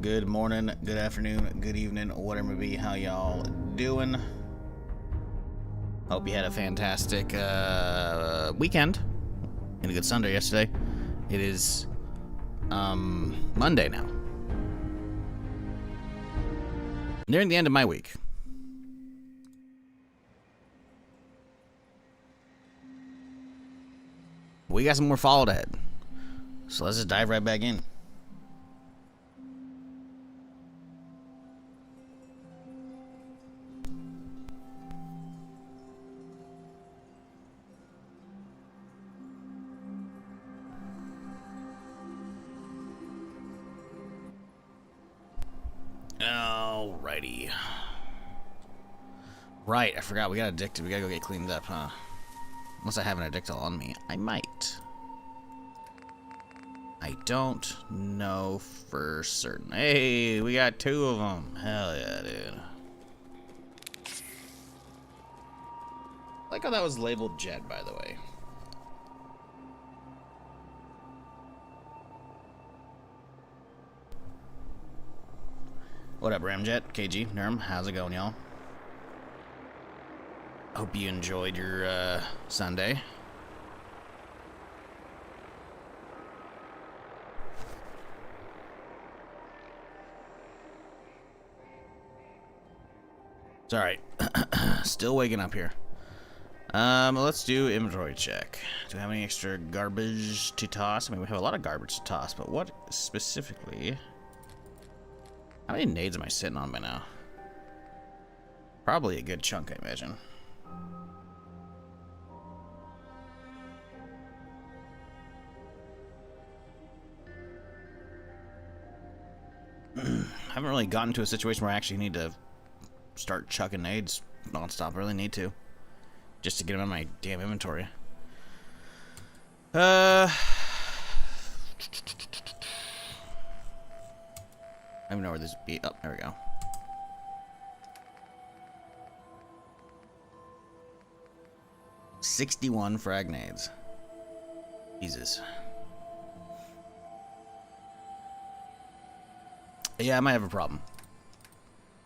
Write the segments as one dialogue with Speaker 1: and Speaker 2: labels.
Speaker 1: Good morning, good afternoon, good evening, whatever it may be. How y'all doing? Hope you had a fantastic weekend and a good Sunday yesterday. It is Monday now. Nearing the end of my week. We got some more followed ahead. So let's just dive right back in. Alrighty. Right, I forgot we got addicted. We gotta go get cleaned up, huh? Unless I have an addictal on me. I might. I don't know for certain. Hey, we got two of them. Hell yeah, dude. I like how that was labeled Jet, by the way. What up, Ramjet? KG, Nerm, how's it going, y'all? Hope you enjoyed your Sunday. It's alright. Still waking up here. Let's do inventory check. Do we have any extra garbage to toss? I mean, we have a lot of garbage to toss, but what specifically? How many nades am I sitting on by now? Probably a good chunk, I imagine. I haven't really gotten to a situation where I actually need to start chucking nades nonstop. I really need to. Just to get them in my damn inventory. I don't even know where this would be. Oh, there we go. $61 frag nades. Jesus. Yeah, I might have a problem.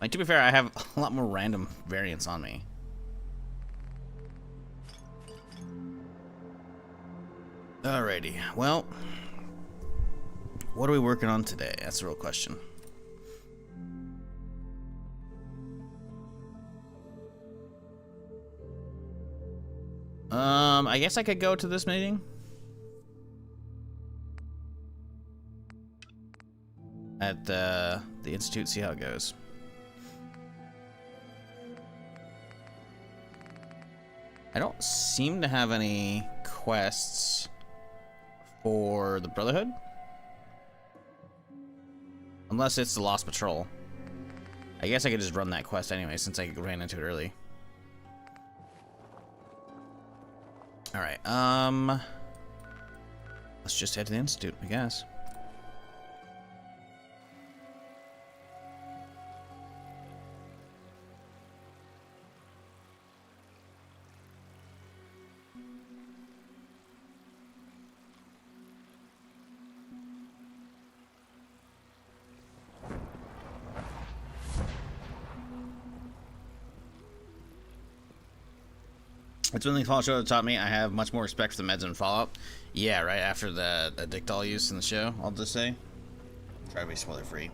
Speaker 1: Like, to be fair, I have a lot more random variants on me. Alrighty, well, what are we working on today? That's the real question. I guess I could go to this meeting. At the Institute, see how it goes. I don't seem to have any quests for the Brotherhood. Unless it's the Lost Patrol. I guess I could just run that quest anyway, since I ran into it early. Alright, let's just head to the Institute, I guess. It's one thing Fallout show taught me. I have much more respect for the meds in Fallout. Yeah, right after the Dictol use in the show, I'll just say. Try to be spoiler free.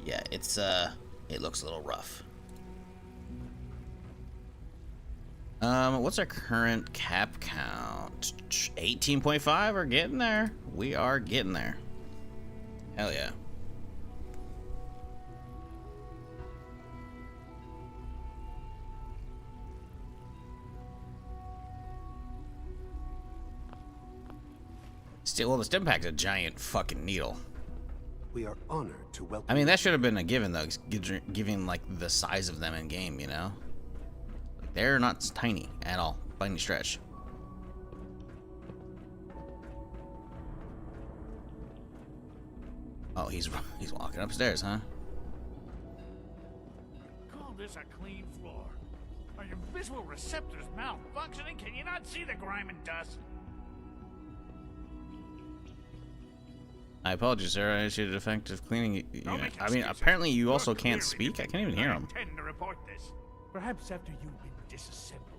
Speaker 1: Yeah, it's it looks a little rough. What's our current cap count? 18.5. We're getting there. We are getting there. Hell yeah. Still, well, the stim pack's a giant fucking needle.
Speaker 2: We are honored to welcome.
Speaker 1: I mean, that should have been a given though, giving like the size of them in game, you know. Like, they're not tiny at all by any stretch. Oh, he's walking upstairs, huh?
Speaker 3: Call this a clean floor. Are your visual receptors malfunctioning? Can you not see the grime and dust?
Speaker 1: I apologize, sir. I issued a defective cleaning
Speaker 3: Don't
Speaker 1: unit.
Speaker 3: make
Speaker 1: I mean,
Speaker 3: excuses.
Speaker 1: apparently you
Speaker 3: You're
Speaker 1: also can't
Speaker 3: clearly
Speaker 1: speak. I can't even hear him.
Speaker 3: I intend to report this. Perhaps after you've been disassembled.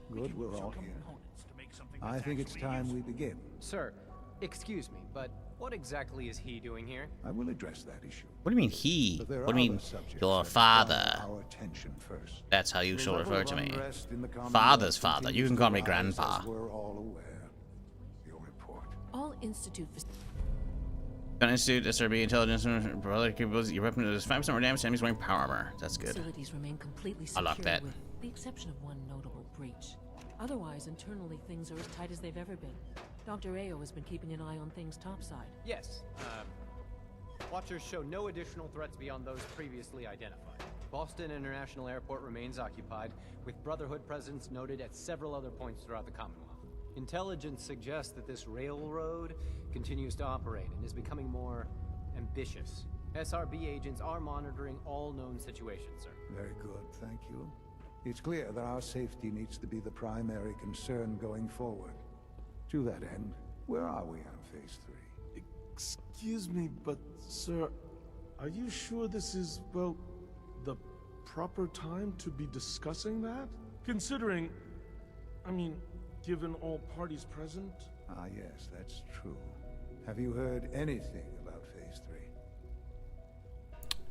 Speaker 3: we
Speaker 4: Good,
Speaker 3: can
Speaker 4: we're
Speaker 3: use your
Speaker 4: all here.
Speaker 3: components to make something
Speaker 4: I
Speaker 3: that's
Speaker 4: think it's
Speaker 3: actually
Speaker 4: time
Speaker 3: useful.
Speaker 4: we begin.
Speaker 5: Sir, excuse me, but what exactly is he doing here?
Speaker 4: I will address that issue.
Speaker 1: What do you mean he?
Speaker 4: But there
Speaker 1: What do
Speaker 4: are
Speaker 1: you mean
Speaker 4: other subjects
Speaker 1: your
Speaker 4: that
Speaker 1: father?
Speaker 4: require our attention first.
Speaker 1: That's how you
Speaker 4: The
Speaker 1: shall
Speaker 4: level
Speaker 1: refer
Speaker 4: of
Speaker 1: to me.
Speaker 4: unrest in the Commonwealth
Speaker 1: Father's father. You
Speaker 4: continues
Speaker 1: can
Speaker 4: to
Speaker 1: call me
Speaker 4: rise,
Speaker 1: grandpa.
Speaker 4: as we're all aware. Your report.
Speaker 6: All Institute
Speaker 1: Institute, SRB, intelligence, brother capabilities. Your weapon does 5% more damage to enemies wearing power armor. That's good.
Speaker 6: facilities remain completely
Speaker 1: I
Speaker 6: secure
Speaker 1: like that.
Speaker 6: with the exception of one notable breach. Otherwise, internally, things are as tight as they've ever been. Dr. Ayo has been keeping an eye on things topside.
Speaker 5: Yes, Watchers show no additional threats beyond those previously identified. Boston International Airport remains occupied, with Brotherhood presence noted at several other points throughout the Commonwealth. Intelligence suggests that this railroad continues to operate and is becoming more ambitious. SRB agents are monitoring all known situations, sir.
Speaker 4: Very good, thank you. It's clear that our safety needs to be the primary concern going forward. To that end, where are we on Phase 3?
Speaker 7: Excuse me, but sir, are you sure this is, well, the proper time to be discussing that? Considering, I mean, given all parties present?
Speaker 4: Ah, yes, that's true. Have you heard anything about Phase 3?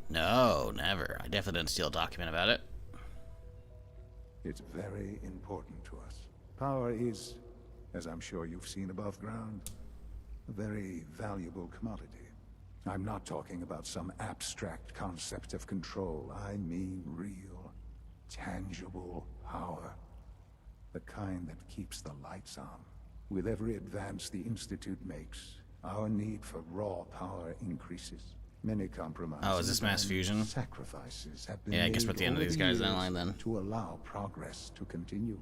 Speaker 1: No, never. I definitely didn't steal a document about it.
Speaker 4: It's very important to us. Power is, as I'm sure you've seen above ground, a very valuable commodity. I'm not talking about some abstract concept of control. I mean real, tangible power. The kind that keeps the lights on. With every advance the Institute makes, our need for raw power increases. Many compromises
Speaker 1: Oh, is this mass
Speaker 4: and
Speaker 1: fusion?
Speaker 4: sacrifices have been
Speaker 1: Yeah, I guess
Speaker 4: made
Speaker 1: we're at the end of
Speaker 4: over
Speaker 1: these guys'
Speaker 4: years
Speaker 1: line then.
Speaker 4: to allow progress to continue.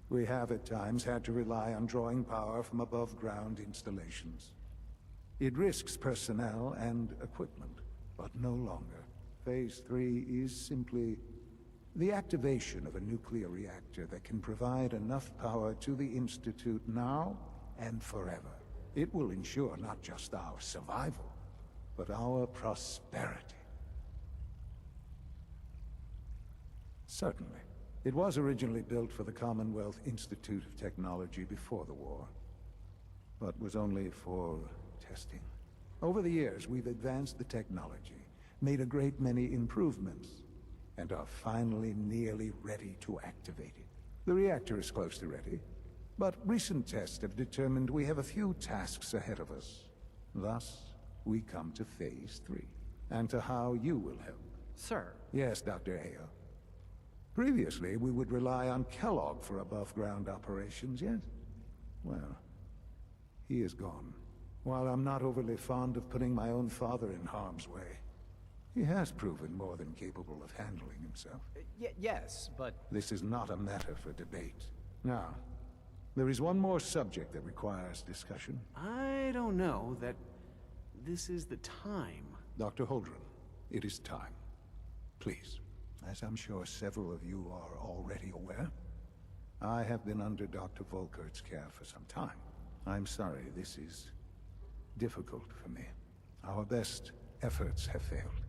Speaker 4: We have at times had to rely on drawing power from above-ground installations. It risks personnel and equipment, but no longer. Phase 3 is simply the activation of a nuclear reactor that can provide enough power to the Institute now and forever. It will ensure not just our survival, but our prosperity. Certainly. It was originally built for the Commonwealth Institute of Technology before the war, but was only for testing. Over the years, we've advanced the technology, made a great many improvements, and are finally nearly ready to activate it. The reactor is close to ready, but recent tests have determined we have a few tasks ahead of us. Thus, we come to Phase 3, and to how you will help.
Speaker 5: Sir,
Speaker 4: Yes, Dr. Ayo. Previously, we would rely on Kellogg for above-ground operations, yes? Well, he is gone. While I'm not overly fond of putting my own father in harm's way, he has proven more than capable of handling himself.
Speaker 5: yes, but
Speaker 4: This is not a matter for debate. Now, there is one more subject that requires discussion.
Speaker 8: I don't know that this is the time.
Speaker 4: Dr. Holdren, it is time. Please. As I'm sure several of you are already aware, I have been under Dr. Volkert's care for some time. I'm sorry, this is difficult for me. Our best efforts have failed.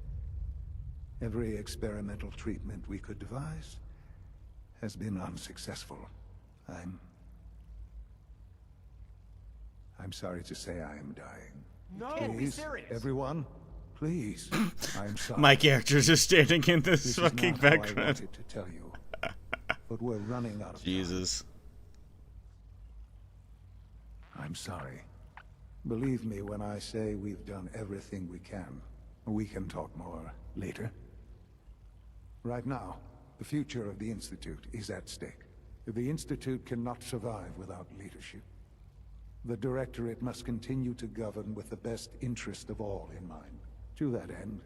Speaker 4: Every experimental treatment we could devise has been unsuccessful. I'm sorry to say I am dying.
Speaker 5: no, be
Speaker 4: Please,
Speaker 5: serious.
Speaker 4: everyone, please. I'm sorry.
Speaker 1: My character's just standing in this,
Speaker 4: This is
Speaker 1: fucking
Speaker 4: not how I
Speaker 1: background.
Speaker 4: wanted to tell you, but we're running out of time.
Speaker 1: Jesus.
Speaker 4: I'm sorry. Believe me when I say we've done everything we can. We can talk more later. Right now, the future of the Institute is at stake. The Institute cannot survive without leadership. The Directorate must continue to govern with the best interest of all in mind. To that end,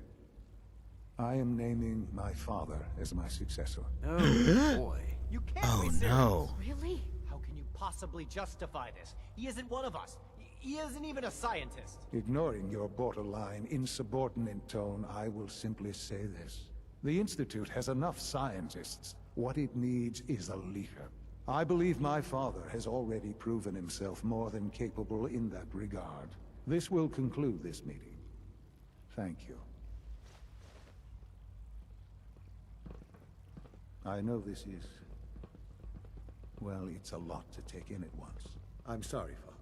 Speaker 4: I am naming my father as my successor.
Speaker 8: Oh, boy.
Speaker 5: You can't
Speaker 1: Oh
Speaker 5: be serious.
Speaker 1: no.
Speaker 6: Really?
Speaker 5: How can you possibly justify this? He isn't one of us. He isn't even a scientist.
Speaker 4: Ignoring your borderline, insubordinate tone, I will simply say this. The Institute has enough scientists. What it needs is a leader. I believe my father has already proven himself more than capable in that regard. This will conclude this meeting. Thank you. I know this is... well, it's a lot to take in at once.
Speaker 2: I'm sorry, Father.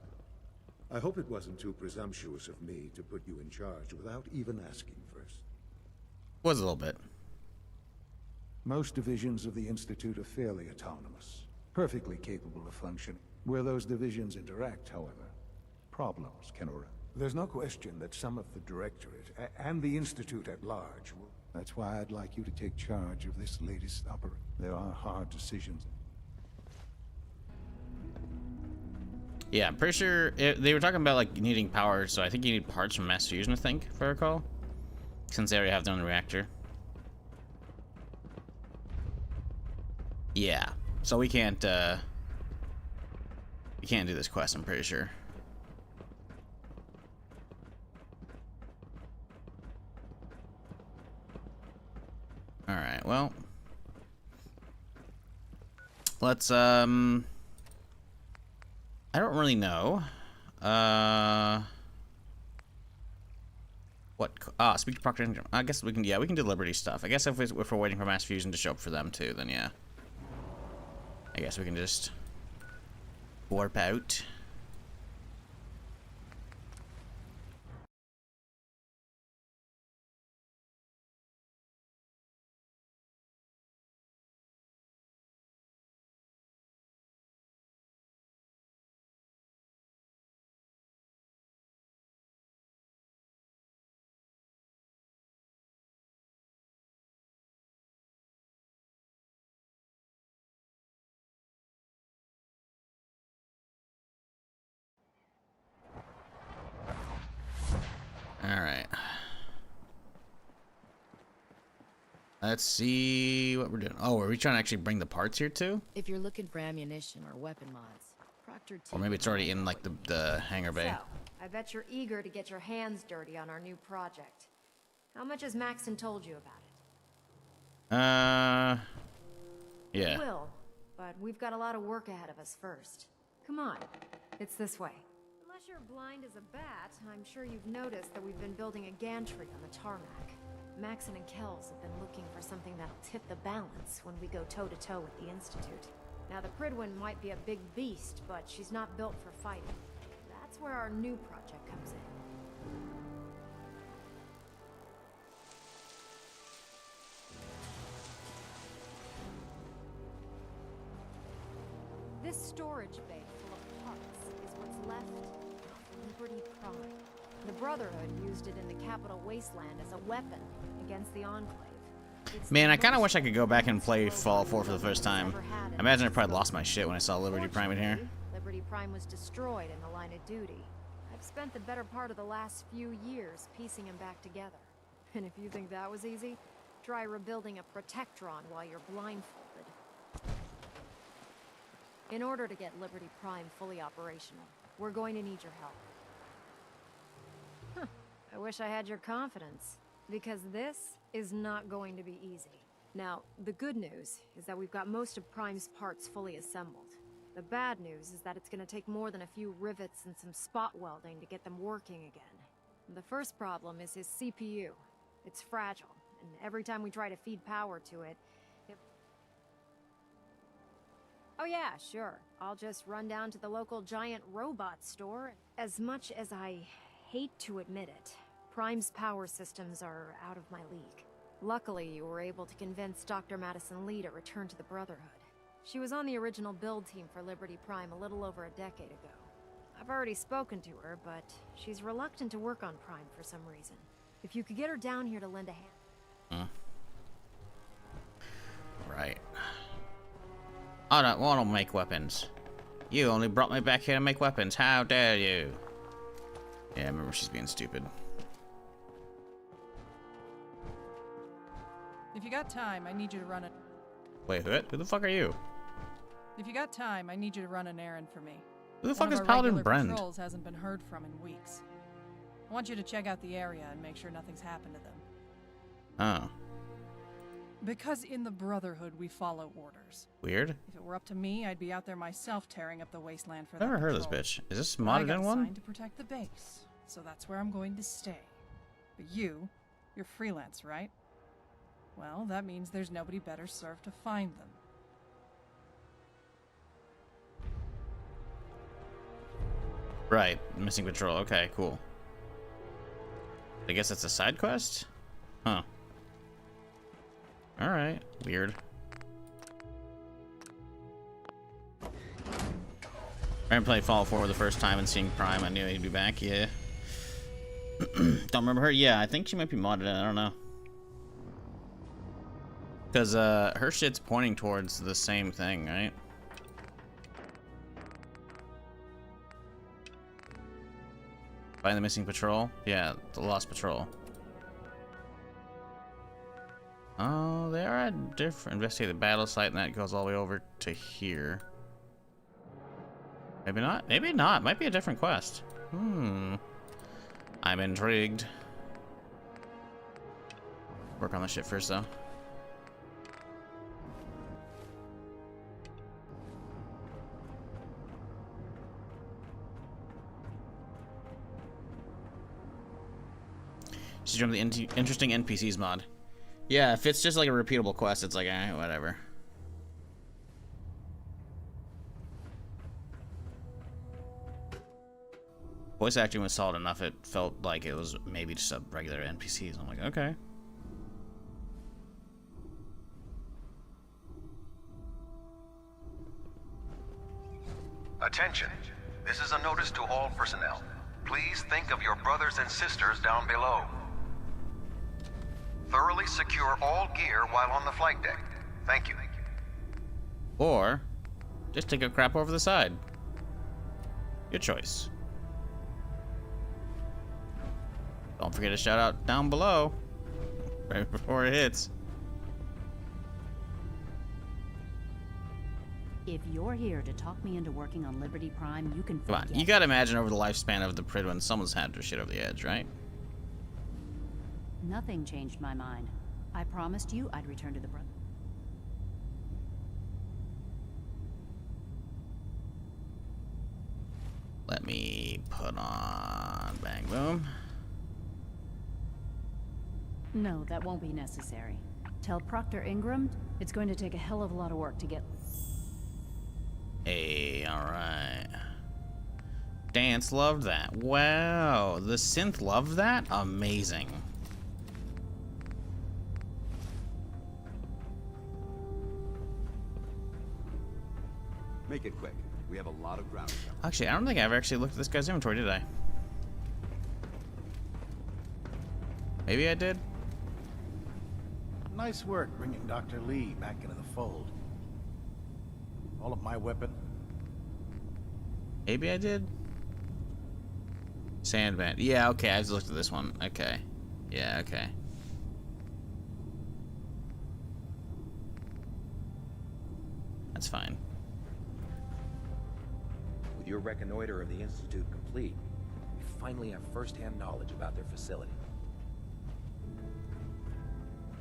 Speaker 2: I hope it wasn't too presumptuous of me to put you in charge without even asking first.
Speaker 1: Was a little bit.
Speaker 4: Most divisions of the Institute are fairly autonomous, perfectly capable of functioning. Where those divisions interact, however, problems can arise. There's no question that some of the Directorate and the Institute at large will... That's why I'd like you to take charge of this latest operation. There are hard decisions.
Speaker 1: Yeah, I'm pretty sure they were talking about like needing power, so I think you need parts from mass fusion, I think, if I recall. Since they already have their own reactor. Yeah. So we can't do this quest, I'm pretty sure. Alright, well. Let's I don't really know. What? Ah, speak to Proctor. I guess we can. Yeah, we can do Liberty stuff. I guess if we're waiting for mass fusion to show up for them too, then yeah. I guess we can just warp out. Alright. Let's see what we're doing. Oh, are we trying to actually bring the parts here too?
Speaker 9: If you're looking for ammunition or weapon mods, Proctor T.
Speaker 1: Or maybe it's already in like the hangar bay.
Speaker 10: So, I bet you're eager to get your hands dirty on our new project. How much has Maxon told you about it?
Speaker 1: Yeah.
Speaker 10: He will, but we've got a lot of work ahead of us first. Come on, it's this way. Unless you're blind as a bat, I'm sure you've noticed that we've been building a gantry on the tarmac. Maxon and Kells have been looking for something that'll tip the balance when we go toe-to-toe with the Institute. Now, the Pridwin might be a big beast, but she's not built for fighting. That's where our new project comes in. This storage bay full of parts is what's left of Liberty Prime. The Brotherhood used it in the capital Wasteland as a weapon against the Enclave.
Speaker 1: Man, I kind of wish I could go back and play Fallout 4 for the first time. I imagine I probably lost my shit when I saw Liberty Prime in here.
Speaker 10: Liberty Prime was destroyed in the line of duty. I've spent the better part of the last few years piecing him back together. And if you think that was easy, try rebuilding a Protectron while you're blindfolded. In order to get Liberty Prime fully operational, we're going to need your help. Huh. I wish I had your confidence, because this is not going to be easy. Now, the good news is that we've got most of Prime's parts fully assembled. The bad news is that it's going to take more than a few rivets and some spot welding to get them working again. The first problem is his CPU. It's fragile, and every time we try to feed power to it, Oh yeah, sure. I'll just run down to the local giant robot store. As much as I hate to admit it, Prime's power systems are out of my league. Luckily, you were able to convince Dr. Madison Lee to return to the Brotherhood. She was on the original build team for Liberty Prime a little over a decade ago. I've already spoken to her, but she's reluctant to work on Prime for some reason. If you could get her down here to lend a hand.
Speaker 1: Right. I don't want to make weapons. You only brought me back here to make weapons. How dare you? Yeah, I remember she's being stupid.
Speaker 11: If you got time, I need you to run it.
Speaker 1: Wait, who the fuck are you?
Speaker 11: If you got time, I need you to run an errand for me.
Speaker 1: Who the fuck
Speaker 11: One
Speaker 1: is
Speaker 11: of our
Speaker 1: Paladin
Speaker 11: regular
Speaker 1: Brand?
Speaker 11: patrols hasn't been heard from in weeks. I want you to check out the area and make sure nothing's happened to them.
Speaker 1: Oh.
Speaker 11: Because in the Brotherhood, we follow orders.
Speaker 1: Weird.
Speaker 11: If it were up to me, I'd be out there myself tearing up the wasteland for
Speaker 1: Never
Speaker 11: that
Speaker 1: heard of this
Speaker 11: patrol.
Speaker 1: bitch. Is this
Speaker 11: I
Speaker 1: modded
Speaker 11: got
Speaker 1: in one?
Speaker 11: assigned to protect the base. so that's where I'm going to stay. But you're freelance, right? Well, that means there's nobody better served to find them.
Speaker 1: Right, missing patrol. Okay, cool. I guess that's a side quest? Huh. Alright, weird. I played Fallout 4 the first time and seeing Prime, I knew he'd be back, yeah. Don't remember her? Yeah, I think she might be modded in, I don't know. Because her shit's pointing towards the same thing, right? Find the missing patrol? Yeah, the lost patrol. Oh, they are at different. Investigate the battle site, and that goes all the way over to here. Maybe not. Maybe not. Might be a different quest. I'm intrigued. Work on the shit first, though. She's doing the interesting NPCs mod. Yeah, if it's just like a repeatable quest, it's like, whatever. Voice acting was solid enough, it felt like it was maybe just a regular NPCs. I'm like, okay.
Speaker 12: Attention. This is a notice to all personnel. Please think of your brothers and sisters down below. Thoroughly secure all gear while on the flight deck. Thank you.
Speaker 1: Or just take a crap over the side. Your choice. Don't forget to shout out down below right before it hits.
Speaker 9: If you're here to talk me into working on Liberty Prime, you can
Speaker 1: Come
Speaker 9: forget.
Speaker 1: on, you gotta imagine over the lifespan of the Pridwin, someone's had their shit over the edge, right?
Speaker 9: Nothing changed my mind. I promised you I'd return to the brother.
Speaker 1: Let me put on Bang Boom.
Speaker 9: No, that won't be necessary. Tell Proctor Ingram it's going to take a hell of a lot of work to get...
Speaker 1: Hey, alright. Dance loved that. Wow, the synth loved that? Amazing.
Speaker 13: Make it quick. We have a lot of ground to cover.
Speaker 1: Actually, I don't think I ever actually looked at this guy's inventory, did I? Maybe I did?
Speaker 14: Nice work bringing Dr. Lee back into the fold. All of my weapon.
Speaker 1: Maybe I did? Sandband. Yeah, okay, I just looked at this one. Okay. Yeah, okay. That's fine.
Speaker 15: With your reconnoiter of the Institute complete, we finally have first-hand knowledge about their facility.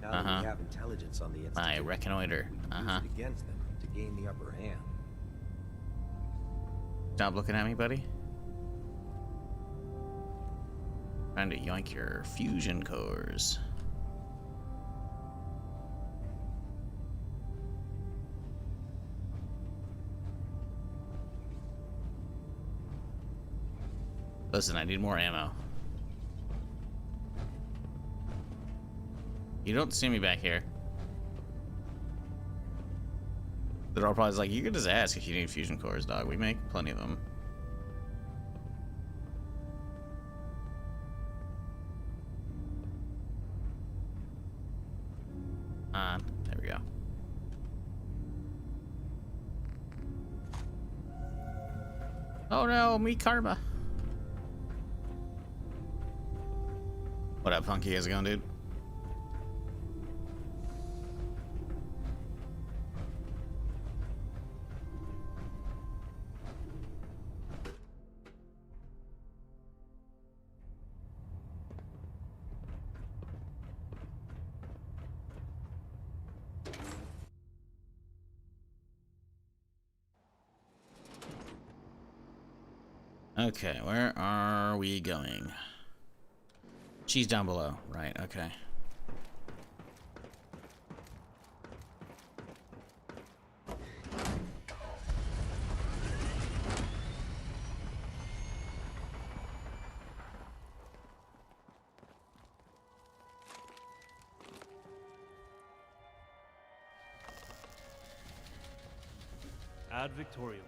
Speaker 15: Now that we have intelligence on the Institute,
Speaker 1: My reconnoiter.
Speaker 15: use it against them to gain the upper hand.
Speaker 1: Stop looking at me, buddy. Trying to yoink your fusion cores. Listen, I need more ammo. You don't see me back here. They're all probably like, you could just ask if you need fusion cores, dog. We make plenty of them. There we go. Oh no, me karma. What up, Funky? How's it going, dude? Okay, where are we going? She's down below. Right, okay.
Speaker 16: Ad Victoriam.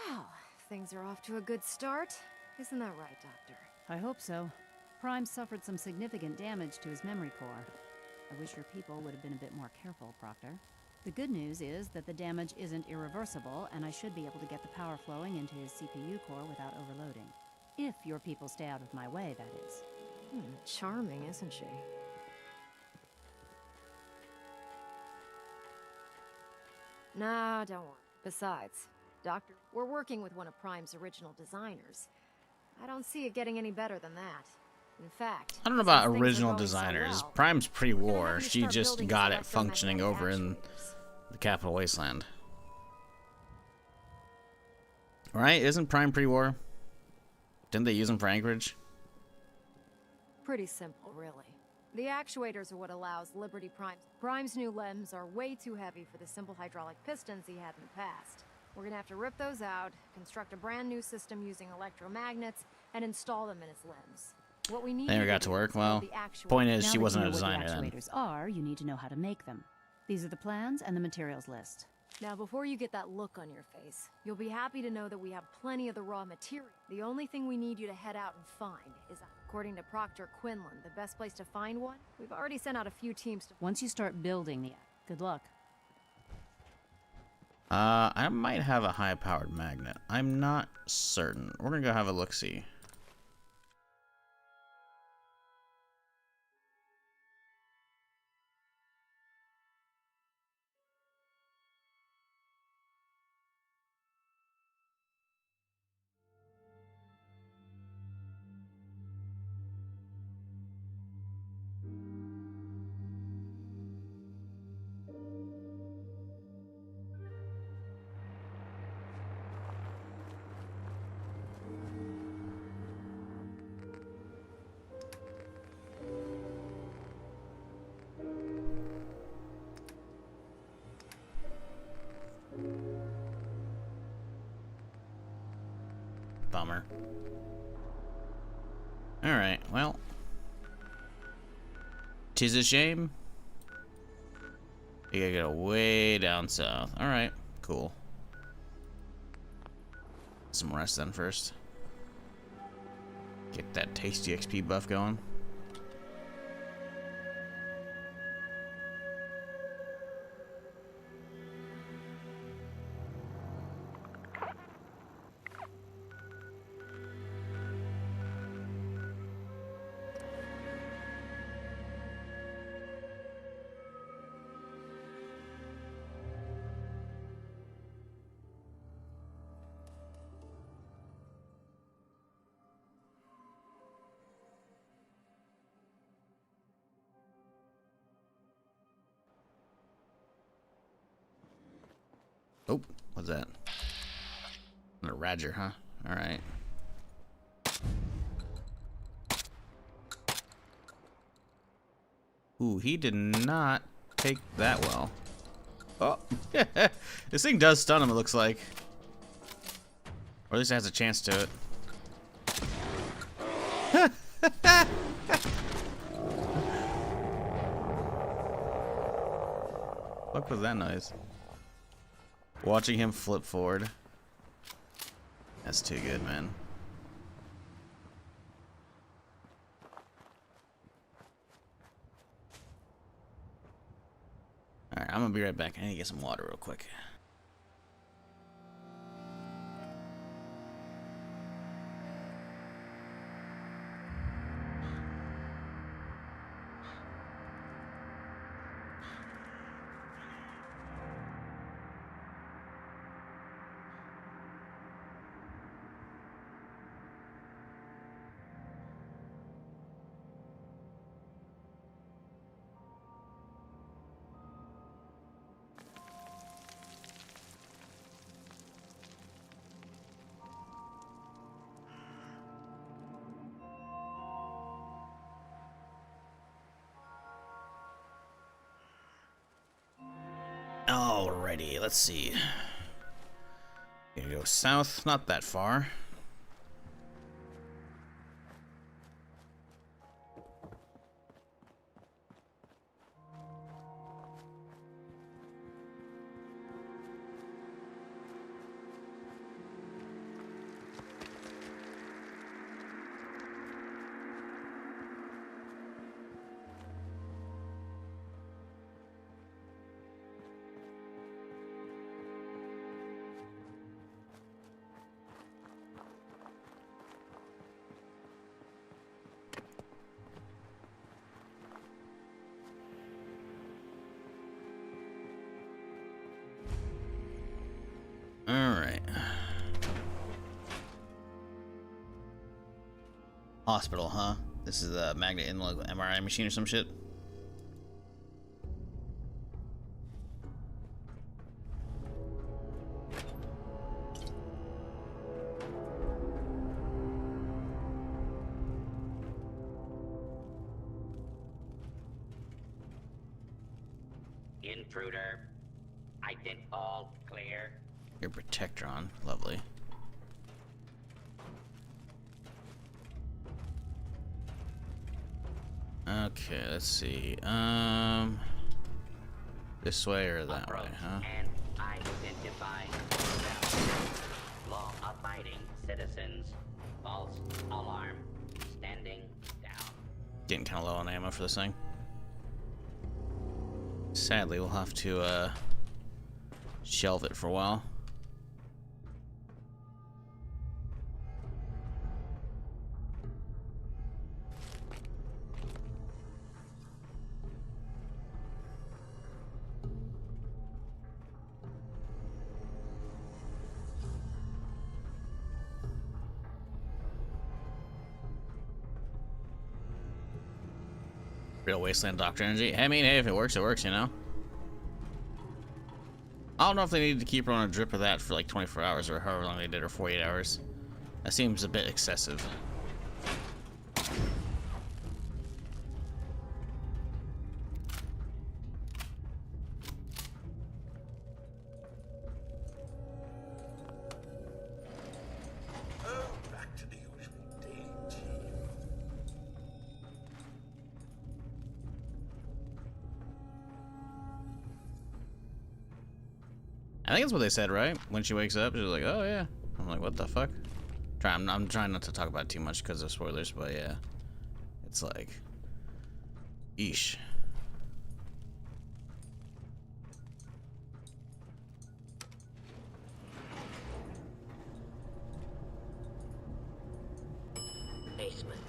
Speaker 10: Well, things are off to a good start. Isn't that right, Doctor?
Speaker 9: I hope so. Prime suffered some significant damage to his memory core. I wish your people would have been a bit more careful, Proctor. The good news is that the damage isn't irreversible, and I should be able to get the power flowing into his CPU core without overloading. If your people stay out of my way, that is.
Speaker 10: Charming, isn't she? Nah, don't worry. Besides, Doctor, we're working with one of Prime's original designers. I don't see it getting any better than that. In fact,
Speaker 1: I don't know about
Speaker 10: since things are
Speaker 1: original
Speaker 10: going so
Speaker 1: designers.
Speaker 10: well,
Speaker 1: Prime's pre-war.
Speaker 10: you
Speaker 1: She
Speaker 10: start
Speaker 1: just
Speaker 10: building
Speaker 1: got
Speaker 10: his
Speaker 1: it functioning over in the capital Wasteland. Right? Isn't Prime pre-war? Didn't they use them for Anchorage?
Speaker 10: Pretty simple, really. The actuators are what allows Liberty Prime's new limbs are way too heavy for the simple hydraulic pistons he had in the past. We're gonna have to rip those out, construct a brand new system using electromagnets, and install them in his limbs. What we need
Speaker 1: They never got to work. Well, point is, she wasn't a designer
Speaker 9: Now that you know
Speaker 1: then.
Speaker 9: what the actuators are, you need to know how to make them. These are the plans and the materials list.
Speaker 10: Now, before you get that look on your face, you'll be happy to know that we have plenty of the raw material. The only thing we need you to head out and find is, according to Proctor Quinlan, the best place to find one. We've already sent out a few teams to...
Speaker 9: Once you start building the... Good luck.
Speaker 1: I might have a high-powered magnet. I'm not certain. We're gonna go have a look-see. Bummer. Alright, well. 'Tis a shame. You gotta go way down south. Alright, cool. Some rest then first. Get that tasty XP buff going. Oh, what's that? A Roger, huh? Alright. Ooh, he did not take that well. Oh, this thing does stun him, it looks like. Or at least it has a chance to it. What was that noise? Watching him flip forward. That's too good, man. Alright, I'm gonna be right back. I need to get some water real quick. Alrighty, let's see. Gonna go south, not that far. Alright. Hospital, huh? This is the magnet in like MRI machine or some shit.
Speaker 17: Intruder. I did all clear.
Speaker 1: Your protectron, lovely. Okay, let's see. This way or that way, huh?
Speaker 17: And identify law-abiding citizens. False alarm. Standing down.
Speaker 1: Getting kind of low on ammo for this thing. Sadly, we'll have to shelve it for a while. Real Wasteland Doctor energy. I mean, hey, if it works, you know? I don't know if they need to keep her on a drip of that for like 24 hours or however long they did, or 48 hours. That seems a bit excessive. I think that's what they said, right? When she wakes up, she's like, "Oh yeah." I'm like, "What the fuck?" I'm trying not to talk about it too much because of spoilers, but yeah, it's like, eesh.
Speaker 17: Basement.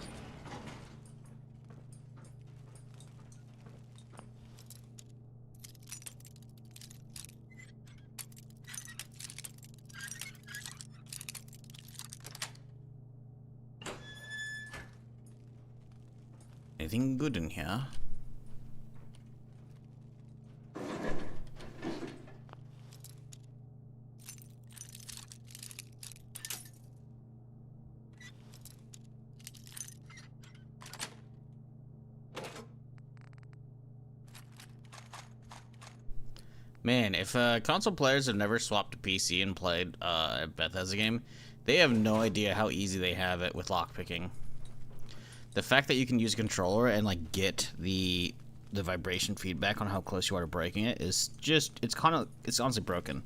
Speaker 1: Anything good in here? Man, if console players have never swapped to PC and played a Bethesda game, they have no idea how easy they have it with lockpicking. The fact that you can use a controller and like get the vibration feedback on how close you are to breaking it is just, it's honestly broken.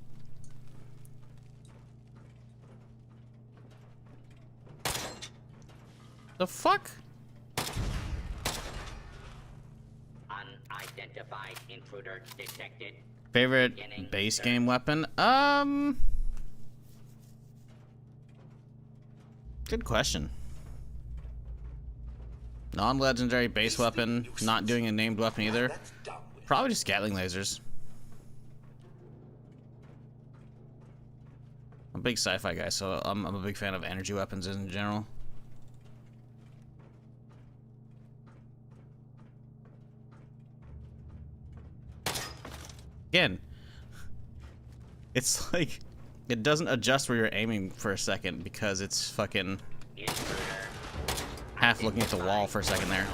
Speaker 1: The fuck?
Speaker 17: Unidentified intruder detected.
Speaker 1: Favorite base game weapon? Good question. Non-legendary base weapon, not doing a named weapon either. Probably just Gatling lasers. I'm a big sci-fi guy, so I'm a big fan of energy weapons in general. Again, it's like, it doesn't adjust where you're aiming for a second because it's fucking half looking at the wall for a second there.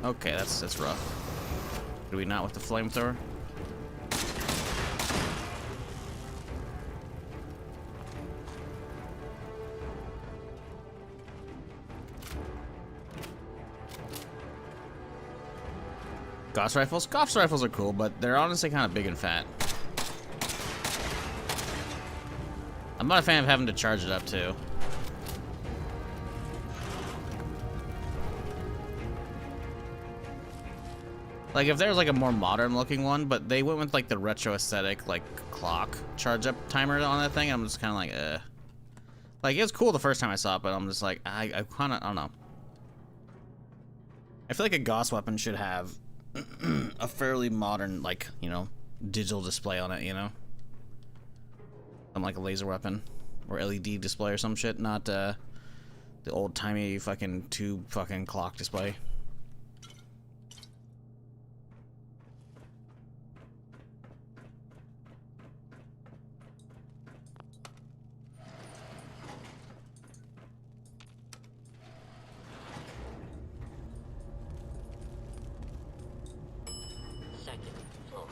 Speaker 1: Okay, that's rough. Do we not with the flamethrower? Gauss rifles? Gauss rifles are cool, but they're honestly kind of big and fat. I'm not a fan of having to charge it up, too. Like, if there was, like, a more modern-looking one, but they went with, like, the retro aesthetic, like, clock charge-up timer on that thing, I'm just kind of like, eh. Like, it was cool the first time I saw it, but I'm just like, I kind of, I don't know. I feel like a Gauss weapon should have a fairly modern, like, you know, digital display on it, you know? Something like a laser weapon or LED display or some shit, not the old-timey fucking tube fucking clock display.
Speaker 17: Second floor.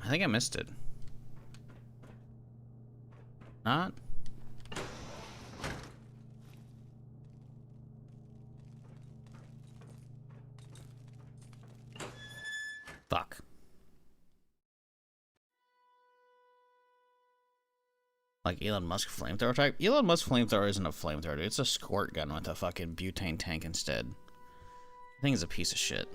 Speaker 1: I think I missed it. Not? Fuck. Like Elon Musk flamethrower type? Elon Musk flamethrower isn't a flamethrower, dude. It's a squirt gun with a fucking butane tank instead. I think it's a piece of shit.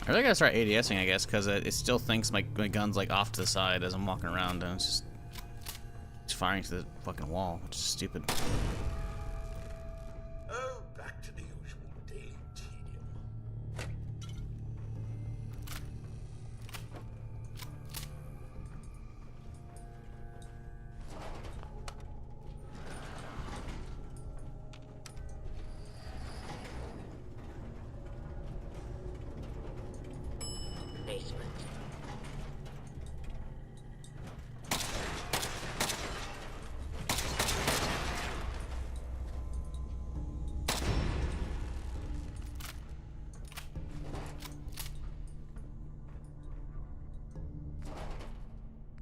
Speaker 1: I really gotta start ADSing, I guess, because it still thinks my gun's like off to the side as I'm walking around, and it's firing to the fucking wall, which is stupid.
Speaker 14: Oh, back to the usual daily tedium.
Speaker 17: Basement.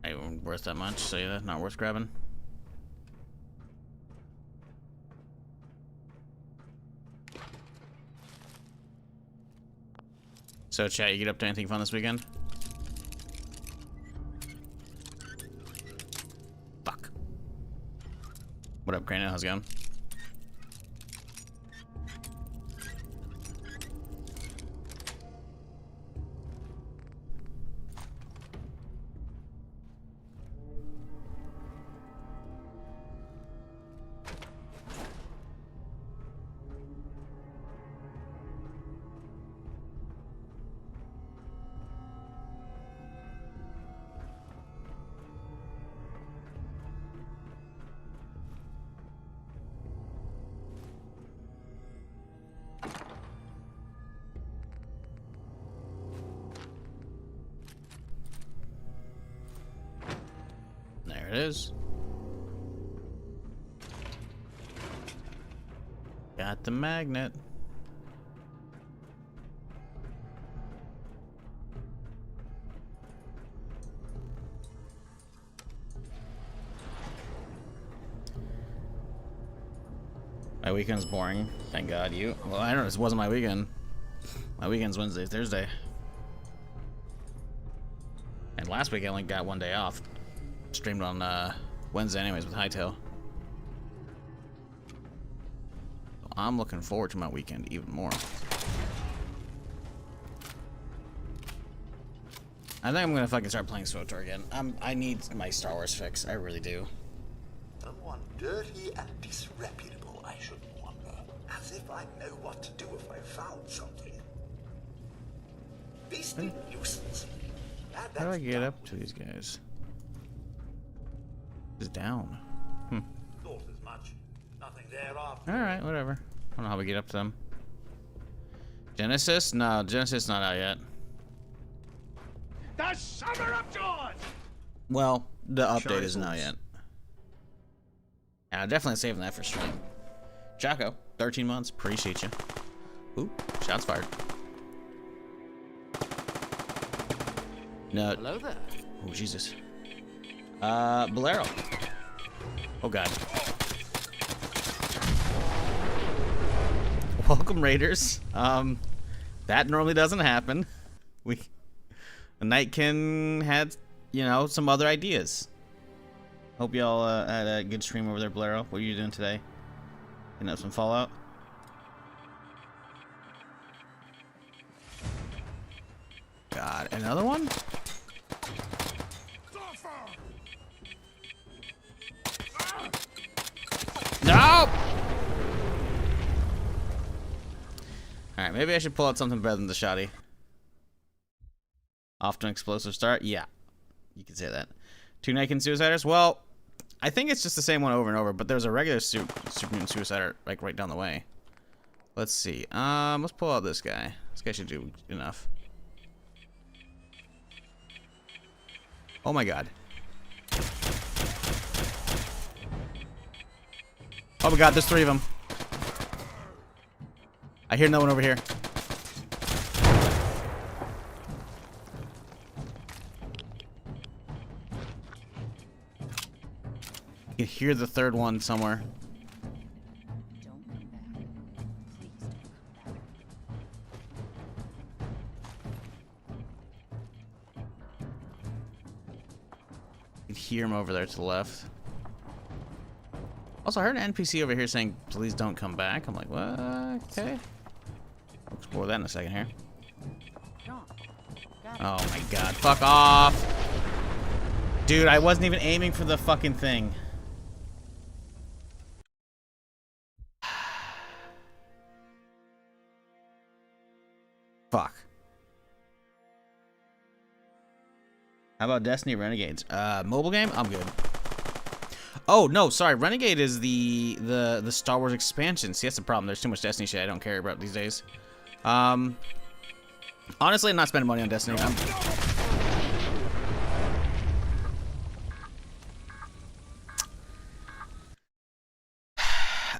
Speaker 1: Ain't worth that much, so yeah, not worth grabbing. So chat, you get up to anything fun this weekend? Fuck. What up, Crane? How's it going? There it is. Got the magnet. My weekend's boring. Thank God. You? Well, I don't know. This wasn't my weekend. My weekend's Wednesday, Thursday. And last week I only got one day off. Streamed on Wednesday anyways with Hightail. I'm looking forward to my weekend even more. I think I'm gonna fucking start playing SWTOR again. I need my Star Wars fix. I really do.
Speaker 18: Someone dirty and disreputable, I shouldn't wonder. As if I know what to do if I found something. Beastly nuisance.
Speaker 1: How do I get up to these guys? It's down.
Speaker 18: Thought as much. Nothing there after.
Speaker 1: Alright, whatever. I don't know how we get up to them. Genesis? No, Genesis not out yet.
Speaker 3: The summer of Dawn!
Speaker 1: Well, the update isn't out yet. Yeah, definitely saving that for stream. Jocko, 13 months. Appreciate you. Ooh, shots fired. No.
Speaker 19: Hello there.
Speaker 1: Oh, Jesus. Bolero. Oh, God. Welcome, Raiders. That normally doesn't happen. The Nightkin had, you know, some other ideas. Hope y'all had a good stream over there, Bolero. What are you doing today? Getting up some Fallout? God, another one? No! Alright, maybe I should pull out something better than the shotty. Off to an explosive start? Yeah. You can say that. 2 Nike Suiciders? Well, I think it's just the same one over and over, but there's a regular Super Mutant Suicider, like, right down the way. Let's see. Let's pull out this guy. This guy should do enough. Oh my God. Oh my God, there's 3 of them. I hear no one over here. You can hear the 3rd one somewhere. You can hear him over there to the left. Also, I heard an NPC over here saying, please don't come back. I'm like, what? Okay. We'll explore that in a second here. Oh my God, fuck off. Dude, I wasn't even aiming for the fucking thing. Fuck. How about Destiny Renegades? Mobile game? I'm good. Oh, no, sorry. Renegade is the Star Wars expansion. See, that's the problem. There's too much Destiny shit I don't care about these days. Honestly, I'm not spending money on Destiny.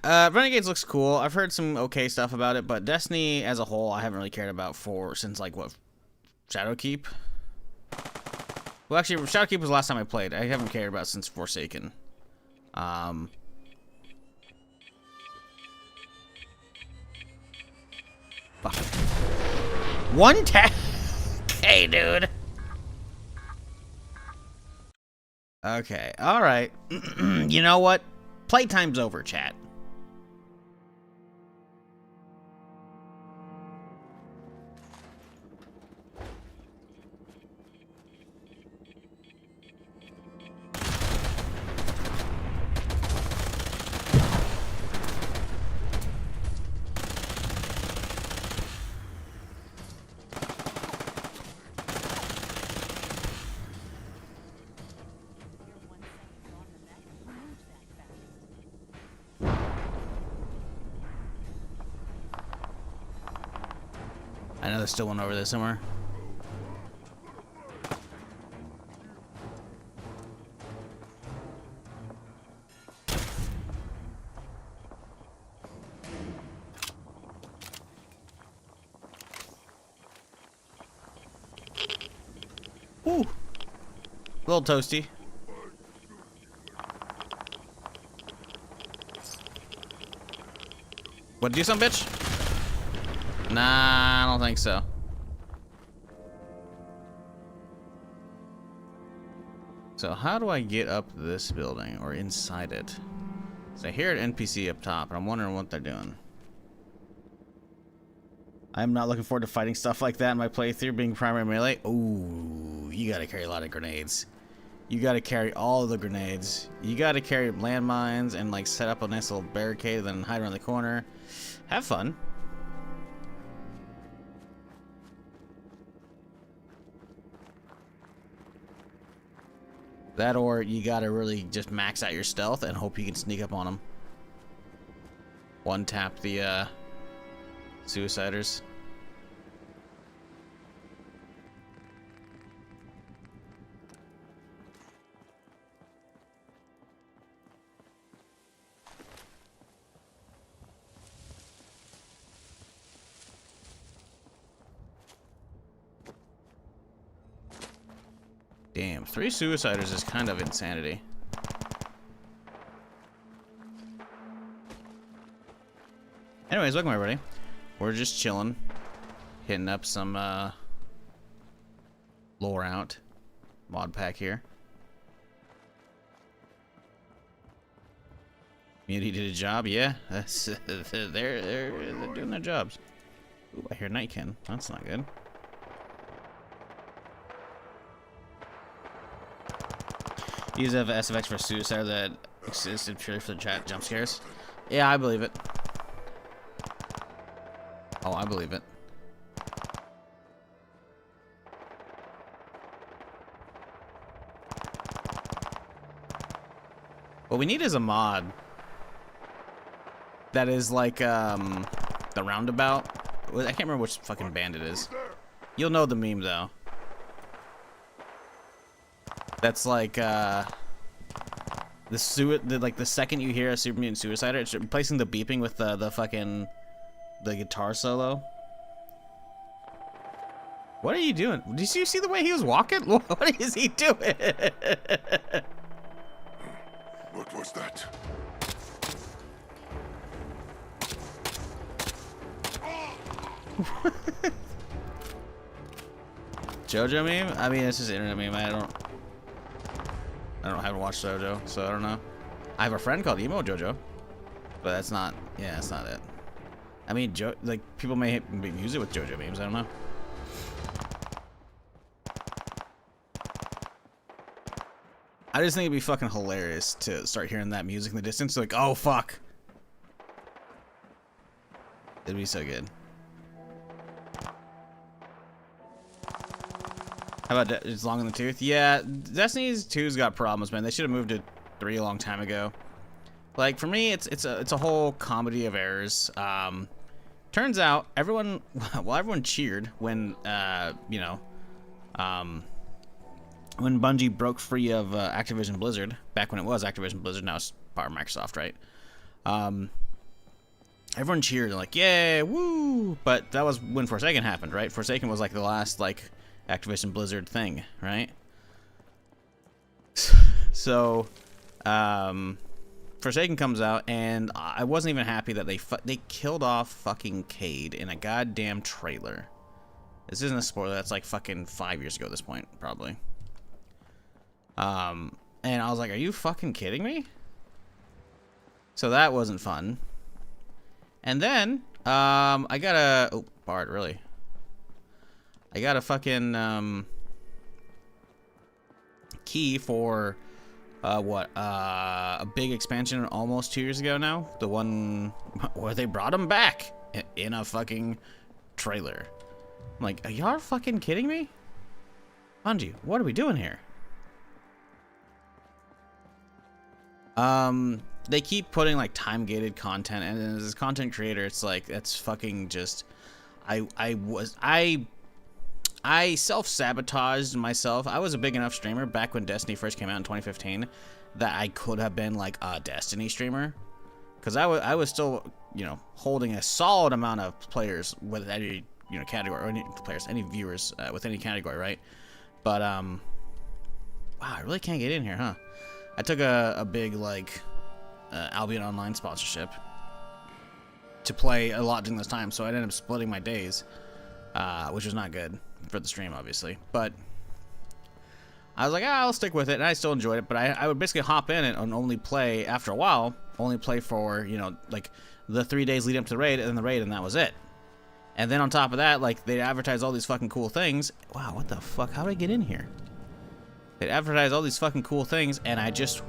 Speaker 1: Renegades looks cool. I've heard some okay stuff about it, but Destiny as a whole, I haven't really cared about since, like, what, Shadowkeep? Well, actually, Shadowkeep was the last time I played. I haven't cared about since Forsaken. Fuck. 1 tap. Hey, dude. Okay, alright. You know what? Playtime's over, chat. I know there's still one over there somewhere. Woo! A little toasty. What, do some bitch? Nah, I don't think so. So how do I get up this building or inside it? So I hear an NPC up top, and I'm wondering what they're doing. I'm not looking forward to fighting stuff like that in my playthrough, being primary melee. Ooh, you gotta carry a lot of grenades. You gotta carry all of the grenades. You gotta carry landmines and like set up a nice little barricade, then hide around the corner. Have fun. That, or you gotta really just max out your stealth and hope you can sneak up on them. One tap the suiciders. Damn, 3 suiciders is kind of insanity. Anyways, welcome everybody. We're just chilling, hitting up some LoreOut mod pack here. Community did a job, yeah. That's they're doing their jobs. Ooh, I hear Nightkin. That's not good. Use of SFX for suicide that existed purely for the chat jump scares. Yeah, I believe it. Oh, I believe it. What we need is a mod that is like the roundabout. I can't remember which fucking band it is. You'll know the meme though. That's like the second you hear a Super Mutant Suicider, it's replacing the beeping with the fucking guitar solo. What are you doing? Did you see the way he was walking? What is he doing?
Speaker 19: What was that?
Speaker 1: JoJo meme? I mean, it's just internet meme. I haven't watched JoJo, so I don't know. I have a friend called Emo JoJo, but that's not. Yeah, that's not it. I mean, like people may use it with JoJo memes. I don't know. I just think it'd be fucking hilarious to start hearing that music in the distance. Like, oh fuck, it'd be so good. How about it's long in the tooth? Yeah, Destiny's 2's got problems, man. They should have moved to 3 a long time ago. Like for me, it's a whole comedy of errors. Turns out everyone cheered when when Bungie broke free of Activision Blizzard, back when it was Activision Blizzard, now it's part of Microsoft, right? Everyone cheered and like, yay, woo! But that was when Forsaken happened, right? Forsaken was like the last like Activision Blizzard thing, right? So, Forsaken comes out, and I wasn't even happy that they killed off fucking Cade in a goddamn trailer. This isn't a spoiler. That's like fucking 5 years ago at this point, probably. And I was like, are you fucking kidding me? So that wasn't fun. And then, I got a... Oh, Bard, really? I got a fucking, key for, a big expansion almost 2 years ago now. The one where they brought him back in a fucking trailer. I'm like, are y'all fucking kidding me? Bungie, what are we doing here? They keep putting like time-gated content, and as a content creator, it's like, that's fucking just, I self-sabotaged myself. I was a big enough streamer back when Destiny first came out in 2015 that I could have been like a Destiny streamer, because I was still, you know, holding a solid amount of players with any, you know, category, or any players, any viewers with any category, right? But wow, I really can't get in here, huh? I took a big like Albion Online sponsorship. to play a lot during this time, so I ended up splitting my days, which was not good for the stream, obviously. But I was like, I'll stick with it, and I still enjoyed it. But I would basically hop in it and only play, after a while, only play for, you know, like the 3 days leading up to the raid, and then the raid, and that was it. And then on top of that, like, they'd advertise all these fucking cool things. Wow, what the fuck? How did I get in here? They'd advertise all these fucking cool things, and I just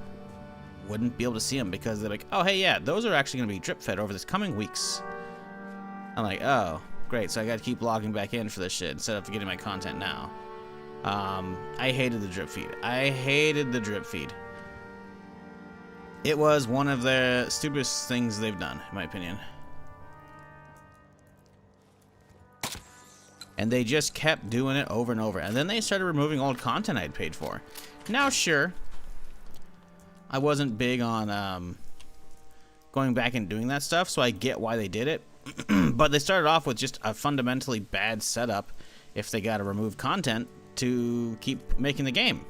Speaker 1: wouldn't be able to see them because they're like, oh, hey, yeah, those are actually going to be drip fed over this coming weeks. I'm like, oh, great, so I got to keep logging back in for this shit instead of getting my content now. I hated the drip feed. I hated the drip feed. It was one of the stupidest things they've done, in my opinion. And they just kept doing it over and over. And then they started removing old content I'd paid for. Now, sure, I wasn't big on going back and doing that stuff, so I get why they did it. But they started off with just a fundamentally bad setup if they got to remove content to keep making the game.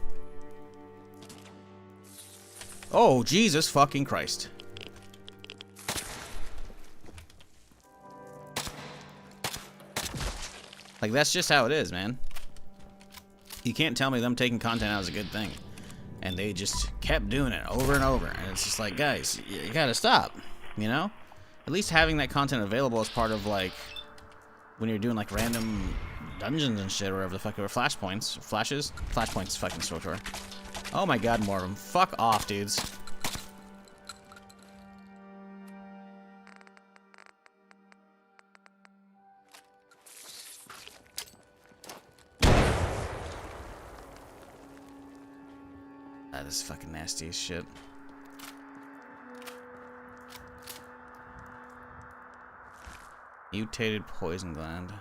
Speaker 1: Oh, Jesus fucking Christ. Like, that's just how it is, man. You can't tell me them taking content out is a good thing. And they just kept doing it over and over. And it's just like, guys, you gotta stop, you know? At least having that content available as part of, like, when you're doing, like, random dungeons and shit, or whatever the fuck, or flashpoints. Flashes? Flashpoints is fucking SWTOR. Oh my god, more of them. Fuck off, dudes. That is fucking nasty as shit. Mutated poison gland.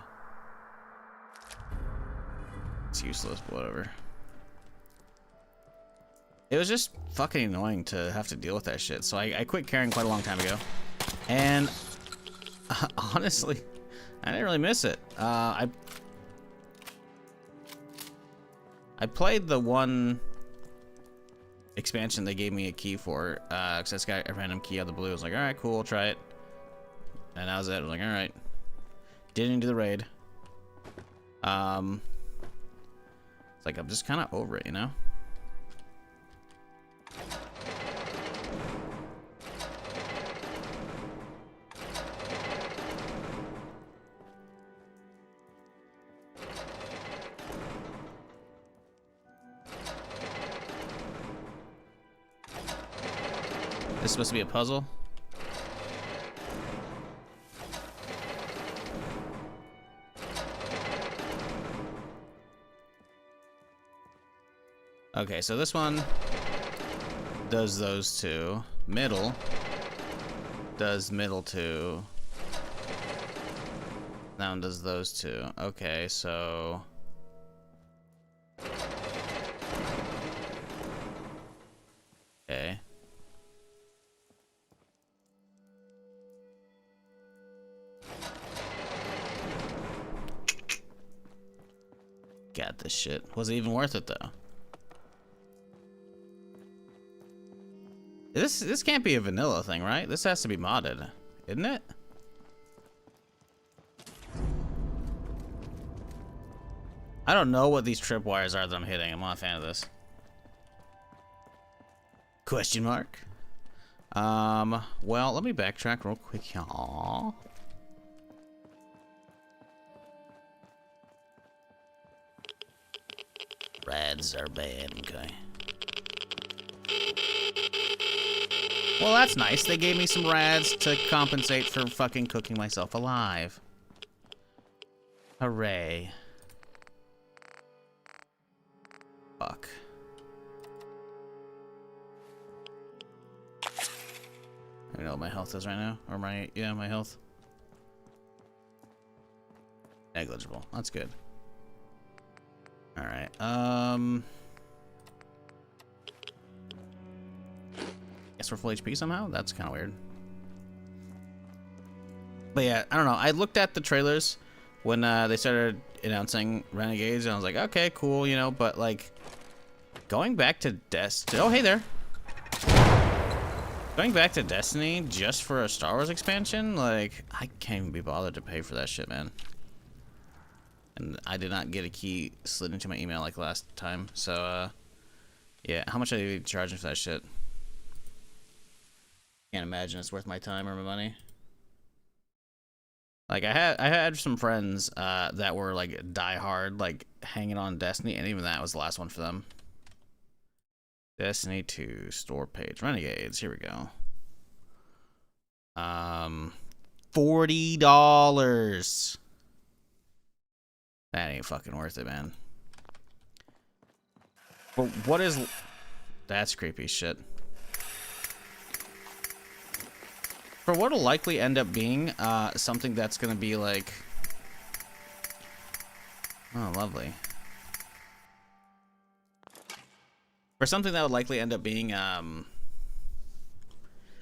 Speaker 1: It's useless, but whatever. It was just fucking annoying to have to deal with that shit, so I quit caring quite a long time ago. And honestly, I didn't really miss it. I played the one expansion they gave me a key for, because I just got a random key out of the blue. I was like, alright, cool, I'll try it. And that was it. I was like, alright. Didn't do the raid. It's like, I'm just kind of over it, you know? This is supposed to be a puzzle? Okay, so this one does those two. Middle does middle two. That one does those two. Okay, so... Okay. Got this shit. Was it even worth it, though? This can't be a vanilla thing, right? This has to be modded, isn't it? I don't know what these tripwires are that I'm hitting. I'm not a fan of this. Question mark? Well, let me backtrack real quick, y'all. Rads are bad, okay. Well, that's nice. They gave me some rads to compensate for fucking cooking myself alive. Hooray. Fuck. I don't know what my health is right now. Or my, yeah, my health. Negligible. That's good. Alright, guess we're full HP somehow? That's kind of weird. But yeah, I don't know. I looked at the trailers when they started announcing Renegades, and I was like, okay, cool, you know, but like, going back to Destiny... Oh, hey there! Going back to Destiny just for a Star Wars expansion, like, I can't even be bothered to pay for that shit, man. And I did not get a key slid into my email like last time, so, yeah, how much are you charging for that shit? Can't imagine it's worth my time or my money. Like, I had some friends, that were, like, die-hard, like, hanging on Destiny, and even that was the last one for them. Destiny 2 store page. Renegades. Here we go. $40. That ain't fucking worth it, man. But what is... That's creepy shit. For what'll likely end up being, something that's gonna be like... Oh, lovely. For something that would likely end up being,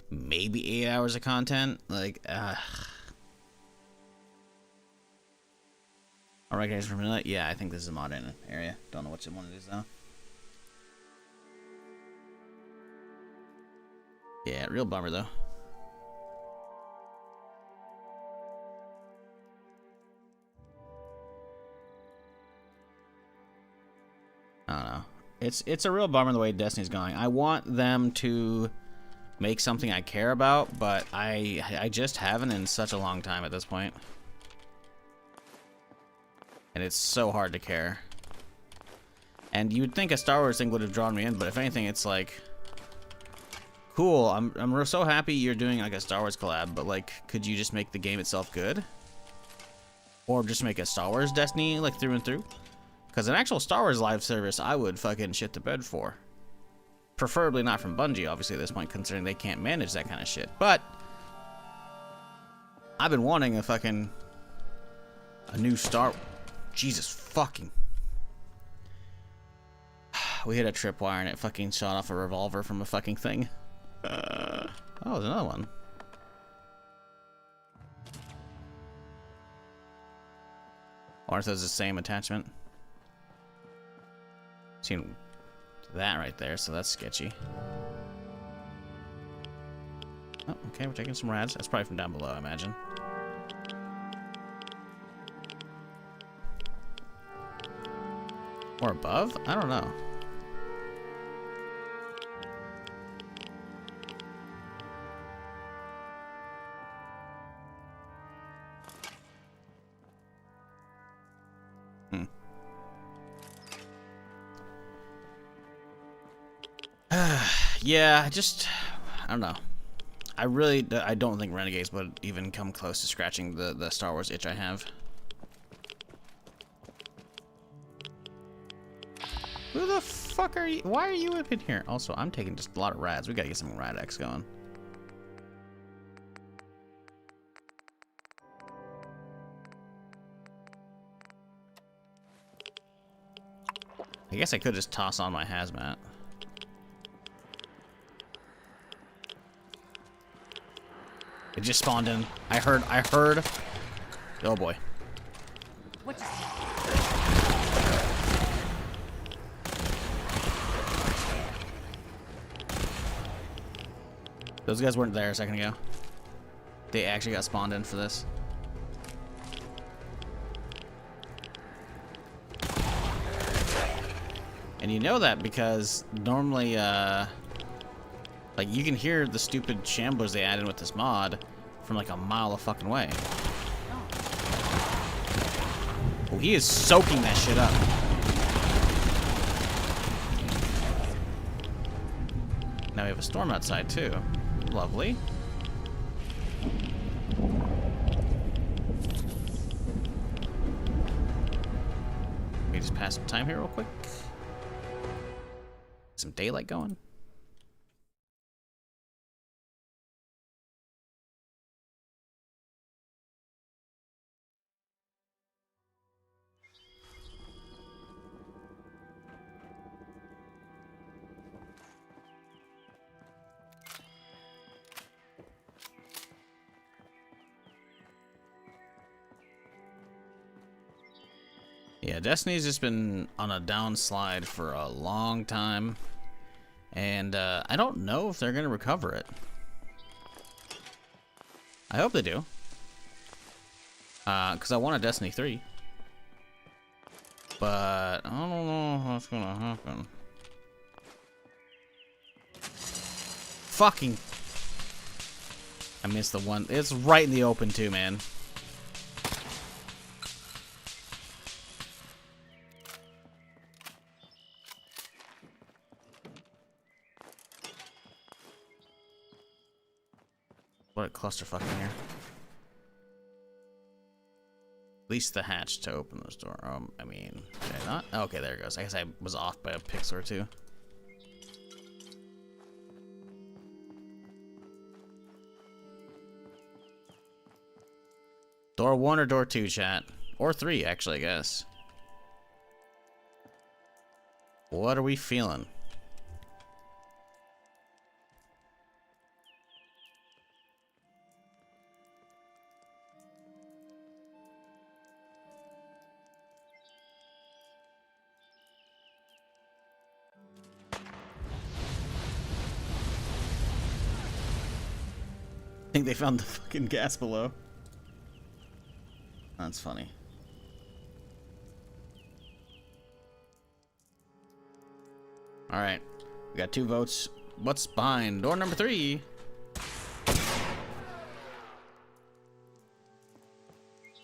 Speaker 1: maybe 8 hours of content, like, Alright guys, for a minute, yeah, I think this is a mod in area. Don't know which one it is though. Yeah, real bummer though. I don't know. It's a real bummer the way Destiny's going. I want them to make something I care about, but I just haven't in such a long time at this point. And it's so hard to care. And you'd think a Star Wars thing would have drawn me in, but if anything, it's like, cool. I'm so happy you're doing like a Star Wars collab, but like, could you just make the game itself good? Or just make a Star Wars Destiny like through and through? Because an actual Star Wars live service, I would fucking shit the bed for. Preferably not from Bungie, obviously, at this point, considering they can't manage that kind of shit. But I've been wanting a new Star... Jesus fucking... We hit a tripwire and it fucking shot off a revolver from a fucking thing. Oh, there's another one. I wonder if there's the same attachment. Seen that right there, so that's sketchy. Oh, okay, we're taking some rads. That's probably from down below, I imagine. Or above? I don't know. Yeah, I don't know. I don't think Renegades would even come close to scratching the Star Wars itch I have. Who the fuck are you? Why are you up in here? Also, I'm taking just a lot of rads. We gotta get some rad X going. I guess I could just toss on my hazmat. It just spawned in. I heard. Oh boy. Those guys weren't there a second ago. They actually got spawned in for this. And you know that because normally, like, you can hear the stupid shamblers they added with this mod from like a mile of fucking way. Oh, he is soaking that shit up. Now we have a storm outside too. Lovely. Let me just pass some time here real quick. Some daylight going. Yeah, Destiny's just been on a downslide for a long time, and I don't know if they're gonna recover it. I hope they do. Because I want a Destiny 3. But I don't know what's gonna happen. Fucking. I missed the one. It's right in the open too, man. What a clusterfuck in here. At least the hatch to open this door. I mean, did I not? Okay, there it goes. I guess I was off by a pixel or two. Door 1 or door 2, chat? Or 3, actually, I guess. What are we feeling? I think they found the fucking gas below. That's funny. Alright. We got 2 votes. What's behind door number 3?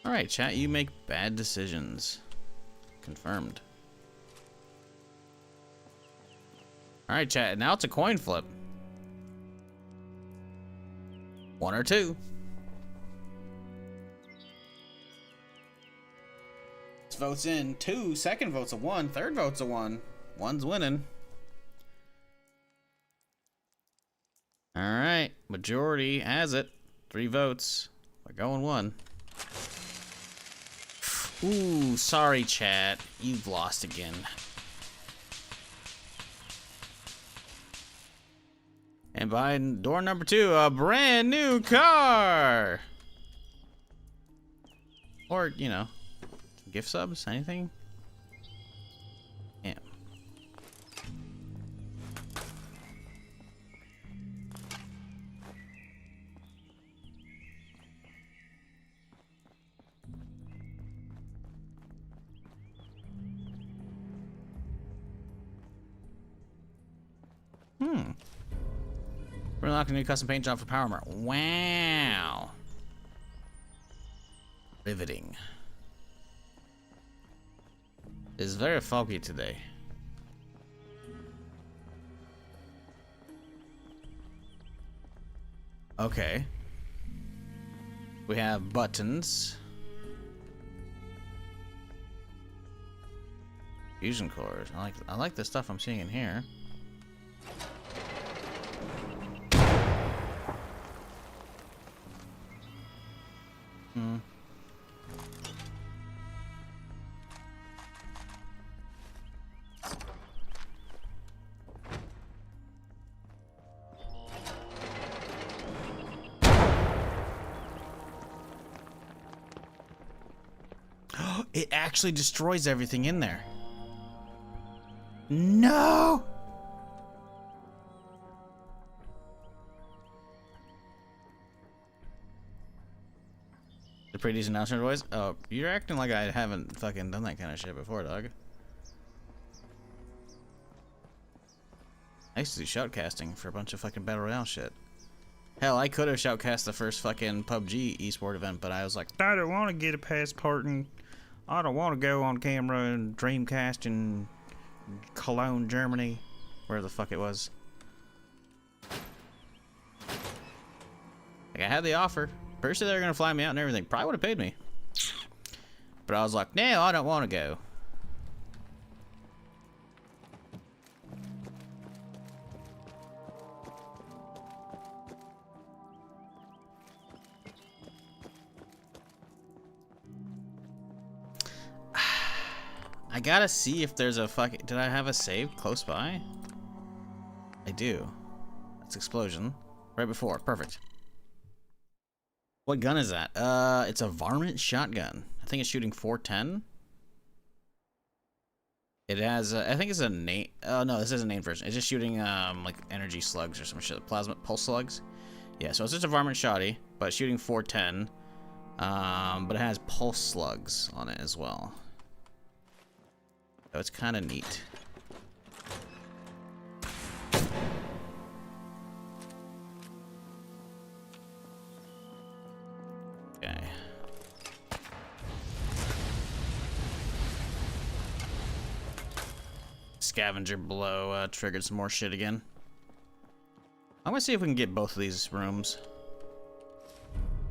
Speaker 1: Alright, chat, you make bad decisions. Confirmed. Alright, chat, now it's a coin flip. 1 or 2. Votes in 2, second vote's a 1, third vote's a 1. 1's winning. Alright, majority has it. 3 votes. We're going 1. Ooh, sorry chat. You've lost again. And behind door number 2, a brand new car! Or, you know, gift subs? Anything? Yeah. We're unlocking a new custom paint job for Power Armor. Wow. Riveting. It's very foggy today. Okay. We have buttons. Fusion cores. I like the stuff I'm seeing in here. It actually destroys everything in there. No! The pretty decent announcement voice? Oh, you're acting like I haven't fucking done that kind of shit before, dog. I used to do shoutcasting for a bunch of fucking Battle Royale shit. Hell, I could have shoutcast the first fucking PUBG esport event, but I was like, I don't want to get a passport and I don't want to go on camera and Dreamcast in Cologne, Germany, where the fuck it was. Like, I had the offer. First they were gonna fly me out and everything. Probably would have paid me. But I was like, no, I don't want to go. I gotta see if there's a fucking... Did I have a save close by? I do. That's explosion. Right before. Perfect. What gun is that? It's a varmint shotgun. I think it's shooting 410. It has, I think it's a name... Oh, no, this is a named version. It's just shooting, like, energy slugs or some shit. Plasma pulse slugs. Yeah, so it's just a varmint shoddy, but shooting 410. But it has pulse slugs on it as well. So it's kind of neat. Okay. Scavenger blow triggered some more shit again. I'm gonna see if we can get both of these rooms.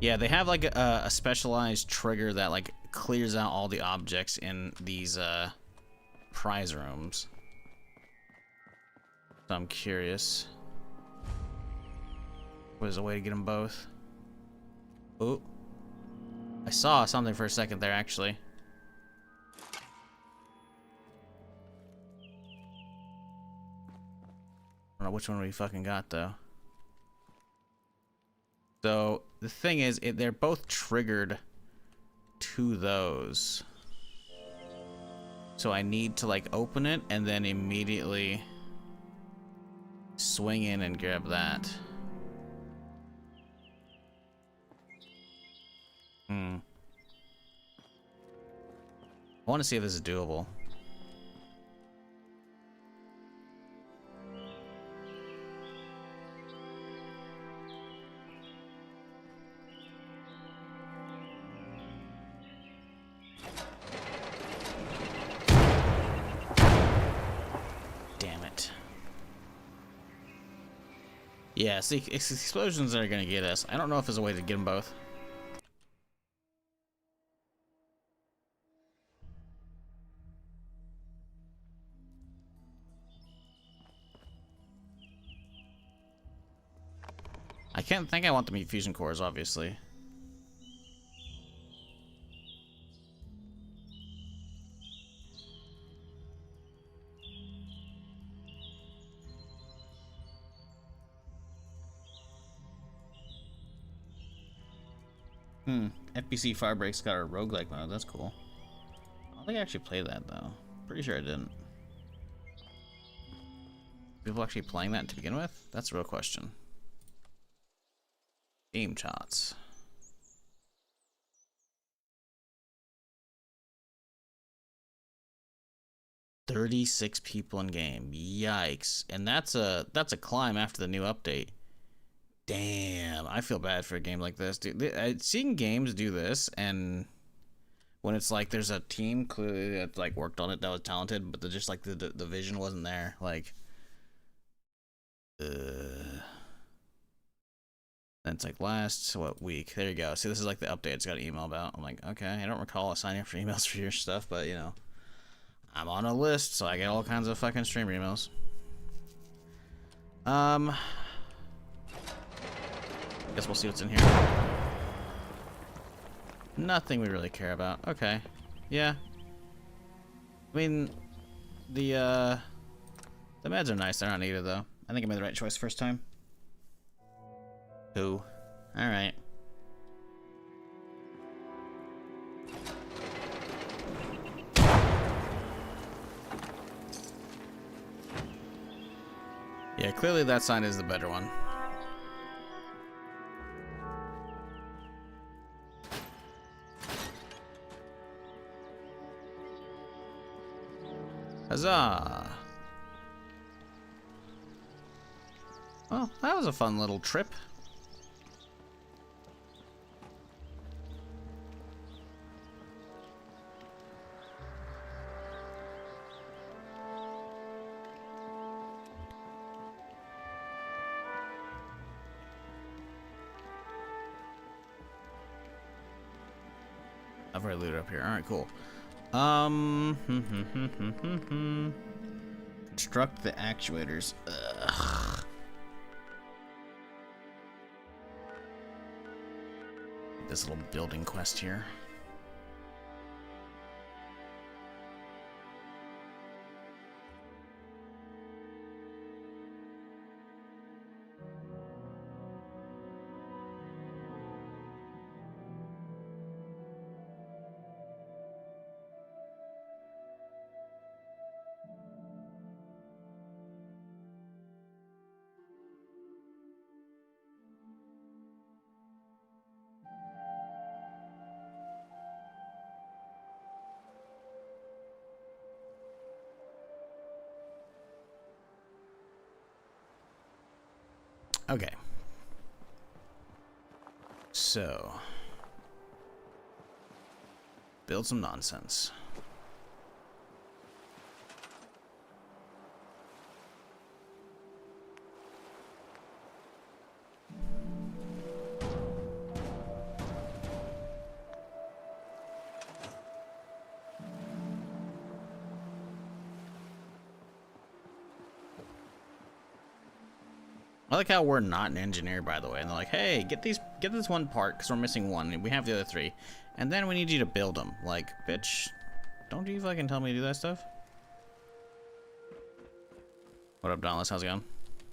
Speaker 1: Yeah, they have like a specialized trigger that like clears out all the objects in these prize rooms. So I'm curious. What is a way to get them both? Oh, I saw something for a second there actually. I don't know which one we fucking got though. So the thing is, they're both triggered to those. So I need to like open it and then immediately swing in and grab that. I want to see if this is doable. Damn it. Yeah, see, it's explosions that are gonna get us. I don't know if there's a way to get them both. I can't think I want the fusion cores, obviously. FBC Firebreak's got a roguelike mode. That's cool. I don't think I actually played that, though. Pretty sure I didn't. People actually playing that to begin with? That's a real question. Game charts. "36 people in game. Yikes. And that's a climb after the new update. Damn, I feel bad for a game like this, dude. Seeing games do this, and when it's like there's a team clearly that like worked on it that was talented, but just like the vision wasn't there, like, then it's like last what week? There you go. See, this is like the update it's got an email about. I'm like, okay, I don't recall signing up for emails for your stuff, but you know, I'm on a list, so I get all kinds of fucking streamer emails. Guess we'll see what's in here. Nothing we really care about. Okay. Yeah. I mean, the meds are nice. They're not needed, though. I think I made the right choice first time. Ooh. Alright. Yeah, clearly that sign is the better one. Huzzah! Well, that was a fun little trip. I've already looted up here. Alright, cool. Construct the actuators. Ugh. This little building quest here. Okay. So, build some nonsense. I like how we're not an engineer, by the way, and they're like, "Hey, get this one part because we're missing one, and we have the other three, and then we need you to build them." Like, bitch, don't you fucking tell me to do that stuff? What up, Dauntless? How's it going?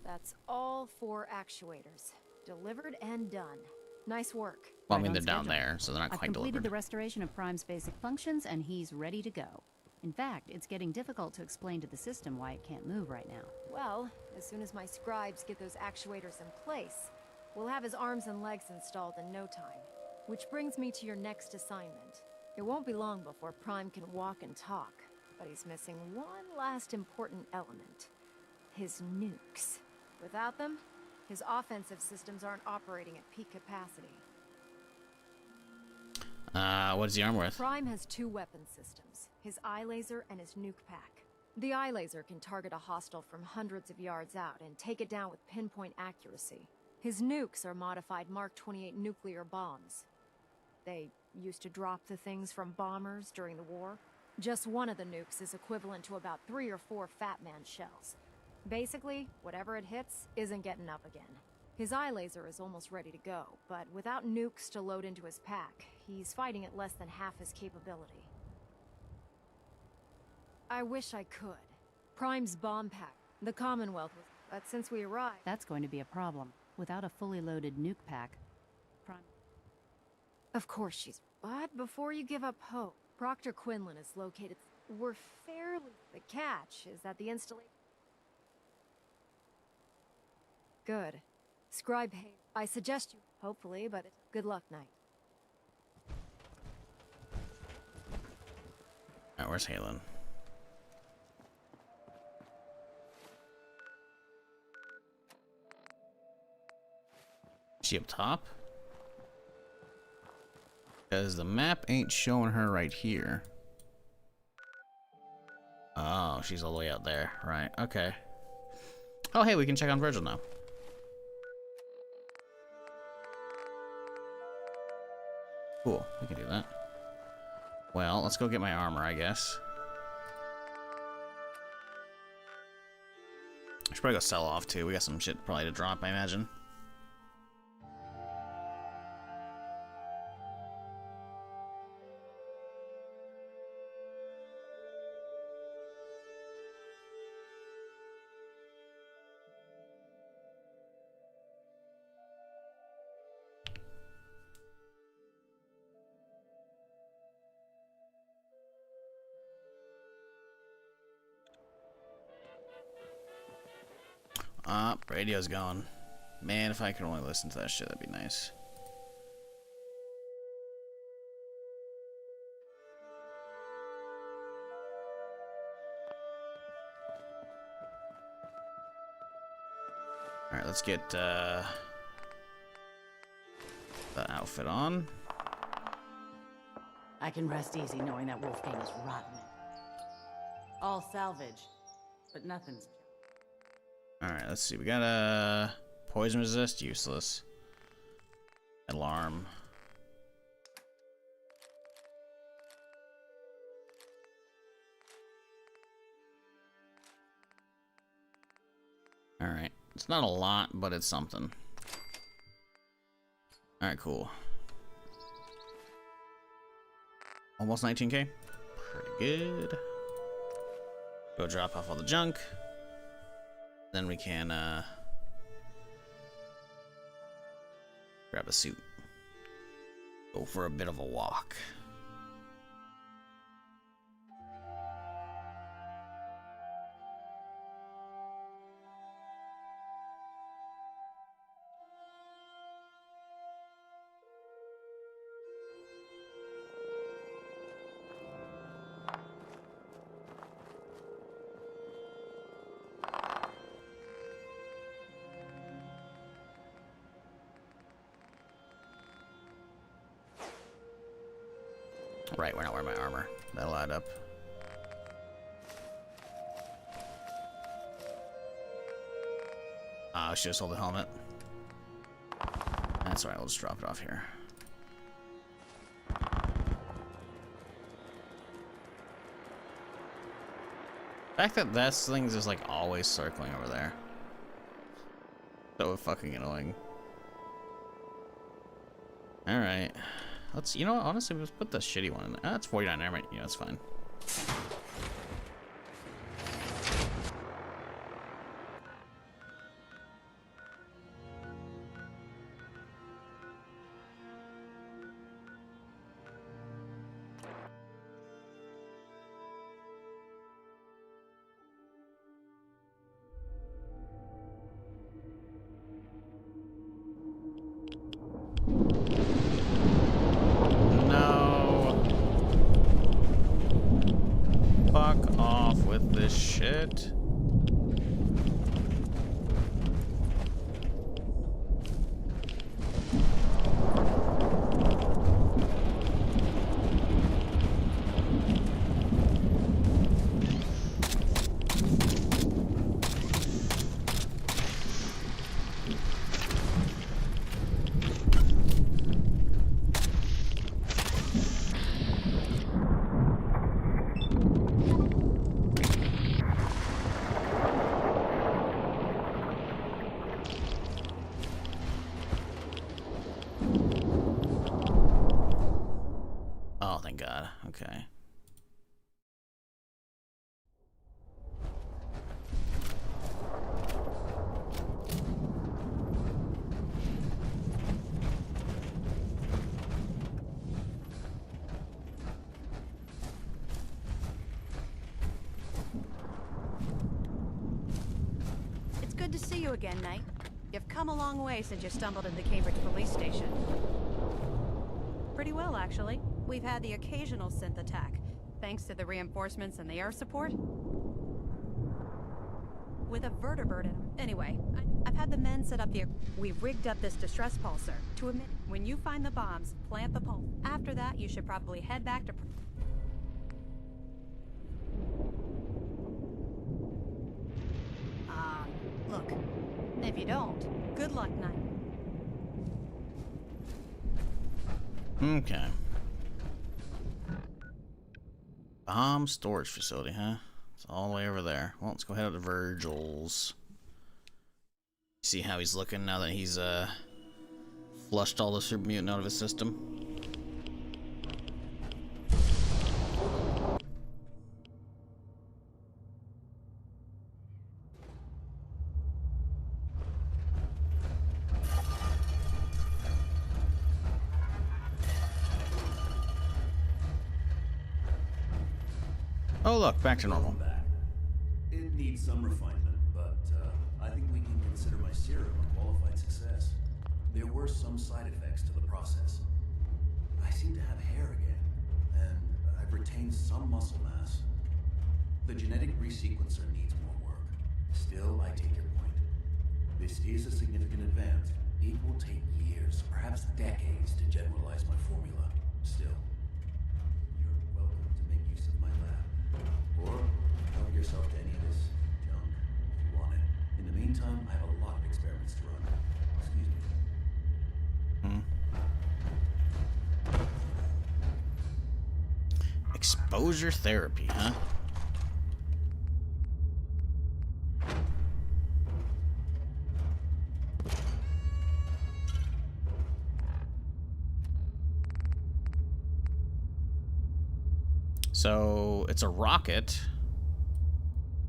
Speaker 10: That's all 4 actuators. Delivered and done. Nice work.
Speaker 1: Well, I mean, they're down there, so they're not
Speaker 9: I've
Speaker 1: quite
Speaker 9: completed
Speaker 1: delivered.
Speaker 9: the restoration of Prime's basic functions, and he's ready to go. In fact, it's getting difficult to explain to the system why it can't move right now.
Speaker 10: Well, as soon as my scribes get those actuators in place, we'll have his arms and legs installed in no time. Which brings me to your next assignment. It won't be long before Prime can walk and talk, but he's missing one last important element. His nukes. Without them, his offensive systems aren't operating at peak capacity.
Speaker 1: What's the arm with?
Speaker 10: Prime has 2 weapon systems, his eye laser and his nuke pack. The eye laser can target a hostile from hundreds of yards out and take it down with pinpoint accuracy. His nukes are modified Mark 28 nuclear bombs. They used to drop the things from bombers during the war. Just one of the nukes is equivalent to about 3 or 4 Fat Man shells. Basically, whatever it hits isn't getting up again. His eye laser is almost ready to go, but without nukes to load into his pack, he's fighting at less than half his capability. I wish I could. Prime's bomb pack, the Commonwealth was... But since we arrived...
Speaker 9: That's going to be a problem. Without a fully loaded nuke pack, Prime...
Speaker 10: Of course she's... But before you give up hope, Proctor Quinlan is located... We're fairly... The catch is that the installation... Good. Scribe Hay. I suggest you... Hopefully, but good luck, Knight.
Speaker 1: Alright, where's Halen? Is she up top? Because the map ain't showing her right here. Oh, she's all the way out there. Right, okay. Oh, hey, we can check on Virgil now. Cool, we can do that. Well, let's go get my armor, I guess. I should probably go sell off, too. We got some shit probably to drop, I imagine. Radio's gone. Man, if I could only listen to that shit, that'd be nice. Alright, let's get the outfit on.
Speaker 20: I can rest easy knowing that Wolfgang is rotten. All salvage, but nothing's...
Speaker 1: Alright, let's see. We got a poison resist, useless. Alarm. Alright. It's not a lot, but it's something. Alright, cool. Almost 19k. Pretty good. Go drop off all the junk. Then we can grab a suit. Go for a bit of a walk. Right, we're not wearing my armor. That'll add up. I should have sold the helmet. That's alright, we'll just drop it off here. The fact that this thing is just like always circling over there. So fucking annoying. Alright. Let's, you know what, honestly, let's put the shitty one in. That's 49 there, right? Yeah, that's fine. Fuck off with this shit. Oh, thank God. Okay.
Speaker 9: It's good to see you again, Knight. You've come a long way since you stumbled into the Cambridge police station. Pretty well, actually. We've had the occasional synth attack, thanks to the reinforcements and the air support. With a vertibird in them. Anyway, I've had the men set up the... We've rigged up this distress pulsar to emit... When you find the bombs, plant the pulse. After that, you should probably head back to... Look. If you don't, good luck, Knight.
Speaker 1: Okay. Bomb storage facility, huh? It's all the way over there. Well, let's go head out to Virgil's. See how he's looking now that he's flushed all the super mutant out of his system. Oh look, back to normal.
Speaker 21: It needs some refinement, but I think we can consider my serum a qualified success. There were some side effects to the process. I seem to have hair again, and I've retained some muscle mass. The genetic resequencer needs more work. Still, I take your point. This is a significant advance. It will take years, perhaps decades, to generalize my formula. Still, you're welcome to make use of my lab. Or help yourself to any of this junk if you want it. In the meantime, I have a lot of experiments to run. Excuse me.
Speaker 1: Exposure therapy, huh? So it's a rocket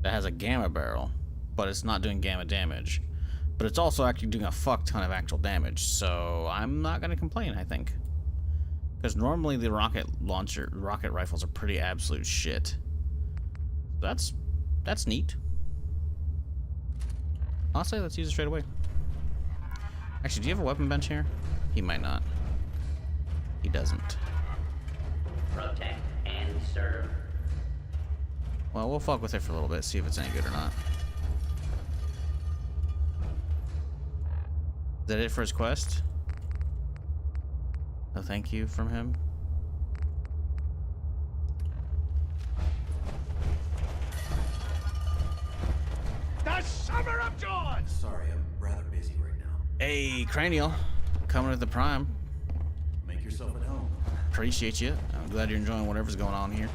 Speaker 1: that has a gamma barrel, but it's not doing gamma damage. But it's also actually doing a fuck ton of actual damage, so I'm not gonna complain, I think. Because normally the rocket rifles are pretty absolute shit. That's neat. Honestly, let's use it straight away. Actually, do you have a weapon bench here? He might not. He doesn't.
Speaker 17: Protect and serve.
Speaker 1: Well, we'll fuck with it for a little bit, see if it's any good or not. Is that it for his quest? No thank you from him?
Speaker 3: a summer of joy!
Speaker 21: Sorry, I'm rather busy right now.
Speaker 1: Hey, Cranial. Coming with the Prime.
Speaker 21: Make yourself at home.
Speaker 1: Appreciate you. I'm glad you're enjoying whatever's going on here.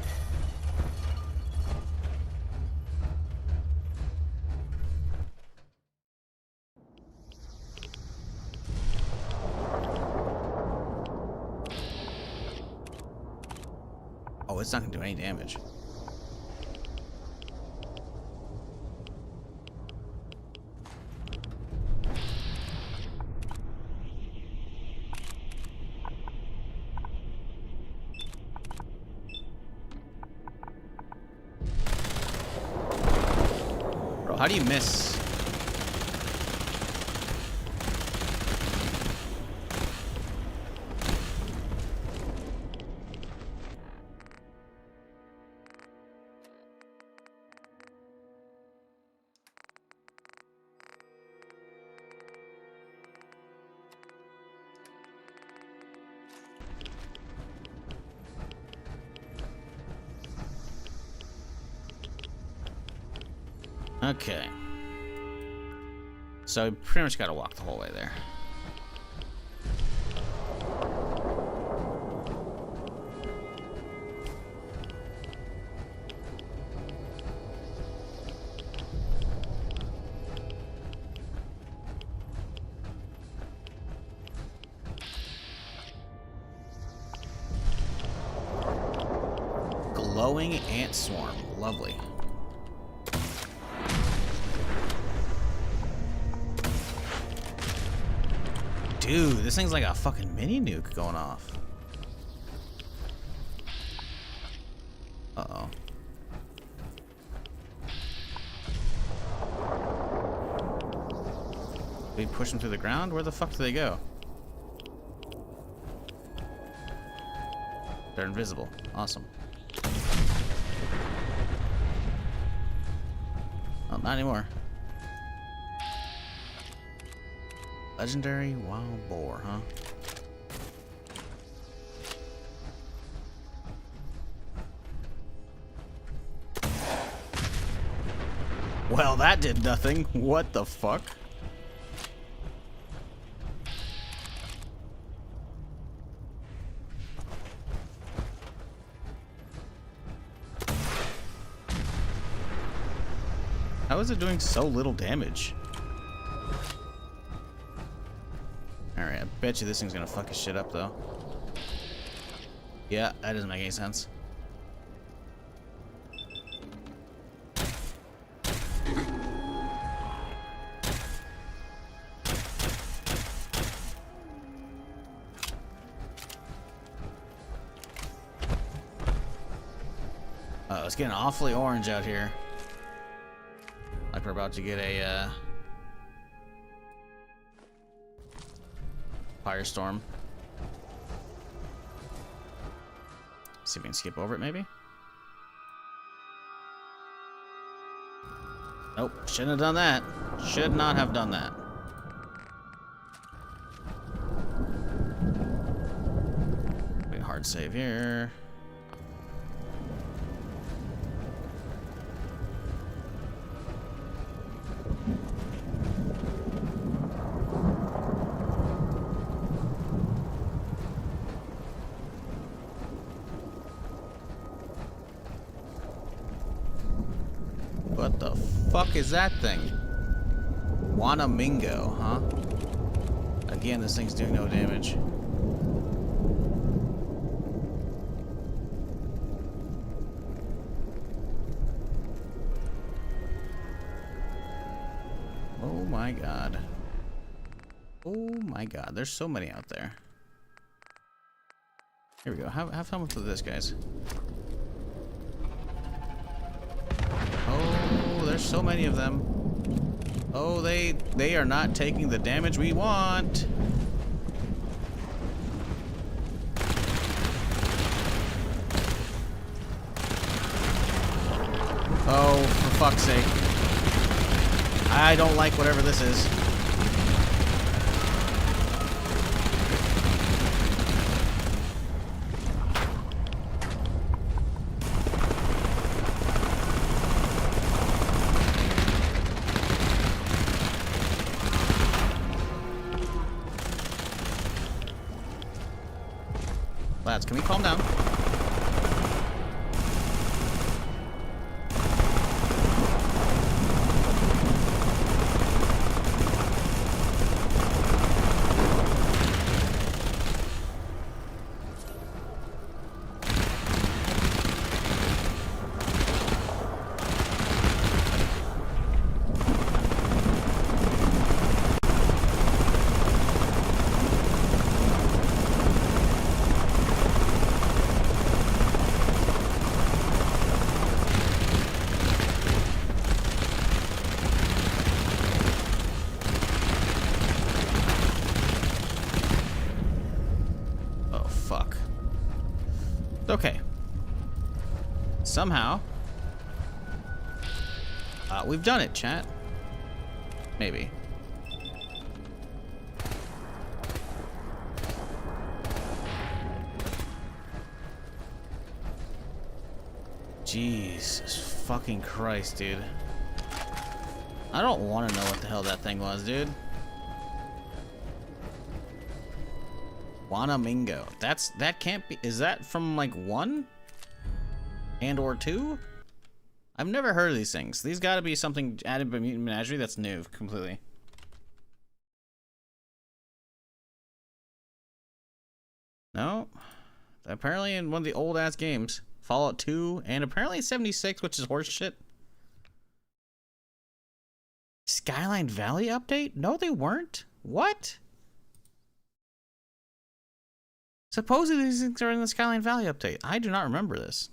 Speaker 1: Oh, it's not gonna do any damage. Bro, how do you miss? Okay. So we pretty much gotta walk the whole way there. Glowing ant swarm. Lovely. Dude, this thing's like a fucking mini nuke going off. Uh-oh. We push them through the ground? Where the fuck do they go? They're invisible. Awesome. Oh, not anymore. Legendary wild boar, huh? Well, that did nothing. What the fuck? How is it doing so little damage? Alright, I bet you this thing's gonna fuck his shit up, though. Yeah, that doesn't make any sense. It's getting awfully orange out here. Like we're about to get a, firestorm. See if we can skip over it, maybe? Nope, shouldn't have done that. Should not have done that. Big hard save here. What the fuck is that thing? Wanamingo, huh? Again, this thing's doing no damage. Oh my god. Oh my god, there's so many out there. Here we go. Have fun with this, guys. Oh, there's so many of them. Oh, they are not taking the damage we want. Oh, for fuck's sake. I don't like whatever this is. Lads, can we calm down? Okay. Somehow. We've done it, chat. Maybe. Jesus fucking Christ, dude. I don't want to know what the hell that thing was, dude. Wanamingo. That can't be. Is that from like 1 and or 2? I've never heard of these things. These got to be something added by Mutant Menagerie that's new completely. No. Apparently in one of the old ass games, Fallout 2 and apparently 76, which is horse shit. Skyline Valley update? No, they weren't. What? Supposedly these things are in the Skyline Valley update. I do not remember this.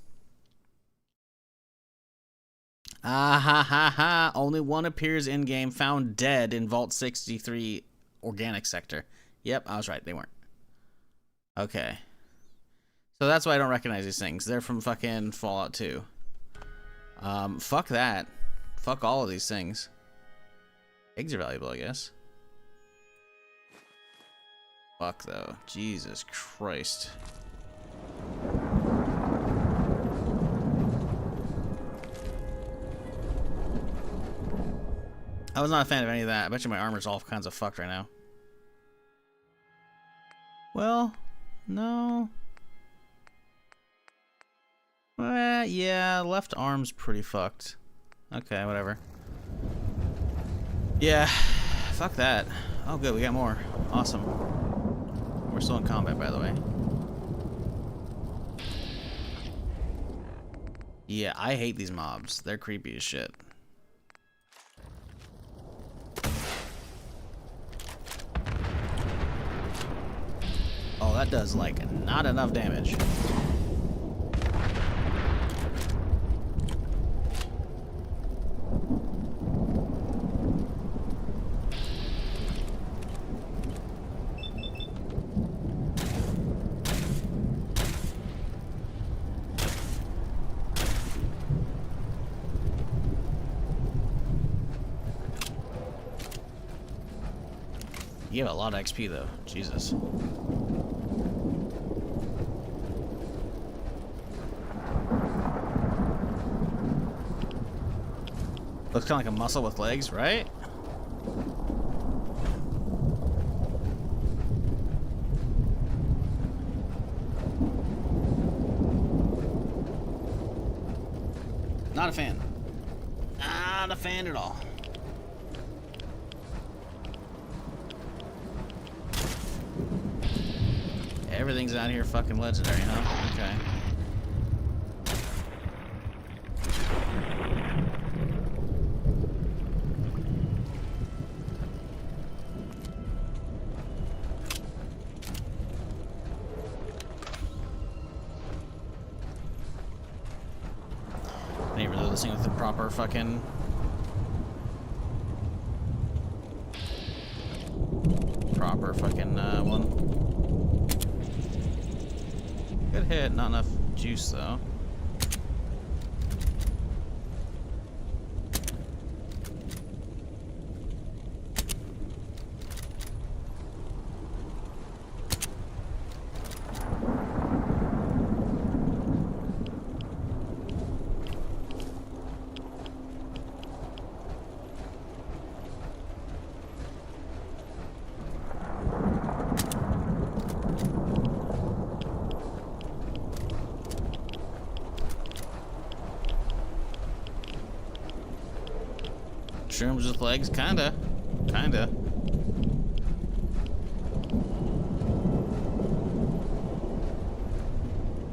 Speaker 1: Ah ha ha ha. Only one appears in game, found dead in Vault 63 organic sector. Yep, I was right. They weren't. Okay. So that's why I don't recognize these things. They're from fucking Fallout 2. Fuck that. Fuck all of these things. Eggs are valuable, I guess. Fuck though. Jesus Christ. I was not a fan of any of that. I bet you my armor's all kinds of fucked right now. Well, no. Yeah, left arm's pretty fucked. Okay, whatever. Yeah, fuck that. Oh good, we got more. Awesome. We're still in combat, by the way. Yeah, I hate these mobs. They're creepy as shit. Oh, that does, like, not enough damage. You have a lot of XP though. Jesus. Looks kind of like a muscle with legs, right? Not a fan. Not a fan at all. Everything's out here fucking legendary, huh? Okay. I need to reload this thing with the proper fucking... proper fucking one. Good hit, not enough juice though. Mushrooms with legs? Kinda. Kinda.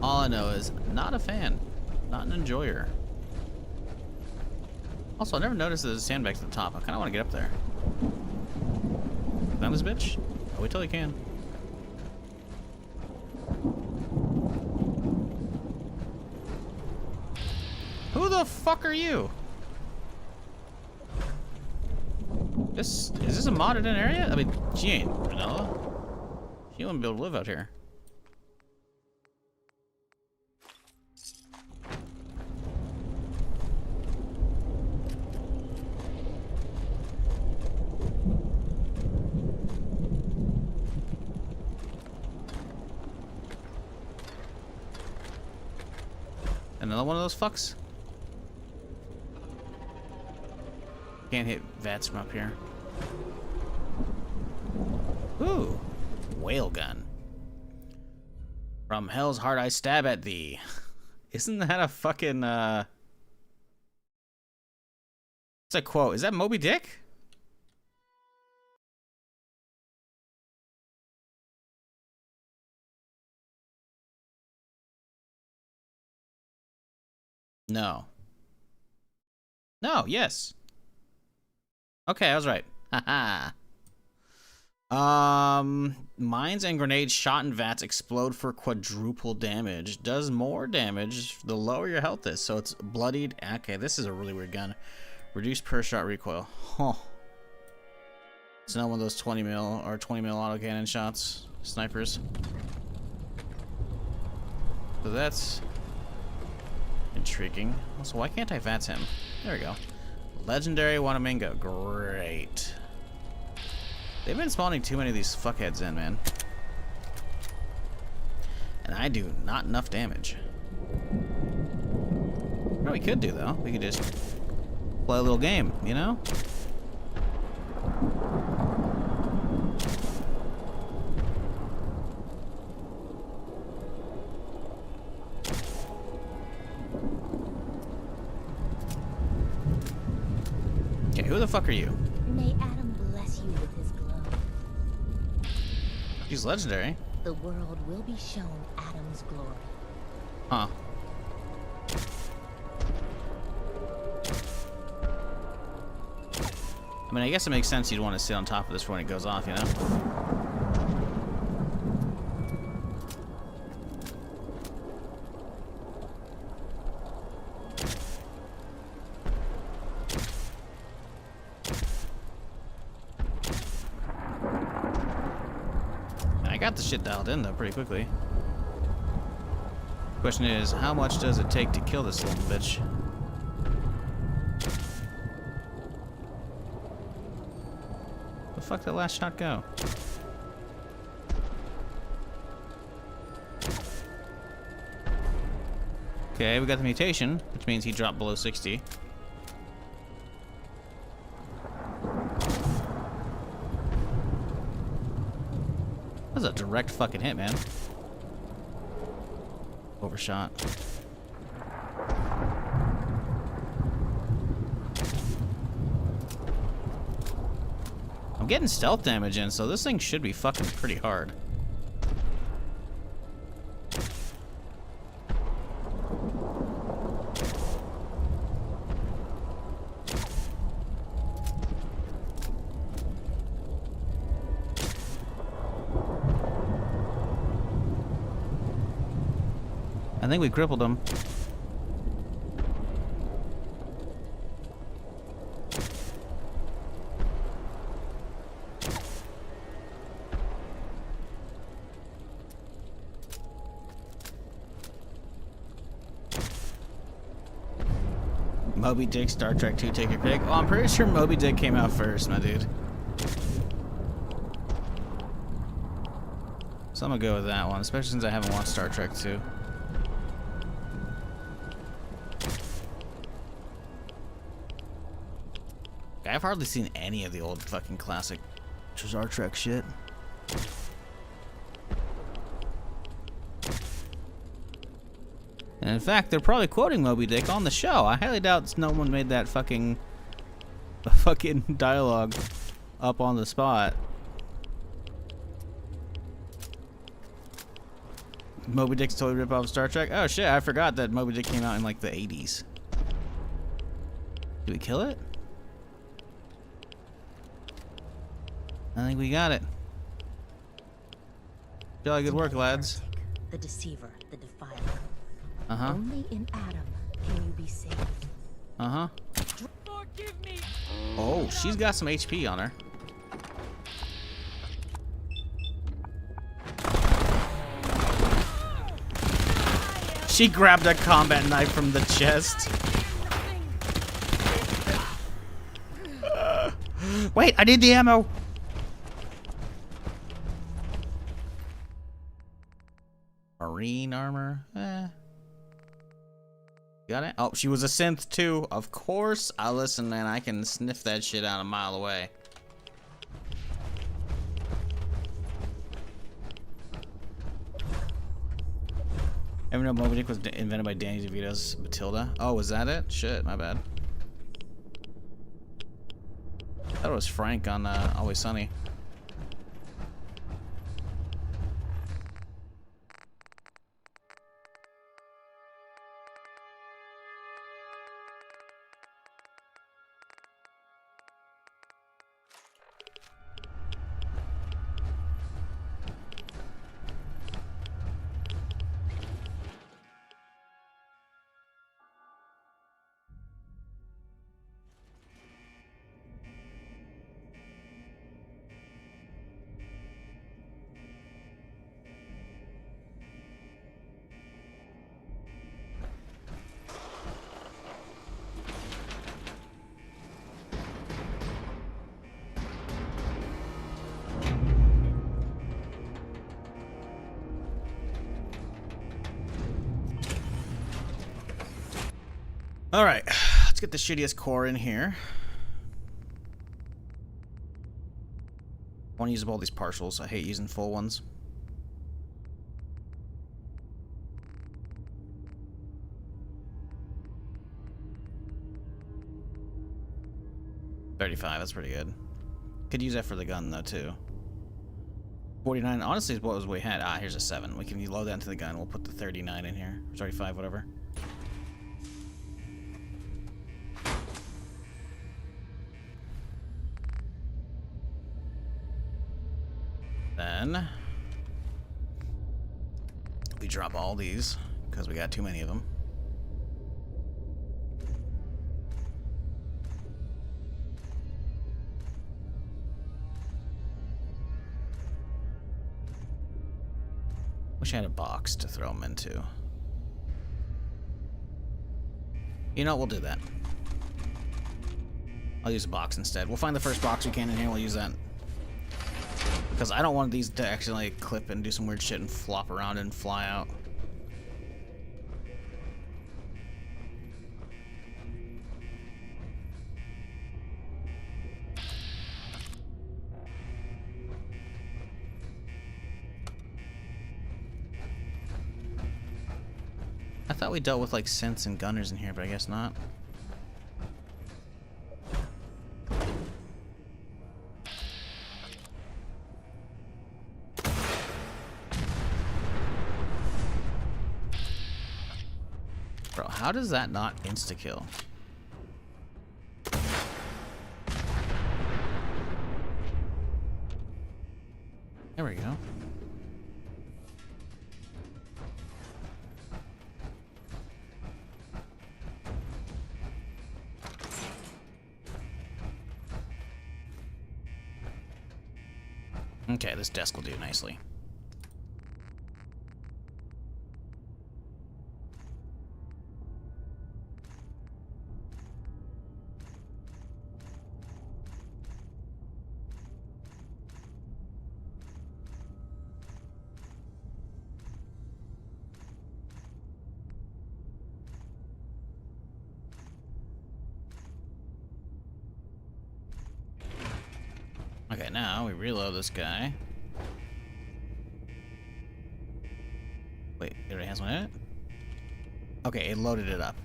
Speaker 1: All I know is, not a fan. Not an enjoyer. Also, I never noticed there's sandbags at the top. I kinda wanna get up there. Climb this bitch? Oh, wait till you can. Who the fuck are you? Is this a modded in area? I mean, she ain't vanilla. She wouldn't be able to live out here. Another one of those fucks? Can't hit vats from up here. Ooh, whale gun. From hell's heart I stab at thee. Isn't that a fucking it's a quote. Is that Moby Dick? No. No, yes. Okay, I was right. Haha. Mines and grenades shot in vats explode for quadruple damage. Does more damage the lower your health is. So it's bloodied. Okay, this is a really weird gun. Reduce per shot recoil. Huh. It's not one of those 20 mil or 20 mil autocannon shots. Snipers. So that's intriguing. Also, why can't I vats him? There we go. Legendary Wanaminga. Great. They've been spawning too many of these fuckheads in, man. And I do not enough damage. What we could do, though, we could just play a little game, you know? Okay, who the fuck are you?
Speaker 7: May Adam bless you with his glow.
Speaker 1: She's legendary.
Speaker 7: The world will be shown Adam's glory.
Speaker 1: Huh. I mean, I guess it makes sense you'd want to sit on top of this when it goes off, you know? I got the shit dialed in, though, pretty quickly. Question is, how much does it take to kill this little bitch? The fuck did that last shot go? Okay, we got the mutation, which means he dropped below 60. That was a direct fucking hit, man. Overshot. I'm getting stealth damage in, so this thing should be fucking pretty hard. I think we crippled him. Moby Dick, Star Trek 2, take your pick. Oh, I'm pretty sure Moby Dick came out first, my dude. So I'm gonna go with that one, especially since I haven't watched Star Trek 2. I've hardly seen any of the old fucking classic Star Trek shit. And in fact, they're probably quoting Moby Dick on the show. I highly doubt no one made that fucking the fucking dialogue up on the spot. Moby Dick's totally rip off Star Trek. Oh shit, I forgot that Moby Dick came out in like the 80s. Did we kill it? I think we got it. Jolly good work, lads.
Speaker 7: The deceiver, the defiler.
Speaker 1: Uh-huh.
Speaker 7: Only in Adam can you be saved.
Speaker 1: Uh-huh. Oh, she's got some HP on her. She grabbed a combat knife from the chest. Wait, I need the ammo. Marine armor. Got it? Oh, she was a synth too. Of course. Listen, man, I can sniff that shit out a mile away. Ever know Moby Dick was invented by Danny DeVito's Matilda? Oh, was that it? Shit, my bad. I thought it was Frank on Always Sunny. Alright, let's get the shittiest core in here. I want to use up all these partials. I hate using full ones. $35, that's pretty good. Could use that for the gun though too. 49, honestly is what we had. Ah, here's a 7. We can load that into the gun. We'll put the 39 in here. 35, whatever. Then we drop all these because we got too many of them. Wish I had a box to throw them into. You know, we'll do that. I'll use a box instead. We'll find the first box we can in here. We'll use that. Because I don't want these to actually clip and do some weird shit and flop around and fly out. I thought we dealt with like synths and gunners in here, but I guess not. Bro, how does that not insta-kill? There we go. Okay, this desk will do nicely. Okay, now we reload this guy. Wait, it already has one in it? Okay, it loaded it up.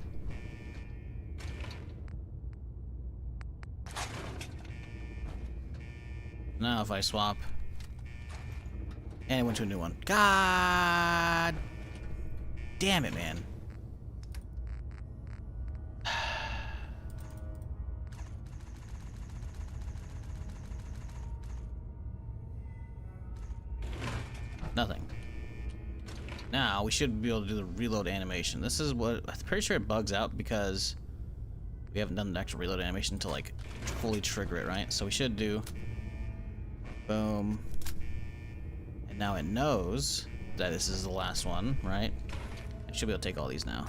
Speaker 1: Now if I swap... And it went to a new one. God damn it, man. Nothing. Now we should be able to do the reload animation. This is what I'm pretty sure it bugs out because we haven't done the actual reload animation to like fully trigger it, right? So we should do boom. And now it knows that this is the last one, right? I should be able to take all these now.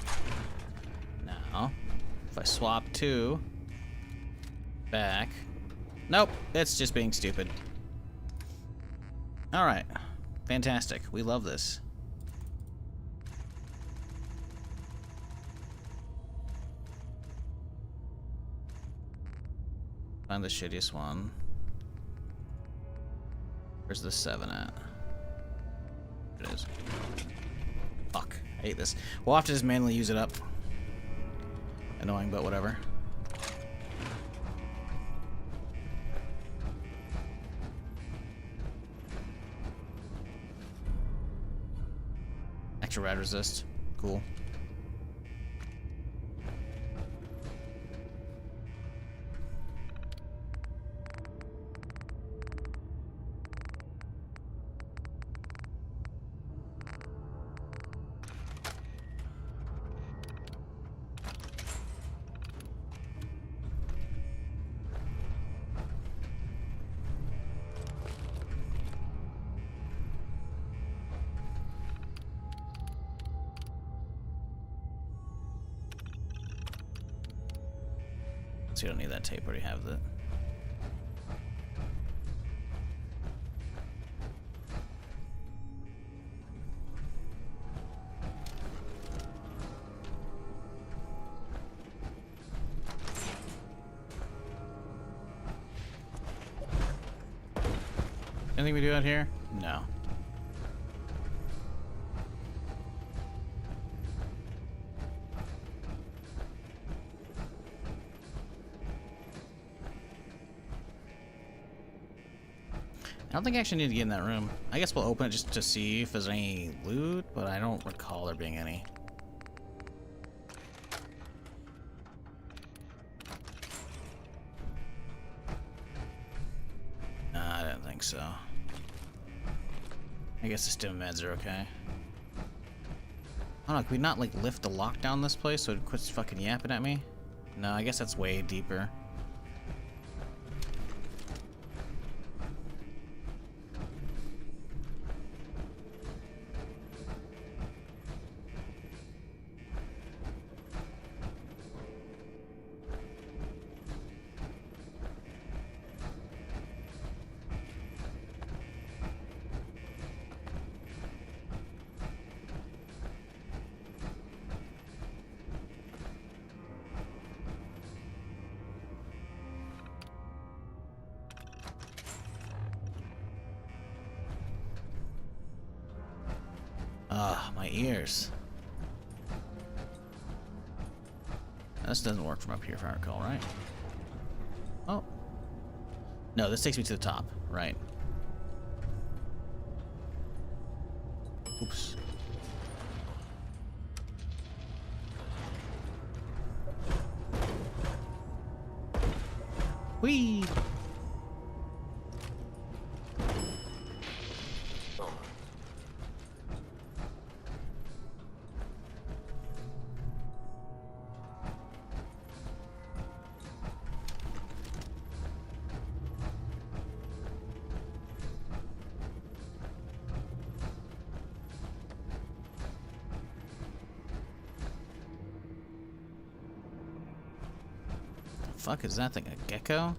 Speaker 1: Now, if I swap to back. Nope, it's just being stupid. Alright. Fantastic. We love this. Find the shittiest one. Where's the 7 at? It is. Fuck. I hate this. We'll have to just manually use it up. Annoying, but whatever. Extra rad resist. Cool. So you don't need that tape, already have that. Anything we do out here? No. I don't think I actually need to get in that room. I guess we'll open it just to see if there's any loot, but I don't recall there being any. Nah, I don't think so. I guess the stim meds are okay. I don't know, can we not like lift the lockdown in this place so it quits fucking yapping at me? No, I guess that's way deeper. Ah, my ears. This doesn't work from up here if I recall, right? Oh. No, this takes me to the top, right. Oops. Whee! Fuck is that thing? A gecko?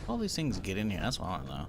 Speaker 1: All these things get in here. That's what I want to know.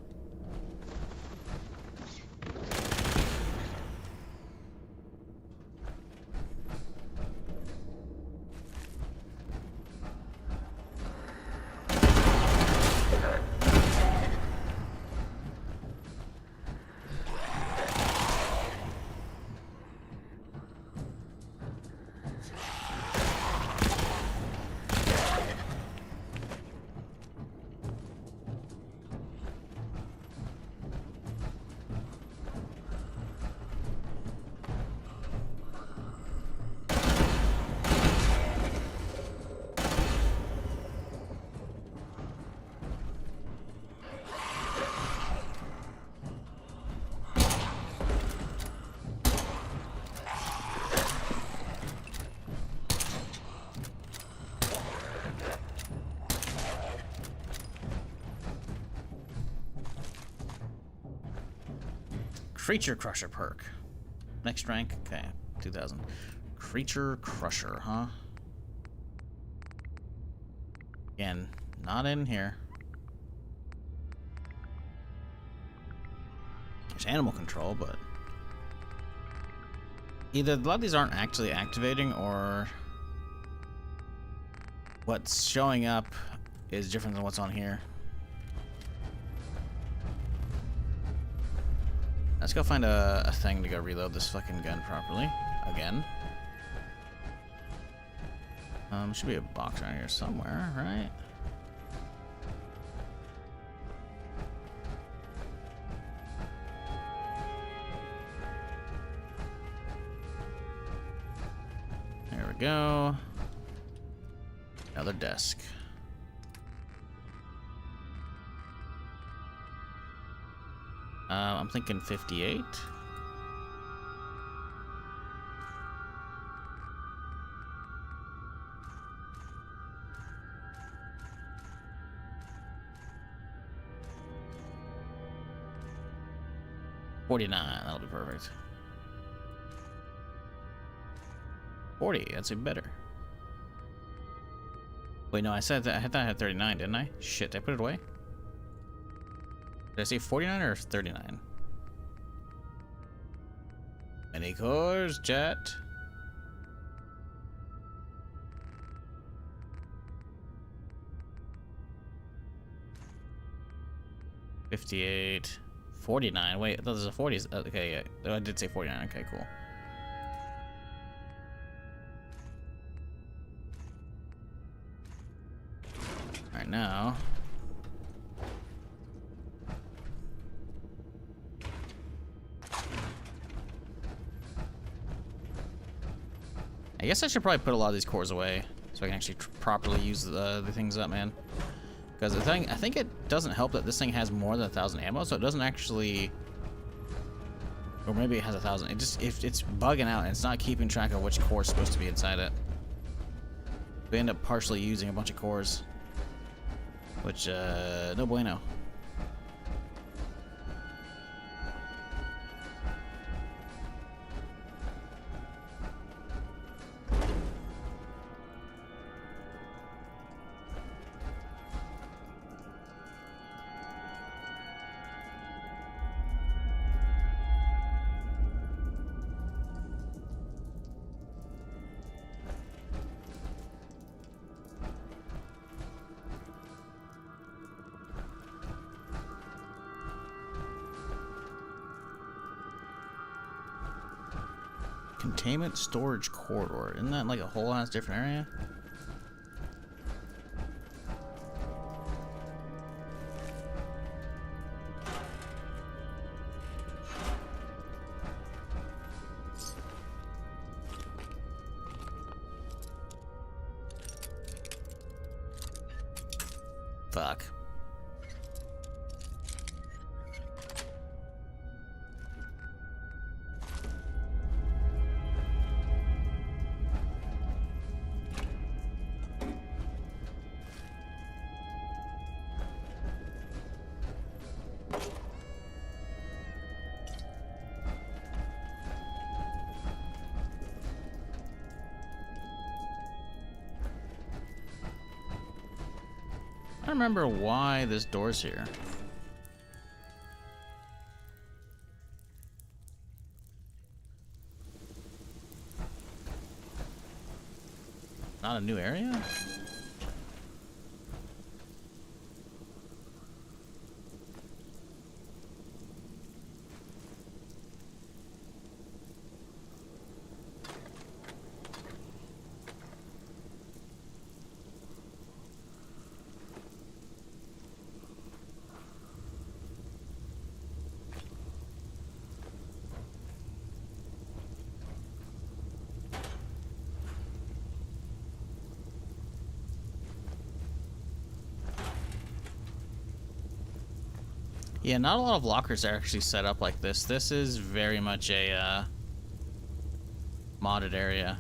Speaker 1: Creature Crusher perk. Next rank, okay, 2000. Creature Crusher, huh? Again, not in here. There's animal control, but either a lot of these aren't actually activating, or what's showing up is different than what's on here. Let's go find a thing to go reload this fucking gun properly. Again. Should be a box around here somewhere, right? There we go. Another desk. I'm thinking 58. $49, that'll be perfect. 40, that's even better. Wait, no, I said that I thought I had 39, didn't I? Shit, did I put it away? Did I say 49 or 39? Many cores, jet. $58, 49. Wait, I thought this was a 40. Okay, yeah. Oh, I did say 49. Okay, cool. All right, now. I guess I should probably put a lot of these cores away so I can actually properly use the things up, man. Because the thing, I think it doesn't help that this thing has more than 1,000 ammo, so it doesn't actually, or maybe it has 1,000. It just, if it's bugging out and it's not keeping track of which core is supposed to be inside it. We end up partially using a bunch of cores, which no bueno. Containment storage corridor. Isn't that like a whole ass different area? Fuck. I don't remember why this door's here. Not a new area? Yeah, not a lot of lockers are actually set up like this. This is very much a modded area.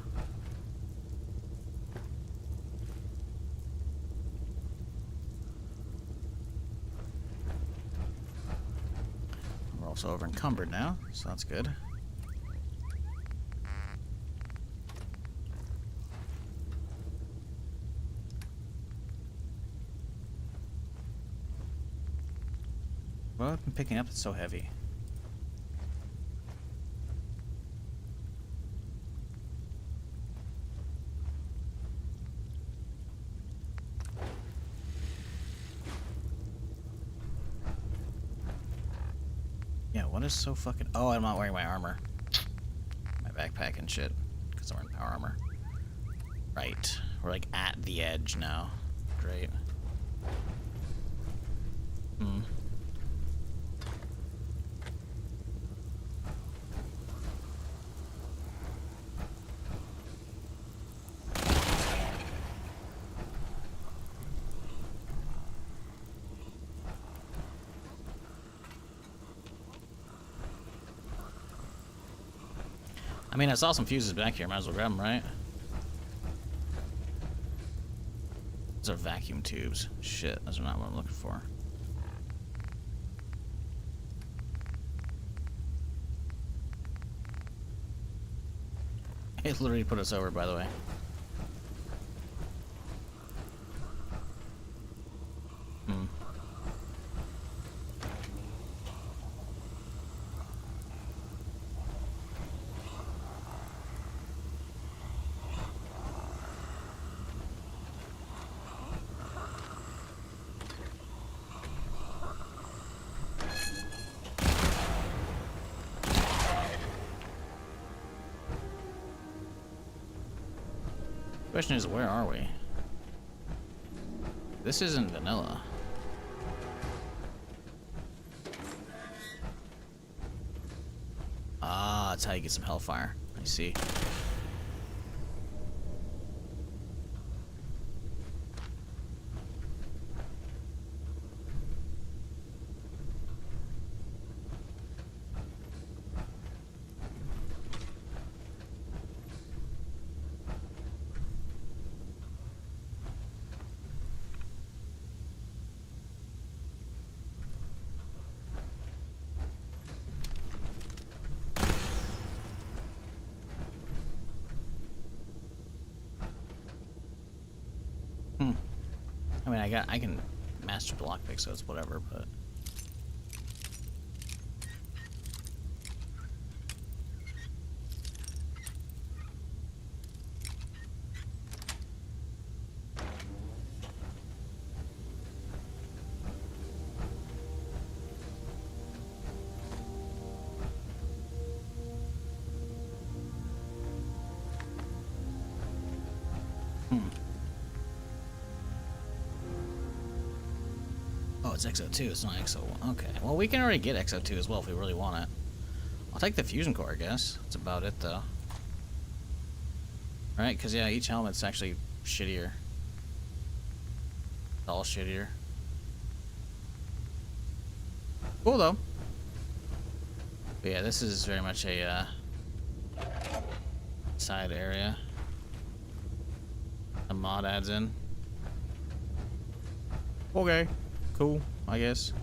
Speaker 1: We're all also over encumbered now, so that's good. What have I been picking up that's so heavy? Yeah, what is so fucking... Oh, I'm not wearing my armor. My backpack and shit. Because I'm wearing power armor. Right. We're like at the edge now. Great. Hmm. I mean, I saw some fuses back here. Might as well grab them, right? Those are vacuum tubes. Shit, those are not what I'm looking for. It literally put us over, by the way. Hmm. Question is, where are we? This isn't vanilla. Ah, that's how you get some hellfire. I see. I mean, I can master the lockpick, so it's whatever, but... Oh, it's XO2, it's not XO1. Okay, well, we can already get XO2 as well if we really want it. I'll take the fusion core, I guess. That's about it, though. Right? Because, yeah, each helmet's actually shittier. It's all shittier. Cool, though. But yeah, this is very much a side area. The mod adds in. Okay. Cool, I guess.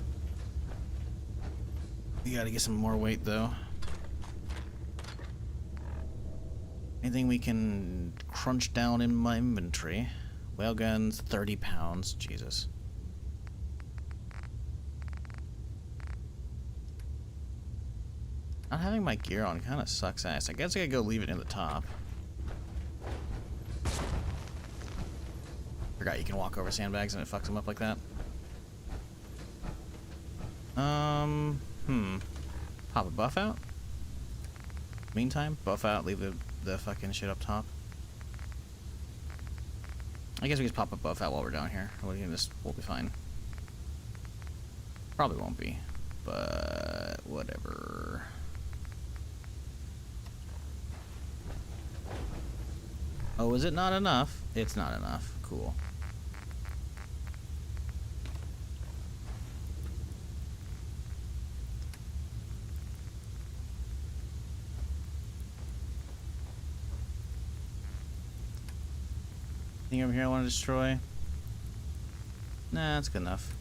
Speaker 1: You gotta get some more weight, though. Anything we can crunch down in my inventory? Whale guns, 30 pounds. Jesus. Not having my gear on kind of sucks ass. I guess I gotta go leave it in the top. Forgot you can walk over sandbags and it fucks them up like that. Pop a buff out? Meantime, buff out, leave the fucking shit up top. I guess we just pop a buff out while we're down here. We'll be fine. Probably won't be, but whatever. Oh, is it not enough? It's not enough. Cool. Anything over here I want to destroy? Nah, that's good enough.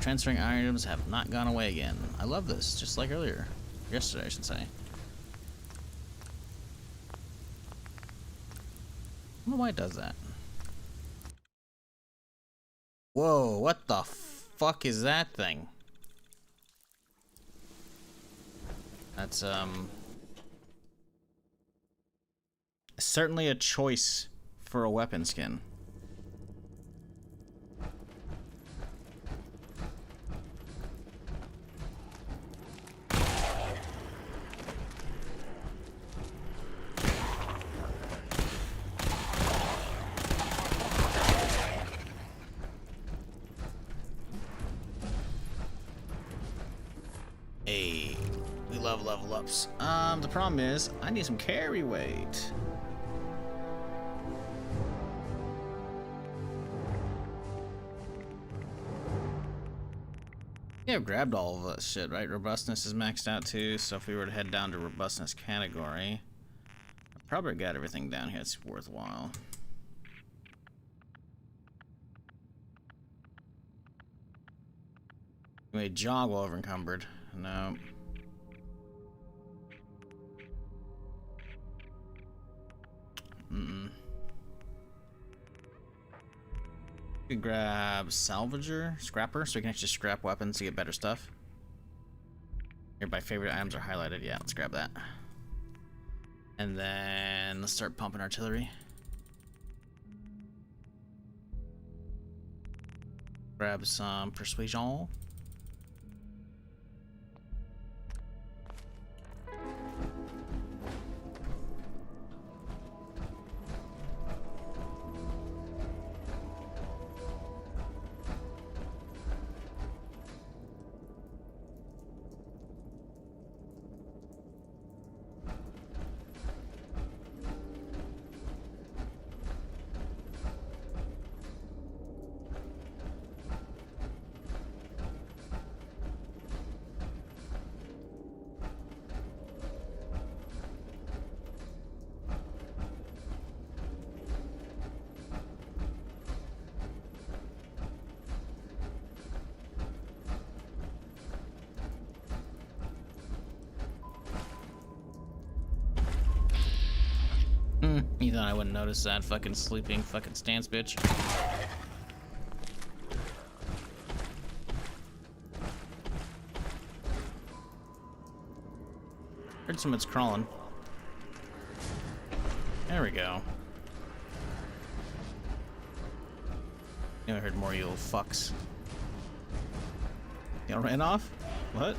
Speaker 1: Transferring items have not gone away again. I love this, just like earlier. Yesterday, I should say. I don't know why it does that. Whoa, what the fuck is that thing? That's, certainly a choice for a weapon skin. Hey, we love level ups. The problem is, I need some carry weight. Yeah, I've grabbed all of that shit, right? Robustness is maxed out too, so if we were to head down to robustness category, I probably got everything down here that's worthwhile. You may jog while over encumbered. No. We could grab salvager, scrapper, so we can actually scrap weapons to get better stuff. Nearby favorite items are highlighted. Yeah, let's grab that. And then let's start pumping artillery. Grab some persuasion. You thought I wouldn't notice that fucking sleeping fucking stance bitch. Heard someone's crawling. There we go. I heard more, you little fucks. Y'all ran off? What?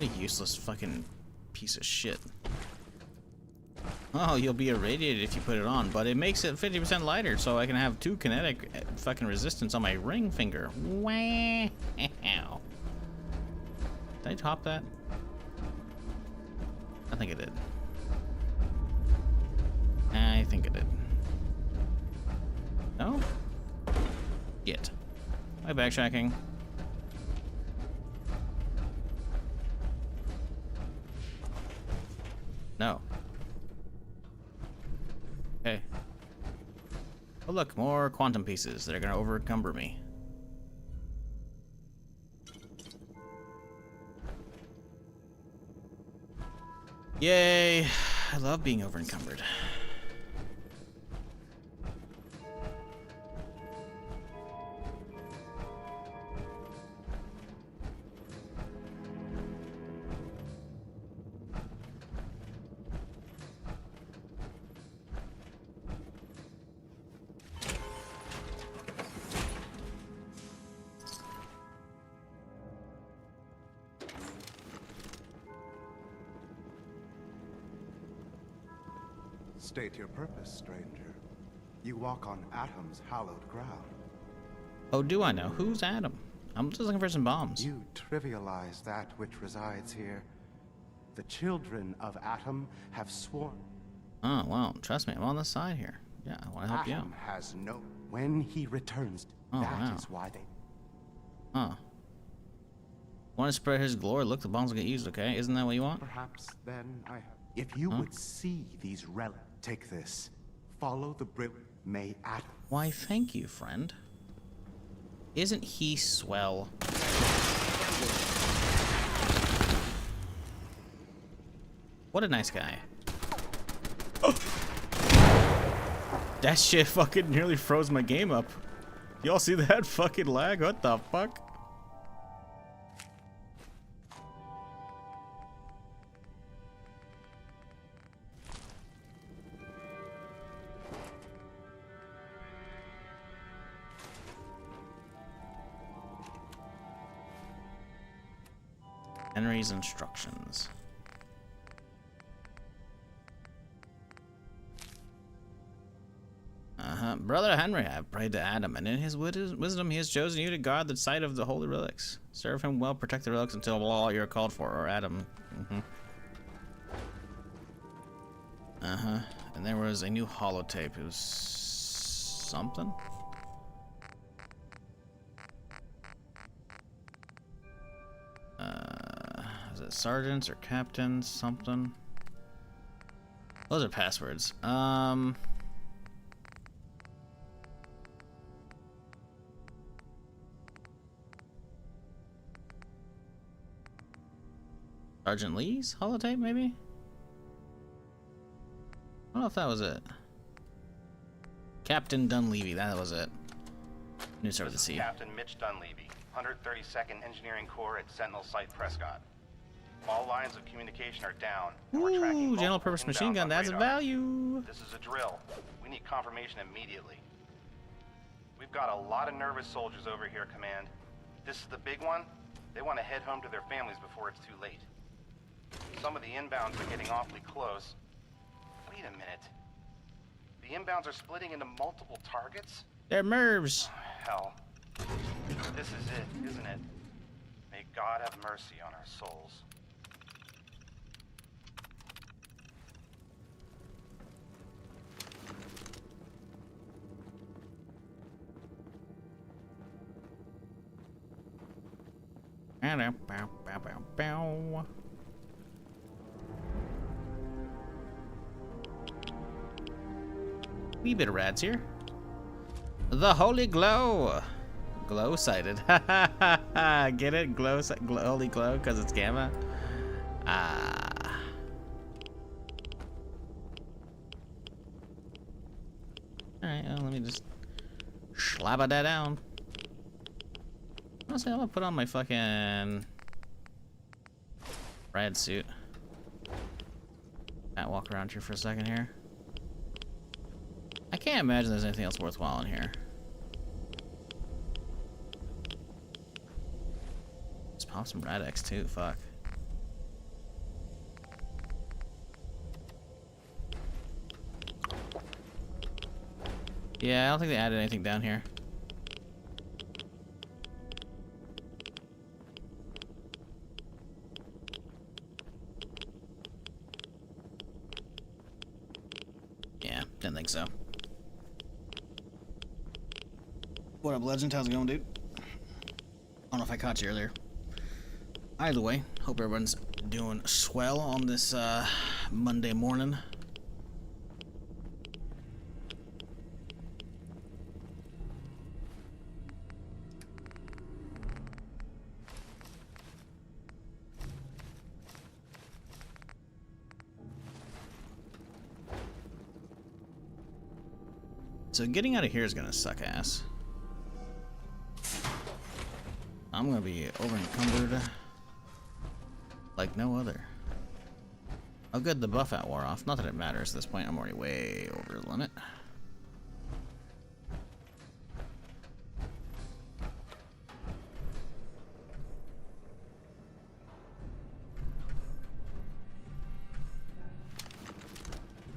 Speaker 1: A useless fucking piece of shit. Oh, you'll be irradiated if you put it on, but it makes it 50% lighter, so I can have 2 kinetic fucking resistance on my ring finger. Wow. Did I top that? I think I did. I think I did. No? Yet. Am I backtracking? No. Okay. Oh look, more quantum pieces that are gonna over-encumber me. Yay! I love being over-encumbered.
Speaker 8: State your purpose, stranger. You walk on Atom's hallowed ground.
Speaker 1: Oh, do I know? Who's Adam? I'm just looking for some bombs.
Speaker 8: You trivialize that which resides here. The children of Atom have sworn.
Speaker 1: Oh, well, trust me, I'm on the side here. Yeah, I want to help you out.
Speaker 8: Atom has no... When he returns, that is why they...
Speaker 1: Huh. Want to spread his glory? Look, the bombs will get used, okay? Isn't that what you want?
Speaker 8: Perhaps then I have... If you would see these relics, take this. Follow the brilliant May Atom.
Speaker 1: Why, thank you, friend. Isn't he swell? What a nice guy. Oh. That shit fucking nearly froze my game up. Y'all see that fucking lag? What the fuck? Henry's instructions. Brother Henry, I have prayed to Adam, and in his wisdom he has chosen you to guard the site of the holy relics. Serve him well, protect the relics until blah, you're called for, or Adam. And there was a new holotape. It was something? Is it sergeants or captains? Something? Those are passwords. Sergeant Lee's holotape, maybe? I don't know if that was it. Captain Dunleavy, that was it. New start with the C.
Speaker 6: Captain Mitch Dunleavy, 132nd Engineering Corps at Sentinel Site Prescott. All lines of communication are down.
Speaker 1: Ooh, general purpose machine gun, that's a value.
Speaker 6: This is a drill. We need confirmation immediately. We've got a lot of nervous soldiers over here, Command. This is the big one. They want to head home to their families before it's too late. Some of the inbounds are getting awfully close. Wait a minute. The inbounds are splitting into multiple targets?
Speaker 1: They're MIRVs.
Speaker 6: Hell. This is it, isn't it? May God have mercy on our souls.
Speaker 1: Wee bit of rads here. The Holy Glow. Glow sighted. Get it? Holy Glow because it's gamma. Ah. Alright, well, let me just slabba that down. Honestly, I'm gonna put on my fucking rad suit. I'll walk around here for a second here. I can't imagine there's anything else worthwhile in here. Let's pop some Rad-X too, fuck. Yeah, I don't think they added anything down here. Yeah, didn't think so. What up, Legend? How's it going, dude? I don't know if I caught you earlier. Either way, hope everyone's doing swell on this Monday morning. So getting out of here is gonna suck ass. I'm gonna be over encumbered like no other. Oh good, the buff out wore off. Not that it matters at this point, I'm already way over the limit.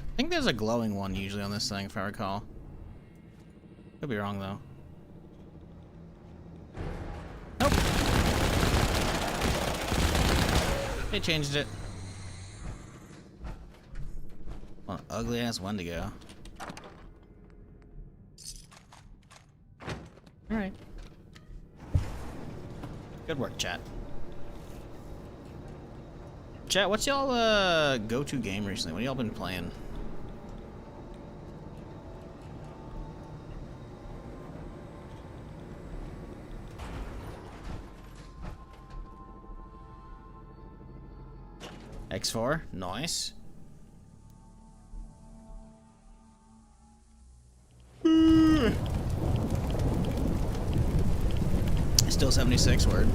Speaker 1: I think there's a glowing one usually on this thing if I recall. Could be wrong though. Nope. They changed it. What an ugly ass Wendigo. Alright. Good work, chat. Chat, what's y'all go-to game recently? What y'all been playing? X4, nice. Still 76, word.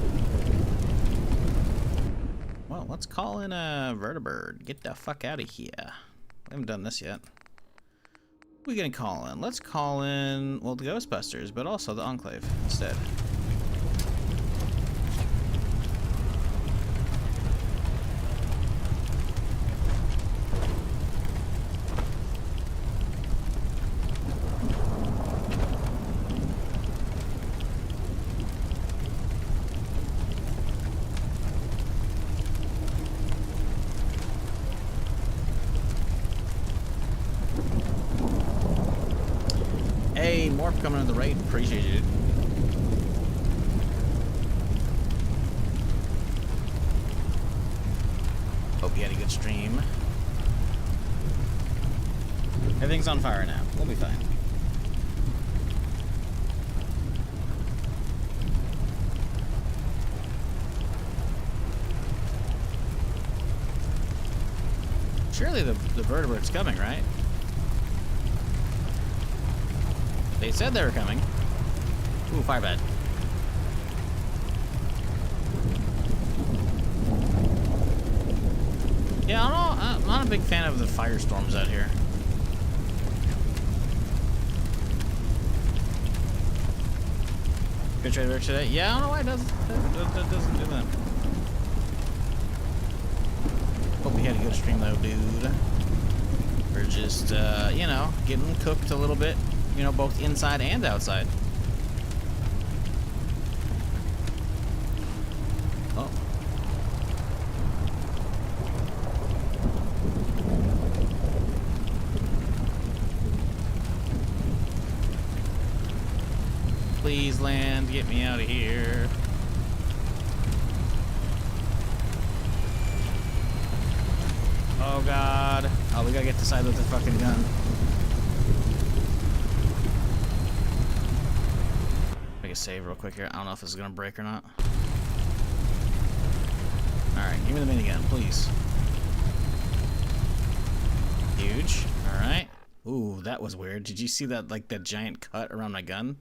Speaker 1: Well, let's call in a vertibird. Get the fuck out of here. We haven't done this yet. We're gonna call in. Let's call in, well, the Ghostbusters, but also the Enclave instead. Hey, Morph coming on the raid. Appreciate it. Hope you had a good stream. Everything's on fire now. We'll be fine. Surely the vertebrate's coming, right? They said they were coming. Ooh, firebed. Yeah, I don't know. I'm not a big fan of the firestorms out here. Good trade work today. Yeah, I don't know why it doesn't do that. Hope we had a good stream though, dude. We're just, you know, getting cooked a little bit. You know, both inside and outside. Oh. Please land, get me out of here. Oh god. Oh, we gotta get to the side with the fucking gun. Save real quick here. I don't know if this is gonna break or not. Alright, give me the minigun, please. Huge. Alright. Ooh, that was weird. Did you see that, like, that giant cut around my gun?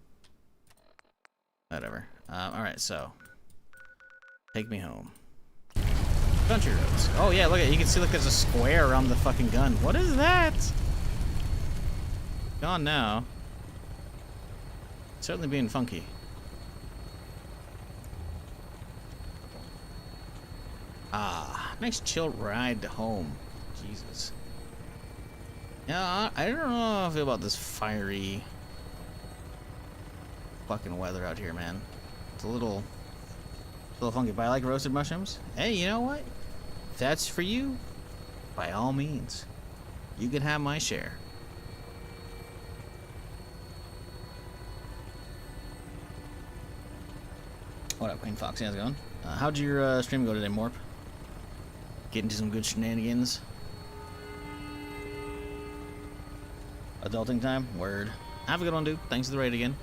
Speaker 1: Whatever. Alright, so. Take me home. Country roads. Oh, yeah, look at it. You can see, look, there's a square around the fucking gun. What is that? Gone now. Certainly being funky. Ah, nice chill ride to home. Jesus. Yeah, I don't know how I feel about this fiery fucking weather out here, man. It's a little funky, but I like roasted mushrooms. Hey, you know what? If that's for you, by all means, you can have my share. What up, Queen Fox? How's it going? How'd your stream go today, Morp? Getting to some good shenanigans. Adulting time? Word. Have a good one, dude. Thanks for the raid again.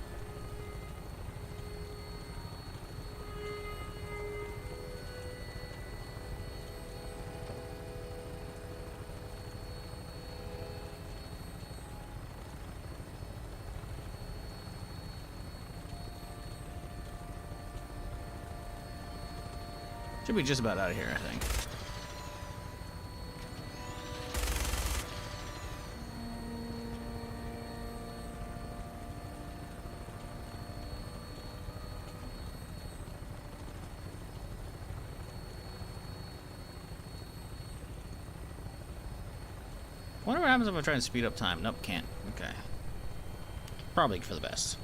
Speaker 1: Should be just about out of here, I think. Wonder what happens if I try and speed up time. Nope, can't. Okay. Probably for the best.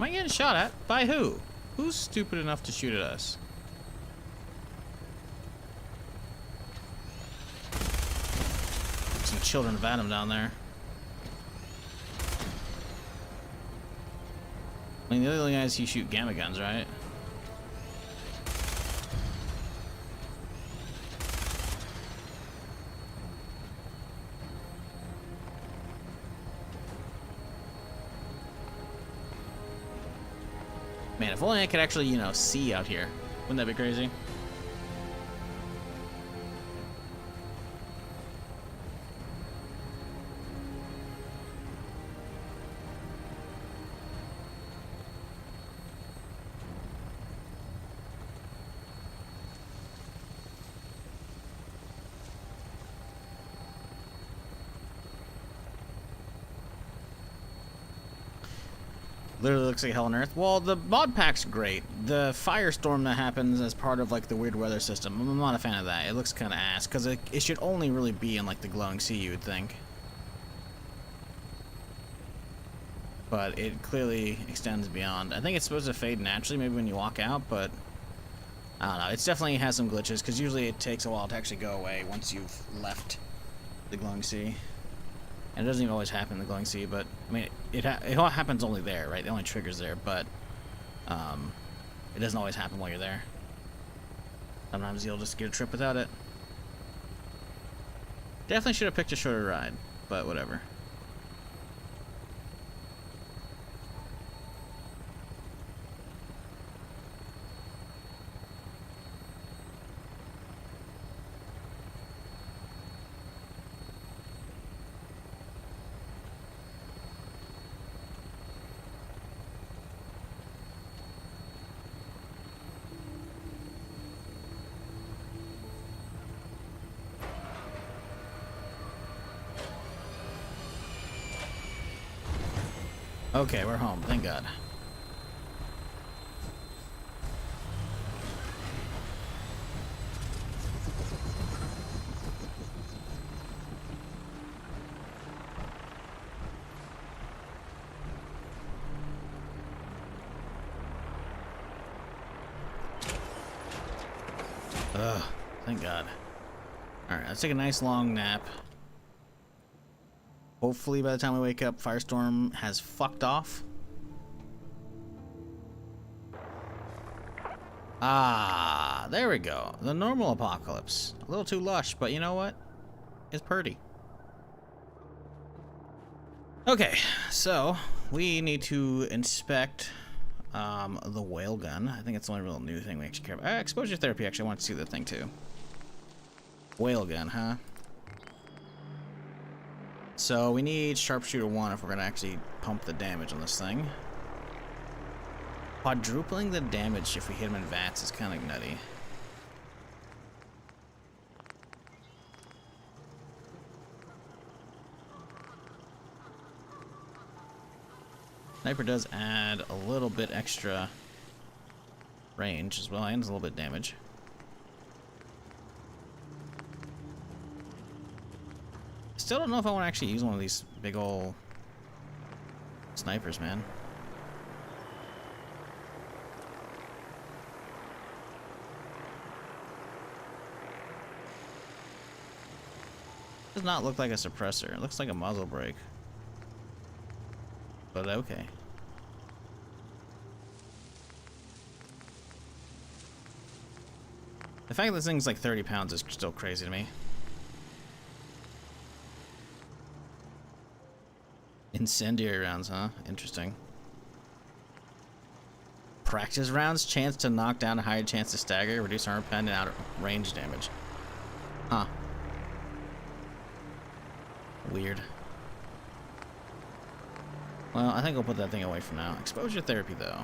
Speaker 1: Am I getting shot at? By who? Who's stupid enough to shoot at us? Some children of Adam down there. I mean, the other guys, he shoot gamma guns, right? Man, if only I could actually, you know, see out here. Wouldn't that be crazy? Literally looks like hell on earth. Well, the mod pack's great. The firestorm that happens as part of like the weird weather system, I'm not a fan of that. It looks kind of ass because it should only really be in like the glowing sea, you would think. But it clearly extends beyond. I think it's supposed to fade naturally, maybe when you walk out, but I don't know. It definitely has some glitches because usually it takes a while to actually go away once you've left the glowing sea. And it doesn't even always happen in the glowing sea, but I mean, it all happens only there, right? The only trigger's there, but it doesn't always happen while you're there. Sometimes you'll just get a trip without it. Definitely should have picked a shorter ride, but whatever. Okay, we're home. Thank God. Ugh, thank God. Alright, let's take a nice long nap. Hopefully by the time we wake up, Firestorm has fucked off. Ah, there we go. The normal apocalypse. A little too lush, but you know what? It's pretty. Okay, so we need to inspect the whale gun. I think it's the only real new thing we actually care about. Exposure therapy, actually, I want to see the thing too. Whale gun, huh? So we need sharpshooter 1 if we're gonna actually pump the damage on this thing. Quadrupling the damage if we hit him in VATS is kind of nutty. Sniper does add a little bit extra range as well, and a little bit of damage. Still don't know if I want to actually use one of these big ol' snipers, man. Does not look like a suppressor. It looks like a muzzle brake. But okay. The fact that this thing's like 30 pounds is still crazy to me. Incendiary rounds, huh? Interesting. Practice rounds, chance to knock down a higher chance to stagger, reduce armor pen and outer range damage. Huh. Weird. Well, I think I'll put that thing away for now. Exposure therapy, though.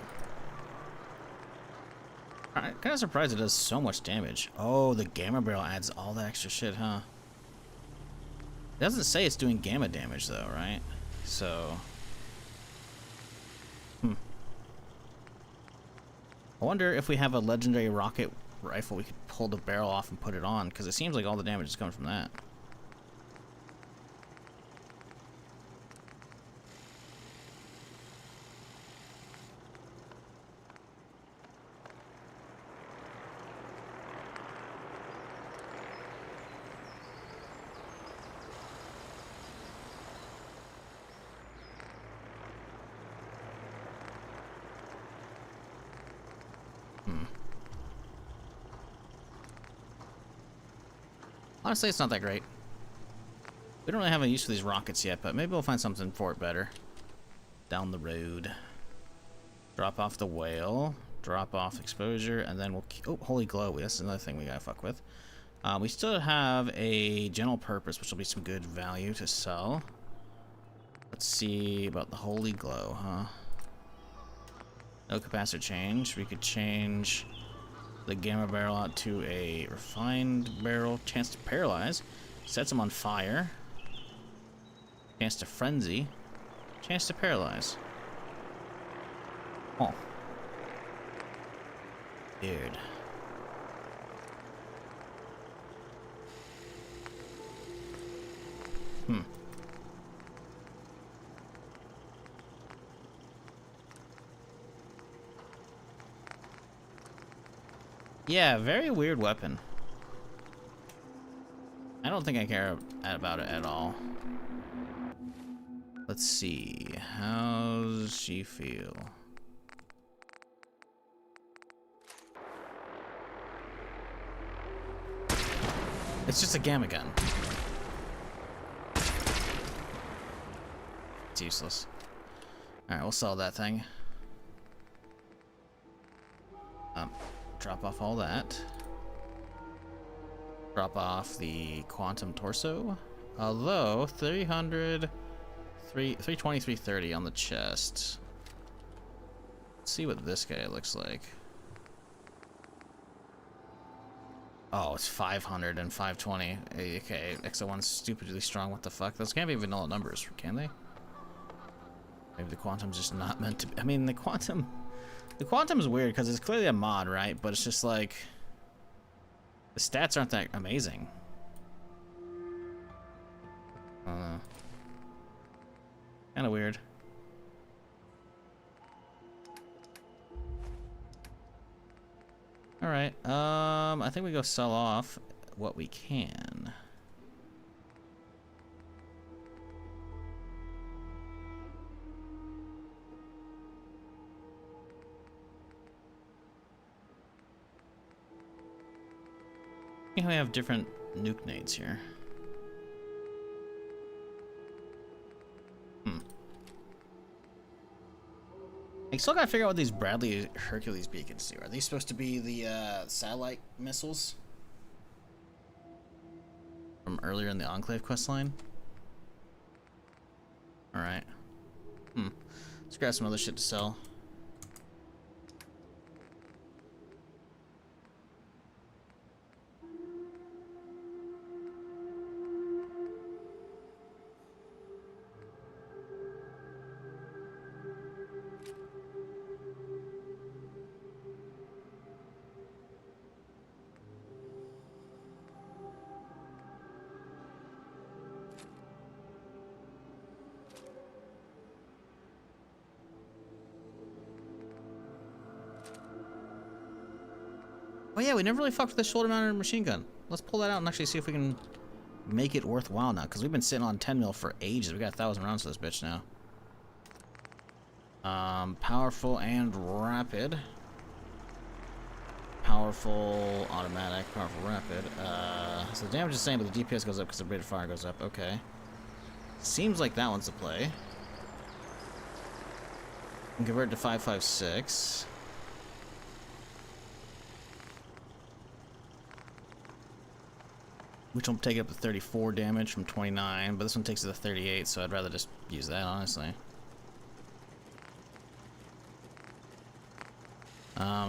Speaker 1: I'm kind of surprised it does so much damage. Oh, the gamma barrel adds all that extra shit, huh? It doesn't say it's doing gamma damage, though, right? So... I wonder if we have a legendary rocket rifle we could pull the barrel off and put it on, because it seems like all the damage is coming from that. Honestly, it's not that great. We don't really have a use for these rockets yet, but maybe we'll find something for it better down the road. Drop off the whale, drop off exposure, and then we'll... Oh, holy glow. That's another thing we gotta fuck with. We still have a general purpose, which will be some good value to sell. Let's see about the holy glow, huh? No capacitor change. We could change the gamma barrel out to a refined barrel. Chance to paralyze. Sets them on fire. Chance to frenzy. Chance to paralyze. Oh. Weird. Hmm. Yeah, very weird weapon. I don't think I care about it at all. Let's see. How's she feel? It's just a gamma gun. It's useless. Alright, we'll sell that thing. Drop off all that. Drop off the quantum torso. Although 320, 330 on the chest. Let's see what this guy looks like. Oh, it's 500 and 520. Okay, XO1's stupidly strong. What the fuck? Those can't be vanilla numbers, can they? Maybe the quantum's just not meant to be. I mean, the quantum's weird because it's clearly a mod, right? But it's just like the stats aren't that amazing. Kind of weird. All right. I think we go sell off what we can. I think we have different nuke nades here. I still gotta figure out what these Bradley Hercules beacons do. Are these supposed to be the satellite missiles from earlier in the Enclave questline? Alright. Let's grab some other shit to sell. Oh yeah, we never really fucked with the shoulder-mounted machine gun. Let's pull that out and actually see if we can make it worthwhile now, because we've been sitting on 10 mil for ages. We got 1,000 rounds for this bitch now. Powerful and rapid. Powerful, automatic, powerful, rapid. So the damage is the same, but the DPS goes up because the rate of fire goes up. Okay. Seems like that one's the play. And convert it to 5.56. Which will take it up to 34 damage from 29, but this one takes it to 38, so I'd rather just use that, honestly.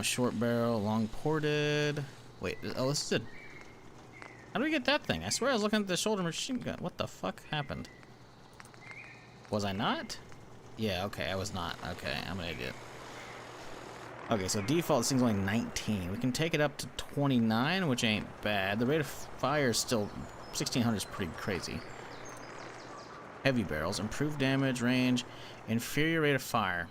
Speaker 1: Short barrel, long ported. Wait, oh, this is it. How do we get that thing? I swear I was looking at the shoulder machine gun. What the fuck happened? Was I not? Yeah, okay, I was not. Okay, I'm an idiot. Okay, so default this thing's only 19. We can take it up to 29, which ain't bad. The rate of fire is still 1600 is pretty crazy. Heavy barrels, improved damage range, inferior rate of fire.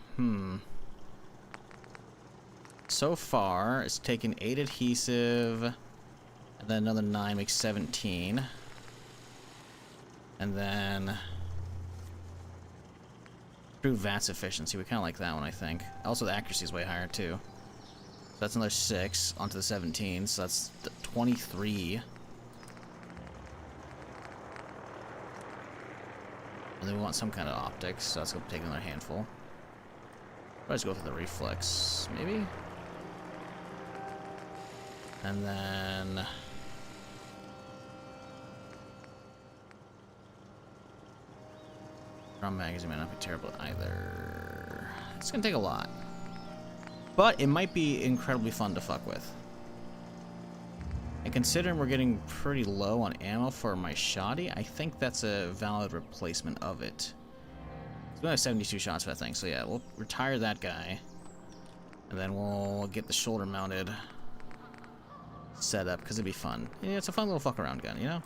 Speaker 1: So far, it's taken 8 adhesive, and then another 9 makes 17. And then improved VATS efficiency. We kind of like that one, I think. Also, the accuracy is way higher, too. So that's another 6 onto the 17, so that's 23. And then we want some kind of optics, so that's going to take another handful. Let's go through the reflex, maybe? And then... Drum magazine might not be terrible either. It's going to take a lot. But it might be incredibly fun to fuck with. And considering we're getting pretty low on ammo for my shoddy, I think that's a valid replacement of it. We only have 72 shots for that thing, so yeah, we'll retire that guy. And then we'll get the shoulder mounted set up, because it'd be fun. Yeah, it's a fun little fuck around gun, you know?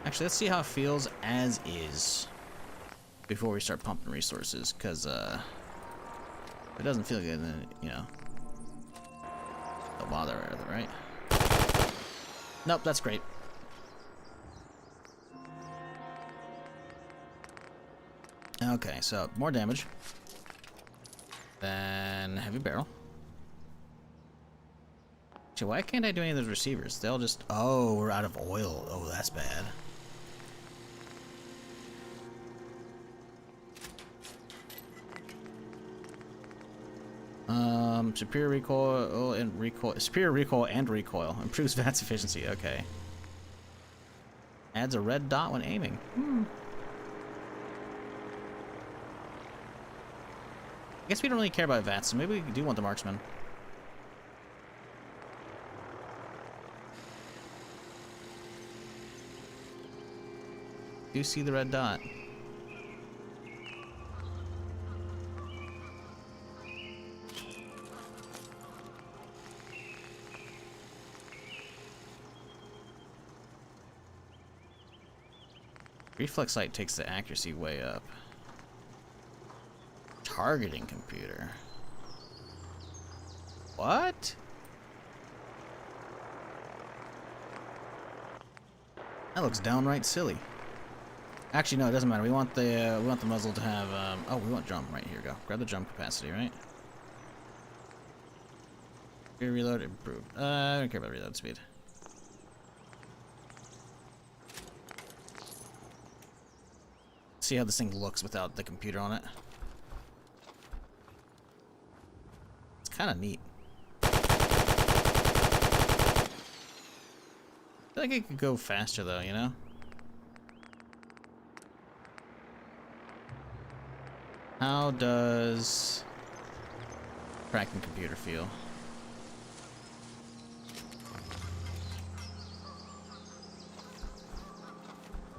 Speaker 1: Actually, let's see how it feels as is before we start pumping resources, because if it doesn't feel good, then, you know, don't bother with it, right? Nope, that's great. Okay, so more damage. Then heavy barrel. Actually, why can't I do any of those receivers? They'll just... Oh, we're out of oil. Oh, that's bad. Superior recoil and recoil. Superior recoil and recoil. Improves VATS efficiency. Okay. Adds a red dot when aiming. I guess we don't really care about VATS, so maybe we do want the marksman. Do you see the red dot? Reflex sight takes the accuracy way up. Targeting computer. What? That looks downright silly. Actually, no, it doesn't matter. We want the muzzle to have. Oh, we want drum. Right, here we go. Grab the drum capacity, right? Reload improved. I don't care about reload speed. See how this thing looks without the computer on it. It's kind of neat. I feel like it could go faster though, you know? How does tracking computer feel?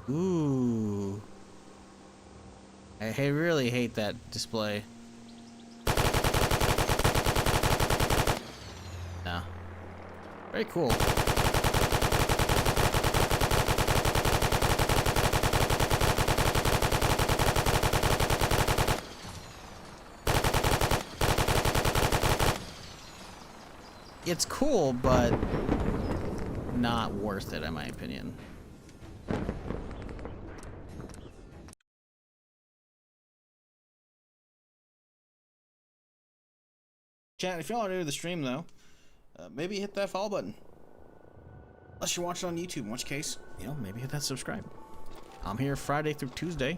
Speaker 1: Ooh. I really hate that display. No. Very cool. It's cool, but not worth it, in my opinion. Chat, if y'all are new to the stream, though, maybe hit that follow button. Unless you're watching on YouTube, in which case, you know, maybe hit that subscribe. I'm here Friday through Tuesday,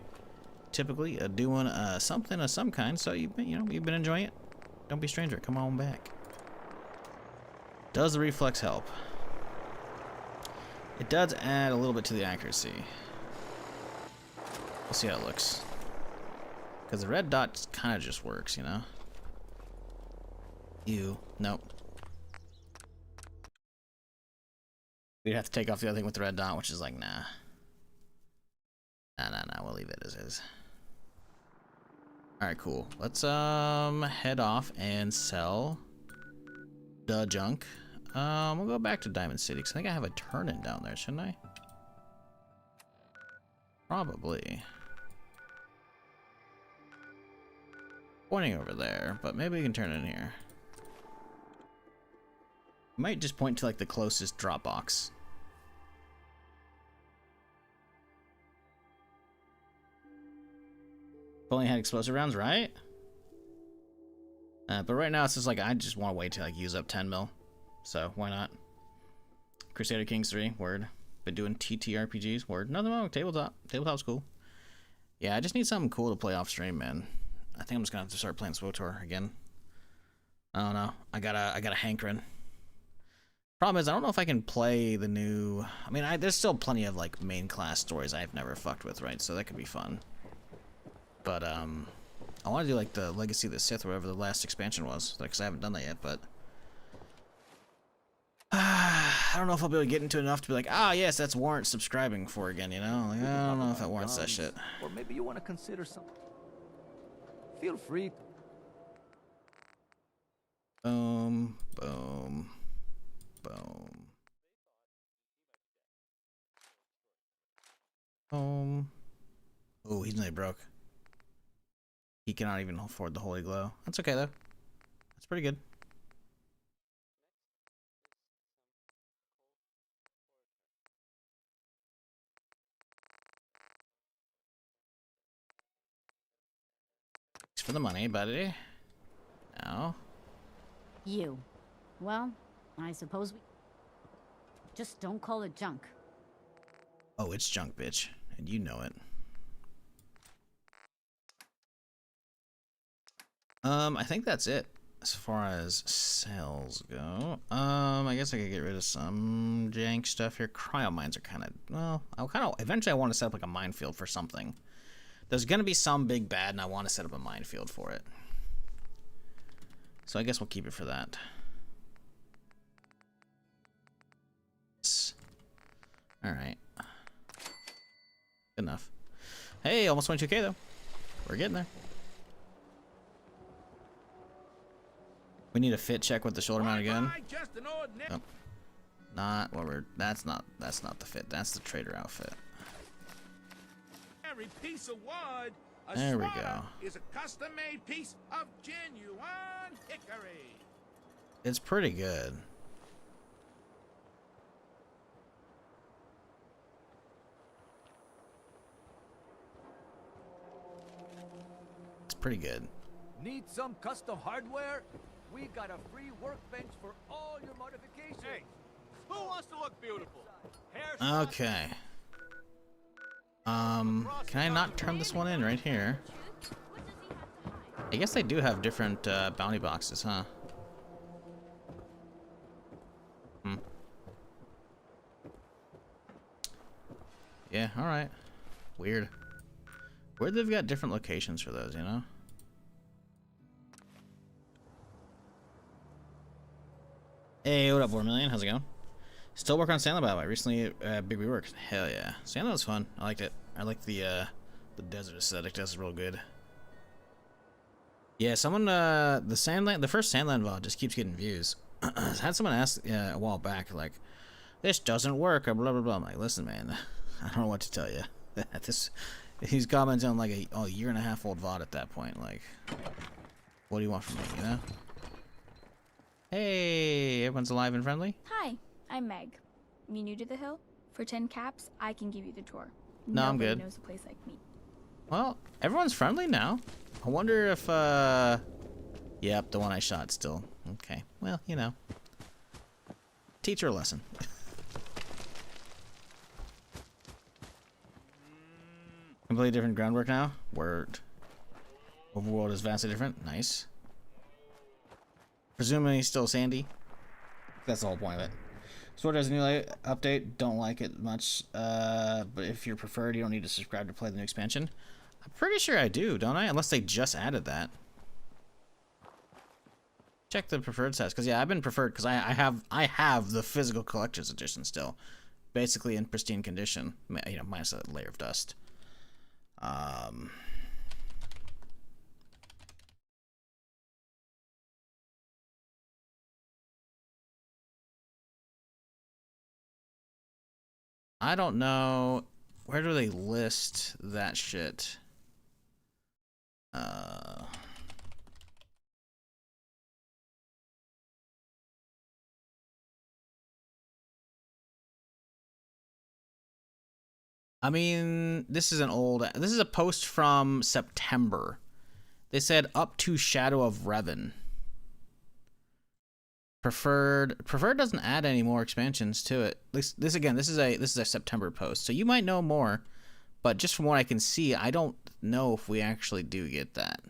Speaker 1: typically doing something of some kind, so you've been enjoying it. Don't be a stranger. Come on back. Does the reflex help? It does add a little bit to the accuracy. We'll see how it looks. Because the red dot kind of just works, you know? Nope. We'd have to take off the other thing with the red dot, which is like, nah. Nah, we'll leave it as is. Alright, cool. Let's head off and sell the junk. We'll go back to Diamond City, because I think I have a turn-in down there, shouldn't I? Probably. Pointing over there, but maybe we can turn in here. Might just point to like the closest drop box. Only had explosive rounds, right? But right now it's just like I just want to wait to like use up 10 mil. So why not? Crusader Kings 3, word. Been doing TTRPGs. Word. Nothing wrong with tabletop. Tabletop's cool. Yeah, I just need something cool to play off stream, man. I think I'm just gonna have to start playing SWTOR again. I don't know. I got a hankering. Problem is, I don't know if I can play the new. I mean, there's still plenty of like main class stories I've never fucked with, right? So that could be fun. But I want to do like the Legacy of the Sith, or whatever the last expansion was, because I haven't done that yet. But I don't know if I'll be able to get into enough to be like, ah, yes, that's warrant subscribing for again. You know, like, I don't know if that warrants that shit.
Speaker 14: Or maybe you want to consider something. Feel free.
Speaker 1: Boom, boom, boom, boom. Oh, he's nearly broke. He cannot even afford the Holy Glow. That's okay though. That's pretty good. Thanks for the money, buddy. Now.
Speaker 9: You. Well, I suppose we... Just don't call it junk.
Speaker 1: Oh, it's junk, bitch. And you know it. I think that's it as far as sales go. I guess I could get rid of some jank stuff here. Cryo mines are kind of, well, eventually I want to set up like a minefield for something. There's gonna be some big bad and I want to set up a minefield for it. So I guess we'll keep it for that. Alright. Good enough. Hey, almost 22k though. We're getting there. We need a fit check with the shoulder mount again. Oh. Not what we're. That's not the fit. That's the trader outfit.
Speaker 3: Every piece of wood,
Speaker 1: There we go.
Speaker 3: is a custom-made piece of genuine hickory.
Speaker 1: It's pretty good. It's pretty good.
Speaker 14: Need some custom hardware? We got a free workbench for all your modifications. Hey, who wants to look beautiful?
Speaker 1: Okay. Can I not turn this one in right here? I guess they do have different bounty boxes, huh? Hmm. Yeah, alright. Weird. Weird they've got different locations for those, you know? Hey, what up, 4 million? How's it going? Still working on Sandland, by the way. Recently, big rework. Hell yeah. Sandland was fun. I liked it. I like the desert aesthetic. That's real good. Yeah, someone, the first Sandland VOD just keeps getting views. I had someone ask a while back, like, this doesn't work, or blah, blah, blah. I'm like, listen, man, I don't know what to tell you. He's commenting on like a year-and-a-half old VOD at that point. Like, what do you want from me, you know? Hey, everyone's alive and friendly?
Speaker 5: Hi, I'm Meg. You new to the hill? For 10 caps, I can give you the tour.
Speaker 1: No, I'm good.
Speaker 5: Nobody knows a place like me.
Speaker 1: Well, everyone's friendly now. I wonder if, yep, the one I shot still. Okay, well, you know. Teach her a lesson. Completely different groundwork now. Word. Overworld is vastly different. Nice. Presumably still sandy. That's the whole point of it. Sword has a new update. Don't like it much. But if you're preferred, you don't need to subscribe to play the new expansion. I'm pretty sure I do, don't I? Unless they just added that. Check the preferred stats, because yeah, I've been preferred because I have the physical collector's edition still, basically in pristine condition. You know, minus a layer of dust. I don't know. Where do they list that shit? I mean, this is a post from September. They said up to Shadow of Revan. Preferred doesn't add any more expansions to it. This is a September post, so you might know more, but just from what I can see, I don't know if we actually do get that.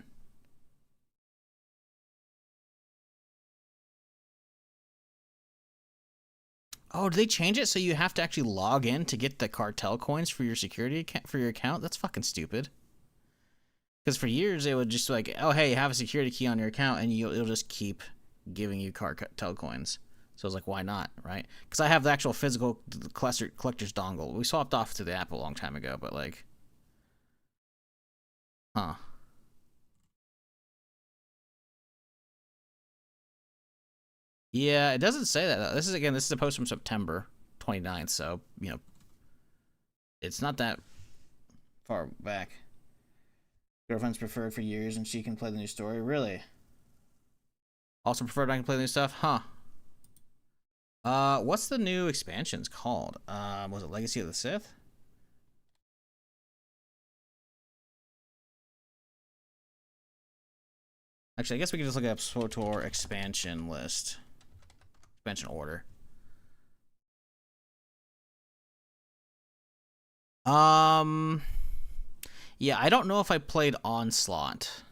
Speaker 1: Oh, did they change it so you have to actually log in to get the cartel coins for your security account, for your account? That's fucking stupid. Because for years it would just like, oh hey, have a security key on your account, and it'll just keep giving you cartel coins. So I was like, why not, right? Because I have the actual physical collector's dongle. We swapped off to the app a long time ago, but like, huh? Yeah, it doesn't say that. This is a post from September 29th, so you know, it's not that far back. Girlfriend's preferred for years, and she can play the new story. Really? Also preferred I can play the new stuff? Huh. What's the new expansions called? Was it Legacy of the Sith? Actually, I guess we can just look up SWTOR expansion list. Expansion order. Yeah, I don't know if I played Onslaught.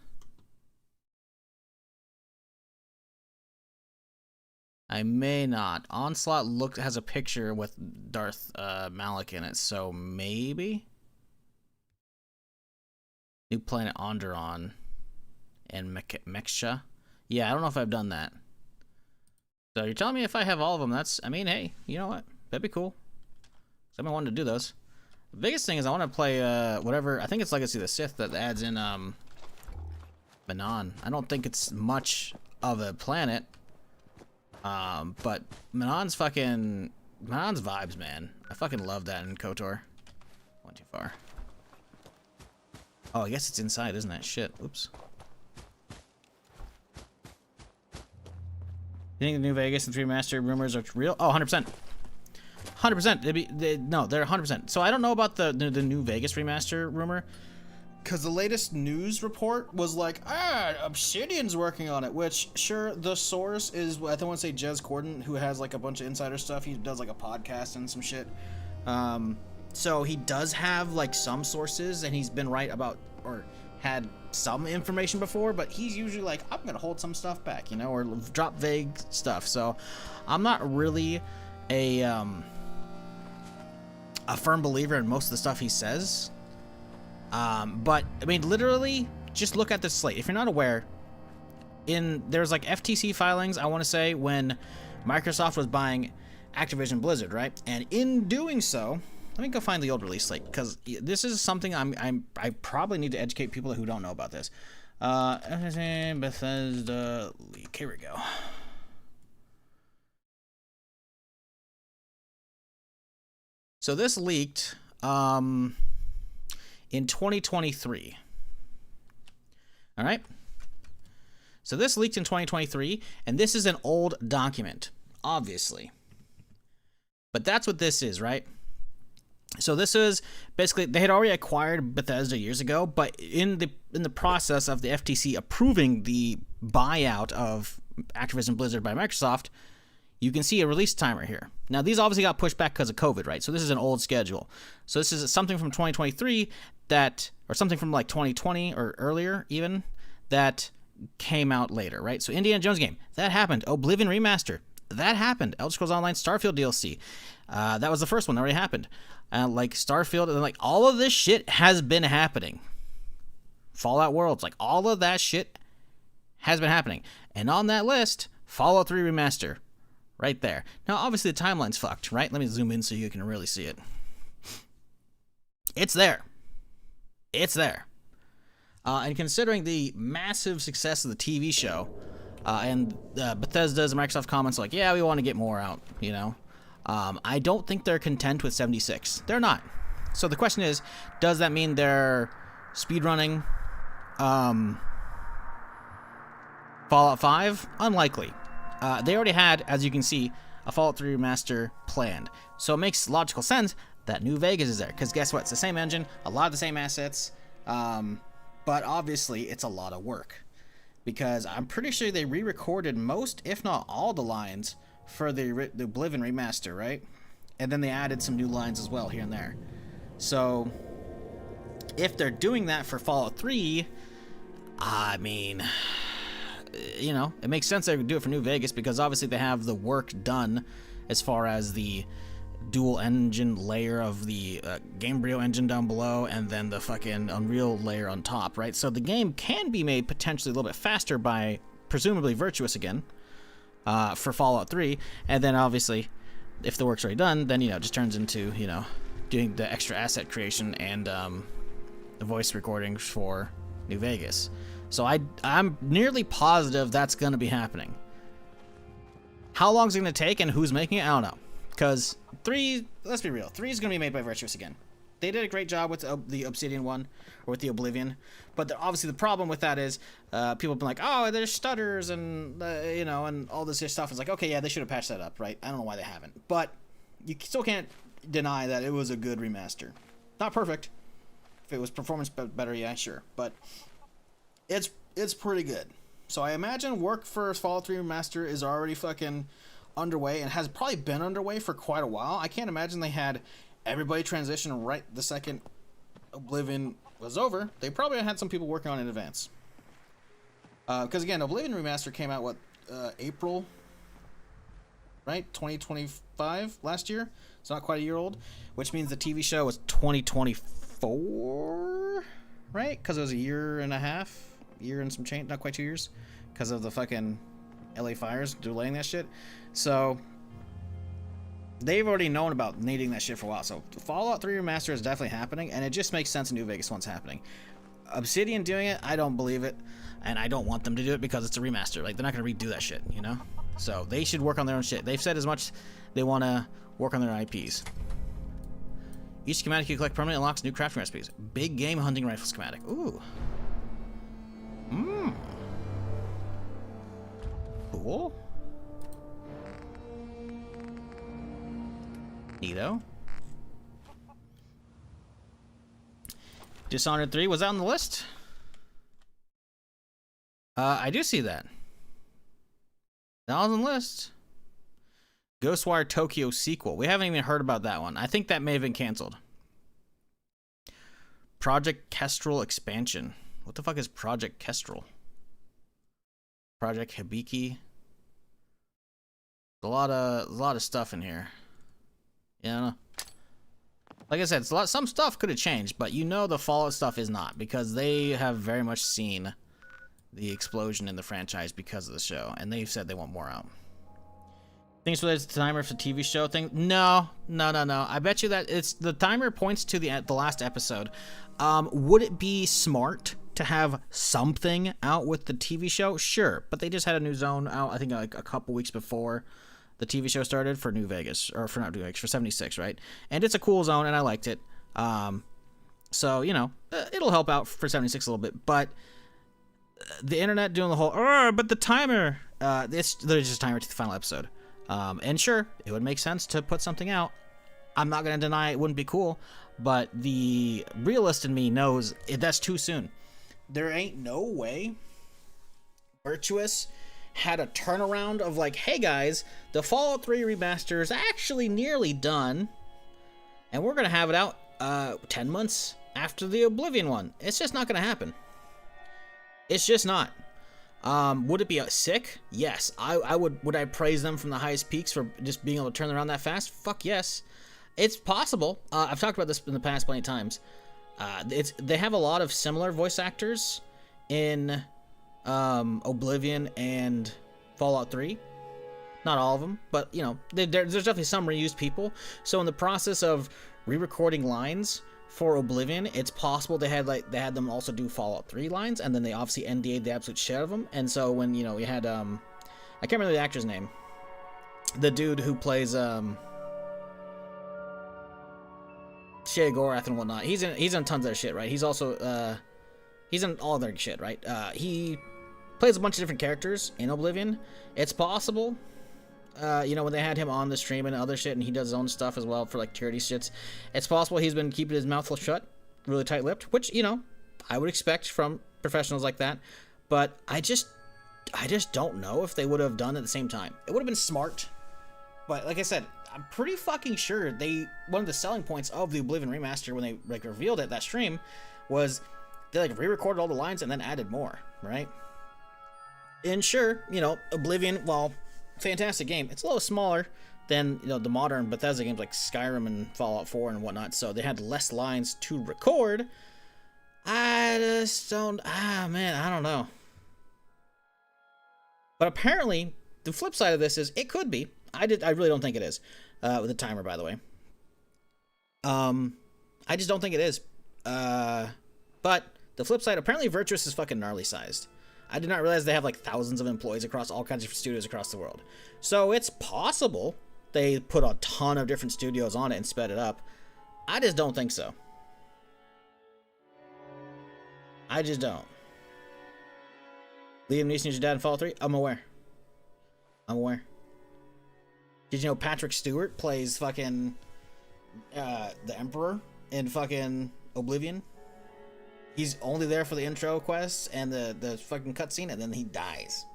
Speaker 1: I may not. Onslaught has a picture with Darth Malak in it, so maybe? New planet Onderon and Mexia. Yeah, I don't know if I've done that. So you're telling me if I have all of them, I mean, hey, you know what? That'd be cool. Somebody wanted to do those. The biggest thing is I want to play whatever, I think it's Legacy of the Sith that adds in Manon. I don't think it's much of a planet. But Manon's vibes, man. I fucking love that in KOTOR. Went too far. Oh, I guess it's inside, isn't it? Shit. Oops. You think the New Vegas and 3 Master rumors are real? Oh, 100%. 100%. No, they're 100%. So I don't know about the New Vegas remaster rumor, because the latest news report was like, Obsidian's working on it, which, sure, the source is, I don't want to say Jez Corden, who has like a bunch of insider stuff. He does like a podcast and some shit. So he does have like some sources, and he's been right about, or had some information before, but he's usually like, I'm gonna hold some stuff back, you know, or drop vague stuff. So I'm not really a firm believer in most of the stuff he says. But I mean, literally, just look at the slate. If you're not aware, there's like FTC filings, I want to say, when Microsoft was buying Activision Blizzard, right? And in doing so, let me go find the old release slate, because this is something I probably need to educate people who don't know about this. Bethesda leak. Here we go. So this leaked in 2023. All right. So this leaked in 2023, and this is an old document, obviously. But that's what this is, right? So this is basically, they had already acquired Bethesda years ago, but in the process of the FTC approving the buyout of Activision Blizzard by Microsoft, you can see a release timer here. Now, these obviously got pushed back because of COVID, right? So this is an old schedule. So this is something from 2023 or something from like 2020 or earlier even, that came out later, right? So Indiana Jones game, that happened. Oblivion Remaster, that happened. Elder Scrolls Online Starfield DLC, that was the first one that already happened. Like Starfield, and like all of this shit has been happening. Fallout Worlds, like all of that shit has been happening. And on that list, Fallout 3 Remaster, right there. Now, obviously, the timeline's fucked, right? Let me zoom in so you can really see it. It's there. It's there. And considering the massive success of the TV show, and Bethesda's and Microsoft comments like, yeah, we want to get more out, you know. I don't think they're content with 76. They're not. So the question is, does that mean they're speedrunning Fallout 5? Unlikely. They already had, as you can see, a Fallout 3 remaster planned. So it makes logical sense that New Vegas is there. Because guess what? It's the same engine, a lot of the same assets, but obviously it's a lot of work. because I'm pretty sure they re-recorded most, if not all, the lines for the Oblivion remaster, right? And then they added some new lines as well here and there. So if they're doing that for Fallout 3, I mean, you know, it makes sense they would do it for New Vegas, because obviously they have the work done as far as the dual engine layer of the Gamebryo engine down below, and then the fucking Unreal layer on top, right? So the game can be made potentially a little bit faster by presumably Virtuous again for Fallout 3, and then obviously if the work's already done, then, you know, it just turns into, you know, doing the extra asset creation and the voice recordings for New Vegas. So I'm nearly positive that's going to be happening. How long is it going to take and who's making it? I don't know. Because 3, let's be real, 3 is going to be made by Virtuous again. They did a great job with the Obsidian one, or with the Oblivion. But obviously the problem with that is people have been like, oh, there's stutters and, you know, and all this stuff. It's like, okay, yeah, they should have patched that up, right? I don't know why they haven't. But you still can't deny that it was a good remaster. Not perfect. If it was performance better, yeah, sure. But it's pretty good. So I imagine work for Fallout 3 Remaster is already fucking underway, and has probably been underway for quite a while. I can't imagine they had everybody transition right the second Oblivion was over. They probably had some people working on it in advance. Because again, Oblivion Remaster came out, what, April, right? 2025, last year? It's not quite a year old, which means the TV show was 2024, right? Because it was a year and a half, year and some change, not quite 2 years, because of the fucking LA fires delaying that shit. So they've already known about needing that shit for a while. So Fallout 3 Remaster is definitely happening, and it just makes sense New Vegas one's happening. Obsidian doing it, I don't believe it, and I don't want them to do it because it's a remaster. Like, they're not going to redo that shit, you know? So they should work on their own shit. They've said as much they want to work on their IPs. Each schematic you collect permanently unlocks new crafting recipes. Big game hunting rifle schematic. Ooh. Cool. Neato. Dishonored 3, was that on the list? I do see that. That was on the list. Ghostwire Tokyo sequel. We haven't even heard about that one. I think that may have been canceled. Project Kestrel expansion. What the fuck is Project Kestrel? Project Hibiki. A lot of stuff in here. Yeah. Like I said, some stuff could have changed, but you know the Fallout stuff is not, because they have very much seen the explosion in the franchise because of the show, and they've said they want more out. Things related to the timer for the TV show thing? No. I bet you that the timer points to the last episode. Would it be smart to have something out with the TV show? Sure, but they just had a new zone out, I think, like a couple weeks before the TV show started for New Vegas, or for not New Vegas, for 76, right? And it's a cool zone, and I liked it. So, you know, it'll help out for 76 a little bit, but the internet doing the whole, but the timer, it's literally just a timer to the final episode. And sure, it would make sense to put something out. I'm not going to deny it wouldn't be cool, but the realist in me knows that's too soon. There ain't no way Virtuous had a turnaround of like, hey guys, the Fallout 3 remaster is actually nearly done, and we're going to have it out 10 months after the Oblivion one. It's just not going to happen. It's just not. Would it be sick? Yes. Would I praise them from the highest peaks for just being able to turn around that fast? Fuck yes. It's possible. I've talked about this in the past plenty of times. They have a lot of similar voice actors in Oblivion and Fallout 3. Not all of them, but you know, there's definitely some reused people. So in the process of re-recording lines for Oblivion, it's possible they had them also do Fallout 3 lines, and then they obviously NDA'd the absolute shit out of them. And so when, you know, we had I can't remember the actor's name, the dude who plays Shea Gorath and whatnot. He's in tons of their shit, right? He's also he's in all their shit, right? He plays a bunch of different characters in Oblivion. It's possible, you know, when they had him on the stream and other shit, and he does his own stuff as well for like charity shits, it's possible he's been keeping his mouth shut, really tight-lipped, which, you know, I would expect from professionals like that. But I just don't know if they would have done it at the same time. It would have been smart, but like I said, I'm pretty fucking sure one of the selling points of the Oblivion remaster when they like revealed it that stream was they like re-recorded all the lines and then added more, right? And sure, you know, Oblivion, well, fantastic game. It's a little smaller than, you know, the modern Bethesda games like Skyrim and Fallout 4 and whatnot, so they had less lines to record. I just don't, man, I don't know. But apparently, the flip side of this is it could be. I really don't think it is. With the timer, by the way. I just don't think it is. But the flip side, apparently Virtuous is fucking gnarly sized. I did not realize they have like thousands of employees across all kinds of studios across the world. So it's possible they put a ton of different studios on it and sped it up. I just don't think so. I just don't. Liam Neeson's your dad in Fallout 3? I'm aware. Did you know Patrick Stewart plays fucking the Emperor in fucking Oblivion? He's only there for the intro quests and the fucking cutscene, and then he dies.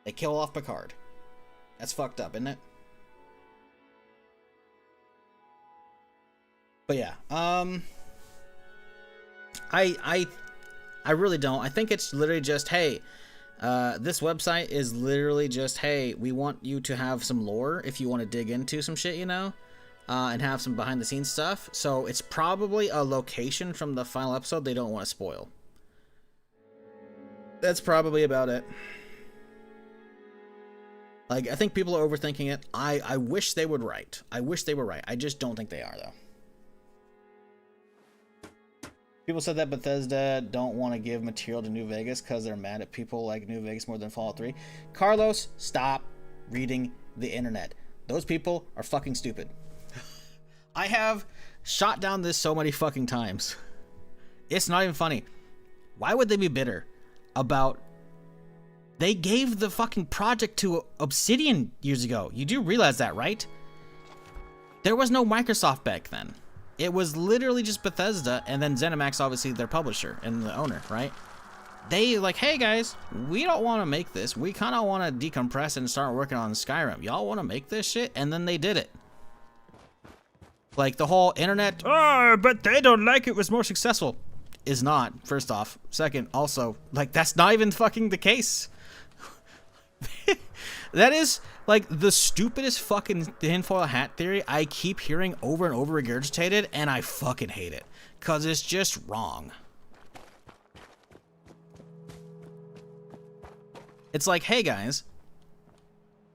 Speaker 1: They kill off Picard. That's fucked up, isn't it? But yeah, I really don't. I think it's literally just, hey, this website is literally just, hey, we want you to have some lore if you want to dig into some shit, you know, and have some behind the scenes stuff. So it's probably a location from the final episode they don't want to spoil. That's probably about it. Like, I think people are overthinking it. I wish they would write. I wish they were right. I just don't think they are, though. People said that Bethesda don't want to give material to New Vegas because they're mad at people like New Vegas more than Fallout 3. Carlos, stop reading the internet. Those people are fucking stupid. I have shot down this so many fucking times. It's not even funny. Why would they be bitter about... They gave the fucking project to Obsidian years ago. You do realize that, right? There was no Microsoft back then. It was literally just Bethesda, and then ZeniMax, obviously their publisher and the owner, right? They like, hey guys, we don't want to make this. We kind of want to decompress and start working on Skyrim. Y'all want to make this shit? And then they did it. Like the whole internet, oh, but they don't like it was more successful. Is not, first off. Second, also, like that's not even fucking the case. That is like the stupidest fucking tinfoil hat theory I keep hearing over and over regurgitated, and I fucking hate it because it's just wrong. It's like, hey guys,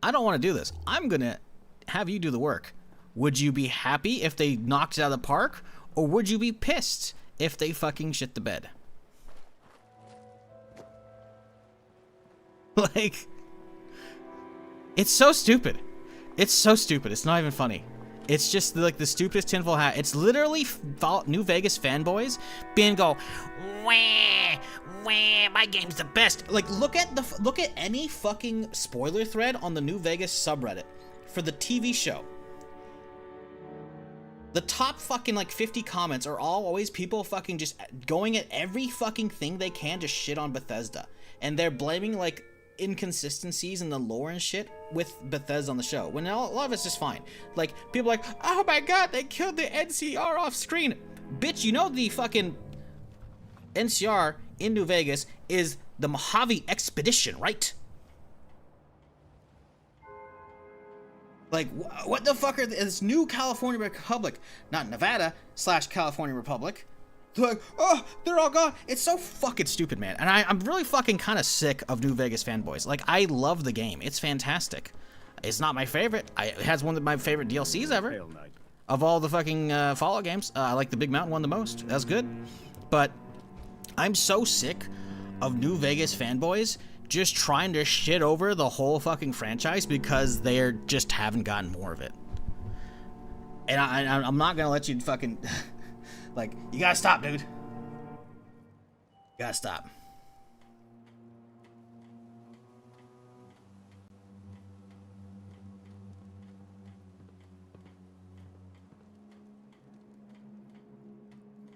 Speaker 1: I don't want to do this. I'm gonna have you do the work. Would you be happy if they knocked it out of the park, or would you be pissed if they fucking shit the bed? Like, it's so stupid. It's so stupid. It's not even funny. It's just like the stupidest tinfoil hat. It's literally New Vegas fanboys being go, wah, wah, my game's the best. Like, look at any fucking spoiler thread on the New Vegas subreddit for the TV show. The top fucking like 50 comments are always people fucking just going at every fucking thing they can to shit on Bethesda, and they're blaming like inconsistencies in the lore and shit with Bethesda on the show, when a lot of it's just fine. Like, people are like, oh my god, they killed the NCR off screen. Bitch, you know the fucking NCR in New Vegas is the Mojave Expedition, right? Like, what the fuck are this new California Republic, not Nevada / California Republic? They're like, oh, they're all gone. It's so fucking stupid, man. And I'm really fucking kind of sick of New Vegas fanboys. Like, I love the game. It's fantastic. It's not my favorite. It has one of my favorite DLCs ever. Of all the fucking Fallout games, I like the Big Mountain one the most. That's good. But I'm so sick of New Vegas fanboys just trying to shit over the whole fucking franchise because they're just haven't gotten more of it. And I'm not going to let you fucking... Like, you gotta stop, dude. You gotta stop.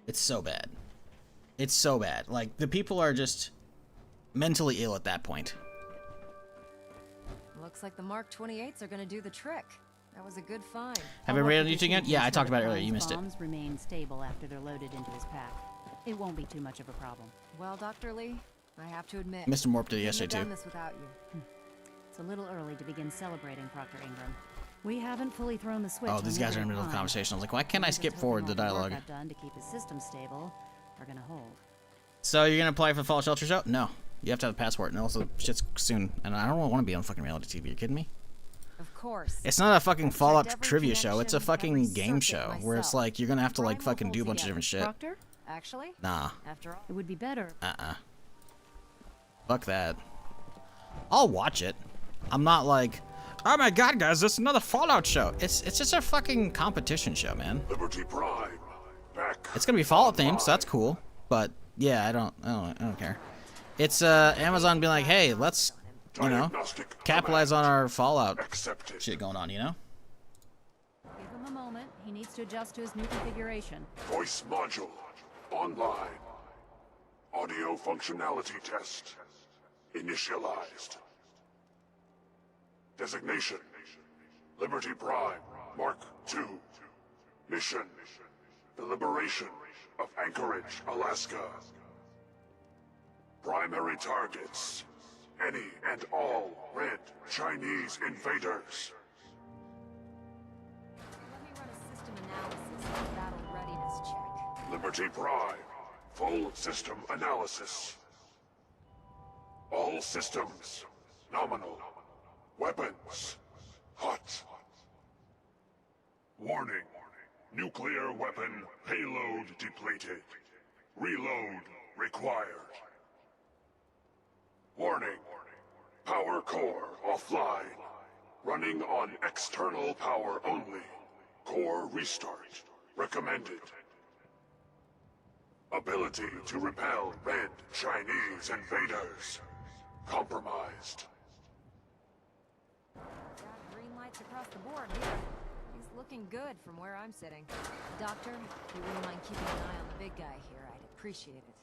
Speaker 1: It's so bad. It's so bad. Like, the people are just mentally ill at that point.
Speaker 10: Looks like the Mark 28s are gonna do the trick. That was a good find.
Speaker 1: Have I read anything yet? Yeah, I talked about it earlier. You missed it.
Speaker 9: Bombs remain stable after they're loaded into his pack. It won't be too much of a problem.
Speaker 10: Well, Dr. Lee, I have to admit,
Speaker 1: Mr. Morp did it yesterday,
Speaker 10: I've done
Speaker 1: too.
Speaker 10: this without you.
Speaker 9: It's a little early to begin celebrating, Proctor Ingram. We haven't fully thrown the switch.
Speaker 1: Oh, these guys are in the middle of the conversation. I was like, why can't I skip forward the dialogue?
Speaker 9: I've done to keep his system stable are gonna hold.
Speaker 1: So you're gonna apply for the Fallout Shelter show? No. You have to have a passport, and also shit's soon. And I don't want to be on fucking reality TV. You kidding me?
Speaker 10: Of course.
Speaker 1: It's not a fucking Fallout trivia show. It's a fucking game show where it's like you're gonna have to like fucking do a bunch of different shit.
Speaker 10: Proctor? Actually?
Speaker 1: Nah.
Speaker 10: After all,
Speaker 9: it would be better.
Speaker 1: Fuck that. I'll watch it. I'm not like, oh my god, guys, this is another Fallout show. It's just a fucking competition show, man.
Speaker 19: Liberty Prime. Back.
Speaker 1: It's gonna be Fallout themed, so that's cool. But yeah, I don't care. It's Amazon being like, hey, let's, you know, capitalize on our Fallout shit going on, you know?
Speaker 9: Give him a moment. He needs to adjust to his new configuration.
Speaker 19: Voice module. Online. Audio functionality test. Initialized. Designation. Liberty Prime. Mark II. Mission. The liberation of Anchorage, Alaska. Primary targets. Any and all red Chinese invaders.
Speaker 10: let me run a system analysis and battle readiness check.
Speaker 19: Liberty Prime. Full system analysis. All systems. Nominal. Weapons. Hot. Warning. Nuclear weapon payload depleted. Reload required. Warning. Power core offline. Running on external power only. Core restart recommended. Ability to repel red Chinese invaders. Compromised.
Speaker 10: Got green lights across the board here. He's looking good from where I'm sitting. Doctor, if you wouldn't mind keeping an eye on the big guy here, I'd appreciate it.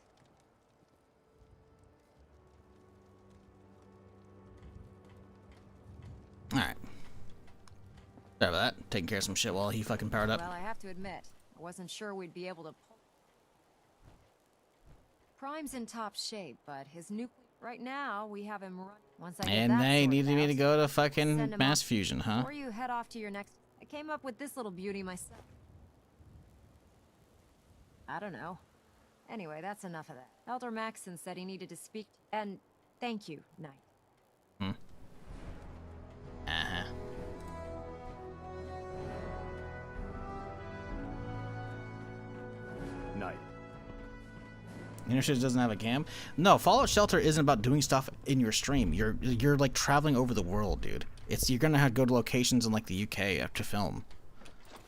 Speaker 1: Alright. Sorry about that. Taking care of some shit while he fucking powered up.
Speaker 10: Well, I have to admit, I wasn't sure we'd be able to pull. Prime's in top shape, but his nuke. Right now, we have him run. Once I get
Speaker 1: And
Speaker 10: that
Speaker 1: they
Speaker 10: sorted
Speaker 1: needed me
Speaker 10: out,
Speaker 1: to go to
Speaker 10: send
Speaker 1: fucking
Speaker 10: him
Speaker 1: mass
Speaker 10: up.
Speaker 1: fusion, huh?
Speaker 10: Before you head off to your next. I came up with this little beauty myself. I don't know. Anyway, that's enough of that. Elder Maxson said he needed to speak. And thank you, Knight.
Speaker 1: Uh-huh.
Speaker 14: Knight.
Speaker 1: Intershit doesn't have a cam? No, Fallout Shelter isn't about doing stuff in your stream. You're like traveling over the world, dude. You're gonna have to go to locations in like the UK to film.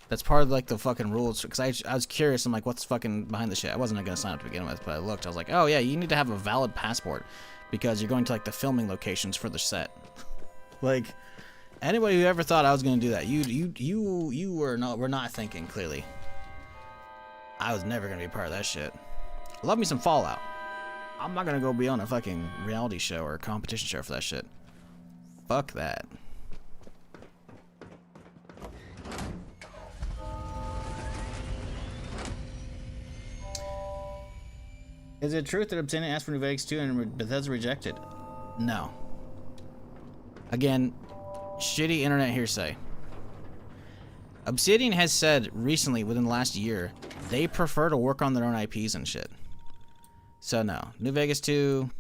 Speaker 1: That's part of like the fucking rules. Because I was curious. I'm like, what's fucking behind the shit? I wasn't gonna sign up to begin with, but I looked. I was like, oh yeah, you need to have a valid passport because you're going to like the filming locations for the set. Like anybody who ever thought I was gonna do that, you were not thinking clearly. I was never gonna be a part of that shit. Love me some Fallout. I'm not gonna go be on a fucking reality show or a competition show for that shit. Fuck that. Is it truth that Obsidian asked for New Vegas 2 and Bethesda rejected? No. Again, shitty internet hearsay. Obsidian has said recently, within the last year, they prefer to work on their own IPs and shit. So no. New Vegas 2,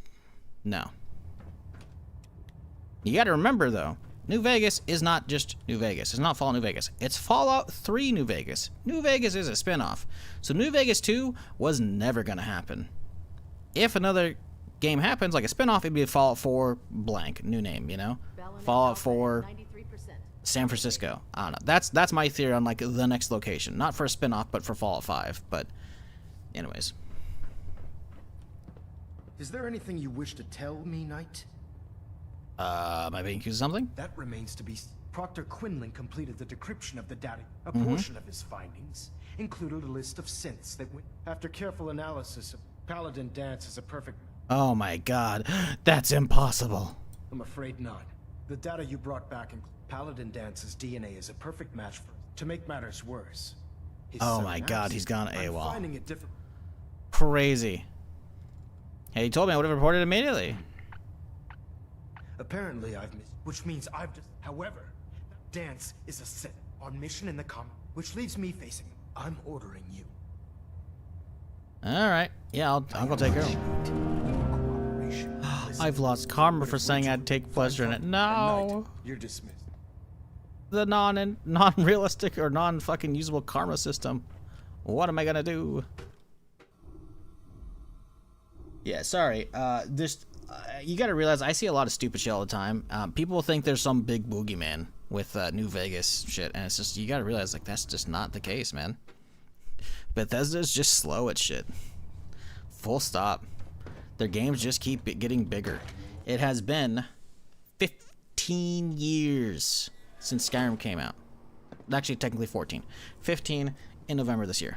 Speaker 1: no. You gotta remember though, New Vegas is not just New Vegas. It's not Fallout New Vegas. It's Fallout 3 New Vegas. New Vegas is a spinoff. So New Vegas 2 was never gonna happen. If another game happens, like a spinoff, it'd be Fallout 4 blank, new name, you know? Fallout 4 San Francisco. I don't know. That's my theory on like the next location. Not for a spinoff, but for Fallout 5. But anyways.
Speaker 2: Is there anything you wish to tell me, Knight?
Speaker 1: Am I being accused of something?
Speaker 2: That remains to be. Proctor Quinlan completed the decryption of the data, a portion of his findings, included a list of synths that went. After careful analysis, Paladin Dance is a perfect.
Speaker 1: Oh my god, that's impossible.
Speaker 2: I'm afraid not. The data you brought back in Paladin Dance's DNA is a perfect match for. To make matters worse.
Speaker 1: Oh my god, he's gone AWOL.
Speaker 2: I'm finding it difficult.
Speaker 1: Crazy. Hey, he told me I would have reported immediately.
Speaker 2: Apparently I've missed, which means I've just. However, Dance is a Sith on mission in the which leaves me facing. I'm ordering you.
Speaker 1: All right, yeah, I'll go take care of him. I've lost karma for saying I'd take pleasure in it. No.
Speaker 2: You're dismissed.
Speaker 1: The non-realistic or non-fucking usable karma system. What am I gonna do? Yeah, sorry. You gotta realize I see a lot of stupid shit all the time. People think there's some big boogeyman with New Vegas shit, and it's just, you gotta realize, like, that's just not the case, man. Bethesda's just slow at shit. Full stop. Their games just keep getting bigger. It has been 15 years since Skyrim came out. Actually, technically 14. 15 in November this year.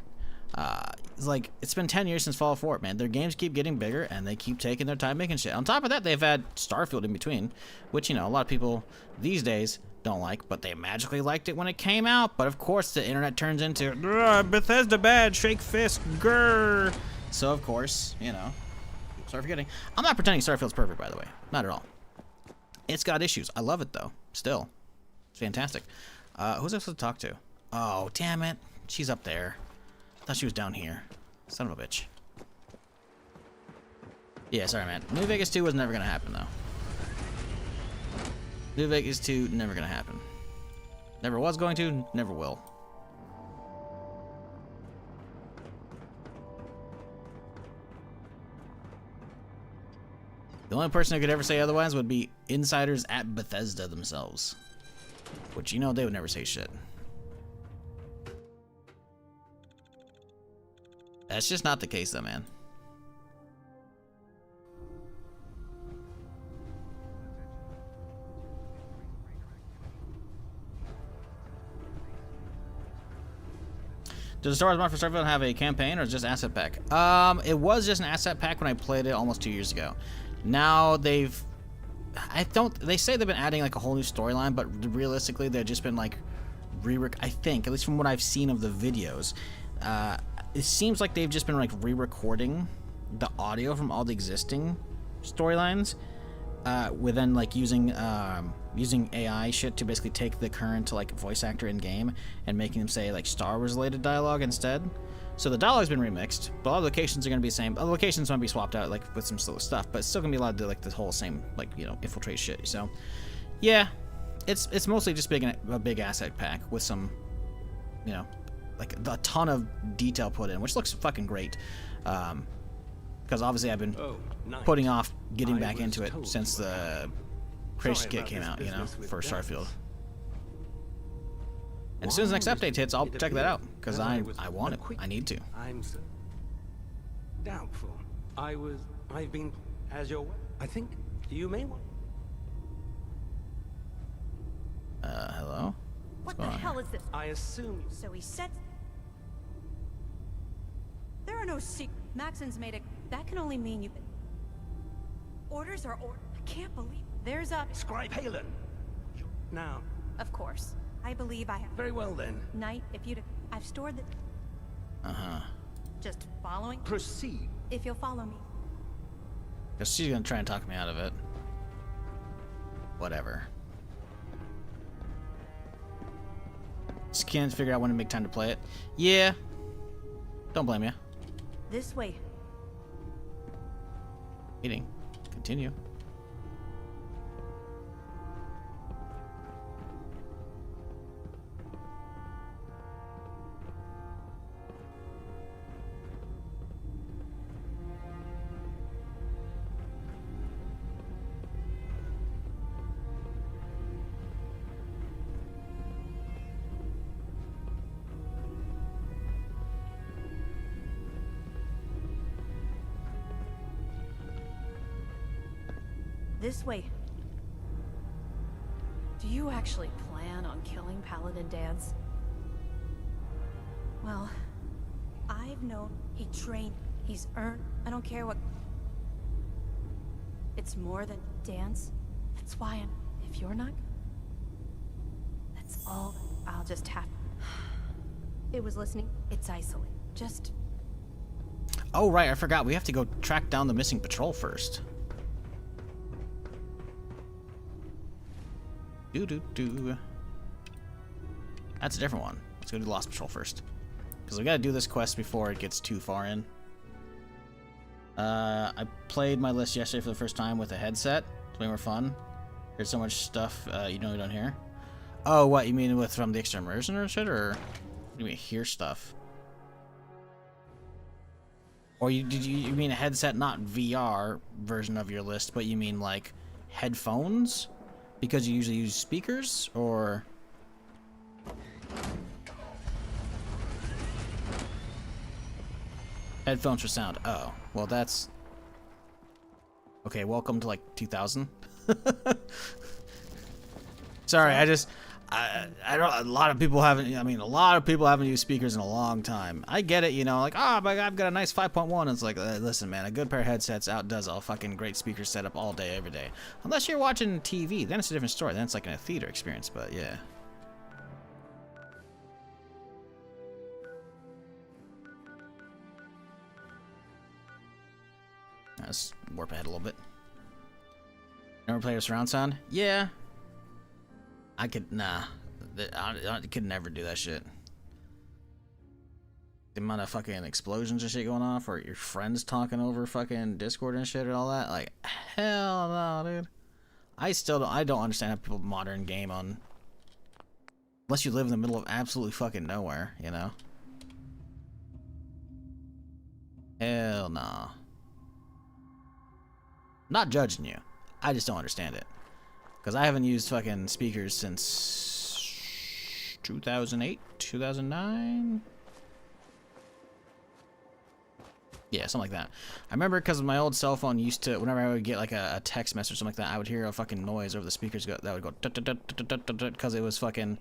Speaker 1: It's been 10 years since Fallout 4, man. Their games keep getting bigger, and they keep taking their time making shit. On top of that, they've had Starfield in between, which, you know, a lot of people these days don't like, but they magically liked it when it came out. But of course, the internet turns into Bethesda bad, shake fist, grrr. So of course, you know, start forgetting. I'm not pretending Starfield's perfect, by the way, not at all. It's got issues. I love it though. Still, it's fantastic. Who's I supposed to talk to? Oh, damn it, she's up there. I thought she was down here. Son of a bitch. Yeah, sorry, man. New Vegas 2 was never gonna happen though. New Vegas 2, never gonna happen. Never was going to, never will. The only person who could ever say otherwise would be insiders at Bethesda themselves. Which, you know, they would never say shit. That's just not the case though, man. Does the Star Wars mod for Starfield have a campaign or just asset pack? It was just an asset pack when I played it almost 2 years ago. Now they say they've been adding like a whole new storyline, but realistically they've just been like I think, at least from what I've seen of the videos, it seems like they've just been like re-recording the audio from all the existing storylines, with then like using AI shit to basically take the current like voice actor in game and making them say like Star Wars related dialogue instead. So the dialogue's been remixed, but all the locations are gonna be the same. All the locations might be swapped out like with some slow stuff, but it's still gonna be allowed to do like the whole same like, you know, infiltrate shit. So yeah, it's mostly just a big asset pack with some, you know, like a ton of detail put in, which looks fucking great. Because obviously I've been putting off getting back into it since the Creation Kit came out, you know, for Starfield. And as soon as the next update hits, I'll check that out, because I want it. I need to.
Speaker 15: I'm so doubtful. I've been as your. I think you may want.
Speaker 1: Hello?
Speaker 4: What the hell is this?
Speaker 15: I assume.
Speaker 4: So he said. There are no secrets. Maxon's made it. That can only mean you've been. Orders are orders. I can't believe. There's a.
Speaker 15: Scribe Halen. Now.
Speaker 4: Of course. I believe I have.
Speaker 15: Very well then.
Speaker 4: Knight, if you'd. I've stored the. Just following.
Speaker 15: Proceed.
Speaker 4: If you'll follow me.
Speaker 1: Because she's gonna try and talk me out of it. Whatever. Just can't figure out when to make time to play it. Yeah. Don't blame you.
Speaker 4: This way.
Speaker 1: Meeting. Continue.
Speaker 4: This way. Do you actually plan on killing Paladin Dance? Well, I've known. He trained. He's earned. I don't care what. It's more than dance. That's why if you're not. That's all I'll just have. It was listening. It's isolated. Just.
Speaker 1: Oh, right. I forgot. We have to go track down the missing patrol first. Do. That's a different one. Let's go do the Lost Patrol first. Because we gotta do this quest before it gets too far in. I played my list yesterday for the first time with a headset. It's way more fun. Heard so much stuff you don't hear. Oh, what? You mean with from the extra immersion or shit? Or you mean hear stuff? Or you mean a headset, not VR version of your list, but you mean like headphones? Because you usually use speakers, or... Headphones for sound. Oh, well that's... Okay, welcome to like 2000. Sorry, I don't... A lot of people haven't used speakers in a long time. I get it, like, oh my god, I've got a nice 5.1. It's like, listen, man, a good pair of headsets outdoes a fucking great speaker setup all day, every day. Unless you're watching TV, then it's a different story. Then it's like in a theater experience, but yeah. Let's warp ahead a little bit. Never played with surround sound? Yeah. I could never do that shit. The amount of fucking explosions and shit going off, or your friends talking over fucking Discord and shit and all that, like, hell no, dude. I don't understand how people modern game on, unless you live in the middle of absolutely fucking nowhere, Hell nah. Not judging you. I just don't understand it. Because I haven't used fucking speakers since 2008, 2009? Yeah, something like that. I remember because my old cell phone used to, whenever I would get like a text message or something like that, I would hear a fucking noise over the speakers that would go because it was fucking,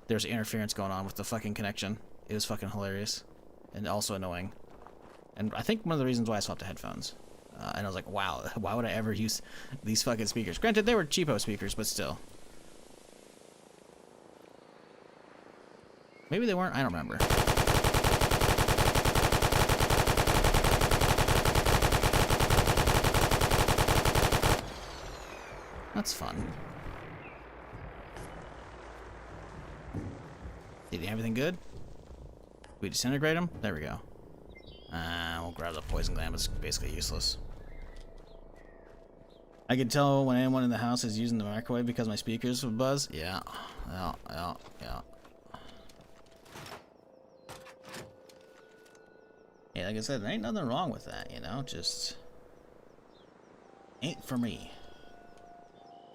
Speaker 1: there's interference going on with the fucking connection. It was fucking hilarious and also annoying. And I think one of the reasons why I swapped to headphones. And I was like, wow, why would I ever use these fucking speakers? Granted, they were cheapo speakers, but still. Maybe they weren't, I don't remember. That's fun. Did he have everything good? We disintegrate him? There we go. We'll grab the poison gland, it's basically useless. I can tell when anyone in the house is using the microwave because my speakers would buzz. Yeah. Yeah, like I said, there ain't nothing wrong with that, just ain't for me.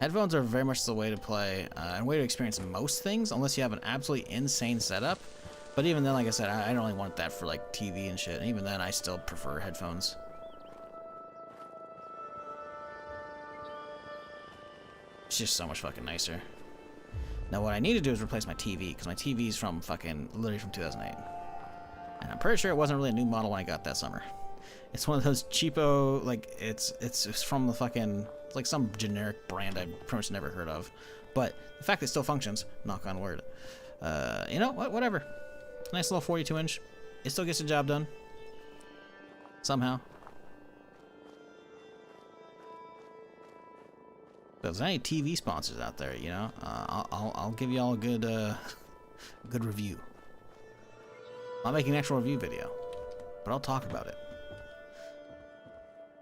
Speaker 1: Headphones are very much the way to play and way to experience most things, unless you have an absolutely insane setup. But even then, like I said, I don't really want that for like TV and shit. And even then, I still prefer headphones. It's just so much fucking nicer. Now, what I need to do is replace my TV, because my TV is from literally from 2008. And I'm pretty sure it wasn't really a new model when I got that summer. It's one of those cheapo, like, it's from the fucking, it's like some generic brand I've pretty much never heard of. But the fact that it still functions, knock on wood. You know what? Whatever. Nice little 42-inch. It still gets the job done. Somehow. So if there's any TV sponsors out there, I'll give you all a good good review. I'll make an actual review video, but I'll talk about it.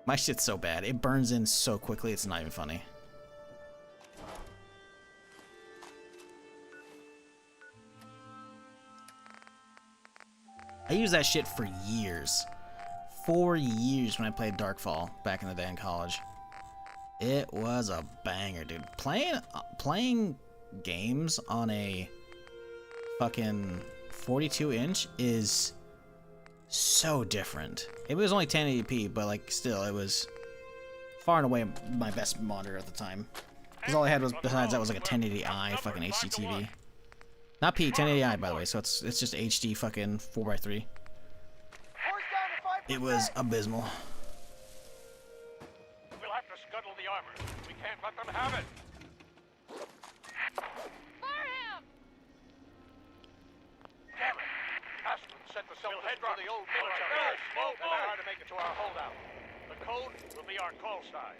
Speaker 1: My shit's so bad. It burns in so quickly, it's not even funny. I used that shit for years. 4 years when I played Darkfall back in the day in college. It was a banger, dude. Playing games on a fucking 42-inch is so different. It was only 1080p, but like still, it was far and away my best monitor at the time. Because all I had was, besides that, was like a 1080i fucking HD TV. Not P, 1080i by the way, so it's just HD fucking 4x3. It was abysmal.
Speaker 3: We'll have to scuttle the armor. We can't let them have it. LoreRim! Damn it! Aslan set the self-destruct for the old military. We'll know how to make it to our holdout. The code will be our call sign.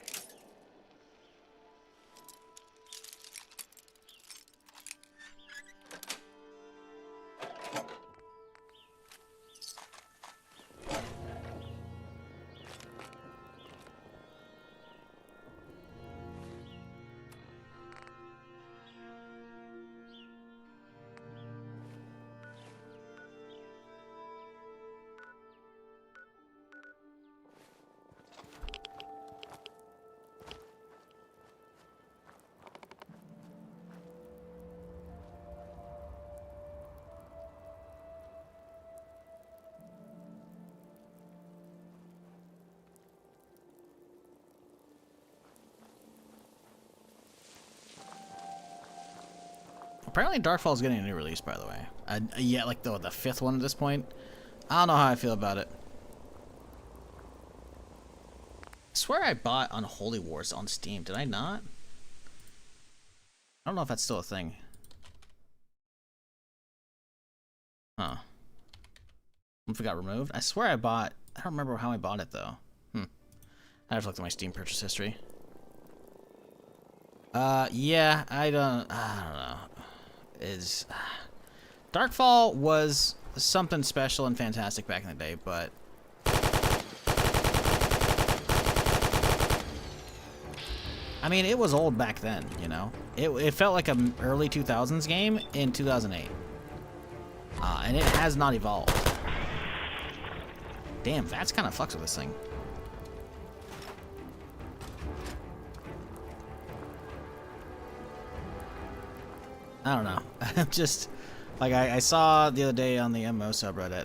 Speaker 1: Apparently Darkfall is getting a new release, by the way. Yeah, like the 5th one at this point. I don't know how I feel about it. I swear I bought Unholy Wars on Steam. Did I not? I don't know if that's still a thing. Huh. If it got removed? I swear I bought... I don't remember how I bought it, though. I have to look at my Steam purchase history. Yeah, I don't know. Darkfall was something special and fantastic back in the day, but I mean, it was old back then, you know. It felt like an early 2000s game in 2008, and it has not evolved. Damn, VATS kind of fucks with this thing. I don't know. Just like I saw the other day on the MMO subreddit,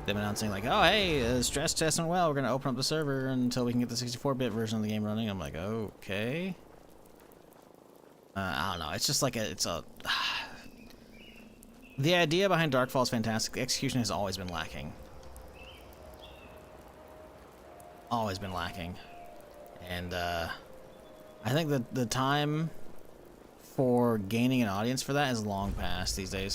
Speaker 1: them announcing like, oh hey, stress testing well. We're gonna open up the server until we can get the 64-bit version of the game running. I'm like, okay. I don't know. It's just like the idea behind Darkfall is fantastic. The execution has always been lacking. Always been lacking, and I think that the time for gaining an audience for that is long past these days.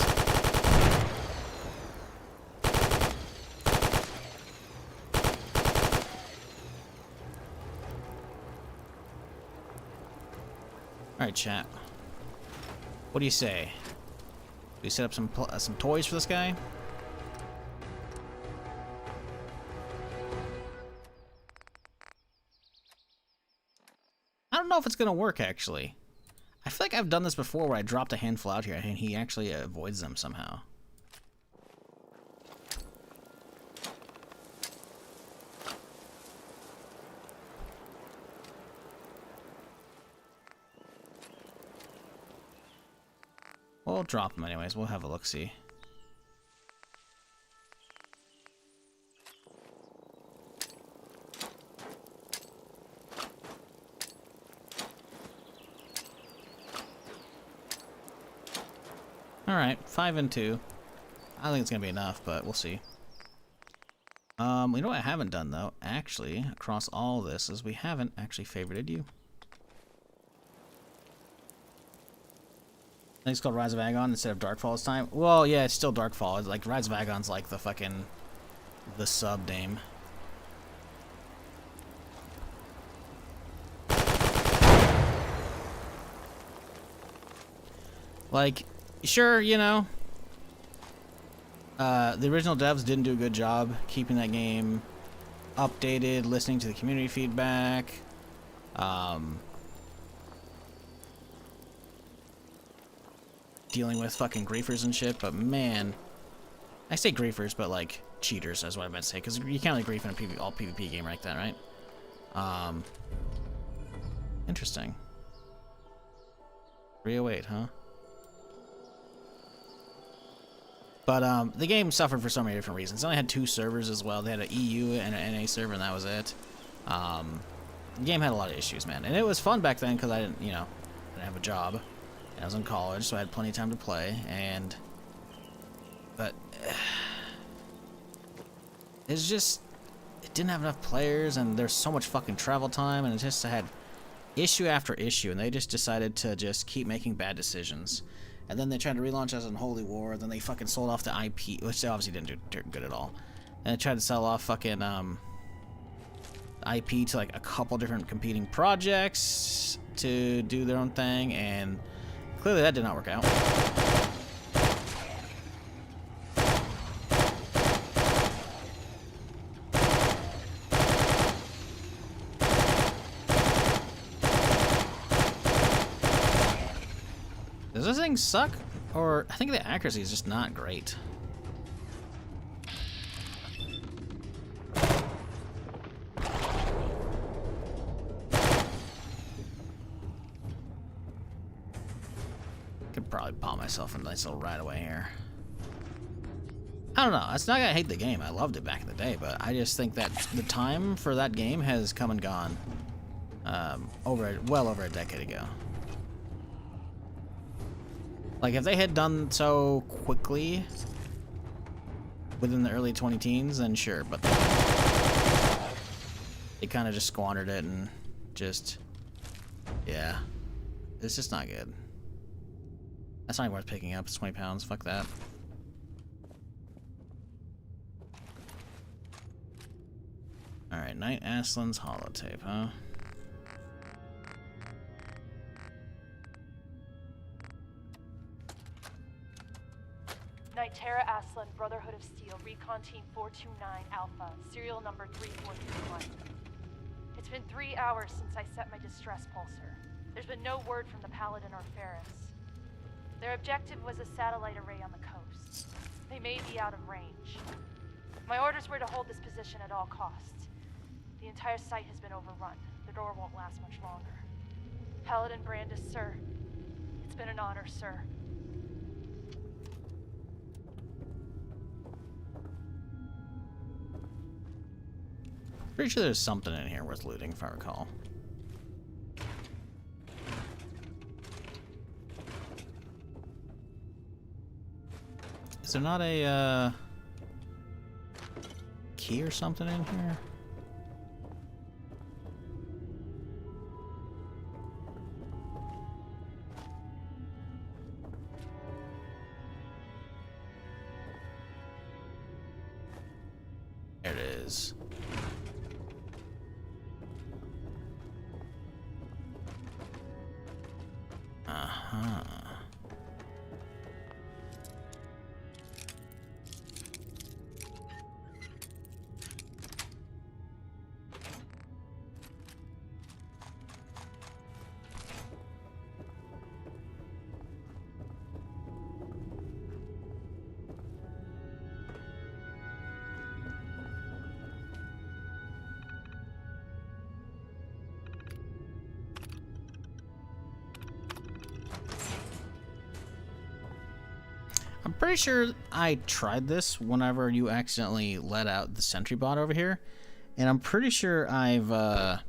Speaker 1: Alright, chat. What do you say? Do we set up some toys for this guy? I don't know if it's gonna work, actually. I feel like I've done this before where I dropped a handful out here and he actually avoids them somehow. We'll drop them anyways. We'll have a look-see. Alright, 5 and 2. I think it's gonna be enough, but we'll see. You know what I haven't done though, actually, across all this, is we haven't actually favorited you. I think it's called Rise of Agon instead of Darkfall this time. Well, yeah, it's still Darkfall. It's like Rise of Agon's like the sub name. Like, sure, you know, the original devs didn't do a good job keeping that game updated, listening to the community feedback, dealing with fucking griefers and shit, but man, I say griefers, but like cheaters is what I meant to say, because you can't really grief in a all PvP game like that, right? Interesting. 308, huh? But the game suffered for so many different reasons. It only had 2 servers as well. They had an EU and an NA server, and that was it. The game had a lot of issues, man. And it was fun back then because I didn't, you know, I didn't have a job. I was in college, so I had plenty of time to play. But it's just, it didn't have enough players, and there's so much fucking travel time, and it just had issue after issue, and they just decided to just keep making bad decisions. And then they tried to relaunch as Unholy War, then they fucking sold off the IP, which they obviously didn't do good at all. And they tried to sell off fucking IP to like a couple different competing projects to do their own thing, and clearly that did not work out. Does this thing suck? Or I think the accuracy is just not great. Could probably pop myself a nice little right away here. I don't know. It's not that I hate the game. I loved it back in the day, but I just think that the time for that game has come and gone. Well over a decade ago. Like, if they had done so quickly within the early 2010s, then sure, but they kind of just squandered it and just, yeah, it's just not good. That's not even worth picking up. It's 20 pounds. Fuck that. Alright, Knight Aslan's holotape, huh?
Speaker 11: Terra Aslan, Brotherhood of Steel, Recon Team 429 Alpha, serial number 3431. It's been 3 hours since I set my distress pulsar. There's been no word from the Paladin or Ferris. Their objective was a satellite array on the coast. They may be out of range. My orders were to hold this position at all costs. The entire site has been overrun. The door won't last much longer. Paladin Brandis, sir. It's been an honor, sir.
Speaker 1: Pretty sure there's something in here worth looting, if I recall. Is there not a key or something in here? There it is. Uh-huh. I'm pretty sure I tried this whenever you accidentally let out the sentry bot over here, and I'm pretty sure I've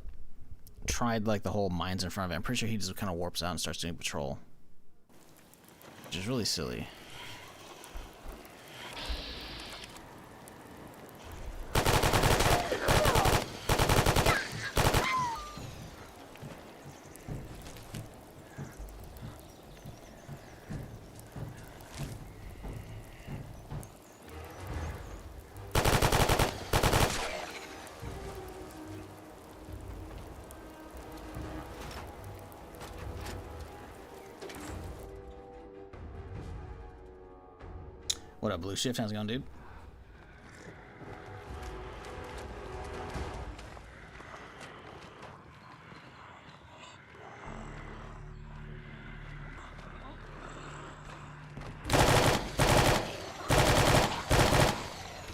Speaker 1: tried like the whole mines in front of it. I'm pretty sure he just kind of warps out and starts doing patrol, which is really silly. What up, Blue Shift? How's it going, dude?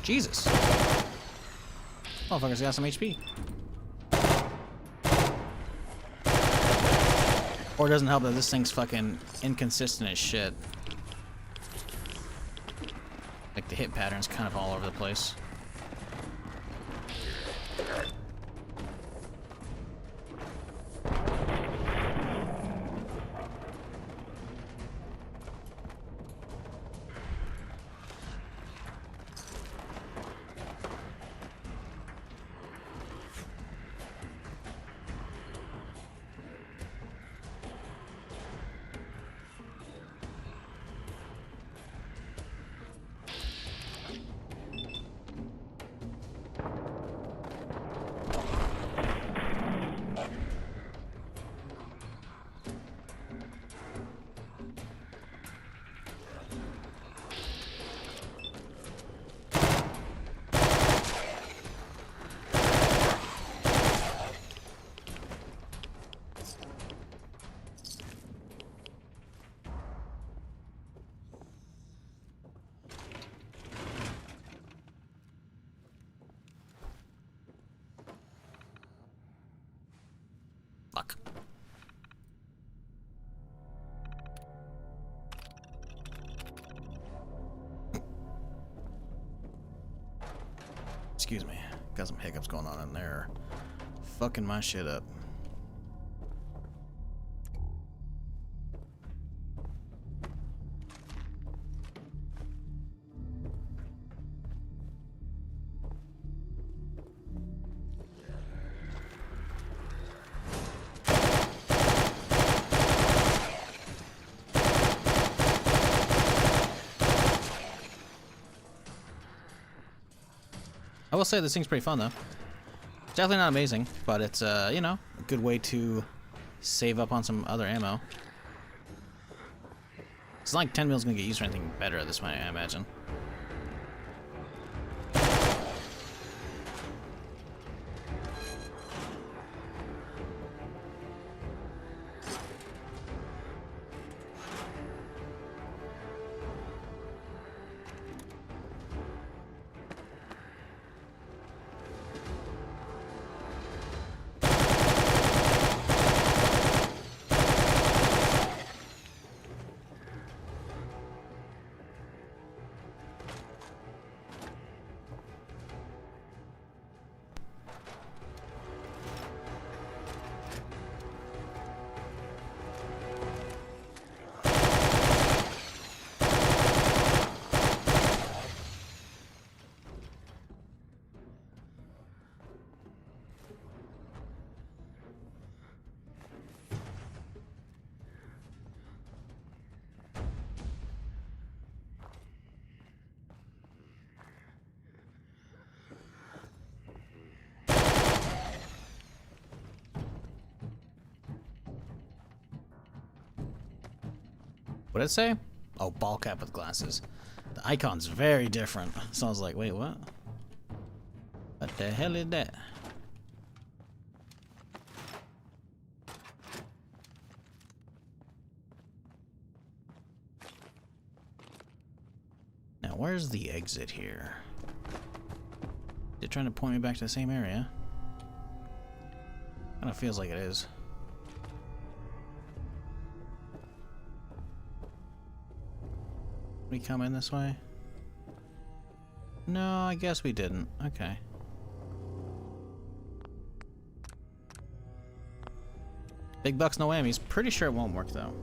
Speaker 1: Jesus. Motherfucker's got some HP. Or it doesn't help that this thing's fucking inconsistent as shit. Like, the hit pattern's kind of all over the place. Excuse me. Got some hiccups going on in there. Fucking my shit up. I will say this thing's pretty fun though. It's definitely not amazing, but it's you know, a good way to save up on some other ammo. It's not like 10 mils gonna get used for anything better at this point, I imagine. What did it say? Oh, ball cap with glasses. The icon's very different. So I was like, wait, what? What the hell is that? Now, where's the exit here? Is it trying to point me back to the same area? Kind of feels like it is. We come in this way? No, I guess we didn't. Okay. Big bucks, no whammies. Pretty sure it won't work though.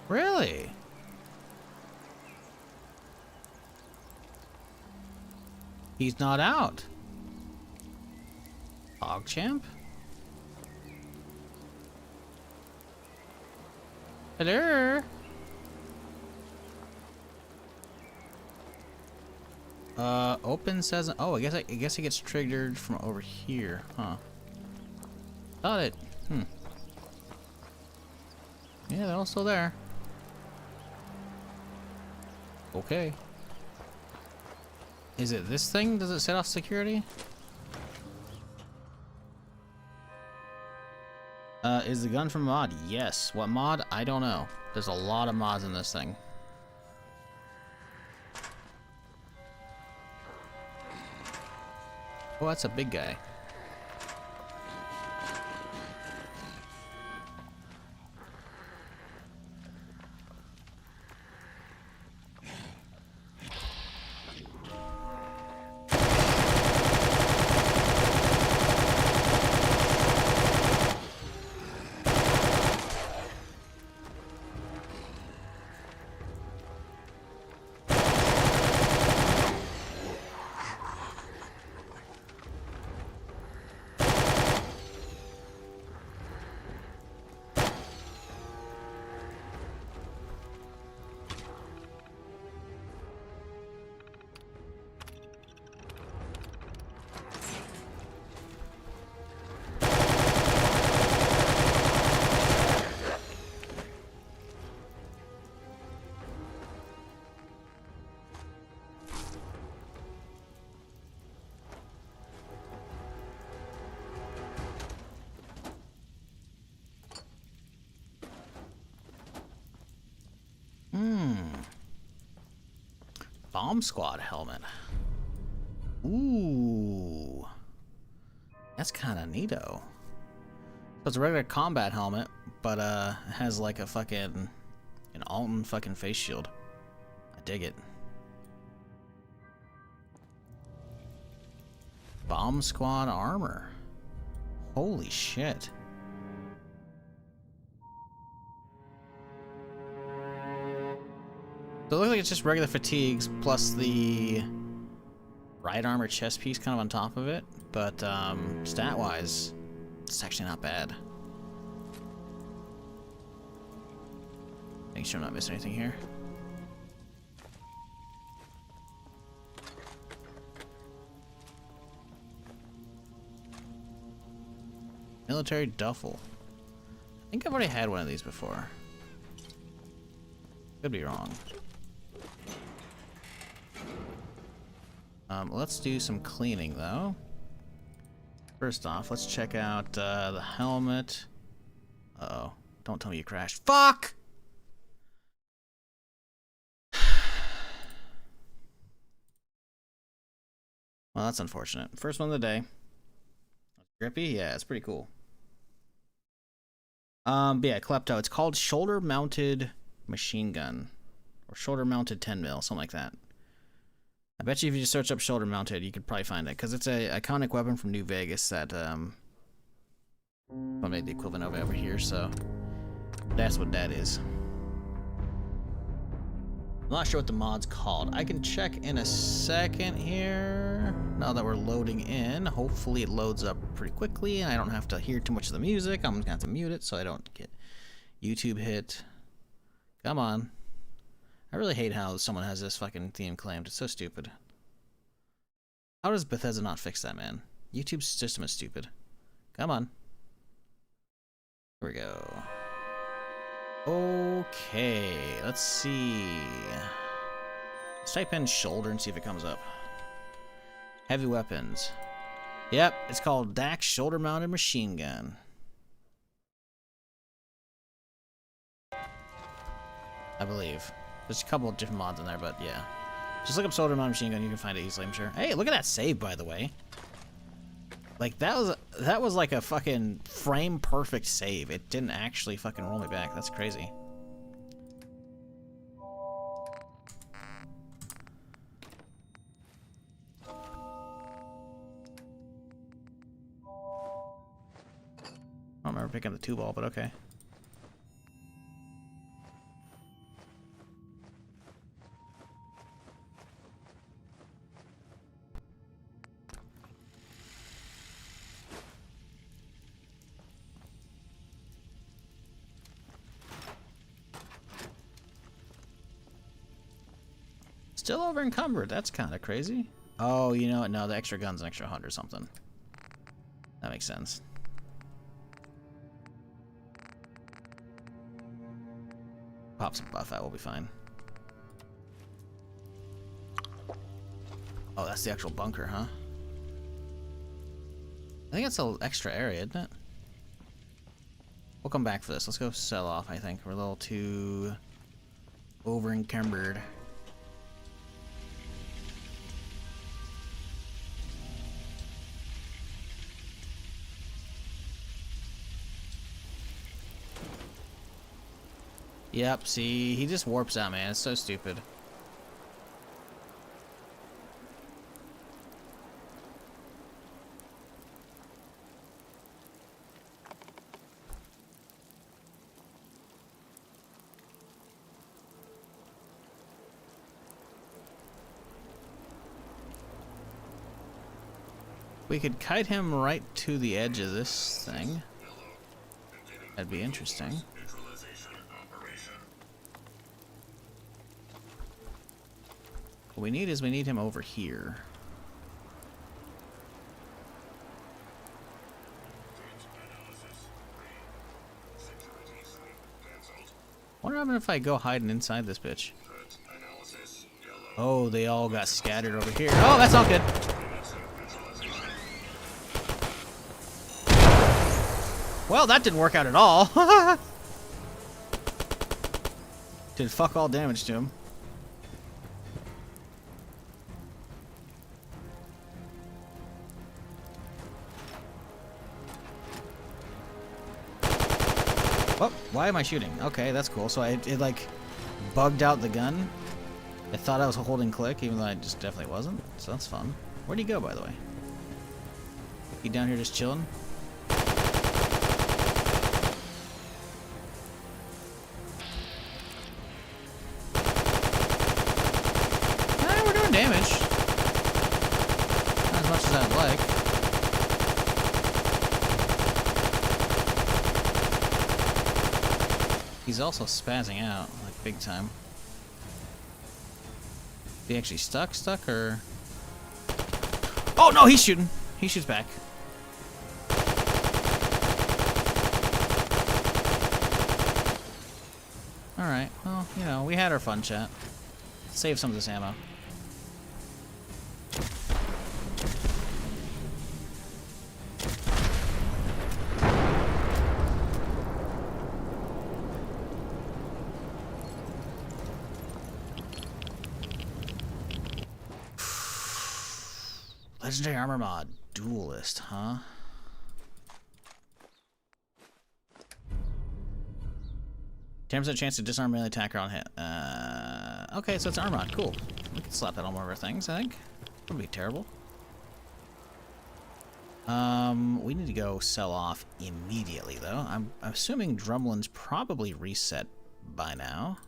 Speaker 1: Really? He's not out. PogChamp? Hello? Open says, oh, I guess it gets triggered from over here, huh? Thought it. Yeah, they're all still there. Okay. Is it this thing? Does it set off security? Is the gun from a mod? Yes. What mod? I don't know. There's a lot of mods in this thing. Oh, that's a big guy. Bomb squad helmet. Ooh. That's kind of neato. So it's a regular combat helmet, but it has like a fucking an Alton fucking face shield. I dig it. Bomb squad armor. Holy shit. So it looks like it's just regular fatigues plus the right armor chest piece kind of on top of it, but stat-wise, it's actually not bad. Make sure I'm not missing anything here. Military duffel. I think I've already had one of these before. Could be wrong. Let's do some cleaning though. First off, let's check out the helmet. Uh-oh. Don't tell me you crashed. Fuck! Well, that's unfortunate. First one of the day. Grippy? Yeah, it's pretty cool. But yeah, Klepto. It's called shoulder-mounted machine gun. Or shoulder-mounted 10mm, something like that. I bet you if you just search up shoulder-mounted, you could probably find it. Because it's a iconic weapon from New Vegas that, I'll make the equivalent of it over here, so... That's what that is. I'm not sure what the mod's called. I can check in a second here. Now that we're loading in, hopefully it loads up pretty quickly and I don't have to hear too much of the music. I'm gonna have to mute it so I don't get YouTube hit. Come on. I really hate how someone has this fucking theme claimed. It's so stupid. How does Bethesda not fix that, man? YouTube's system is stupid. Come on. Here we go. Okay, let's see. Let's type in shoulder and see if it comes up. Heavy weapons. Yep, it's called Dax Shoulder Mounted Machine Gun. I believe. There's a couple of different mods in there, but yeah. Just look up shoulder mounted machine gun, you can find it easily, I'm sure. Hey, look at that save, by the way. Like, that was like a fucking frame perfect save. It didn't actually fucking roll me back. That's crazy. I don't remember picking up the 2-ball, but okay. Still over encumbered. That's kind of crazy. Oh, you know what? No, the extra gun's an extra 100 or something. That makes sense. Pop some buff out, we'll be fine. Oh, that's the actual bunker, huh? I think it's an extra area, isn't it? We'll come back for this. Let's go sell off, I think. We're a little too over encumbered. Yep, see, he just warps out, man. It's so stupid. We could kite him right to the edge of this thing. That'd be interesting. What we need is we need him over here. Wonder if I go hiding inside this bitch. Oh, they all got scattered over here. Oh, that's not good. Well, that didn't work out at all. Did fuck all damage to him. Oh, why am I shooting? Okay, that's cool. So it like bugged out the gun. I thought I was holding click, even though I just definitely wasn't. So that's fun. Where'd he go, by the way? He down here just chilling? We're doing damage. Not as much as I'd like. He's also spazzing out, like big time. Is he actually stuck, or? Oh no, he's shooting. He shoots back. Alright, well, you know, we had our fun chat. Save some of this ammo. Legendary armor mod. Duelist, huh? %10% chance to disarm melee attacker on hit. Okay, so it's armor mod. Cool. We can slap that on one of our things, I think. Wouldn't be terrible. We need to go sell off immediately, though. I'm assuming Drumlin's probably reset by now.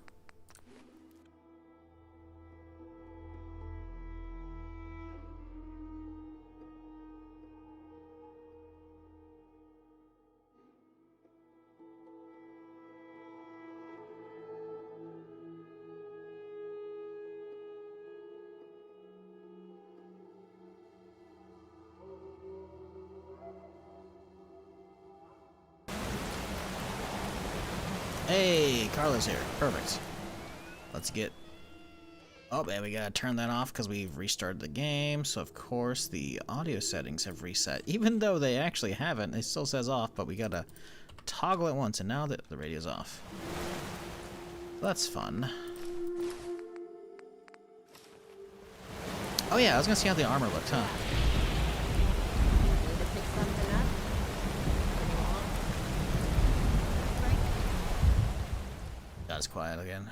Speaker 1: Hey, Carla's here. Perfect. Let's get... Oh, man, we gotta turn that off because we've restarted the game. So, of course, the audio settings have reset. Even though they actually haven't, it still says off, but we gotta toggle it once, and now the radio's off. That's fun. Oh, yeah, I was gonna see how the armor looked, huh? Got us quiet again.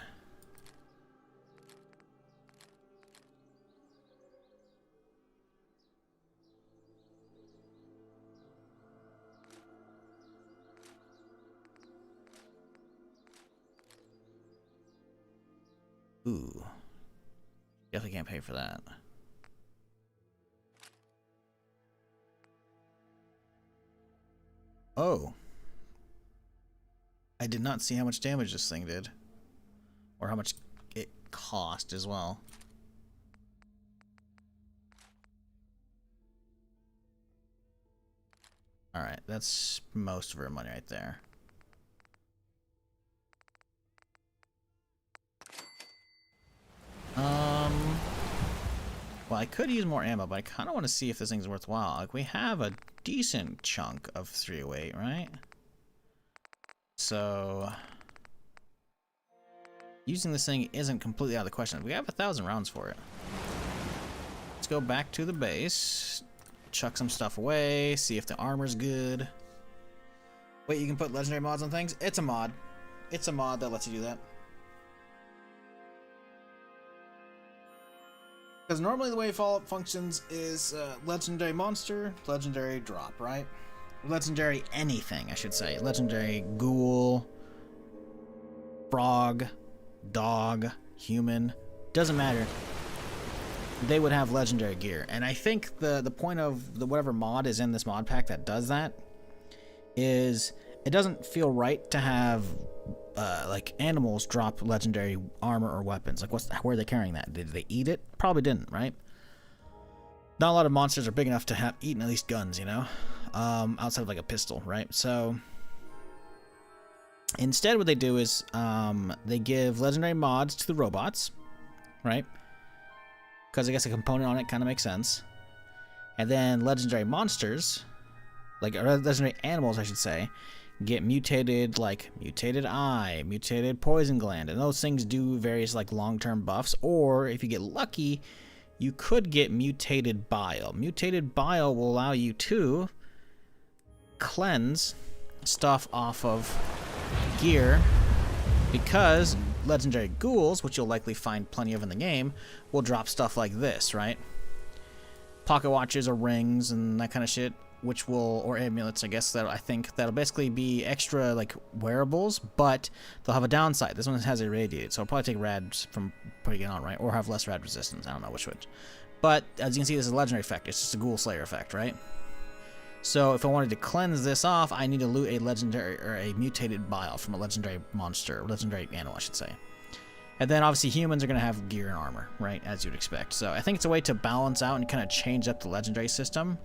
Speaker 1: Ooh. Definitely can't pay for that. Oh. I did not see how much damage this thing did. Or how much it cost as well. Alright, that's most of our money right there. Well, I could use more ammo, but I kind of want to see if this thing's worthwhile. Like, we have a decent chunk of 308, right? So, using this thing isn't completely out of the question. We have 1,000 rounds for it. Let's go back to the base, chuck some stuff away, see if the armor's good. Wait, you can put legendary mods on things? It's a mod. It's a mod that lets you do that. Because normally the way Fallout functions is legendary monster, legendary drop, right? Legendary anything, I should say. Legendary ghoul, frog, dog, human, doesn't matter. They would have legendary gear. And I think the point of the whatever mod is in this mod pack that does that is it doesn't feel right to have like animals drop legendary armor or weapons. Like where are they carrying that? Did they eat it? Probably didn't, right? Not a lot of monsters are big enough to have eaten at least guns, you know? Outside of like a pistol, right? So instead what they do is they give legendary mods to the robots, right? Because I guess a component on it kind of makes sense. And then legendary monsters, like or legendary animals I should say, get mutated, like mutated eye, mutated poison gland, and those things do various like long-term buffs. Or if you get lucky, you could get mutated bile. Mutated bile will allow you to cleanse stuff off of gear, because legendary ghouls, which you'll likely find plenty of in the game, will drop stuff like this, right? Pocket watches or rings and that kind of shit, which will, or amulets, I guess, that I think that'll basically be extra like wearables, but they'll have a downside. This one has irradiated, so it'll probably take rads from putting it on, right? Or have less rad resistance. I don't know which. But as you can see, this is a legendary effect. It's just a ghoul slayer effect, right? So if I wanted to cleanse this off, I need to loot a legendary or a mutated bile from a legendary monster, legendary animal, I should say. And then obviously humans are going to have gear and armor, right, as you'd expect. So I think it's a way to balance out and kind of change up the legendary system,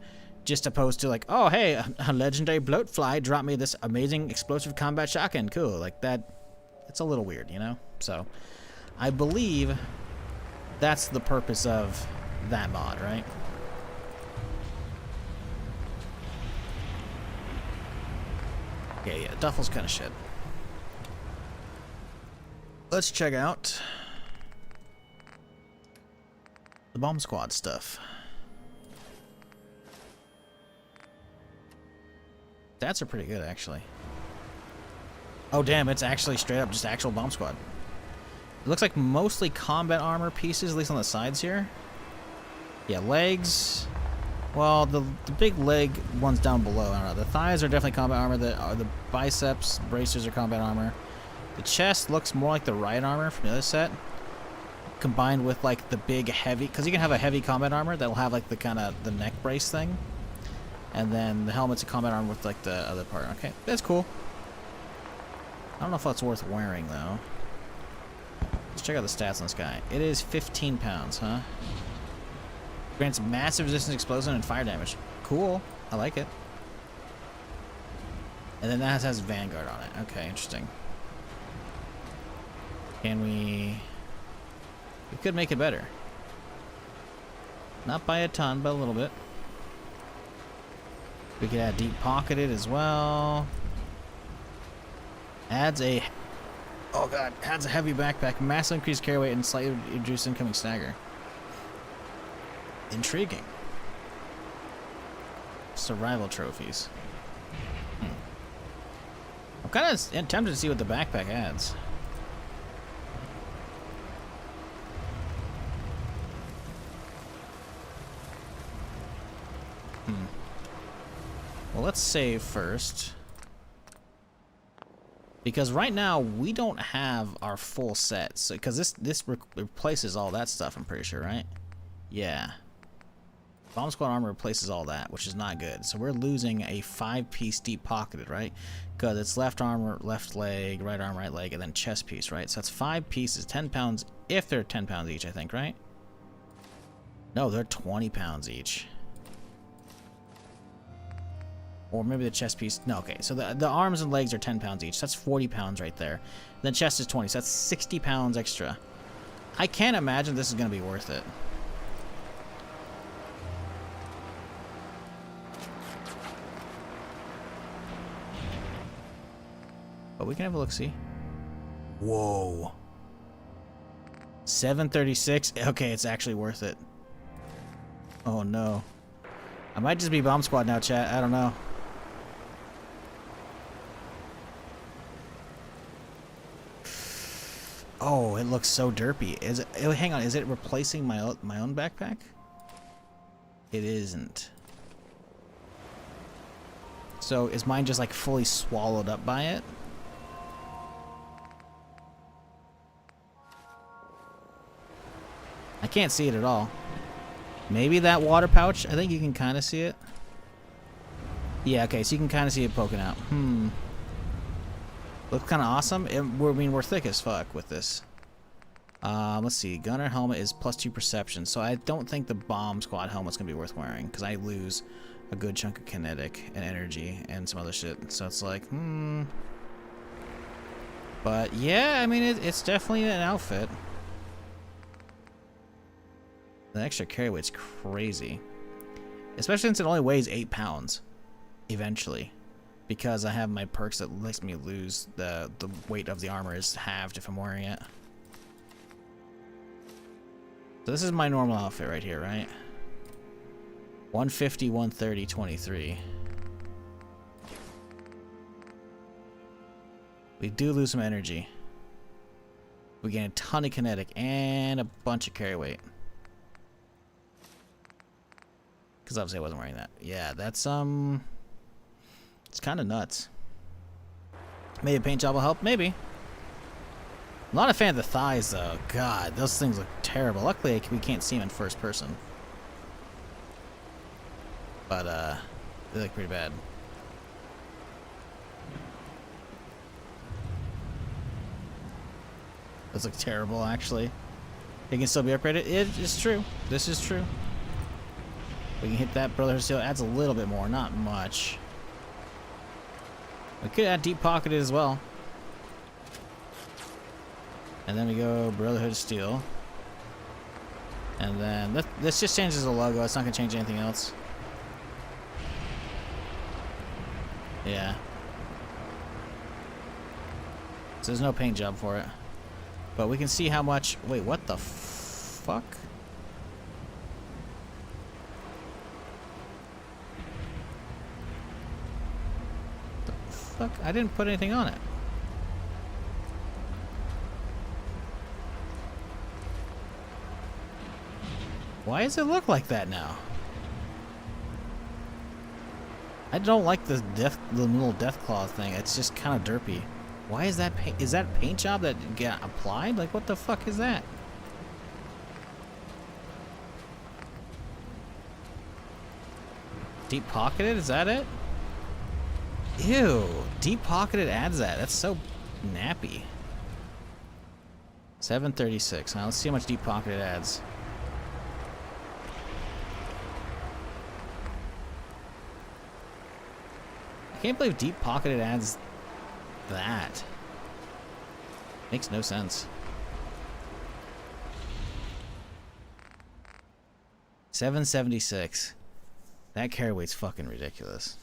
Speaker 1: just opposed to like, oh hey, a legendary bloatfly dropped me this amazing explosive combat shotgun, cool, like that. It's a little weird, you know. So I believe that's the purpose of that mod, right? Yeah, Duffel's kind of shit. Let's check out the bomb squad stuff. Stats are pretty good, actually. Oh, damn, it's actually straight up just actual bomb squad. It looks like mostly combat armor pieces, at least on the sides here. Yeah, legs. Well, the big leg ones down below, I don't know. The thighs are definitely combat armor. The biceps, bracers are combat armor. The chest looks more like the riot armor from the other set, combined with like the big heavy, because you can have a heavy combat armor that'll have like the kind of the neck brace thing, and then the helmet's a combat armor with like the other part. Okay, that's cool. I don't know if that's worth wearing though. Let's check out the stats on this guy. It is 15 pounds, huh? Grants massive resistance, explosion, and fire damage. Cool. I like it. And then that has Vanguard on it. Okay, interesting. Can we... We could make it better. Not by a ton, but a little bit. We could add deep pocketed as well. Adds a... Oh god, adds a heavy backpack, massive increased carry weight, and slightly reduced incoming stagger. Intriguing. Survival trophies. I'm kind of tempted to see what the backpack adds. Well, let's save first. Because right now, we don't have our full set. So, because this replaces all that stuff, I'm pretty sure, right? Yeah. Bomb squad armor replaces all that, which is not good. So we're losing a 5-piece deep pocketed, right? Because it's left arm, left leg, right arm, right leg, and then chest piece, right? So that's 5 pieces, 10 pounds, if they're 10 pounds each, I think, right? No, they're 20 pounds each. Or maybe the chest piece. No, okay. So the arms and legs are 10 pounds each. That's 40 pounds right there. Then chest is 20, so that's 60 pounds extra. I can't imagine this is going to be worth it. But we can have a look-see. Whoa. 736? Okay, it's actually worth it. Oh, no. I might just be bomb squad now, chat. I don't know. Oh, it looks so derpy. Is it? Oh, hang on. Is it replacing my own backpack? It isn't. So is mine just like fully swallowed up by it? I can't see it at all. Maybe that water pouch. I think you can kind of see it. Yeah, okay, so you can kind of see it poking out. Looks kind of awesome. I mean, we're thick as fuck with this. Let's see. Gunner helmet is +2 perception, so I don't think the bomb squad helmet's gonna be worth wearing because I lose a good chunk of kinetic and energy and some other shit. So it's like, But yeah, I mean, it's definitely an outfit. The extra carry weight's crazy, especially since it only weighs 8 pounds. Eventually. Because I have my perks that lets me lose the weight of the armor is halved if I'm wearing it. So this is my normal outfit right here, right? 150, 130, 23. We do lose some energy. We gain a ton of kinetic and a bunch of carry weight. Because obviously I wasn't wearing that. Yeah, that's it's kind of nuts. Maybe a paint job will help. Maybe. I'm not a fan of the thighs though. God, those things look terrible. Luckily we can't see them in first person. But they look pretty bad. Those look terrible, actually. They can still be upgraded. It is true. This is true. We can hit that Brotherhood Steel. Adds a little bit more, not much. We could add Deep Pocketed as well. And then we go Brotherhood Steel. And then this just changes the logo. It's not going to change anything else. Yeah. So there's no paint job for it. But we can see how much... Wait, what the fuck? The fuck? I didn't put anything on it. Why does it look like that now? I don't like the little death claw thing. It's just kind of derpy. Why is that paint? Is that a paint job that got applied? Like, what the fuck is that? Deep pocketed? Is that it? Ew. Deep pocketed adds that. That's so nappy. 736. Now let's see how much deep pocketed adds. I can't believe deep pocketed adds that. Makes no sense. 776. That carry weight's fucking ridiculous.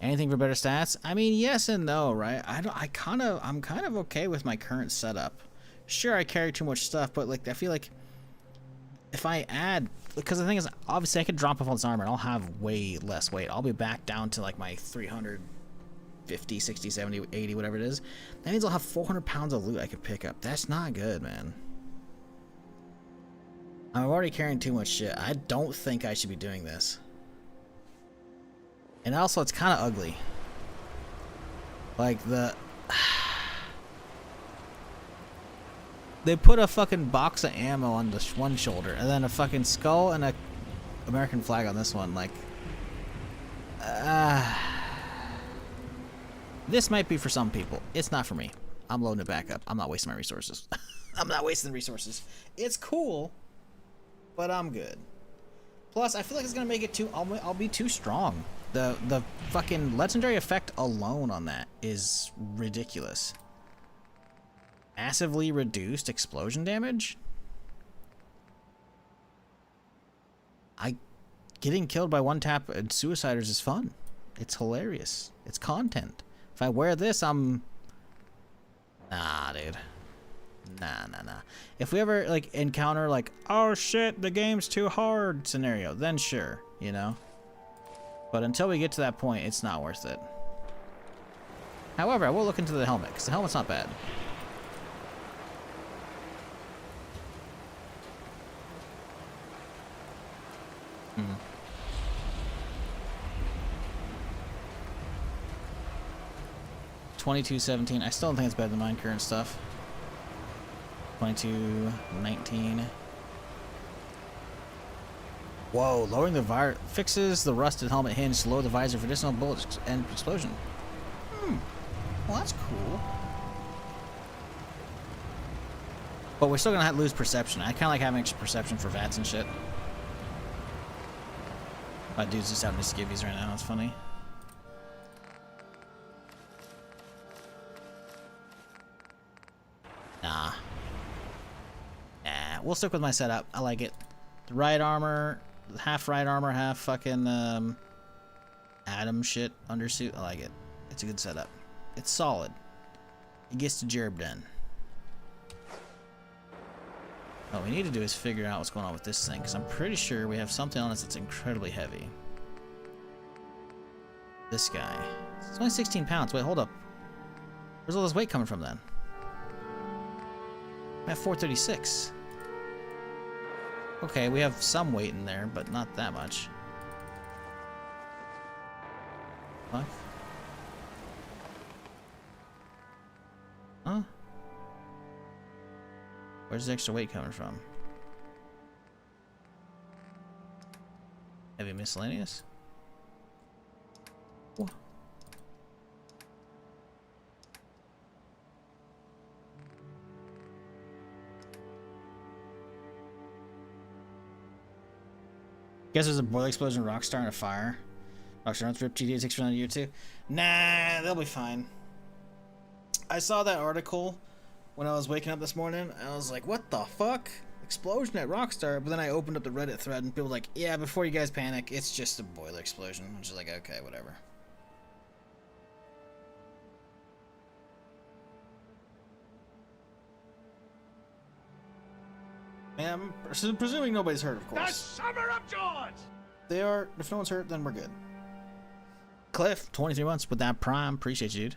Speaker 1: Anything for better stats? I mean, yes and no, right? I'm kind of okay with my current setup. Sure, I carry too much stuff, but like I feel like if I add, because the thing is, obviously I could drop off all this armor and I'll have way less weight. I'll be back down to like my 350, 60, 70, 80, whatever it is. That means I'll have 400 pounds of loot I could pick up. That's not good, man. I'm already carrying too much shit. I don't think I should be doing this. And also, it's kind of ugly. Like, they put a fucking box of ammo on the one shoulder, and then a fucking skull and a American flag on this one. Like, this might be for some people. It's not for me. I'm loading it back up. I'm not wasting my resources. I'm not wasting resources. It's cool, but I'm good. Plus, I feel like it's gonna make it too. I'll be too strong. The fucking legendary effect alone on that is ridiculous. Massively reduced explosion damage? Getting killed by one tap and suiciders is fun. It's hilarious. It's content. If I wear this, I'm... Nah, dude. Nah. If we ever, like, encounter, like, oh shit, the game's too hard scenario, then sure, you know? But until we get to that point, it's not worth it. However, I will look into the helmet, because the helmet's not bad. Hmm. $22.17. I still don't think it's better than mine current stuff. $22.19. Whoa, lowering the visor fixes the rusted helmet hinge to lower the visor for additional bullets and explosion. Well, that's cool. But we're still gonna have to lose perception. I kind of like having extra perception for VATS and shit. My dude's just having skivvies right now. It's funny. Nah, we'll stick with my setup. I like it. The right armor, half right armor, half fucking Atom shit undersuit. I like it. It's a good setup. It's solid. It gets the job done. What we need to do is figure out what's going on with this thing, because I'm pretty sure we have something on us that's incredibly heavy. This guy. It's only 16 pounds. Wait, hold up. Where's all this weight coming from then? I'm at 436. Okay, we have some weight in there, but not that much. Fuck. Huh? Where's the extra weight coming from? Heavy miscellaneous? Whoa. Guess there's a boiler explosion, Rockstar, and a fire. Rockstar don't rip GTA 6 for another year or two. Nah, they'll be fine. I saw that article when I was waking up this morning, and I was like, what the fuck? Explosion at Rockstar? But then I opened up the Reddit thread, and people were like, yeah, before you guys panic, it's just a boiler explosion. Which is like, okay, whatever. I'm presuming nobody's hurt, of course.
Speaker 3: The Summer of Joys!
Speaker 1: They are. If no one's hurt, then we're good. Cliff, 23 months with that Prime. Appreciate you, dude.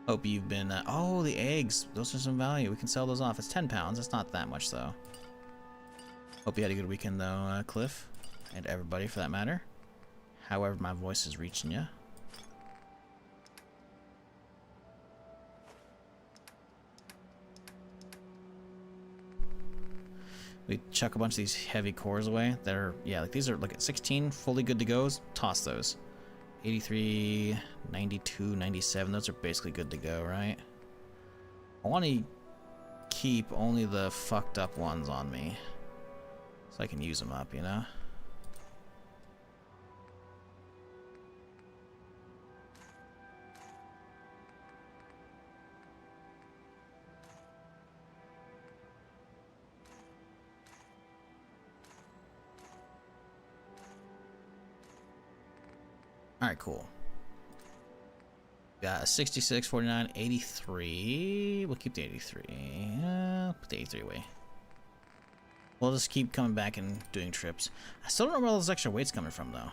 Speaker 1: Hope you've been. Oh, the eggs. Those are some value. We can sell those off. It's 10 pounds. It's not that much, though. Hope you had a good weekend, though, Cliff. And everybody, for that matter. However, my voice is reaching you. We chuck a bunch of these heavy cores away. They're, yeah, like these are, look at 16 fully good to goes. Toss those. 83, 92, 97. Those are basically good to go, right? I want to keep only the fucked up ones on me, so I can use them up, you know? Alright, cool. Got a 66, 49, 83. We'll keep the 83. Put the 83 away. We'll just keep coming back and doing trips. I still don't know where all those extra weight's coming from, though.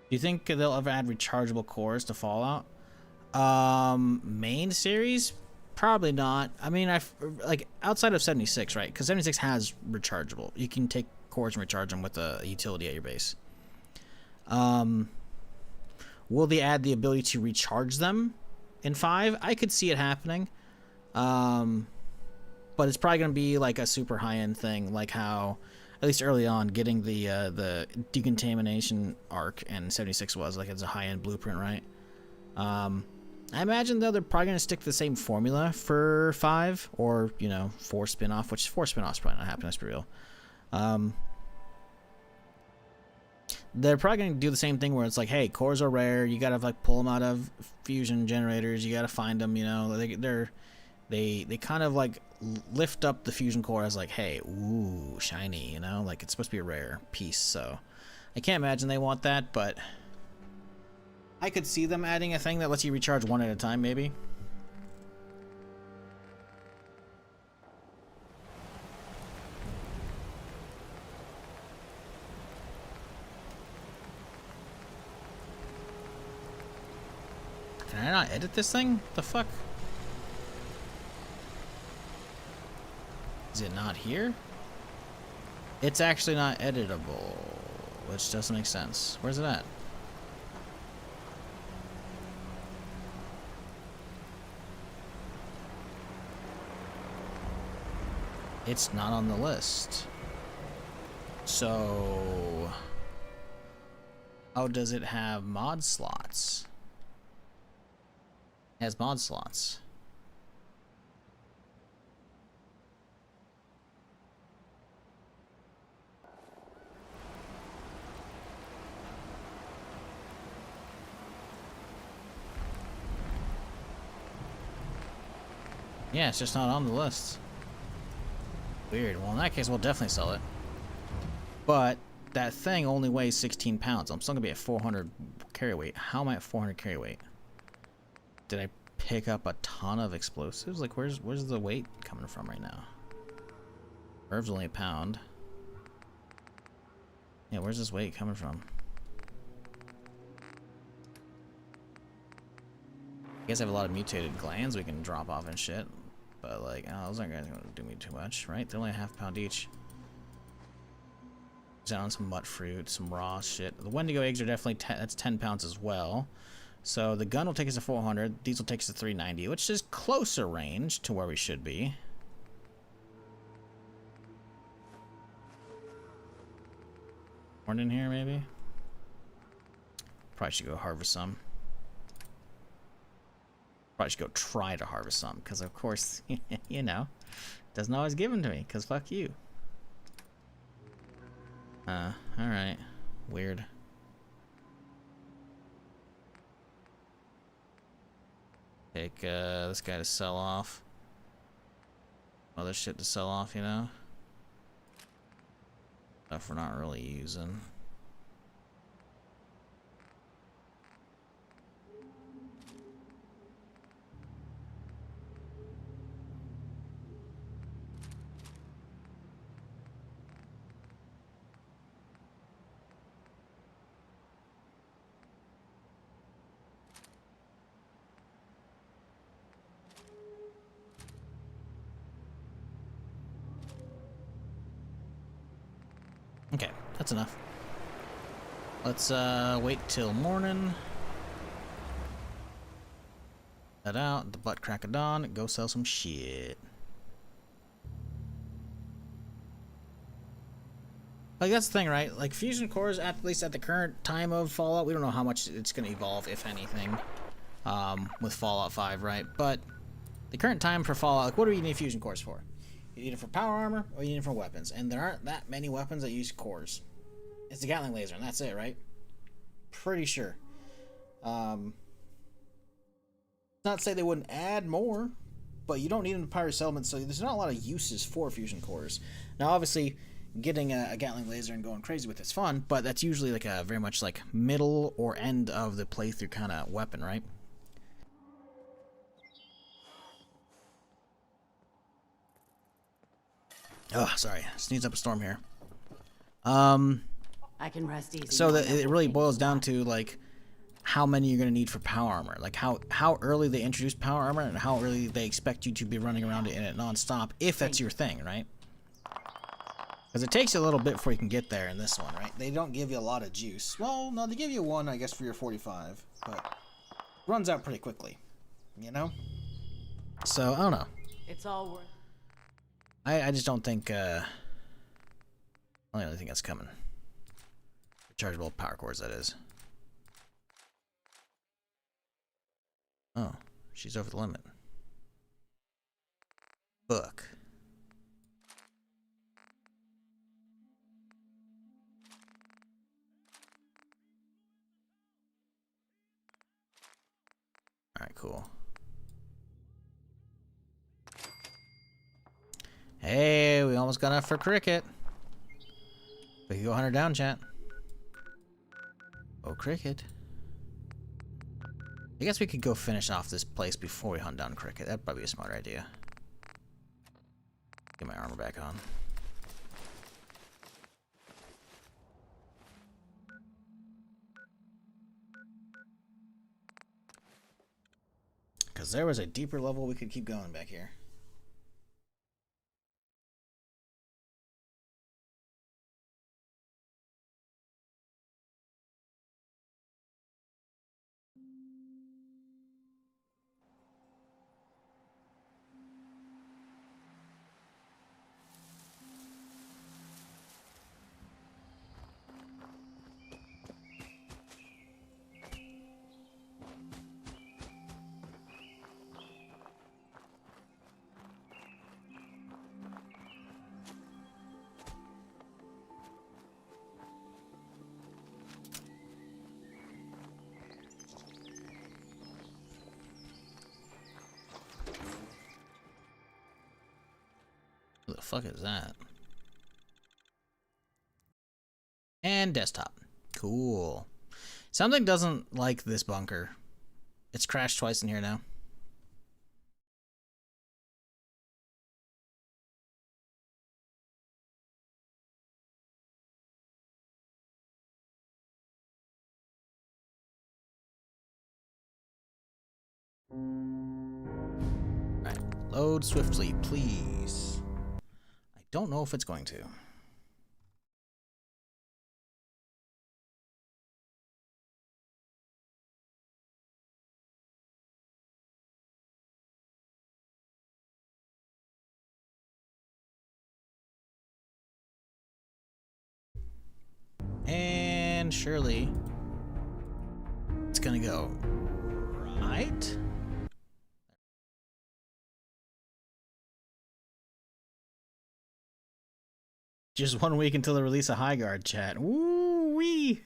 Speaker 1: Do you think they'll ever add rechargeable cores to Fallout? Main series? Probably not. I mean, like outside of 76, right? Because 76 has rechargeable. You can take cores and recharge them with a utility at your base. Will they add the ability to recharge them in 5? I could see it happening. But it's probably going to be like a super high-end thing, like how, at least early on, getting the decontamination arc in 76 was. Like, it's a high-end blueprint, right? I imagine, though, they're probably going to stick to the same formula for 5, or, you know, 4 spin-off, which 4 spin-off's probably not happening, let's be real. They're probably going to do the same thing where it's like, hey, cores are rare, you gotta like pull them out of fusion generators, you gotta find them, you know. They kind of like lift up the fusion core as like, hey, ooh, shiny, you know, like it's supposed to be a rare piece. So I can't imagine they want that, but I could see them adding a thing that lets you recharge one at a time, maybe. Can I not edit this thing? The fuck? Is it not here? It's actually not editable, which doesn't make sense. Where's it at? It's not on the list. So how does it have mod slots? It has mod slots. Yeah, it's just not on the list. Weird. Well, in that case, we'll definitely sell it. But that thing only weighs 16 pounds. I'm still gonna be at 400 carry weight. How am I at 400 carry weight? Did I pick up a ton of explosives? Like, where's the weight coming from right now? Herb's only a pound. Yeah, where's this weight coming from? I guess I have a lot of mutated glands we can drop off and shit. But like, oh, those aren't gonna do me too much, right? They're only a ½ pound each. Down some mutt fruit, some raw shit. The Wendigo eggs are definitely that's 10 pounds as well. So the gun will take us to 400. These will take us to 390, which is closer range to where we should be. Corn in here, maybe? Probably should go harvest some. Probably should go try to harvest some, because of course, you know, doesn't always give them to me, because fuck you. Alright. Weird. Take, this guy to sell off. Other shit to sell off, you know? Stuff we're not really using. Okay, that's enough. Let's wait till morning. Head out, the butt crack of dawn, go sell some shit. Like, that's the thing, right? Like, fusion cores, at least at the current time of Fallout, we don't know how much it's going to evolve, if anything, with Fallout 5, right? But the current time for Fallout, like, what do you need fusion cores for? You need it for power armor, or you need it for weapons. And there aren't that many weapons that use cores. It's the Gatling laser, and that's it, right? Pretty sure. Not to say they wouldn't add more, but you don't need them to power settlements, so there's not a lot of uses for fusion cores. Now, obviously, getting a Gatling laser and going crazy with it's fun, but that's usually like a very much like middle or end of the playthrough kind of weapon, right? Oh, sorry. Sneeze up a storm here.
Speaker 20: I can rest easy.
Speaker 1: So it really boils down to like how many you're gonna need for power armor, like how early they introduce power armor and how early they expect you to be running around in it non-stop, if that's your thing, right? Because it takes you a little bit before you can get there in this one, right? They don't give you a lot of juice. Well, no, they give you one, I guess, for your 45, but it runs out pretty quickly, you know? So I don't know.
Speaker 20: It's all worth.
Speaker 1: I just don't think, I don't really think that's coming. Rechargeable power cores, that is. Oh, she's over the limit. Book. Alright, cool. Hey, we almost got enough for cricket. We can go hunt her down, chat. Oh, cricket. I guess we could go finish off this place before we hunt down cricket. That'd probably be a smart idea. Get my armor back on. Because there was a deeper level we could keep going back here. What the fuck is that? And desktop. Cool. Something doesn't like this bunker. It's crashed twice in here now. Load swiftly, please. I don't know if it's going to. And surely it's gonna go right. Just 1 week until the release of High Guard, chat. Woo wee.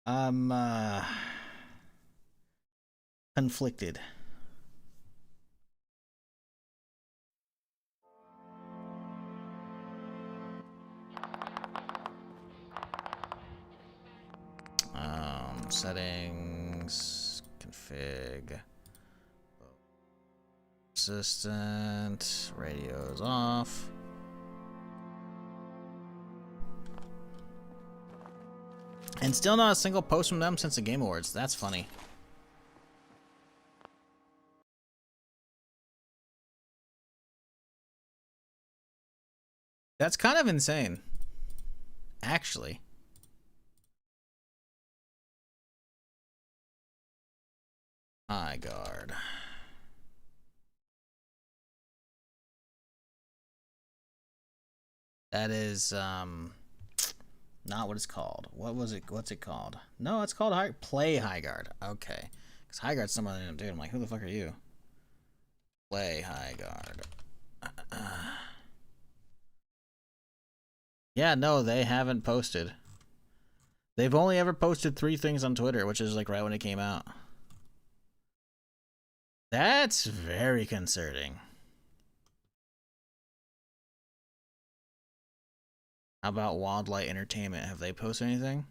Speaker 1: I'm conflicted. Settings, config, assistant, radio's off. And still not a single post from them since the Game Awards. That's funny. That's kind of insane, actually. High Guard. That is not what it's called. What was it? What's it called? No, it's called Play High Guard. Okay, because High Guard's someone named dude. I'm like, who the fuck are you? Play High Guard. Yeah, no, they haven't posted. They've only ever posted 3 things on Twitter, which is like right when it came out. That's very concerning. How about Wildlight Entertainment? Have they posted anything?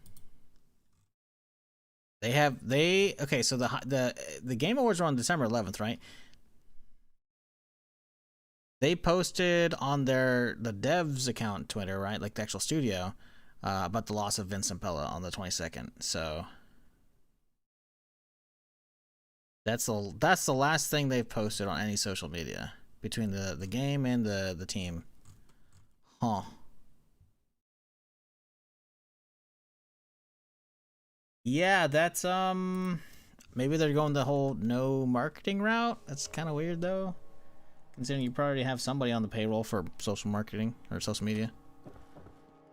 Speaker 1: Okay, so the Game Awards were on December 11th, right? They posted on the devs account Twitter, right? Like the actual studio, about the loss of Vincent Pella on the 22nd. So that's the last thing they've posted on any social media between the game and the team. Huh. Yeah, that's maybe they're going the whole no marketing route. That's kind of weird though, considering you probably have somebody on the payroll for social marketing or social media.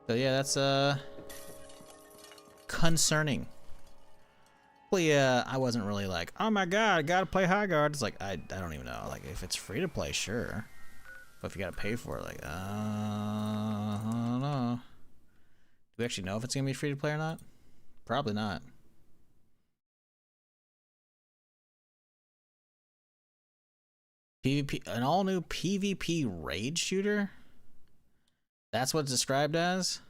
Speaker 1: So yeah, that's concerning. I wasn't really like, oh my god, I gotta play High Guard. It's like I don't even know. Like if it's free to play, sure. But if you gotta pay for it, like I don't know. Do we actually know if it's gonna be free to play or not? Probably not. PvP, an all new PvP raid shooter? That's what it's described as?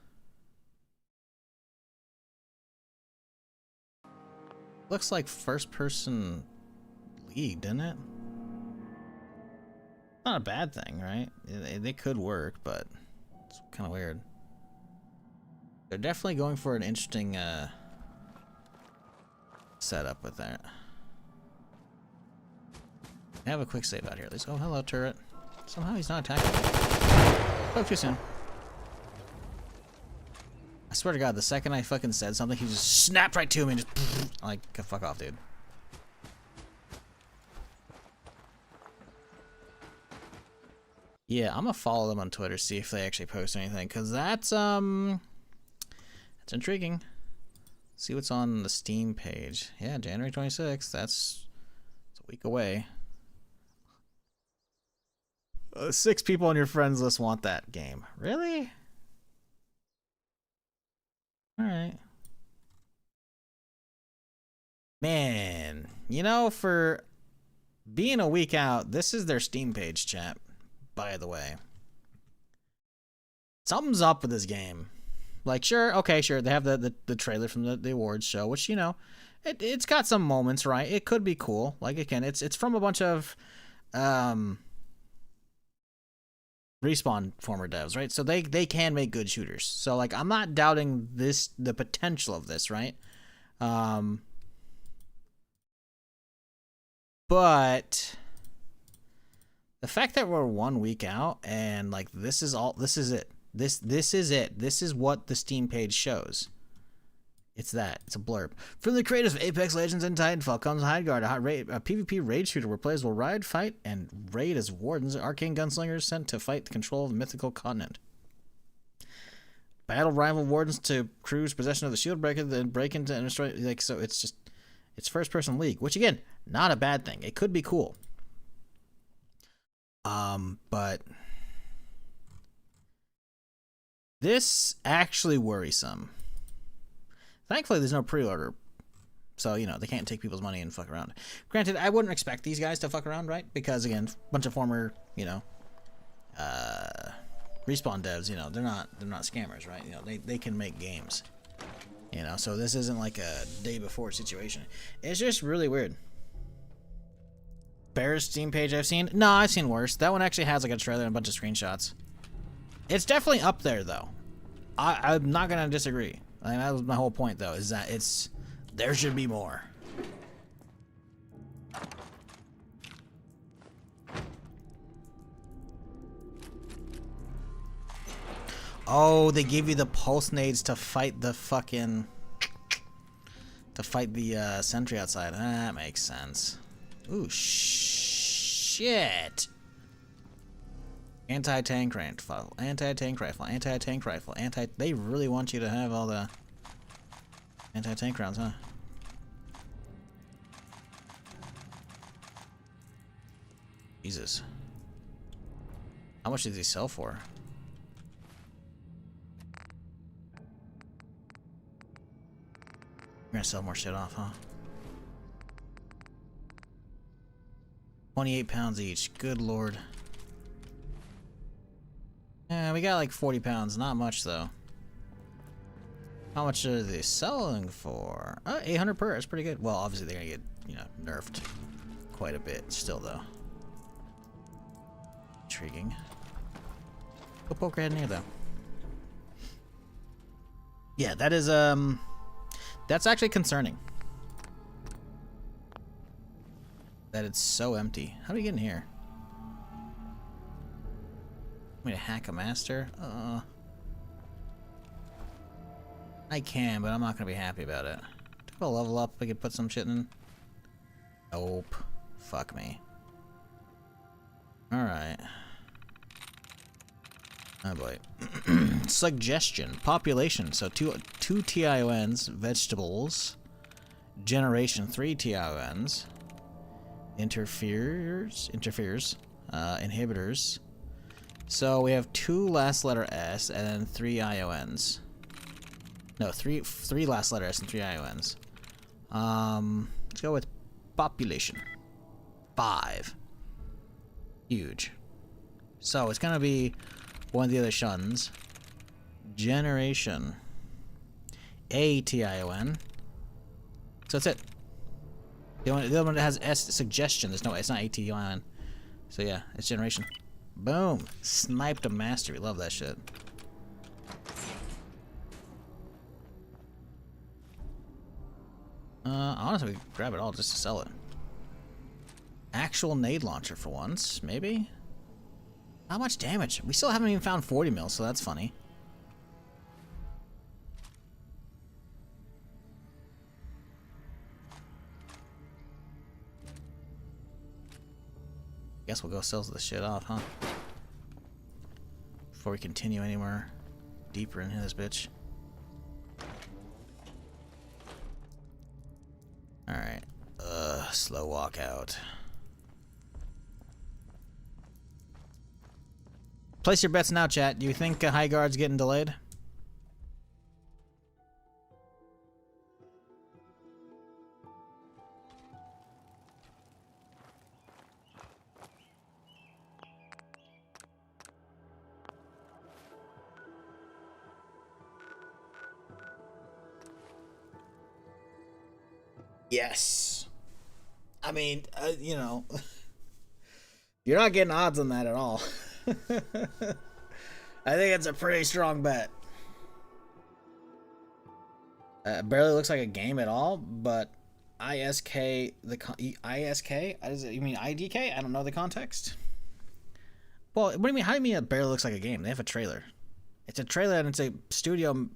Speaker 1: Looks like first person league, didn't it? Not a bad thing, right? They could work, but it's kind of weird. They're definitely going for an interesting setup with that. I have a quick save out here. Let's go. Hello, turret. Somehow he's not attacking me. Oh, too soon. I swear to God, the second I fucking said something, he just snapped right to me and just like, fuck off, dude. Yeah, I'm gonna follow them on Twitter, see if they actually post anything, cause that's intriguing. See what's on the Steam page. Yeah, January 26th. That's a week away. 6 people on your friends list want that game. Really? Alright. Man, you know, for being a week out, this is their Steam page, chat, by the way. Something's up with this game. Like, sure, okay, sure, they have the trailer from the awards show, which, you know, it's got some moments, right? It could be cool. Like, again, it's from a bunch of Respawn former devs, right? So they can make good shooters. So, like, I'm not doubting the potential of this, right? But The fact that we're 1 week out and like this is it. This is it. This is what the Steam page shows. It's that. It's a blurb. From the creators of Apex Legends and Titanfall comes Hideguard, a PvP raid shooter where players will ride, fight, and raid as wardens, arcane gunslingers sent to fight the control of the mythical continent. Battle rival wardens to cruise possession of the shield breaker, then break into and destroy. Like, so it's first person league, which again, not a bad thing. It could be cool. But this actually worrisome. Thankfully, there's no pre-order, so, you know, they can't take people's money and fuck around. Granted, I wouldn't expect these guys to fuck around, right? Because, again, a bunch of former, you know, Respawn devs, you know, they're not scammers, right? You know, they can make games, you know, so this isn't like a day before situation. It's just really weird. Bear's Steam page I've seen? No, I've seen worse. That one actually has like a trailer and a bunch of screenshots. It's definitely up there, though. I'm not going to disagree. I mean, that was my whole point, though, is that there should be more. Oh, they give you the pulse nades to fight the fucking... to fight the sentry outside. That makes sense. Ooh, shit. Anti-tank rifle, anti-tank rifle, anti-tank rifle, they really want you to have all the anti-tank rounds, huh? Jesus. How much did these sell for? You're gonna sell more shit off, huh? 28 pounds each. Good lord. Yeah, we got like 40 pounds. Not much, though. How much are they selling for? 800 per. That's pretty good. Well, obviously they're gonna get, you know, nerfed quite a bit still, though. Intriguing. Go poke right in here, though. Yeah, that is, that's actually concerning. That it's so empty. How do we get in here? Want me to hack a master? I can, but I'm not gonna be happy about it. Do I level up? I could put some shit in. Nope. Fuck me. Alright. Oh boy. Suggestion. Population. So two TIONs. Vegetables. Generation 3 TIONs. Interferes. Inhibitors. So we have 2 last letter S and then 3 IONs. No, three last letter S and 3 IONs. Let's go with population. 5. Huge. So it's gonna be one of the other shuns. Generation. A TION. So that's it. The other one that has S suggestion. There's no, it's not ATION. So yeah, it's generation. Boom! Sniped a master. We love that shit. Honestly, we grab it all just to sell it. Actual nade launcher for once, maybe? How much damage? We still haven't even found 40 mil, so that's funny. Guess we'll go sell this shit off, huh? Before we continue anywhere deeper into this bitch. Alright. Slow walk out. Place your bets now, chat. Do you think High Guard's getting delayed? Yes. I mean, you know, you're not getting odds on that at all. I think it's a pretty strong bet. Barely looks like a game at all, but ISK, ISK? You mean IDK? I don't know the context. Well, what do you mean? How do you mean it barely looks like a game? They have a trailer. It's a trailer and it's a studio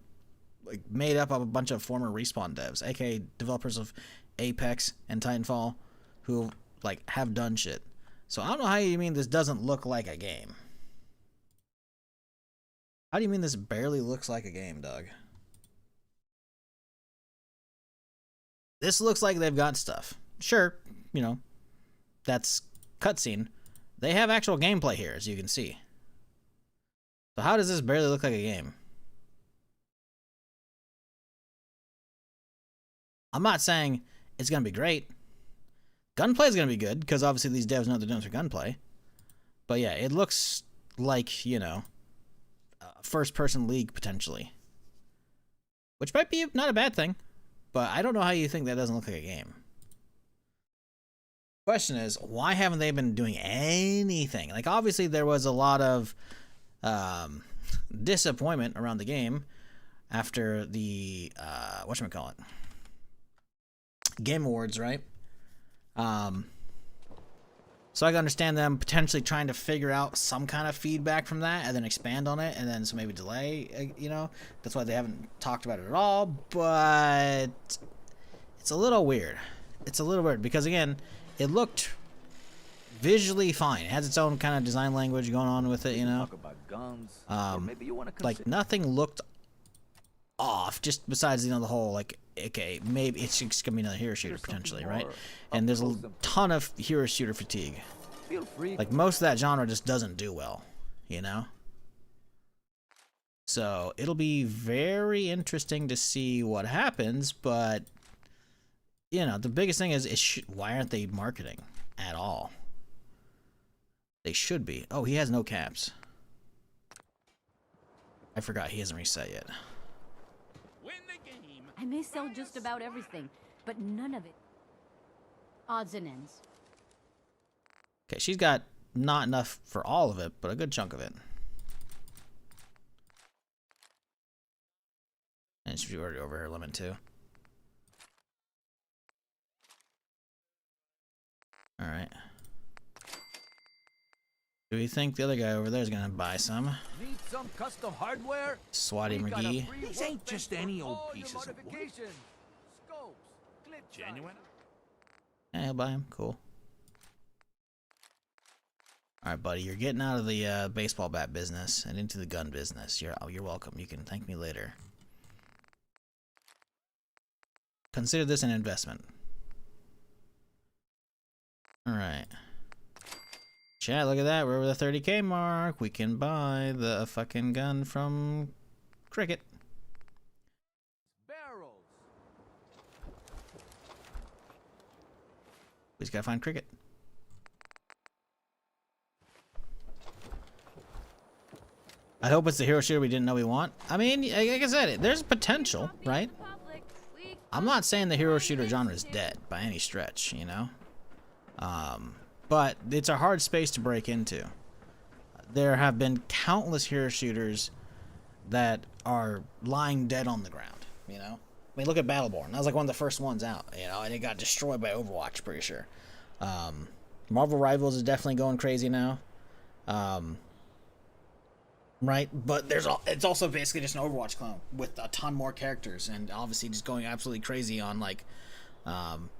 Speaker 1: like made up of a bunch of former Respawn devs, aka developers of Apex and Titanfall, who like have done shit. So I don't know how you mean this doesn't look like a game. How do you mean this barely looks like a game, Doug? This looks like they've got stuff. Sure, you know, that's cutscene. They have actual gameplay here, as you can see. So how does this barely look like a game? I'm not saying it's going to be great. Gunplay is going to be good, because obviously these devs know what they're doing for gunplay. But yeah, it looks like, you know, first-person League, potentially. Which might be not a bad thing. But I don't know how you think that doesn't look like a game. Question is, why haven't they been doing anything? Like, obviously there was a lot of disappointment around the game after the, whatchamacallit? Game Awards, right? So I can understand them potentially trying to figure out some kind of feedback from that and then expand on it and then so maybe delay, you know? That's why they haven't talked about it at all, but it's a little weird. It's a little weird because, again, it looked visually fine. It has its own kind of design language going on with it, you know? Like, nothing looked off, just besides, you know, the whole, like, okay, maybe it's just gonna be another hero shooter potentially, right? And there's a ton of hero shooter fatigue. Like, most of that genre just doesn't do well, you know? So it'll be very interesting to see what happens, but you know, the biggest thing is why aren't they marketing at all? They should be. Oh, he has no caps. I forgot he hasn't reset yet.
Speaker 20: I may sell just about everything, but none of it. Odds and ends.
Speaker 1: Okay, she's got not enough for all of it, but a good chunk of it. And she's already over her limit too. Alright. Do we think the other guy over there is gonna buy some?
Speaker 14: Need some custom hardware?
Speaker 1: Swatty McGee.
Speaker 14: These ain't just any old pieces of wood.
Speaker 1: Genuine? Yeah, he'll buy him. Cool. Alright, buddy, you're getting out of the baseball bat business and into the gun business. You're welcome. You can thank me later. Consider this an investment. Alright. Chat, look at that. We're over the 30K mark. We can buy the fucking gun from Cricket.
Speaker 14: Barrels.
Speaker 1: We just gotta find Cricket. I hope it's the hero shooter we didn't know we want. I mean, like I said, there's potential, right? I'm not saying the hero shooter genre is dead by any stretch, you know? But it's a hard space to break into. There have been countless hero shooters that are lying dead on the ground, you know? I mean, look at Battleborn. That was like one of the first ones out, you know, and it got destroyed by Overwatch, pretty sure. Marvel Rivals is definitely going crazy now. Right? But it's also basically just an Overwatch clone with a ton more characters and obviously just going absolutely crazy on, like,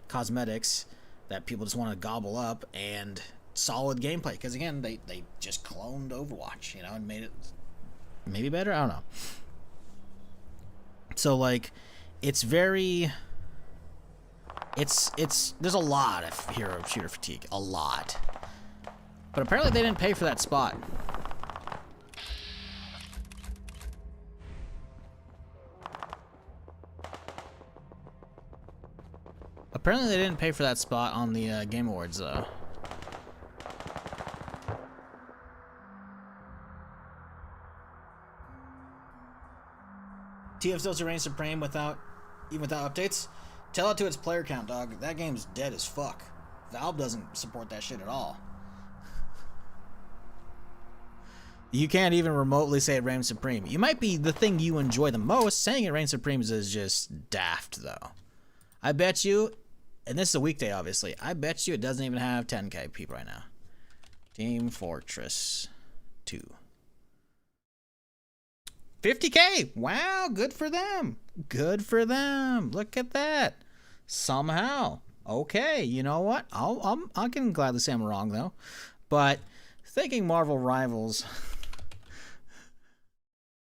Speaker 1: cosmetics that people just want to gobble up and solid gameplay. Because, again, they just cloned Overwatch, you know, and made it maybe better? I don't know. So, like, it's very... There's a lot of hero shooter fatigue. A lot. But apparently they didn't pay for that spot. Apparently they didn't pay for that spot on the Game Awards, though. TF still reigns supreme even without updates? Tell it to its player count, dog. That game's dead as fuck. Valve doesn't support that shit at all. You can't even remotely say it reigns supreme. You might be the thing you enjoy the most. Saying it reigns supreme is just daft, though. I bet you, and this is a weekday, obviously, I bet you it doesn't even have 10k people right now. Team Fortress. TF2. 50K! Wow, good for them. Good for them. Look at that. Somehow. Okay, you know what? I can gladly say I'm wrong though. But thinking Marvel Rivals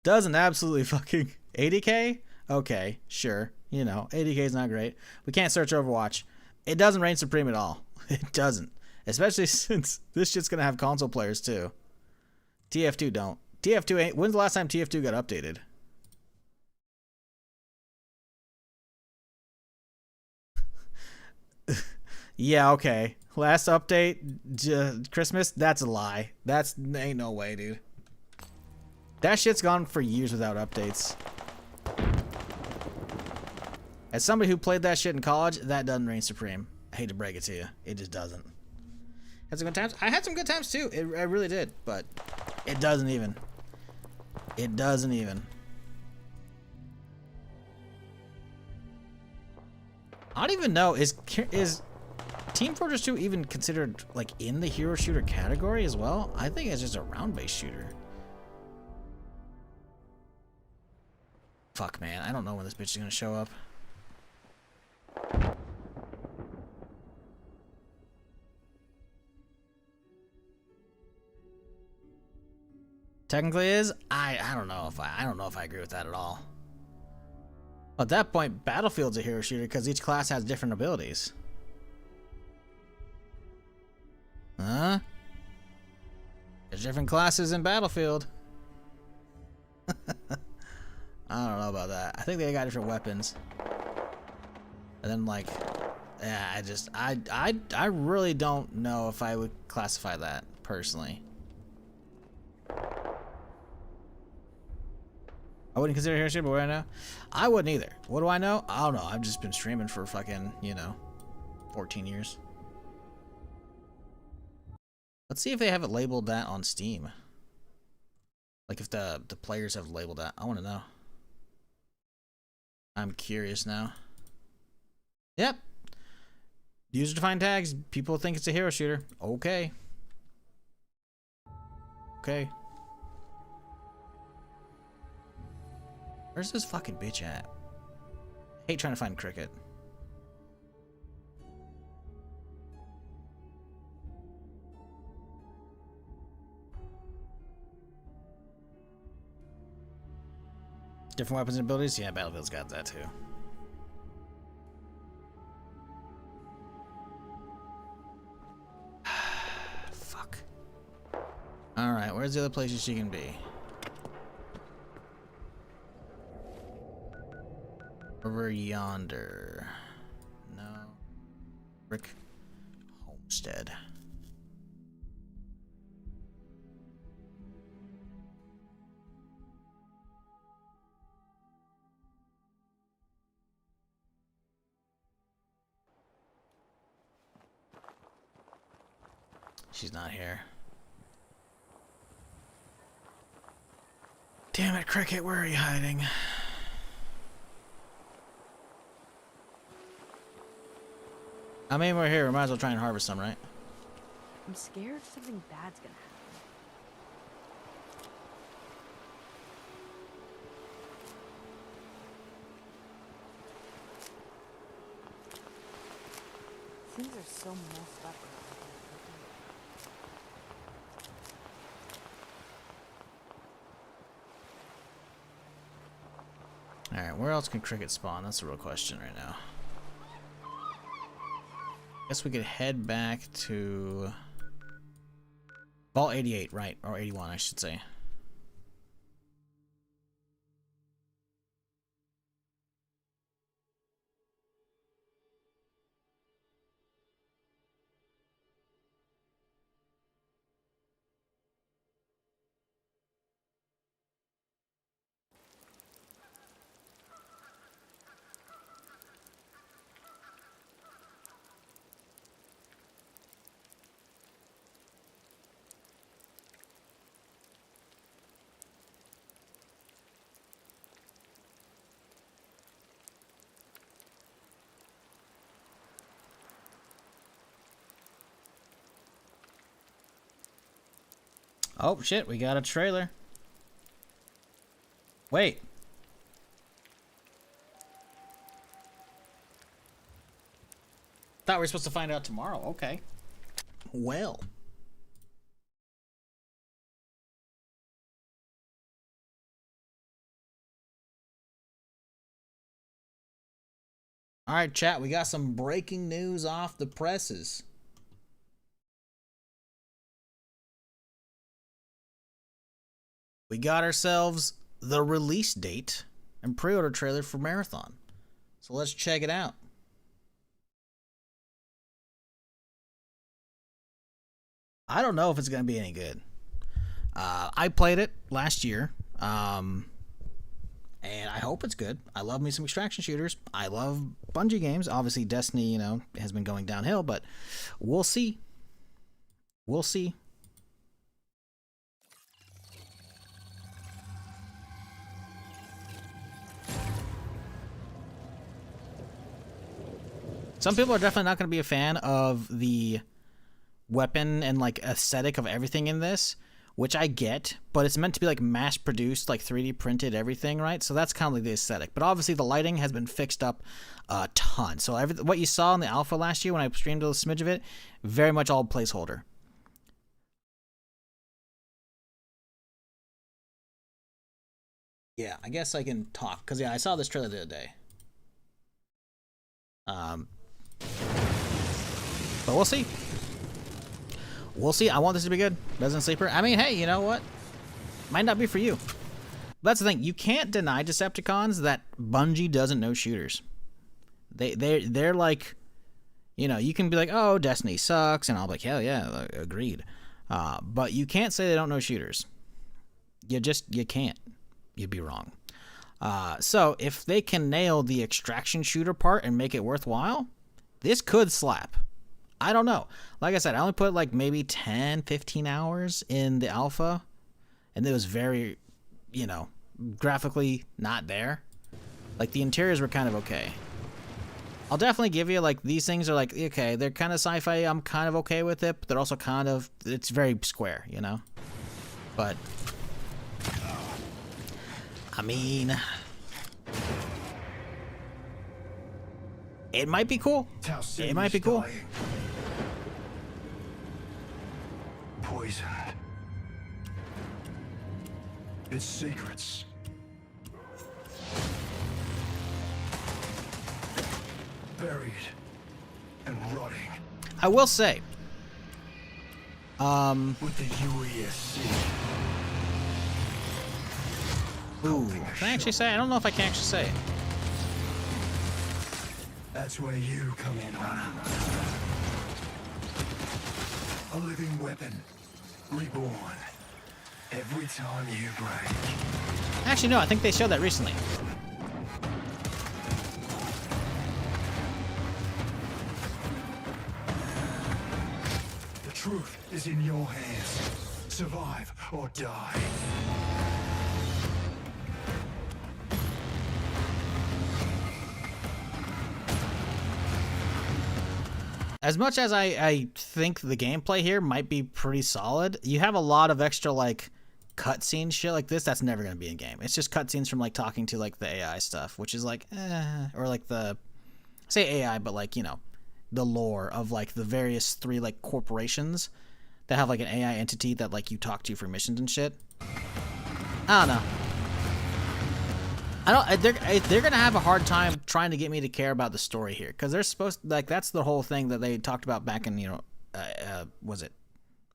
Speaker 1: doesn't absolutely fucking 80K? Okay, sure. You know, 80K is not great. We can't search Overwatch. It doesn't reign supreme at all. It doesn't. Especially since this shit's gonna have console players too. TF2 don't. TF2 ain't. When's the last time TF2 got updated? Yeah, okay. Last update, Christmas? That's a lie. That's ain't no way, dude. That shit's gone for years without updates. As somebody who played that shit in college, that doesn't reign supreme. I hate to break it to you. It just doesn't. Had some good times? I had some good times too. I really did. But it doesn't even. It doesn't even. I don't even know. Is Team Fortress 2 even considered like in the hero shooter category as well? I think it's just a round-based shooter. Fuck, man. I don't know when this bitch is gonna show up. Technically is. I don't know if I agree with that at all. At that point, Battlefield's a hero shooter because each class has different abilities. Huh? There's different classes in Battlefield. I don't know about that. I think they got different weapons. And then like, yeah, I really don't know if I would classify that personally. I wouldn't consider hero shooter, but what do I know? I wouldn't either. What do I know? I don't know. I've just been streaming for fucking, 14 years. Let's see if they have it labeled that on Steam. Like if the players have labeled that. I want to know. I'm curious now. Yep. User-defined tags. People think it's a hero shooter. Okay. Okay. Where's this fucking bitch at? I hate trying to find Cricket. Different weapons and abilities? Yeah, Battlefield's got that too. Fuck. Alright, where's the other places she can be? Over yonder. No. Brick Homestead. She's not here. Damn it, Cricket, where are you hiding? I mean, we're here. We might as well try and harvest some, right?
Speaker 10: I'm scared something bad's gonna happen. Things are so messed up.
Speaker 1: Alright, where else can Cricket spawn? That's the real question right now. Guess we could head back to Vault 88, right? Or 81, I should say. Oh shit, we got a trailer. Wait. Thought we were supposed to find out tomorrow. Okay. Well. All right, chat, we got some breaking news off the presses. We got ourselves the release date and pre-order trailer for Marathon. So let's check it out. I don't know if it's going to be any good. I played it last year, and I hope it's good. I love me some extraction shooters. I love Bungie games. Obviously, Destiny, you know, has been going downhill, but we'll see. We'll see. Some people are definitely not going to be a fan of the weapon and like aesthetic of everything in this, which I get, but it's meant to be like mass produced, like 3D printed everything, right? So that's kind of like the aesthetic. But obviously the lighting has been fixed up a ton. So what you saw in the alpha last year when I streamed a smidge of it, very much all placeholder. Yeah, I guess I can talk because yeah, I saw this trailer the other day. But we'll see. We'll see. I want this to be good. Resident Sleeper. I mean, hey, you know what? Might not be for you. That's the thing. You can't deny Decepticons that Bungie doesn't know shooters. They're like, you know, you can be like, oh, Destiny sucks, and I'll be like, hell yeah, agreed. But you can't say they don't know shooters. You can't. You'd be wrong. So if they can nail the extraction shooter part and make it worthwhile, this could slap. I don't know. Like I said, I only put like maybe 10, 15 hours in the alpha, and it was very, you know, graphically not there. Like the interiors were kind of okay. I'll definitely give you like these things are like, okay, they're kind of sci-fi. I'm kind of okay with it, but they're also kind of, it's very square, you know? But, I mean, it might be cool. It might be cool.
Speaker 19: Poisoned. Its secrets. Buried and rotting.
Speaker 1: I will say,
Speaker 19: with the UESC.
Speaker 1: Ooh, can I actually say? I don't know if I can actually say it.
Speaker 19: That's where you come in, Hunter. A living weapon, reborn. Every time you break.
Speaker 1: Actually, no, I think they showed that recently.
Speaker 19: The truth is in your hands. Survive or die.
Speaker 1: As much as I think the gameplay here might be pretty solid, you have a lot of extra like cutscene shit like this that's never gonna be in game. It's just cutscenes from like talking to like the AI stuff, which is like, or like the, say AI, but like, you know, the lore of like the various 3 like corporations that have like an AI entity that like you talk to for missions and shit. I don't know. They're gonna have a hard time trying to get me to care about the story here, because they're supposed to, like, that's the whole thing that they talked about back in, you know, was it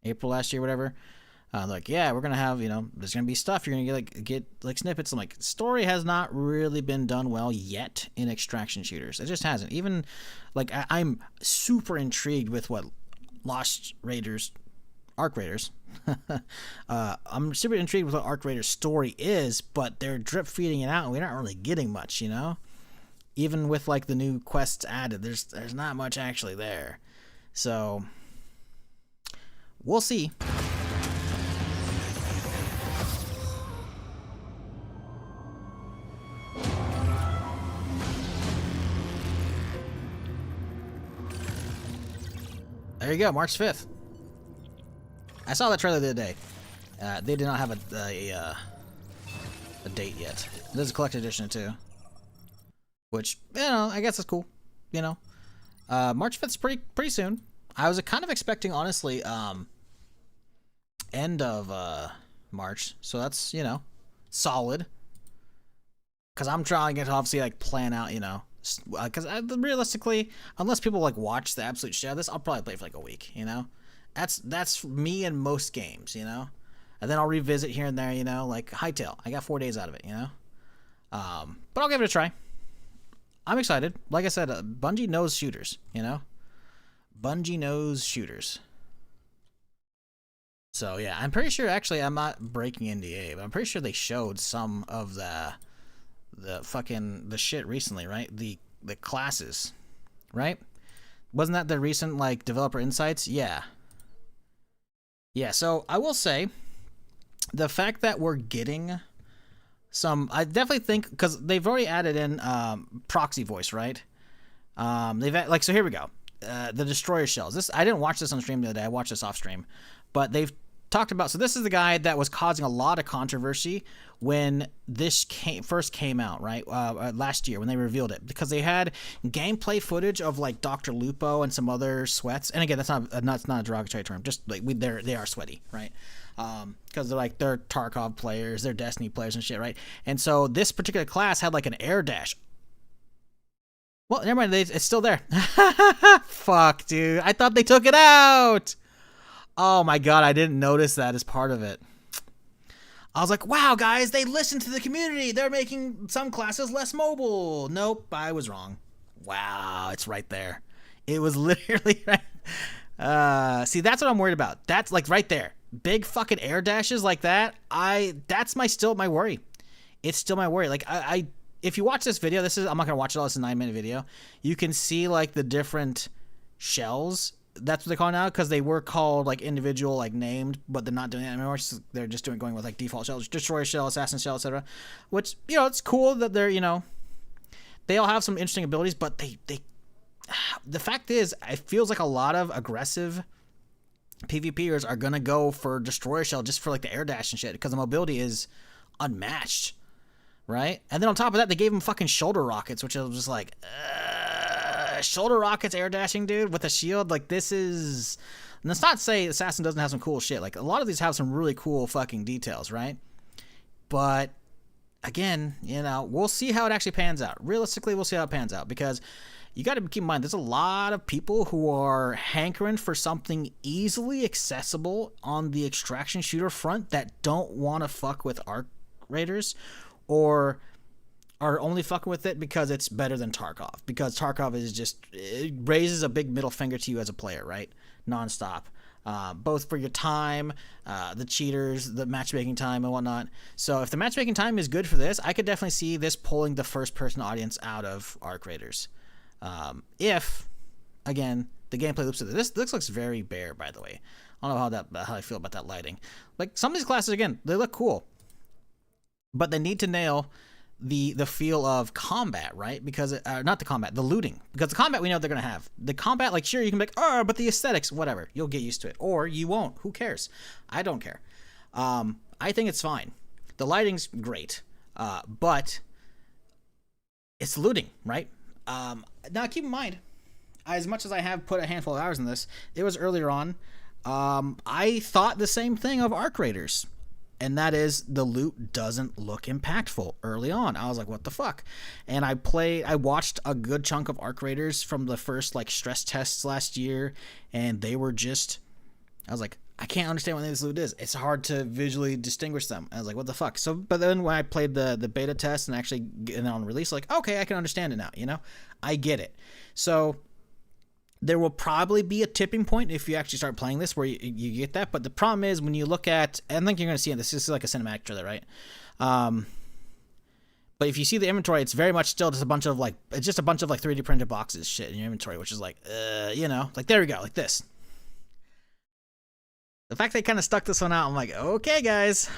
Speaker 1: April last year, whatever. Like, yeah, we're gonna have, you know, there's gonna be stuff you're gonna get like snippets. I'm like, story has not really been done well yet in extraction shooters. It just hasn't. Even like I'm super intrigued with what Lost Raiders, Arc Raiders. I'm super intrigued with what Arc Raiders' story is, but they're drip feeding it out, and we're not really getting much, you know. Even with like the new quests added, there's not much actually there. So we'll see. There you go, March 5th. I saw that trailer the other day, They did not have a date yet. There's a collector's edition too, which, you know, I guess is cool. You know, March 5th's pretty soon. I was kind of expecting, honestly, end of March, so that's, you know, solid. Because I'm trying to obviously like plan out, you know, because realistically, unless people like watch the absolute shit out of this, I'll probably play for like a week. You know, that's me in most games. You know, and then I'll revisit here and there. You know, like Hightail, I got 4 days out of it. You know, but I'll give it a try. I'm excited. Like I said, Bungie knows shooters. You know, Bungie knows shooters. So yeah, I'm pretty sure. Actually, I'm not breaking NDA, but I'm pretty sure they showed some of the shit recently, right? The classes, right? Wasn't that the recent like developer insights? Yeah. So I will say, the fact that we're getting some, I definitely think, because they've already added in proxy voice, right? They've so here we go. The destroyer shells. This, I didn't watch this on stream the other day. I watched this off stream, but they've talked about, so this is the guy that was causing a lot of controversy when this first came out, right? Last year when they revealed it, because they had gameplay footage of like Dr. Lupo and some other sweats. And again, that's not a derogatory term. Just like they are sweaty, right? Because they're Tarkov players, they're Destiny players and shit, right? And so this particular class had like an air dash. Well, never mind. It's still there. Fuck, dude. I thought they took it out. Oh my god, I didn't notice that as part of it. I was like, wow, guys, they listened to the community. They're making some classes less mobile. Nope, I was wrong. Wow, it's right there. It was literally right. See, that's what I'm worried about. That's like right there. Big fucking air dashes like that. That's still my worry. It's still my worry. Like I if you watch this video, I'm not gonna watch it all. It's a 9-minute video. You can see like the different shells. That's what they call it now, because they were called like individual, like named, but they're not doing that anymore. They're just going with like default shells, destroyer shell, assassin shell, etc. Which, you know, it's cool that they're, you know, they all have some interesting abilities, but the fact is, it feels like a lot of aggressive PvPers are gonna go for destroyer shell just for like the air dash and shit, because the mobility is unmatched, right? And then on top of that, they gave them fucking shoulder rockets, which I was just like, shoulder rockets air dashing, dude, with a shield. Like, this is, and let's not say Assassin doesn't have some cool shit. Like, a lot of these have some really cool fucking details, right? But again, you know, we'll see how it actually pans out. Realistically, we'll see how it pans out, because you got to keep in mind, there's a lot of people who are hankering for something easily accessible on the extraction shooter front that don't want to fuck with Arc Raiders, or are only fucking with it because it's better than Tarkov. Because Tarkov is just, it raises a big middle finger to you as a player, right? Nonstop. Both for your time, the cheaters, the matchmaking time and whatnot. So if the matchmaking time is good for this, I could definitely see this pulling the first person audience out of Arc Raiders. If, again, the gameplay loops, this looks very bare, by the way. I don't know how I feel about that lighting. Like, some of these classes, again, they look cool, but they need to nail the feel of combat, right? Because not the combat, the looting. Because the combat, we know they're gonna have the combat. Like, sure, you can be like, oh, but the aesthetics, whatever, you'll get used to it, or you won't. Who cares? I don't care. I think it's fine. The lighting's great, but it's looting, right? Now keep in mind, as much as I have put a handful of hours in this, it was earlier on. I thought the same thing of Arc Raiders. And that is, the loot doesn't look impactful early on. I was like, what the fuck? And I watched a good chunk of Arc Raiders from the first like stress tests last year, and they were just, I was like, I can't understand what this loot is. It's hard to visually distinguish them. I was like, what the fuck? So, but then when I played the beta test and actually and on release, like, okay, I can understand it now, you know? I get it. So there will probably be a tipping point if you actually start playing this where you get that. But the problem is, when you look at, I think you're going to see it, this is like a cinematic trailer, right? But if you see the inventory, it's very much still just a bunch of like, it's just a bunch of like 3D printed boxes shit in your inventory, which is like, you know, like, there we go, like this. The fact they kind of stuck this one out, I'm like, okay, guys.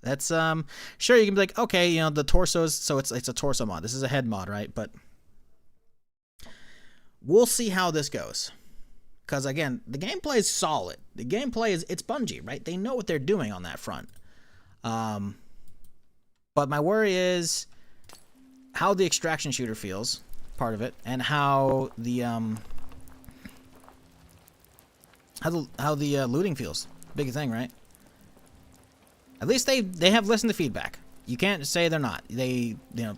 Speaker 1: That's, sure, you can be like, okay, you know, the torsos, so it's a torso mod. This is a head mod, right? But we'll see how this goes. Because, again, the gameplay is solid. The gameplay is, it's Bungie, right? They know what they're doing on that front. But my worry is how the extraction shooter feels, part of it, and how the looting feels. Big thing, right? At least they have listened to feedback. You can't say they're not. They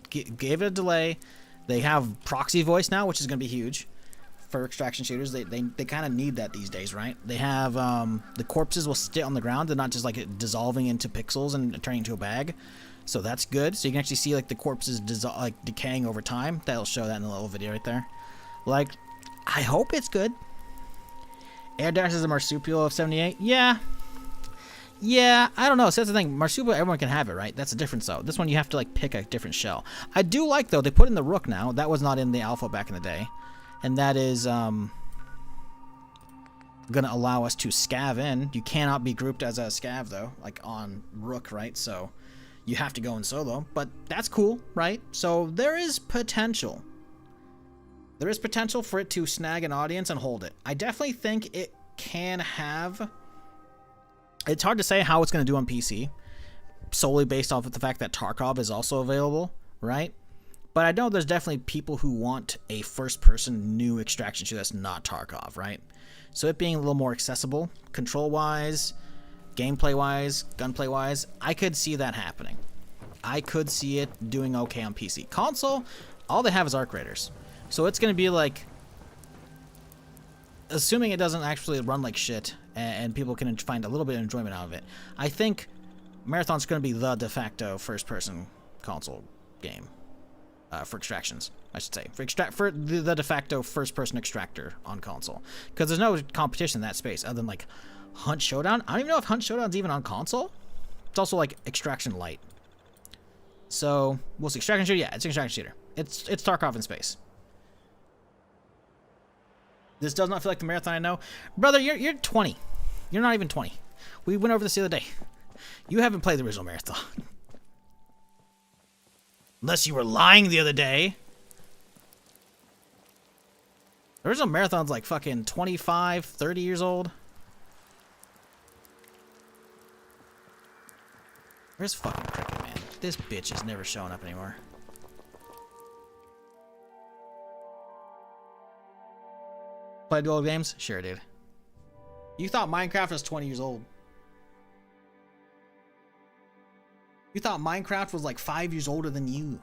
Speaker 1: gave it a delay. They have proxy voice now, which is going to be huge for extraction shooters. They kind of need that these days, right? They have the corpses will sit on the ground. They're not just like dissolving into pixels and turning into a bag. So that's good. So you can actually see like the corpses decaying over time. That'll show that in a little video right there. Like, I hope it's good. Air Dash is a marsupial of 78. Yeah, I don't know. So that's the thing. Marsupial, everyone can have it, right? That's the difference, though. This one, you have to, like, pick a different shell. I do like, though, they put in the Rook now. That was not in the alpha back in the day. And that is, going to allow us to scav in. You cannot be grouped as a scav, though, like, on Rook, right? So you have to go in solo. But that's cool, right? So there is potential. There is potential for it to snag an audience and hold it. I definitely think it can have... It's hard to say how it's going to do on PC, solely based off of the fact that Tarkov is also available, right? But I know there's definitely people who want a first-person new extraction shooter that's not Tarkov, right? So it being a little more accessible, control-wise, gameplay-wise, gunplay-wise, I could see that happening. I could see it doing okay on PC. Console, all they have is Arc Raiders. So it's going to be like... Assuming it doesn't actually run like shit, and people can find a little bit of enjoyment out of it, I think Marathon's going to be the de facto first-person console game for extractions, I should say. For the de facto first-person extractor on console. Because there's no competition in that space other than, like, Hunt Showdown. I don't even know if Hunt Showdown's even on console. It's also, like, Extraction Light. So, we'll see. Extraction Shooter? Yeah, it's an extraction shooter. It's Tarkov in space. This does not feel like the Marathon I know. Brother, you're 20. You're not even 20. We went over this the other day. You haven't played the original Marathon. Unless you were lying the other day. The original Marathon's like fucking 25, 30 years old. Where's fucking Cricket, man? This bitch is never showing up anymore. Played the old games? Sure, dude. You thought Minecraft was 20 years old. You thought Minecraft was like 5 years older than you.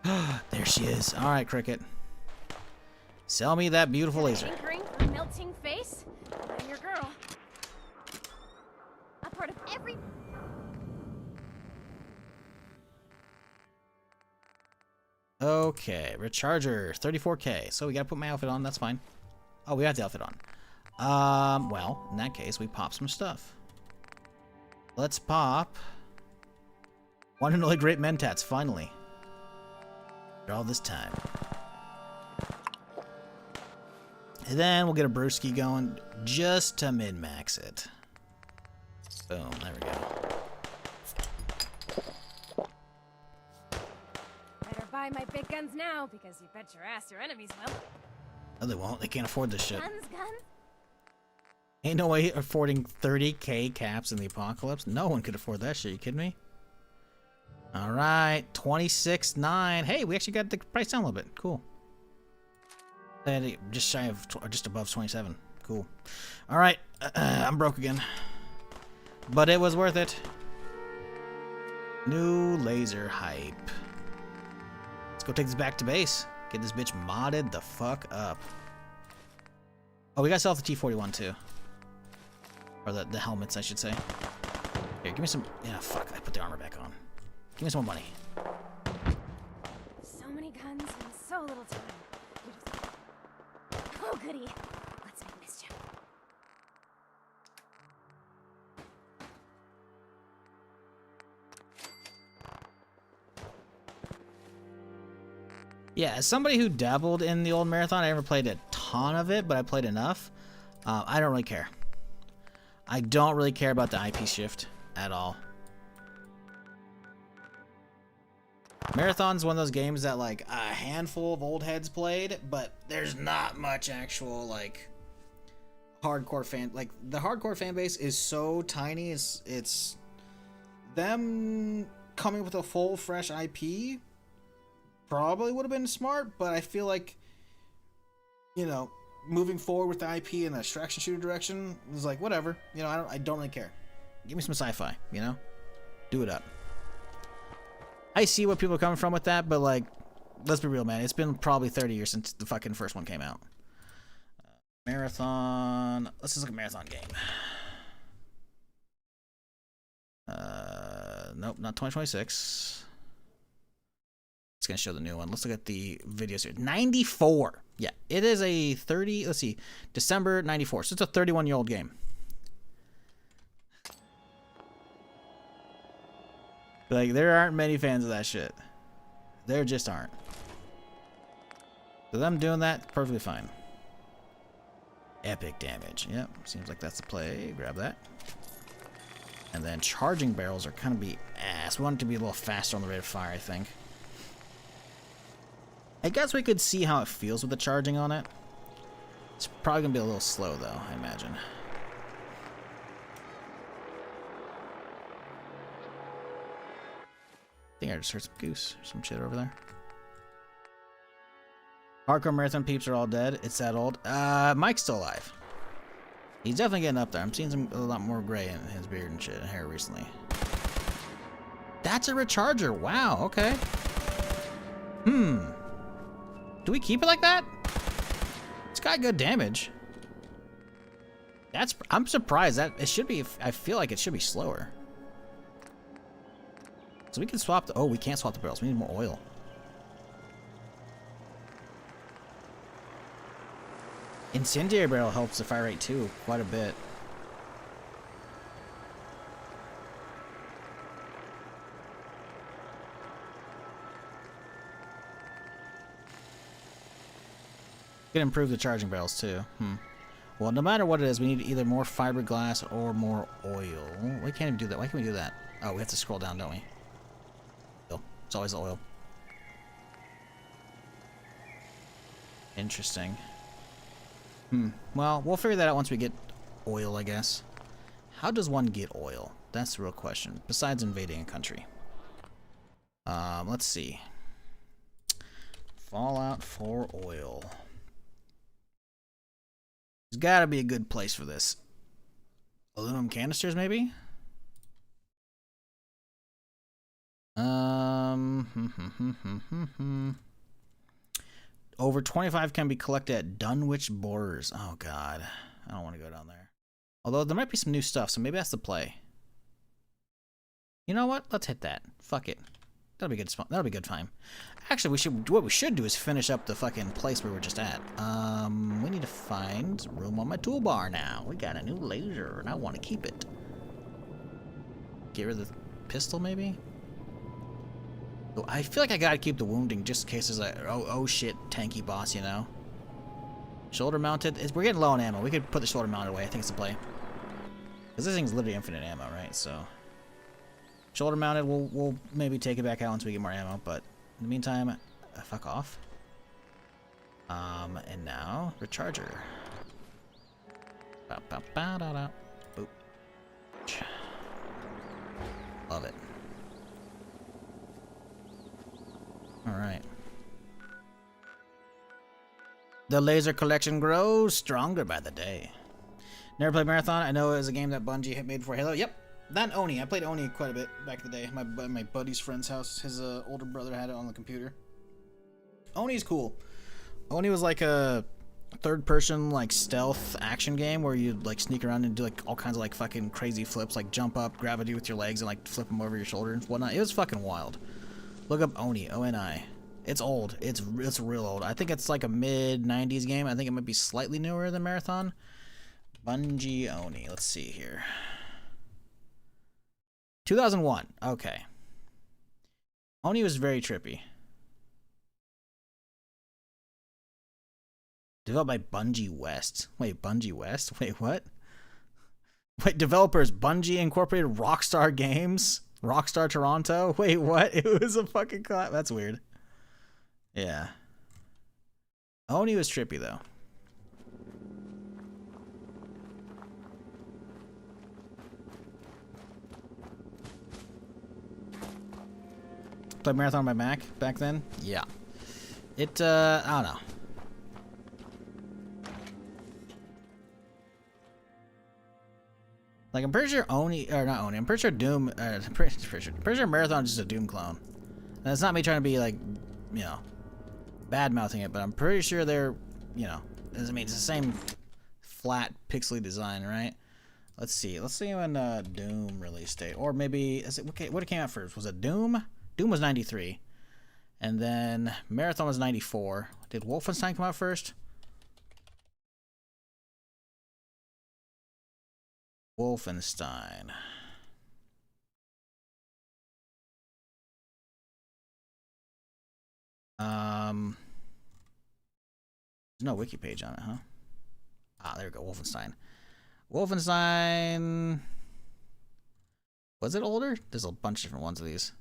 Speaker 1: There she is. Alright, Cricket. Sell me that beautiful laser.
Speaker 10: Hankering for a melting face? I'm your girl. A part of every...
Speaker 1: Okay, Recharger, 34k. So we gotta put my outfit on, that's fine. Oh, we have the outfit on. Well, in that case, we pop some stuff. Let's pop... One and only great Mentats, finally. After all this time. And then we'll get a brewski going, just to min-max it. Boom, there we go.
Speaker 10: Buy my big guns now, because you bet your ass your enemies will.
Speaker 1: No, they won't. They can't afford this shit.
Speaker 10: Guns.
Speaker 1: Ain't no way affording 30k caps in the apocalypse. No one could afford that shit. You kidding me? Alright, 26.9. Hey, we actually got the price down a little bit. Cool. And just shy of, just above 27. Cool. Alright, I'm broke again. But it was worth it. New laser hype. Let's go take this back to base. Get this bitch modded the fuck up. Oh, we gotta sell off the T-41 too. Or the helmets, I should say. Here, give me some... Yeah, fuck, I put the armor back on. Give me some more money.
Speaker 10: So many guns in so little time. Oh, goody. Let's make mischief.
Speaker 1: Yeah, as somebody who dabbled in the old Marathon, I never played a ton of it, but I played enough. I don't really care. I don't really care about the IP shift at all. Marathon's one of those games that like a handful of old heads played, but there's not much actual like hardcore fan, like the hardcore fan base is so tiny. It's them coming with a full fresh IP probably would have been smart, but I feel like, you know, moving forward with the IP in a extraction shooter direction is like whatever. You know, I don't really care. Give me some sci-fi, you know? Do it up. I see what people are coming from with that, but like, let's be real, man. It's been probably 30 years since the fucking first one came out. Marathon. Let's just look at Marathon game. Nope, not 2026. It's gonna show the new one. Let's look at the videos here. 94. Yeah, it is a 30. Let's see, December 94. So it's a 31-year-old game. Like, there aren't many fans of that shit. There just aren't. So them doing that, perfectly fine. Epic damage. Yep, seems like that's the play. Grab that. And then charging barrels are kind of be ass. We want it to be a little faster on the rate of fire, I think. I guess we could see how it feels with the charging on it. It's probably going to be a little slow, though, I imagine. I think I just heard some goose or some shit over there. Hardcore Marathon peeps are all dead. It's that old. Mike's still alive. He's definitely getting up there. I'm seeing a lot more gray in his beard and shit and hair recently. That's a recharger. Wow, okay. Do we keep it like that? It's got good damage. I'm surprised that it should be. I feel like it should be slower. So we can swap the. Oh, we can't swap the barrels. We need more oil. Incendiary barrel helps the fire rate too, quite a bit. Can improve the charging barrels too. Well, no matter what it is, we need either more fiberglass or more oil. We can't even do that. Why can't we do that? Oh, we have to scroll down, don't we? It's always the oil. Interesting. Well, we'll figure that out once we get oil, I guess. How does one get oil? That's the real question. Besides invading a country. Let's see. Fallout 4 oil. There's gotta be a good place for this. Aluminum canisters, maybe? Over 25 can be collected at Dunwich Borders. Oh god, I don't want to go down there. Although there might be some new stuff, so maybe that's the play. You know what? Let's hit that. Fuck it. That'll be good. That'll be good time. Actually, what we should do is finish up the fucking place we were just at. We need to find room on my toolbar now. We got a new laser, and I want to keep it. Get rid of the pistol, maybe. Oh, I feel like I gotta keep the wounding just in case there's like, oh shit, tanky boss, you know. Shoulder mounted. We're getting low on ammo. We could put the shoulder mounted away. I think it's a play. Because this thing's literally infinite ammo, right? So shoulder mounted, we'll maybe take it back out once we get more ammo. But in the meantime, fuck off. And now recharger. Boop. Love it. Alright. The laser collection grows stronger by the day. Never played Marathon. I know it was a game that Bungie had made before Halo. Yep. That Oni. I played Oni quite a bit back in the day. My buddy's friend's house. His older brother had it on the computer. Oni's cool. Oni was like a third-person like stealth action game where you like sneak around and do like all kinds of like fucking crazy flips, like jump up, gravity with your legs, and like flip them over your shoulder and whatnot. It was fucking wild. Look up Oni, O-N-I. It's old. It's real old. I think it's like a mid-90s game. I think it might be slightly newer than Marathon. Bungie Oni. Let's see here. 2001. Okay. Oni was very trippy. Developed by Bungie West. Wait, Bungie West? Wait, what? Wait, developers Bungie Incorporated, Rockstar Games? Rockstar Toronto? Wait, what? It was a fucking collab. That's weird. Yeah. Oni was trippy, though. Played Marathon on my Mac back then? Yeah. It, I don't know. Like, I'm pretty sure I'm pretty sure Doom, pretty sure Marathon is just a Doom clone. And it's not me trying to be, like, you know, bad-mouthing it, but I'm pretty sure they're, you know, I mean, it's the same flat, pixely design, right? Let's see. Let's see when Doom release date. Or maybe, is it, okay, what came out first? Was it Doom? Doom was 93. And then Marathon was 94. Did Wolfenstein come out first? Wolfenstein. There's no wiki page on it, huh? Ah, there we go. Wolfenstein. Wolfenstein. Was it older? There's a bunch of different ones of these.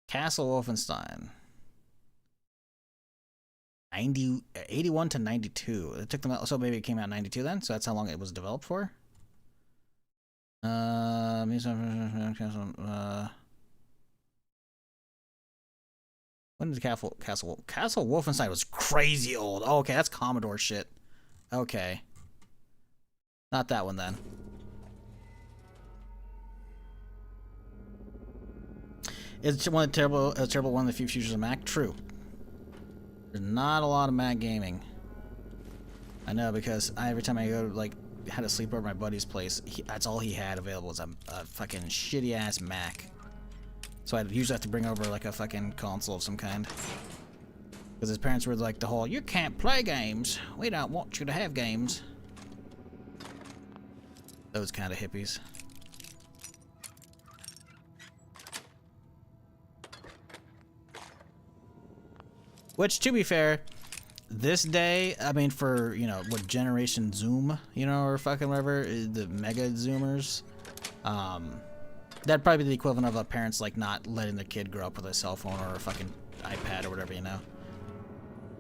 Speaker 1: Castle Wolfenstein. 81 to 92. It took them out, so maybe it came out in 92 then? So that's how long it was developed for? When did Castle Wolfenstein was crazy old. Oh, okay, that's Commodore shit. Okay. Not that one then. It's one of the one of the few features of Mac. True. There's not a lot of Mac gaming. I know, because every time I go like had a sleepover at my buddy's place, that's all he had available was a fucking shitty ass Mac. So I'd usually have to bring over like a fucking console of some kind. Because his parents were like the whole, you can't play games. We don't want you to have games. Those kind of hippies. Which, to be fair, this day, I mean, for, you know, what generation Zoom, you know, or fucking whatever, the mega Zoomers, that'd probably be the equivalent of a parents, like, not letting their kid grow up with a cell phone or a fucking iPad or whatever, you know.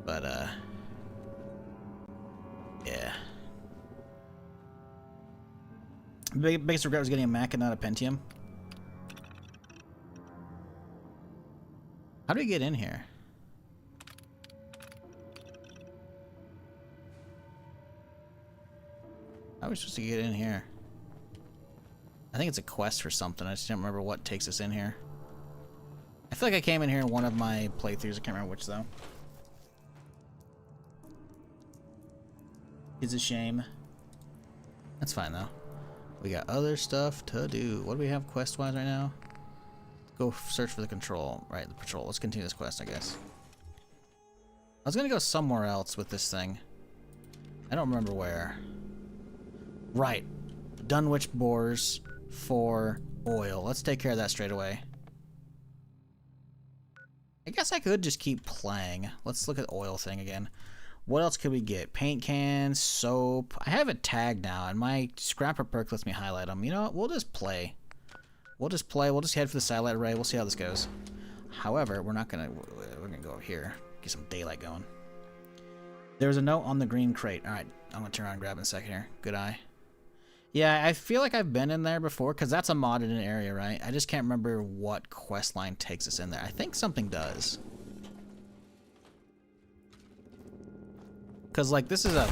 Speaker 1: But, yeah. Biggest regret was getting a Mac and not a Pentium. How do we get in here? How are we supposed to get in here? I think it's a quest for something. I just don't remember what takes us in here. I feel like I came in here in one of my playthroughs. I can't remember which, though. It's a shame. That's fine, though. We got other stuff to do. What do we have quest-wise right now? Go search for the control. Right, the patrol. Let's continue this quest, I guess. I was going to go somewhere else with this thing. I don't remember where. Right. Dunwich bores for oil. Let's take care of that straight away. I guess I could just keep playing. Let's look at the oil thing again. What else could we get? Paint cans, soap. I have it tagged now, and my scrapper perk lets me highlight them. You know what? We'll just play. We'll just play. We'll just head for the satellite array. We'll see how this goes. However, we're gonna go over here. Get some daylight going. There's a note on the green crate. All right, I'm gonna turn around and grab it in a second here. Good eye. Yeah, I feel like I've been in there before, because that's a modded area, right? I just can't remember what quest line takes us in there. I think something does. Because, like, this is a...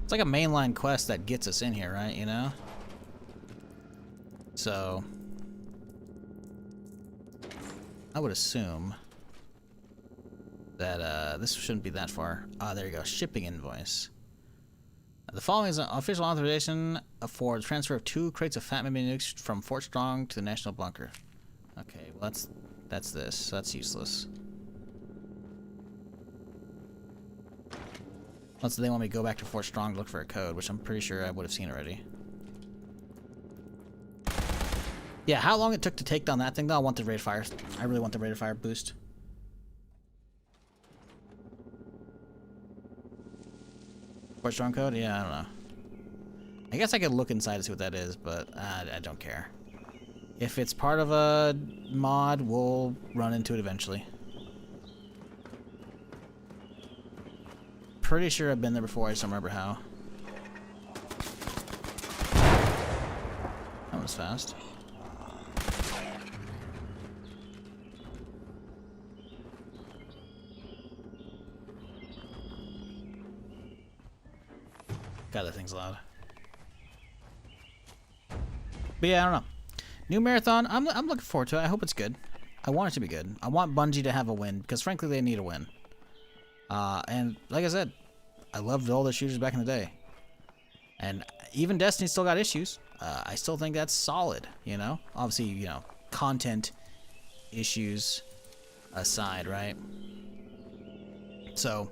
Speaker 1: It's like a mainline quest that gets us in here, right? You know? So... I would assume... that this shouldn't be that far. Ah, there you go. Shipping invoice. The following is an official authorization for the transfer of 2 crates of fat baby nukes from Fort Strong to the National Bunker. Okay, well that's this. That's useless. Unless they want me to go back to Fort Strong to look for a code, which I'm pretty sure I would have seen already. Yeah, how long it took to take down that thing though? I want the rate of fire. I really want the rate of fire boost. Fort Strong code? Yeah, I don't know. I guess I could look inside to see what that is, but I don't care. If it's part of a mod, we'll run into it eventually. Pretty sure I've been there before, I just don't remember how. was fast. God, that thing's loud. But yeah, I don't know. New marathon, I'm looking forward to it. I hope it's good. I want it to be good. I want Bungie to have a win, because frankly, they need a win. And like I said, I loved all the shooters back in the day. And even Destiny still got issues. I still think that's solid, you know? Obviously, you know, content issues aside, right? So,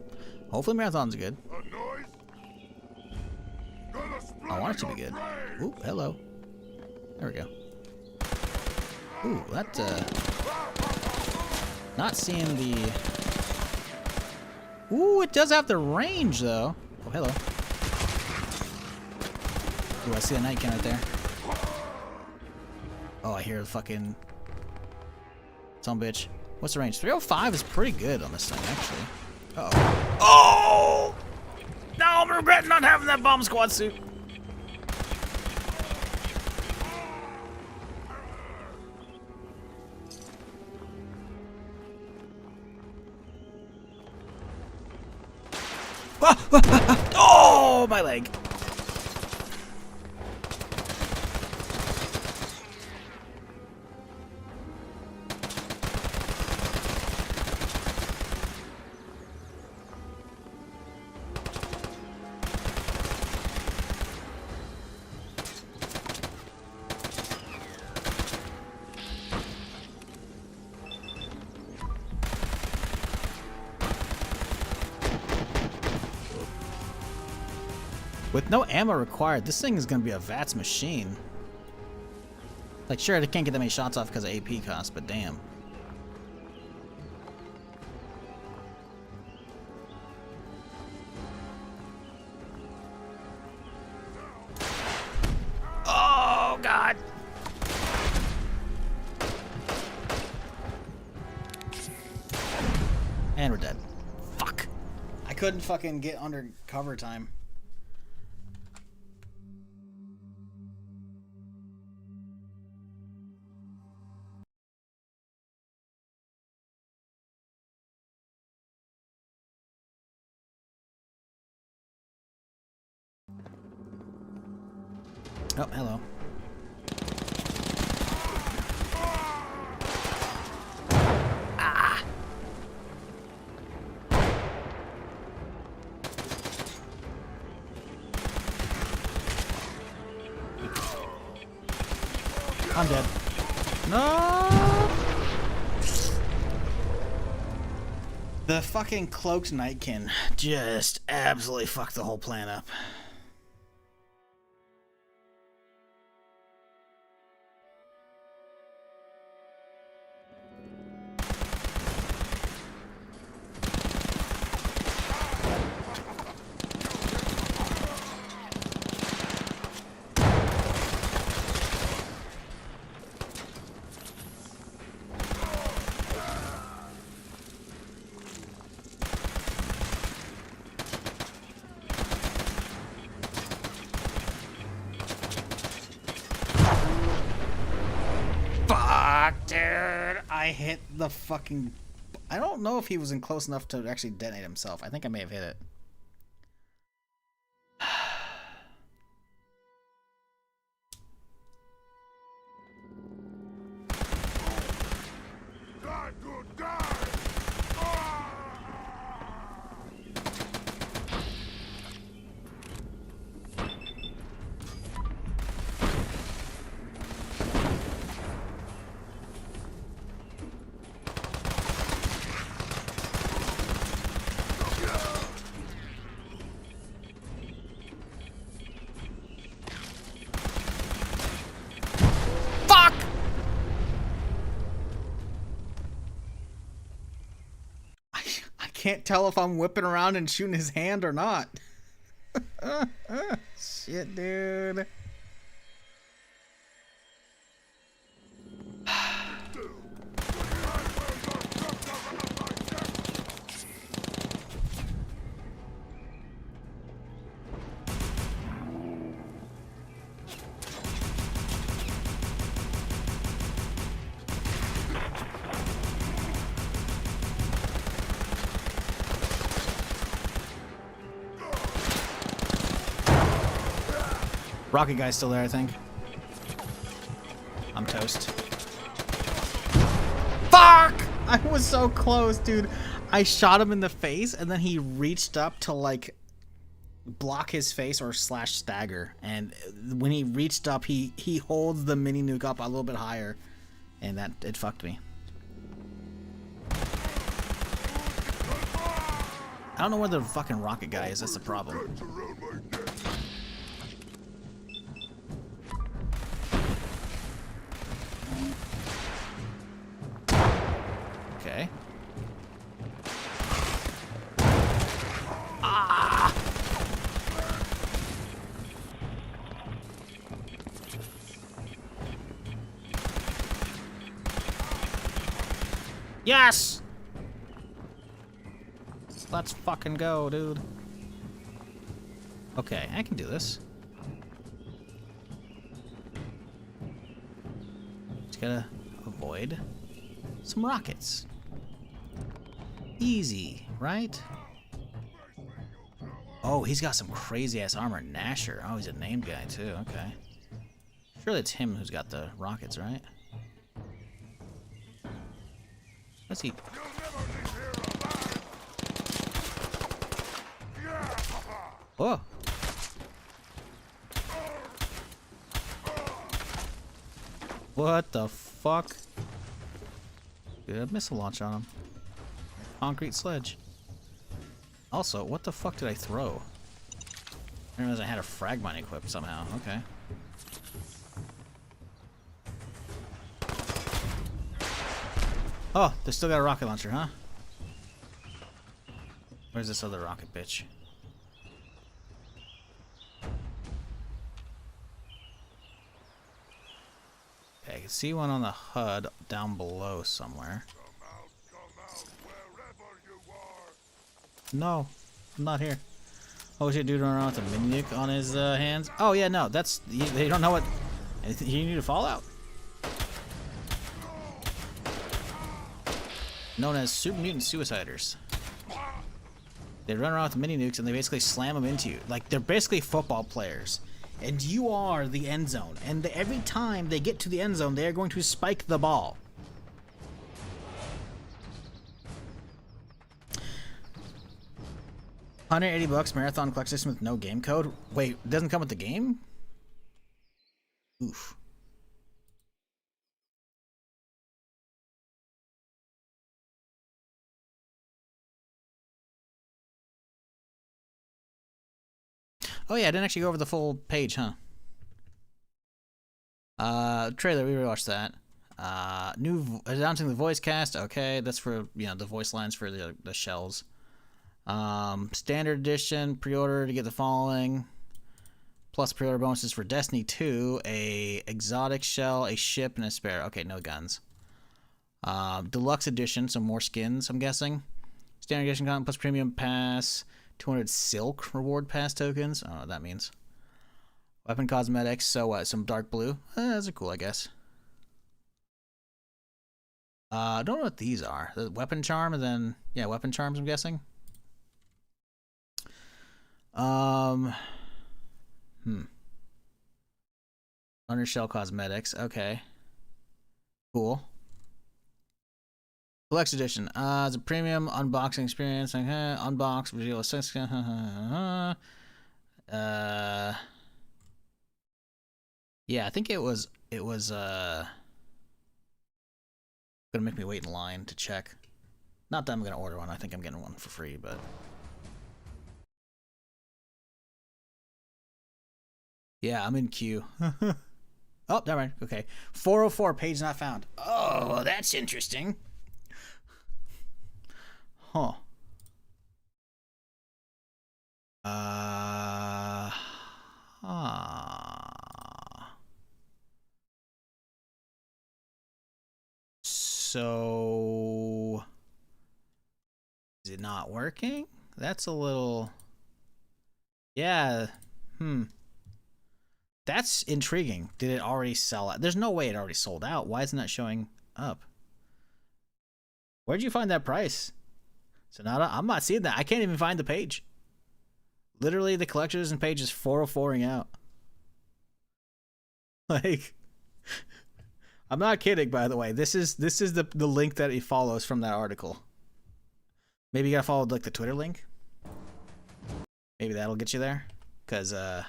Speaker 1: hopefully Marathon's good. I want it to be good. Ooh, hello. There we go. Ooh, that, not seeing the... Ooh, it does have the range, though. Oh, hello. Ooh, I see the night can right there. Oh, I hear the fucking... Some bitch. What's the range? 305 is pretty good on this thing, actually. Uh-oh. Oh! Now I'm regretting not having that bomb squad suit. Oh, my leg. With no ammo required, this thing is going to be a VATS machine. Like, sure, they can't get that many shots off because of AP cost, but damn. Oh, God. And we're dead. Fuck. I couldn't fucking get under cover time. Oh, hello. Ah! I'm dead. No! The fucking cloaked Nightkin just absolutely fucked the whole plan up. Dude, I hit the fucking... I don't know if he was in close enough to actually detonate himself. I think I may have hit it. Can't tell if I'm whipping around and shooting his hand or not. Shit, dude. Rocket guy's still there, I think. I'm toast. Fuck! I was so close, dude. I shot him in the face, and then he reached up to, like, block his face or slash stagger. And when he reached up, he holds the mini nuke up a little bit higher. And that, it fucked me. I don't know where the fucking rocket guy is, that's the problem. Okay. Ah! Yes! Let's fucking go, dude. Okay, I can do this. Just gotta avoid some rockets. Easy, right? Oh, he's got some crazy ass armor. Nasher. Oh, he's a named guy too. Okay. Surely it's him who's got the rockets, right? Let's see. Whoa. What the fuck? Good missile launch on him. Concrete sledge. Also, what the fuck did I throw? I didn't realize I had a frag mine equipped somehow. Okay. Oh, they still got a rocket launcher, huh? Where's this other rocket bitch? Okay, I can see one on the HUD down below somewhere. No, I'm not here. Oh shit, dude running around with a mini nuke on his hands. Oh yeah, no, that's they don't know what. You need to fall out. Known as super mutant suiciders. They run around with mini nukes and they basically slam them into you. Like they're basically football players, and you are the end zone. And every time they get to the end zone, they are going to spike the ball. $180 marathon collect system with no game code. Wait, it doesn't come with the game? Oof. Oh yeah, I didn't actually go over the full page, huh? Trailer, we rewatched that. Announcing the voice cast. Okay, that's for, you know, the voice lines for the shells. Standard edition, pre-order to get the following. Plus pre-order bonuses for Destiny 2, a exotic shell, a ship, and a spare. Okay, no guns. Deluxe edition, some more skins, I'm guessing. Standard edition content plus premium pass, 200 silk reward pass tokens. I don't know what that means. Weapon cosmetics, so what? Some dark blue. Those are cool, I guess. I don't know what these are. The weapon charm, and then yeah, weapon charms, I'm guessing. Undershell cosmetics. Okay. Cool. Deluxe edition. It's a premium unboxing experience. Unbox visual effects. Yeah, I think it was gonna make me wait in line to check. Not that I'm gonna order one. I think I'm getting one for free, but yeah, I'm in queue. Oh, never mind. Okay. 404, page not found. Oh, that's interesting. Huh. So is it not working? That's a little, yeah. That's intriguing. Did it already sell out? There's no way it already sold out. Why isn't that showing up? Where'd you find that price? Sonata? I'm not seeing that. I can't even find the page. Literally, the collectors and page is 404ing out. Like, I'm not kidding, by the way. This is the link that he follows from that article. Maybe you gotta follow like the Twitter link. Maybe that'll get you there. Cause I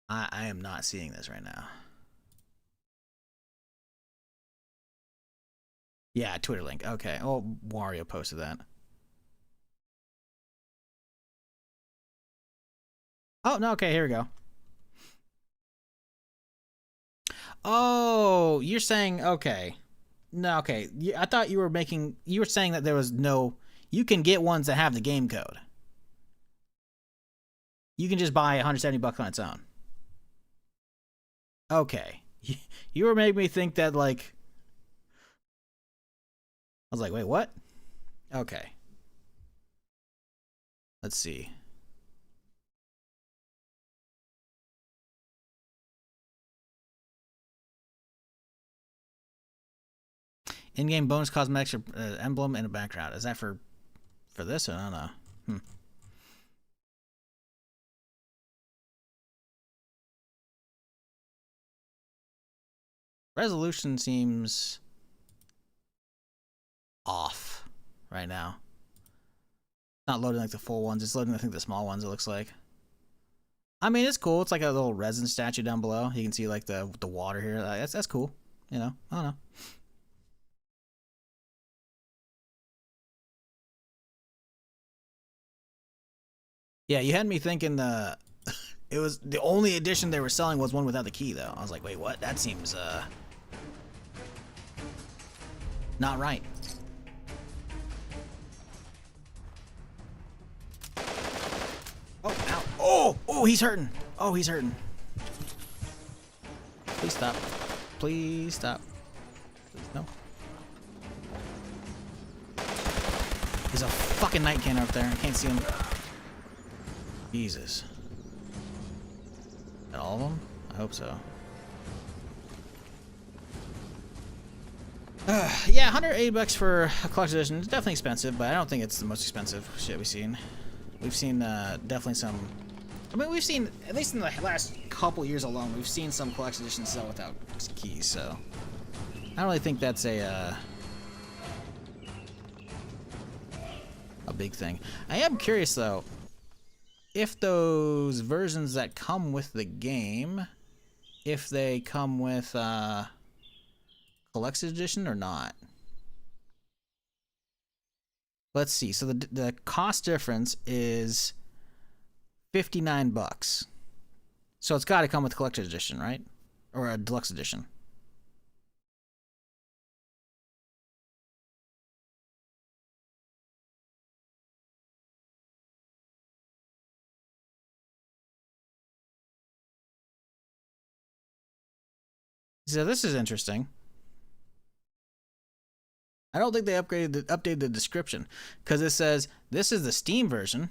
Speaker 1: am not seeing this right now. Yeah, Twitter link. Okay. Oh, Wario posted that. Oh, no, okay, here we go. Oh, you're saying, okay. No, okay. I thought you were saying that there was no, you can get ones that have the game code. You can just buy $170 on its own. Okay. You were making me think that, like, I was like, wait, what? Okay. Let's see. In-game bonus cosmetics emblem and a background. Is that for this? I don't know. Resolution seems off right now. Not loading like the full ones. It's loading, I think, the small ones, it looks like. I mean, it's cool. It's like a little resin statue down below. You can see like the water here. That's cool. You know, I don't know. Yeah, you had me thinking it was the only edition they were selling was one without the key, though. I was like, wait, what? That seems not right. Oh, ow. Oh, he's hurting. Oh, he's hurting. Please stop. Please stop. Please, no. There's a fucking night cannon up there. I can't see him. Jesus. Got all of them? I hope so. Yeah, $180 for a collector's edition. It's definitely expensive, but I don't think it's the most expensive shit we've seen. We've seen definitely some. I mean, we've seen, at least in the last couple years alone, we've seen some collector's editions sell without keys. So I don't really think that's a big thing. I am curious though, if those versions that come with the game, if they come with collector's edition or not. Let's see. So the cost difference is $59. So it's got to come with collector's edition, right? Or a deluxe edition. So this is interesting. I don't think they updated the description, because it says this is the Steam version,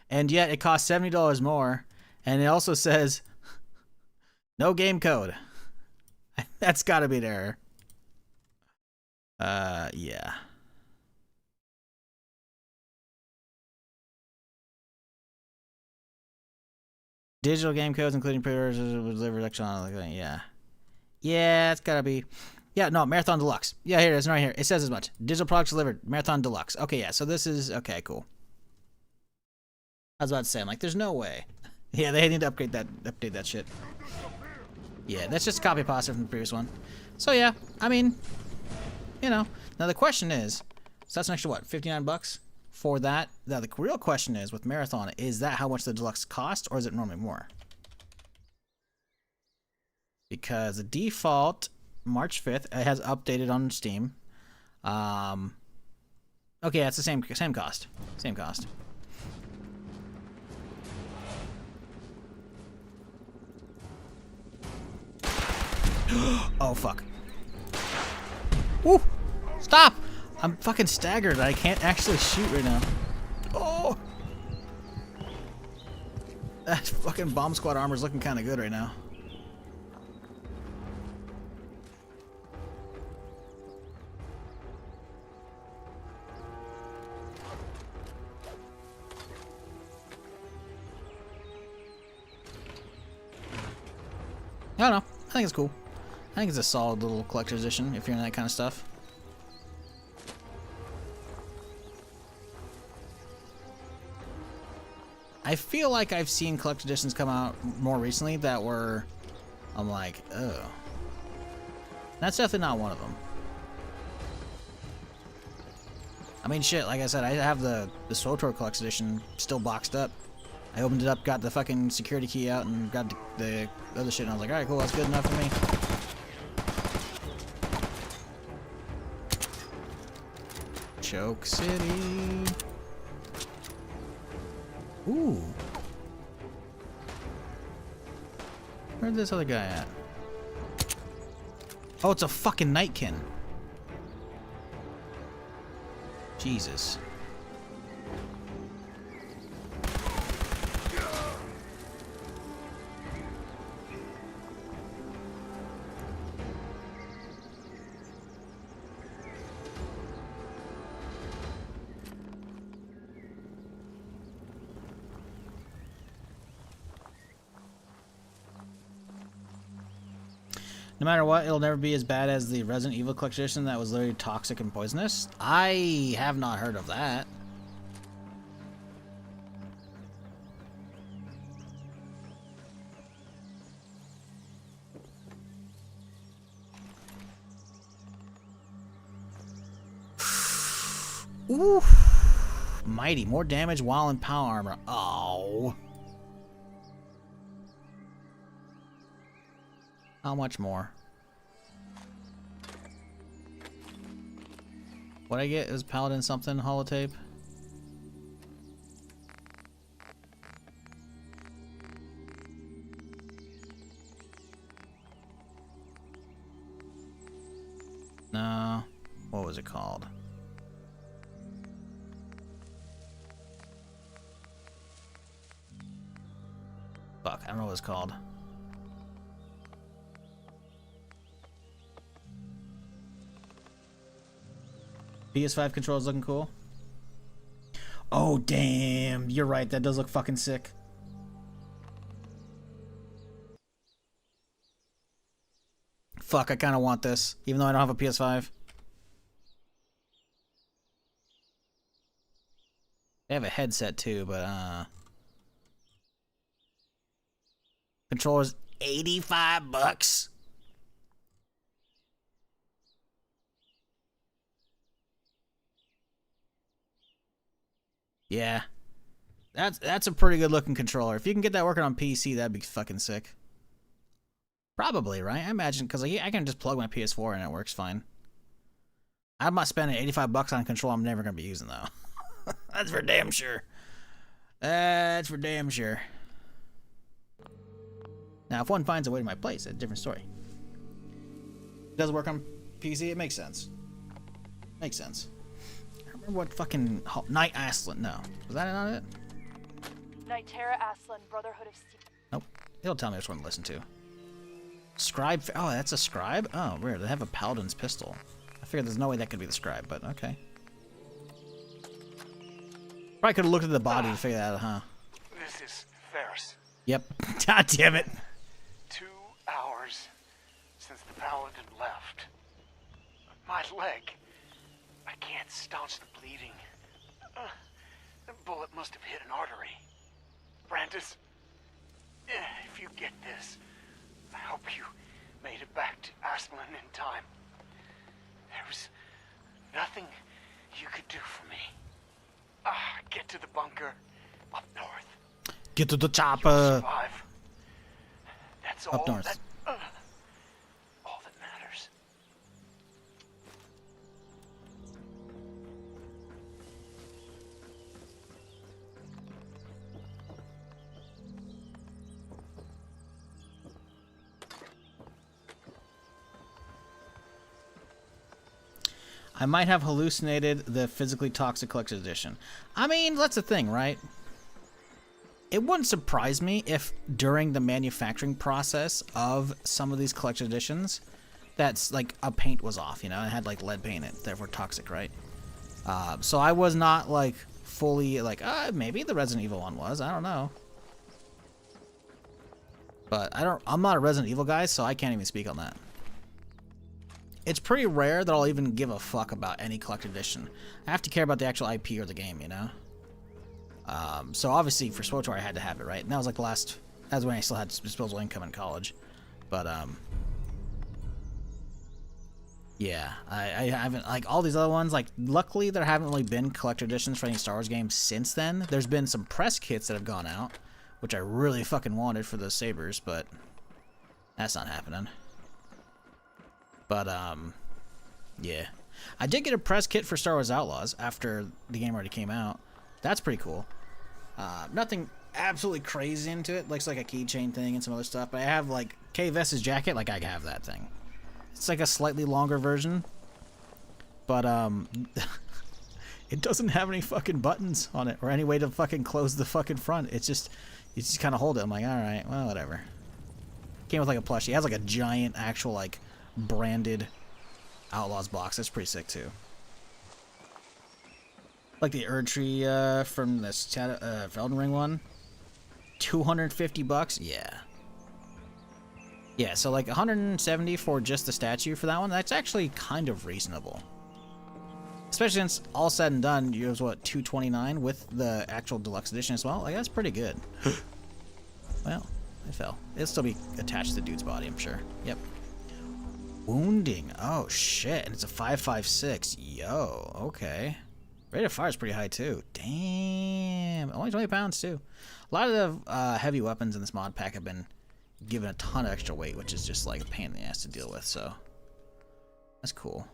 Speaker 1: and yet it costs $70 more, and it also says no game code. That's got to be an error. Yeah. Digital game codes, including pre-orders, will deliver electronically. Yeah. Yeah, it's gotta be. Yeah, no, Marathon Deluxe. Yeah, here it is, right here. It says as much. Digital products delivered, Marathon Deluxe. Okay, yeah, so this is, okay, cool. I was about to say, I'm like, there's no way. Yeah, they need to update that shit. Yeah, that's just copy pasta from the previous one. So yeah, I mean, you know. Now the question is, so that's an extra what, $59 for that? Now the real question is, with Marathon, is that how much the Deluxe costs, or is it normally more? Because the default March 5th, it has updated on Steam. Okay, it's the same cost. Same cost. Oh fuck. Woo! Stop! I'm fucking staggered. I can't actually shoot right now. Oh! That fucking bomb squad armor is looking kind of good right now. I don't know. I think it's cool. I think it's a solid little collector's edition if you're into that kind of stuff. I feel like I've seen collector's editions come out more recently that were, I'm like, oh. That's definitely not one of them. I mean, shit, like I said, I have the SWTOR collector's edition still boxed up. I opened it up, got the fucking security key out, and got the other shit, and I was like, alright, cool, that's good enough for me. Choke City. Ooh. Where's this other guy at? Oh, it's a fucking Nightkin. Jesus. No matter what, it'll never be as bad as the Resident Evil collection edition that was literally toxic and poisonous. I have not heard of that. Ooh. Mighty, more damage while in power armor. Oh. How much more? What I get is Paladin something holotape. No. What was it called? Fuck, I don't know what it's called. PS5 controls looking cool. Oh, damn. You're right. That does look fucking sick. Fuck, I kind of want this, even though I don't have a PS5. They have a headset too, but controller's $85. Yeah. That's a pretty good looking controller. If you can get that working on PC, that'd be fucking sick. Probably, right? I imagine, because I can just plug my PS4 and it works fine. I'm not spending $85 on a controller I'm never going to be using, though. That's for damn sure. That's for damn sure. Now, if one finds a way to my place, it's a different story. It does work on PC, it makes sense. Makes sense. I don't remember what fucking... Night Aslan, no. Was that not it?
Speaker 11: Nightera Aslan, Brotherhood of Steel.
Speaker 1: Nope. It'll tell me which one to listen to. Scribe... Oh, that's a scribe? Oh, weird. They have a paladin's pistol. I figured there's no way that could be the scribe, but okay. Probably could have looked at the body to figure that out, huh?
Speaker 12: This is Ferris.
Speaker 1: Yep. God damn it.
Speaker 12: 2 hours since the paladin left. My leg. I can't staunch the bleeding. The bullet must have hit an artery. Brandis, if you get this, I hope you made it back to Aslan in time. There was nothing you could do for me. Get to the bunker up north.
Speaker 1: Get to the chopper.
Speaker 12: You'll survive. That's
Speaker 1: up
Speaker 12: all
Speaker 1: north.
Speaker 12: All that matters.
Speaker 1: I might have hallucinated the physically toxic collector's edition. I mean, that's the thing, right? It wouldn't surprise me if during the manufacturing process of some of these collector's editions, that's like a paint was off, you know, it had like lead paint in it, therefore toxic, right? So I was not like fully like, maybe the Resident Evil one was, I don't know. But I'm not a Resident Evil guy, so I can't even speak on that. It's pretty rare that I'll even give a fuck about any collector's edition. I have to care about the actual IP or the game, you know? So obviously for SWTOR I had to have it, right? And that was like that was when I still had disposable income in college. But, yeah, I haven't, like, all these other ones, like, luckily there haven't really been collector editions for any Star Wars games since then. There's been some press kits that have gone out, which I really fucking wanted for those sabers, but that's not happening. But, yeah. I did get a press kit for Star Wars Outlaws after the game already came out. That's pretty cool. Nothing absolutely crazy into it. Looks like a keychain thing and some other stuff, but I have, like, Kay Vess's jacket, like, I have that thing. It's like a slightly longer version, but it doesn't have any fucking buttons on it or any way to fucking close the fucking front. It's just, you just kind of hold it. I'm like, all right, well, whatever. Came with like a plushie. It has like a giant actual like branded Outlaws box. That's pretty sick too. Like the Erdtree from the Elden Ring one, $250. Yeah. Yeah, so like 170 for just the statue for that one. That's actually kind of reasonable. Especially since all said and done, it was what, $229 with the actual deluxe edition as well. Like that's pretty good. Well, I fell. It'll still be attached to the dude's body, I'm sure. Yep. Wounding. Oh shit, and it's a 5.56. Yo, okay. Rate of fire is pretty high too. Damn, only 20 pounds too. A lot of the heavy weapons in this mod pack have been given a ton of extra weight, which is just like a pain in the ass to deal with, so that's cool.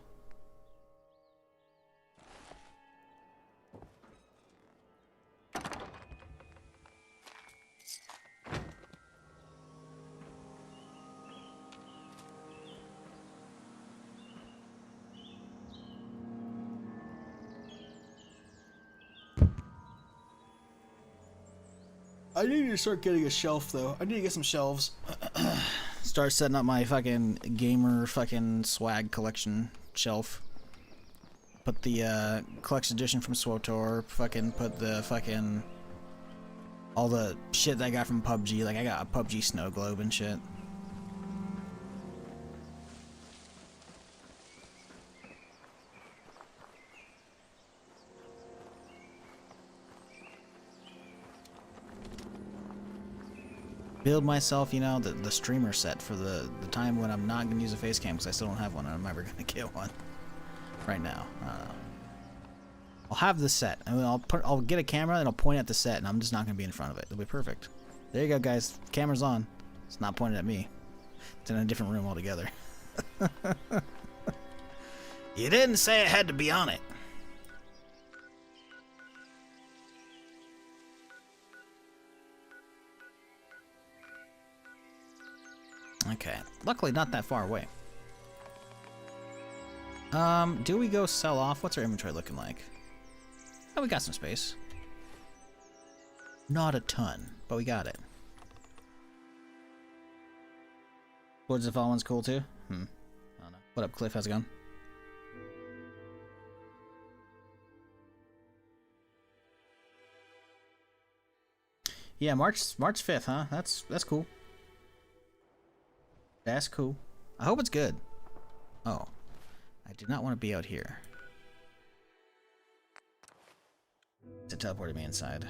Speaker 1: I need to start getting a shelf, though. I need to get some shelves. Start setting up my fucking gamer fucking swag collection shelf. Put the collection edition from SWTOR. Fucking put the fucking all the shit that I got from PUBG. Like I got a PUBG snow globe and shit. Build myself, you know, the streamer set for the time when I'm not going to use a face cam because I still don't have one and I'm never going to get one right now. I don't know. I'll have the set. I mean, I'll get a camera and I'll point at the set and I'm just not going to be in front of it. It'll be perfect. There you go, guys. Camera's on. It's not pointed at me. It's in a different room altogether. You didn't say it had to be on it. Okay, luckily not that far away. Do we go sell off? What's our inventory looking like? Oh, we got some space. Not a ton, but we got it. Lords of the Fallen's cool too? I don't know. What up, Cliff? How's it going? Yeah, March 5th, huh? That's cool. That's cool. I hope it's good. Oh. I do not want to be out here. It teleported me inside.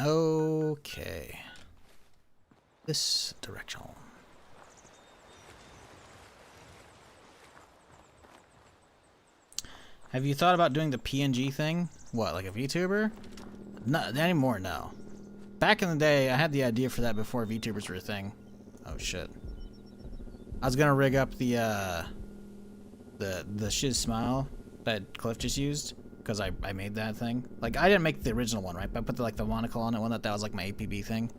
Speaker 1: Okay. This direction. Have you thought about doing the PNG thing? What, like a VTuber? Not anymore, no. Back in the day, I had the idea for that before VTubers were a thing. Oh shit. I was gonna rig up the shiz smile that Cliff just used. Because I made that thing. Like, I didn't make the original one, right? But I put the monocle on it, one that was like my APB thing.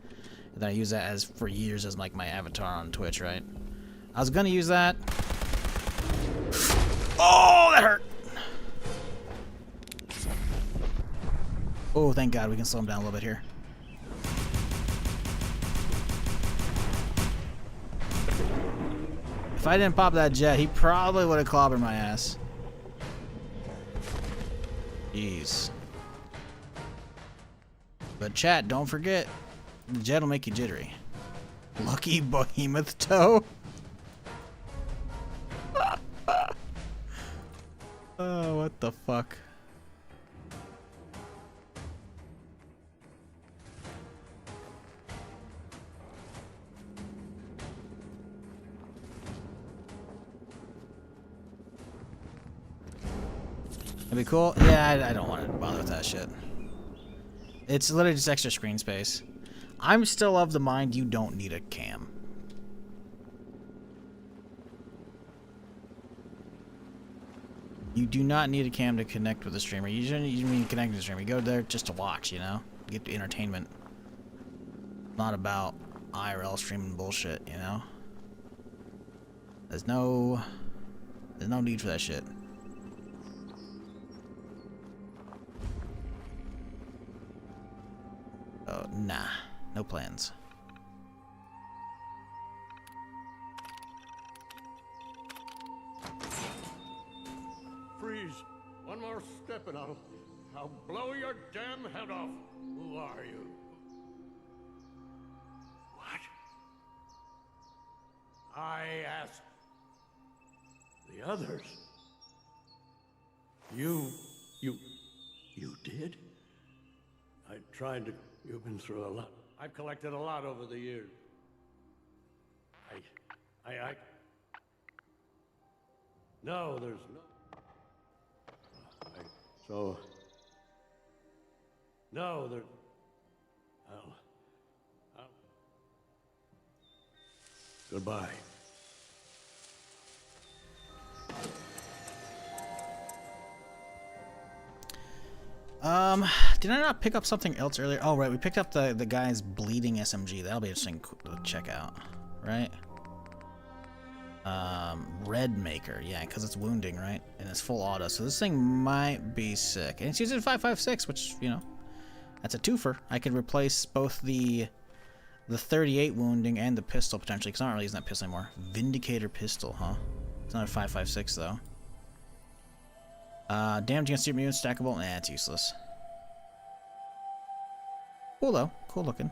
Speaker 1: And then I used that for years as like my avatar on Twitch, right? I was gonna use that. Oh, that hurt! Oh, thank God we can slow him down a little bit here. If I didn't pop that jet, he probably would have clobbered my ass. Jeez. But chat, don't forget, the jet will make you jittery. Lucky behemoth toe? Oh, what the fuck? That'd be cool. Yeah, I don't want to bother with that shit. It's literally just extra screen space. I'm still of the mind you don't need a cam. You do not need a cam to connect with the streamer. You shouldn't even mean connect to the streamer. You go there just to watch, you know? Get the entertainment. Not about IRL streaming bullshit, you know? There's no need for that shit. Oh, nah. No plans.
Speaker 13: Freeze. One more step and I'll blow your damn head off. Who are you? What? I asked the others. You did? I tried to. You've been through a lot. I've collected a lot over the years. No, there's no. No, there. I'll. Goodbye.
Speaker 1: Did I not pick up something else earlier? Oh, right, we picked up the guy's bleeding SMG. That'll be interesting to check out, right? Red Maker, yeah, because it's wounding, right? And it's full auto, so this thing might be sick. And it's using 5.56, which, you know, that's a twofer. I could replace both the 38 wounding and the pistol, potentially, because I'm not really using that pistol anymore. Vindicator pistol, huh? It's not a 5.56, though. Damage against your immune, stackable. Nah, it's useless. Cool, though. Cool looking.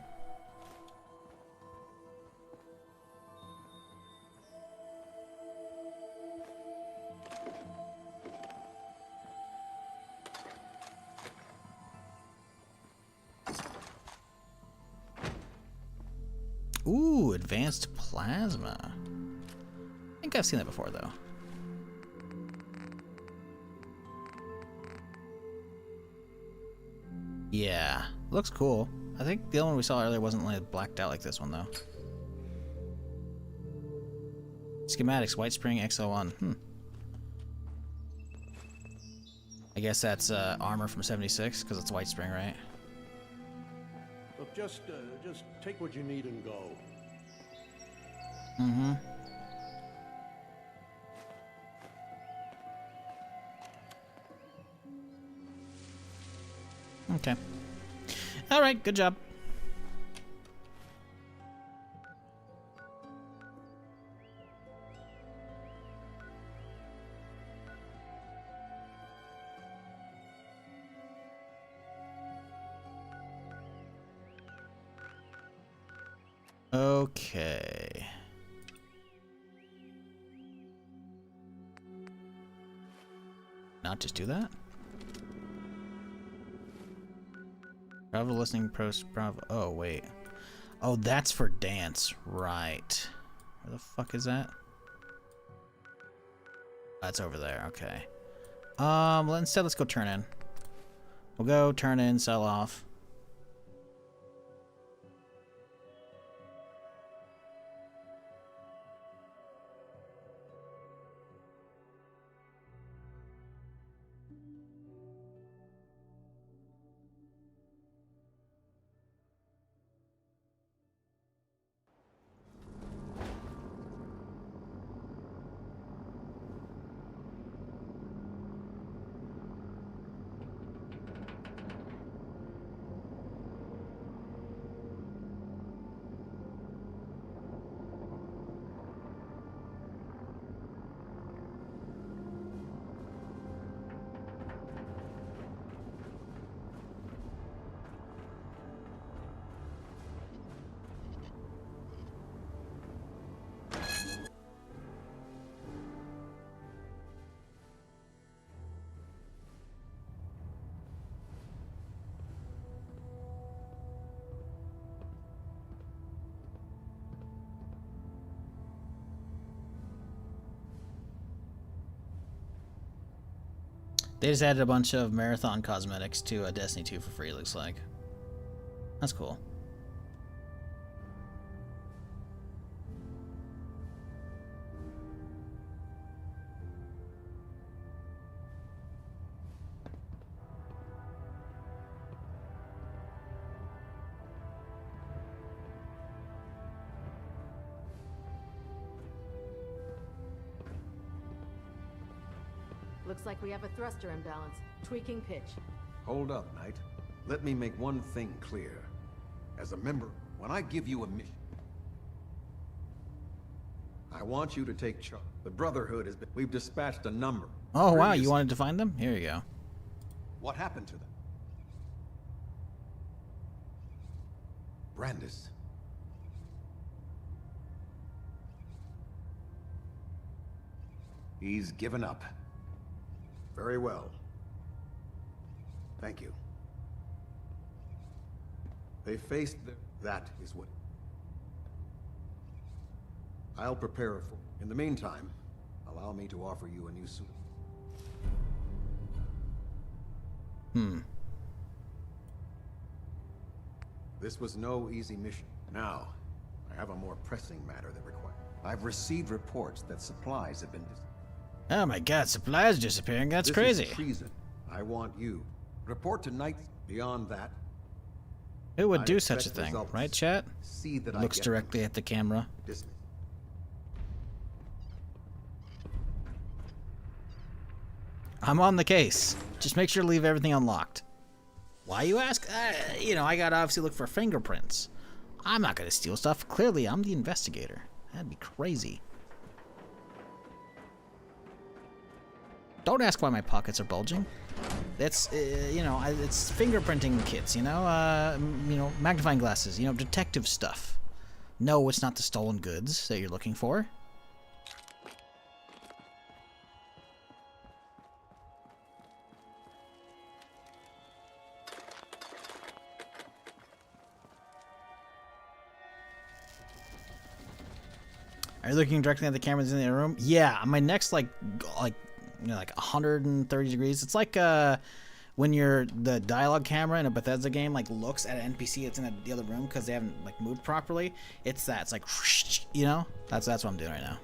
Speaker 1: Ooh, advanced plasma. I think I've seen that before, though. Yeah, looks cool. I think the other one we saw earlier wasn't like blacked out like this one, though. Schematics, White Spring XO1. I guess that's armor from 76, because it's White Spring, right?
Speaker 13: Look, just take what you need and go.
Speaker 1: Mm-hmm. Okay. All right, good job. Okay. Not just do that? Bravo listening post Bravo. Oh, wait. Oh, that's for dance. Right. Where the fuck is that? That's over there. Okay. Instead, let's go turn in. We'll go turn in, sell off. They just added a bunch of marathon cosmetics to Destiny 2 for free, looks like. That's cool.
Speaker 20: Looks like we have a thruster imbalance. Tweaking pitch.
Speaker 16: Hold up, Knight. Let me make one thing clear. As a member, when I give you a mission, I want you to take charge. The Brotherhood has been... We've dispatched a number.
Speaker 1: Oh, wow, you wanted to find them? Here you go.
Speaker 16: What happened to them? Brandis. He's given up. Very well. Thank you. They faced the... That is what... I'll prepare for... In the meantime, allow me to offer you a new suit. This was no easy mission. Now, I have a more pressing matter that requires... I've received reports that supplies have been...
Speaker 1: Oh my god, supplies disappearing. That's crazy.
Speaker 16: This is treason. I want you. Report to Knight. Beyond that...
Speaker 1: Who would do such a thing, right, chat?
Speaker 16: See that
Speaker 1: Looks directly at the camera. I'm on the case. Just make sure to leave everything unlocked. Why, you ask? You know, I gotta obviously look for fingerprints. I'm not gonna steal stuff. Clearly, I'm the investigator. That'd be crazy. Don't ask why my pockets are bulging. That's, you know, it's fingerprinting kits, you know, magnifying glasses, you know, detective stuff. No, it's not the stolen goods that you're looking for. Are you looking directly at the cameras in the room? Yeah, my neck's like 130 degrees. It's like when the dialogue camera in a Bethesda game like looks at an NPC that's in the other room because they haven't like moved properly. It's that. It's like, you know, that's what I'm doing right now.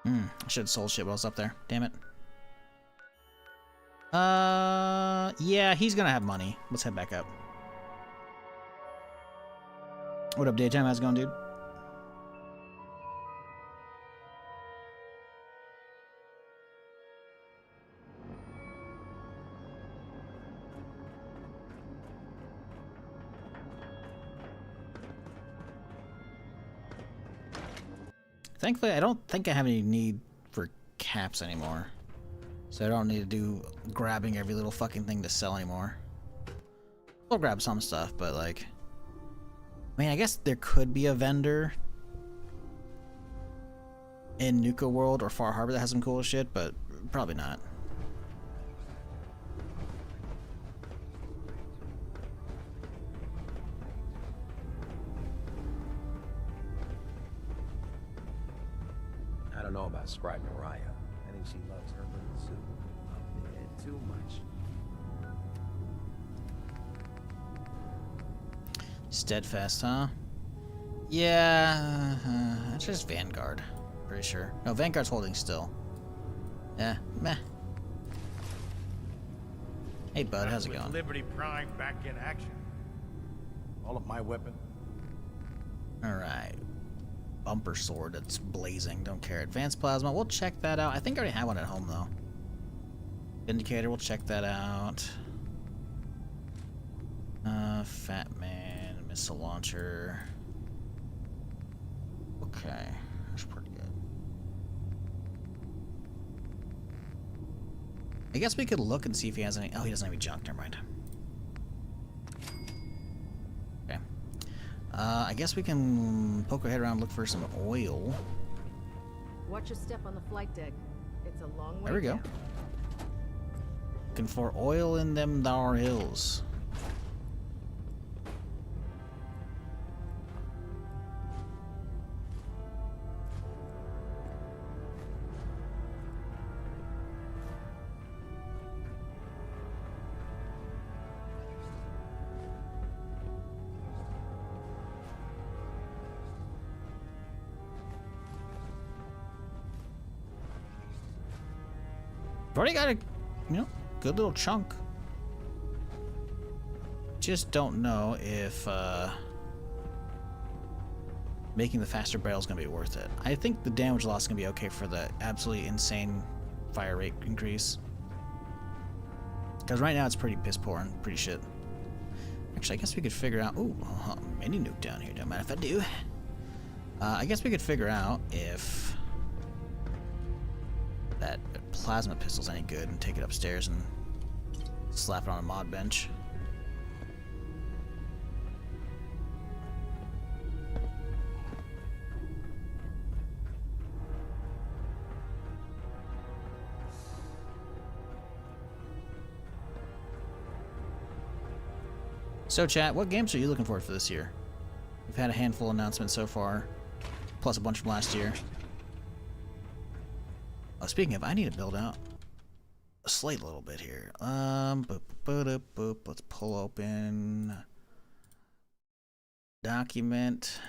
Speaker 1: I should have sold shit while I was up there. Damn it. Yeah, he's gonna have money. Let's head back up. What up, Daytime? How's it going, dude? Thankfully, I don't think I have any need for caps anymore. So I don't need to do grabbing every little fucking thing to sell anymore. I'll grab some stuff, but like... I mean, I guess there could be a vendor in Nuka World or Far Harbor that has some cool shit, but probably not.
Speaker 15: I don't know about Scribe Mariah. I think she loves her little soup a bit too much.
Speaker 1: Steadfast, huh? Yeah, it's just Vanguard. Pretty sure. No, Vanguard's holding still. Yeah, meh. Hey, bud, how's it going?
Speaker 3: Liberty Prime back in action.
Speaker 14: All of my weapons.
Speaker 1: Alright. Bumper sword that's blazing. Don't care. Advanced plasma. We'll check that out. I think I already have one at home, though. Vindicator. We'll check that out. Fat Man. Missile launcher. Okay. That's pretty good. I guess we could look and see if he has any... Oh, he doesn't have any junk. Never mind. Okay. I guess we can poke our head around and look for some oil.
Speaker 20: Watch your step on the flight deck. It's a long way
Speaker 1: There we go.
Speaker 20: down.
Speaker 1: Looking for oil in them thar hills. I've already got a, you know, good little chunk. Just don't know if making the faster barrel is going to be worth it. I think the damage loss is going to be okay for the absolutely insane fire rate increase. Because right now it's pretty piss poor and pretty shit. Actually, I guess we could figure out... Ooh, mini nuke down here. Don't mind if I do. I guess we could figure out if that plasma pistol's any good and take it upstairs and slap it on a mod bench. So chat, what games are you looking forward for this year? We've had a handful of announcements so far, plus a bunch from last year. Oh, speaking of, I need to build out a slate a little bit here. Let's pull open document,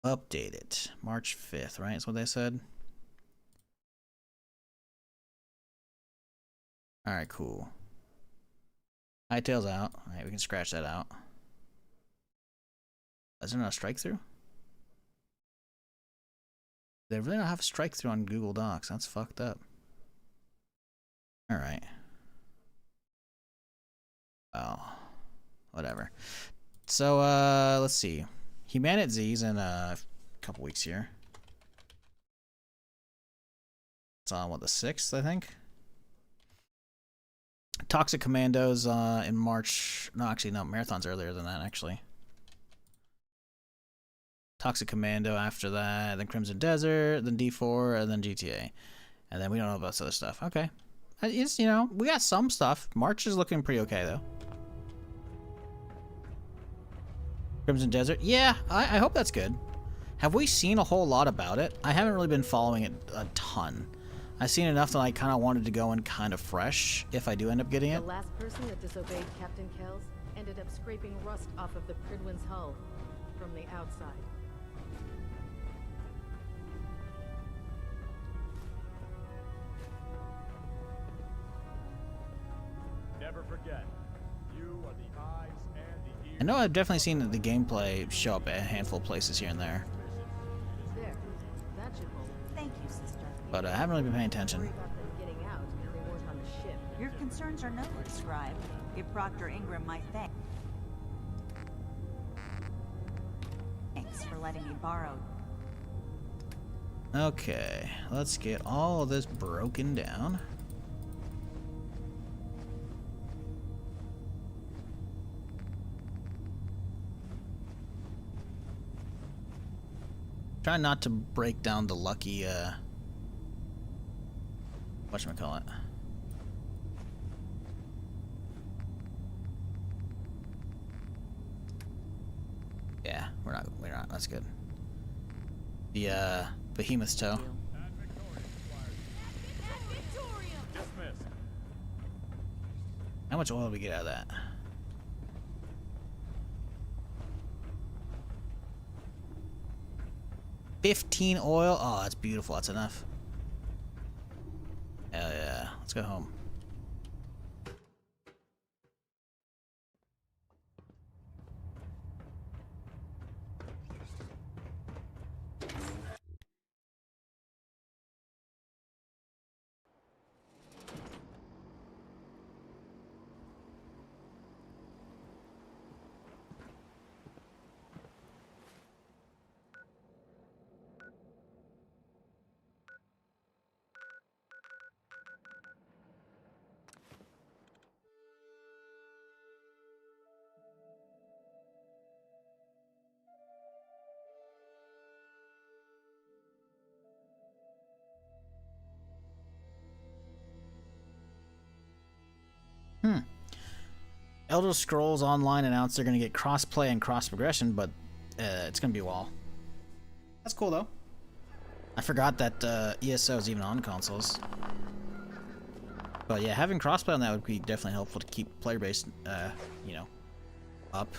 Speaker 1: update it. March 5th, right? That's what they said. All right, cool. Hightail's out. All right, we can scratch that out. Is there not a strike through? They really don't have a strike through on Google Docs. That's fucked up. All right. Oh, whatever. So let's see. Humanitzy's in a couple weeks here. It's on what, the 6th, I think. Toxic Commandos in March. No, actually, no. Marathon's earlier than that, actually. Toxic Commando after that, then Crimson Desert, then D4, and then GTA. And then we don't know about this other stuff. Okay. It's, you know, we got some stuff. March is looking pretty okay, though. Crimson Desert. Yeah, I hope that's good. Have we seen a whole lot about it? I haven't really been following it a ton. I've seen enough that I kind of wanted to go in kind of fresh if I do end up getting it.
Speaker 18: The last person that disobeyed Captain Kells ended up scraping rust off of the Pridwin's hull from the outside.
Speaker 22: Never forget, you are the eyes and the ears.
Speaker 1: I know I've definitely seen the gameplay show up at a handful of places here and there.
Speaker 18: There, that should hold.
Speaker 20: Thank you, sister.
Speaker 1: But I haven't really been paying attention.
Speaker 18: Worry about them getting out if they weren't on the ship.
Speaker 20: Your concerns are noted, Scribe. If Proctor Ingram might thank. Thanks for letting me borrow.
Speaker 1: Okay, let's get all of this broken down. Try not to break down the lucky, whatchamacallit. Yeah, we're not, that's good. The, Behemoth's toe. How much oil do we get out of that? $15 oil? Oh, that's beautiful. That's enough. Hell yeah. Let's go home. Elder Scrolls Online announced they're going to get cross-play and cross-progression, but it's going to be a while. That's cool, though. I forgot that ESO is even on consoles. But yeah, having cross-play on that would be definitely helpful to keep player base, you know, up.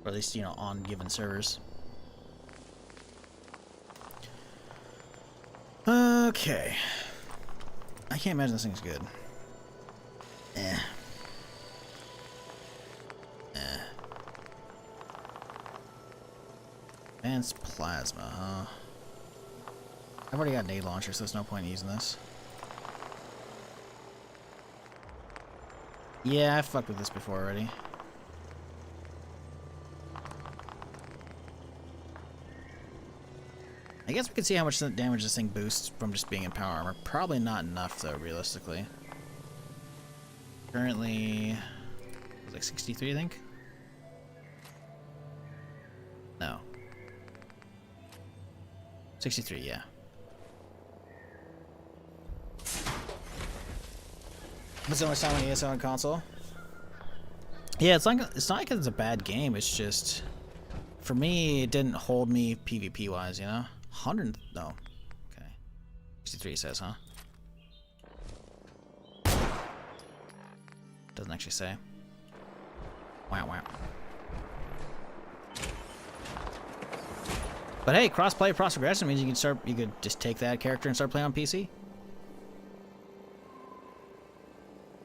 Speaker 1: Or at least, you know, on given servers. Okay. I can't imagine this thing's good. Eh. Eh. Advanced plasma, huh? I've already got an nade launcher, so there's no point in using this. Yeah, I've fucked with this before already. I guess we can see how much damage this thing boosts from just being in power armor. Probably not enough, though, realistically. Currently, it's like 63, I think? No. 63, yeah. That's the only time on ESO on console. Yeah, it's not like it's a bad game. It's just, for me, it didn't hold me PvP wise. You know, 100. No, okay. 63 says, huh? Doesn't actually say. Wow, wow. But hey, cross-play, cross-progression means you could just take that character and start playing on PC.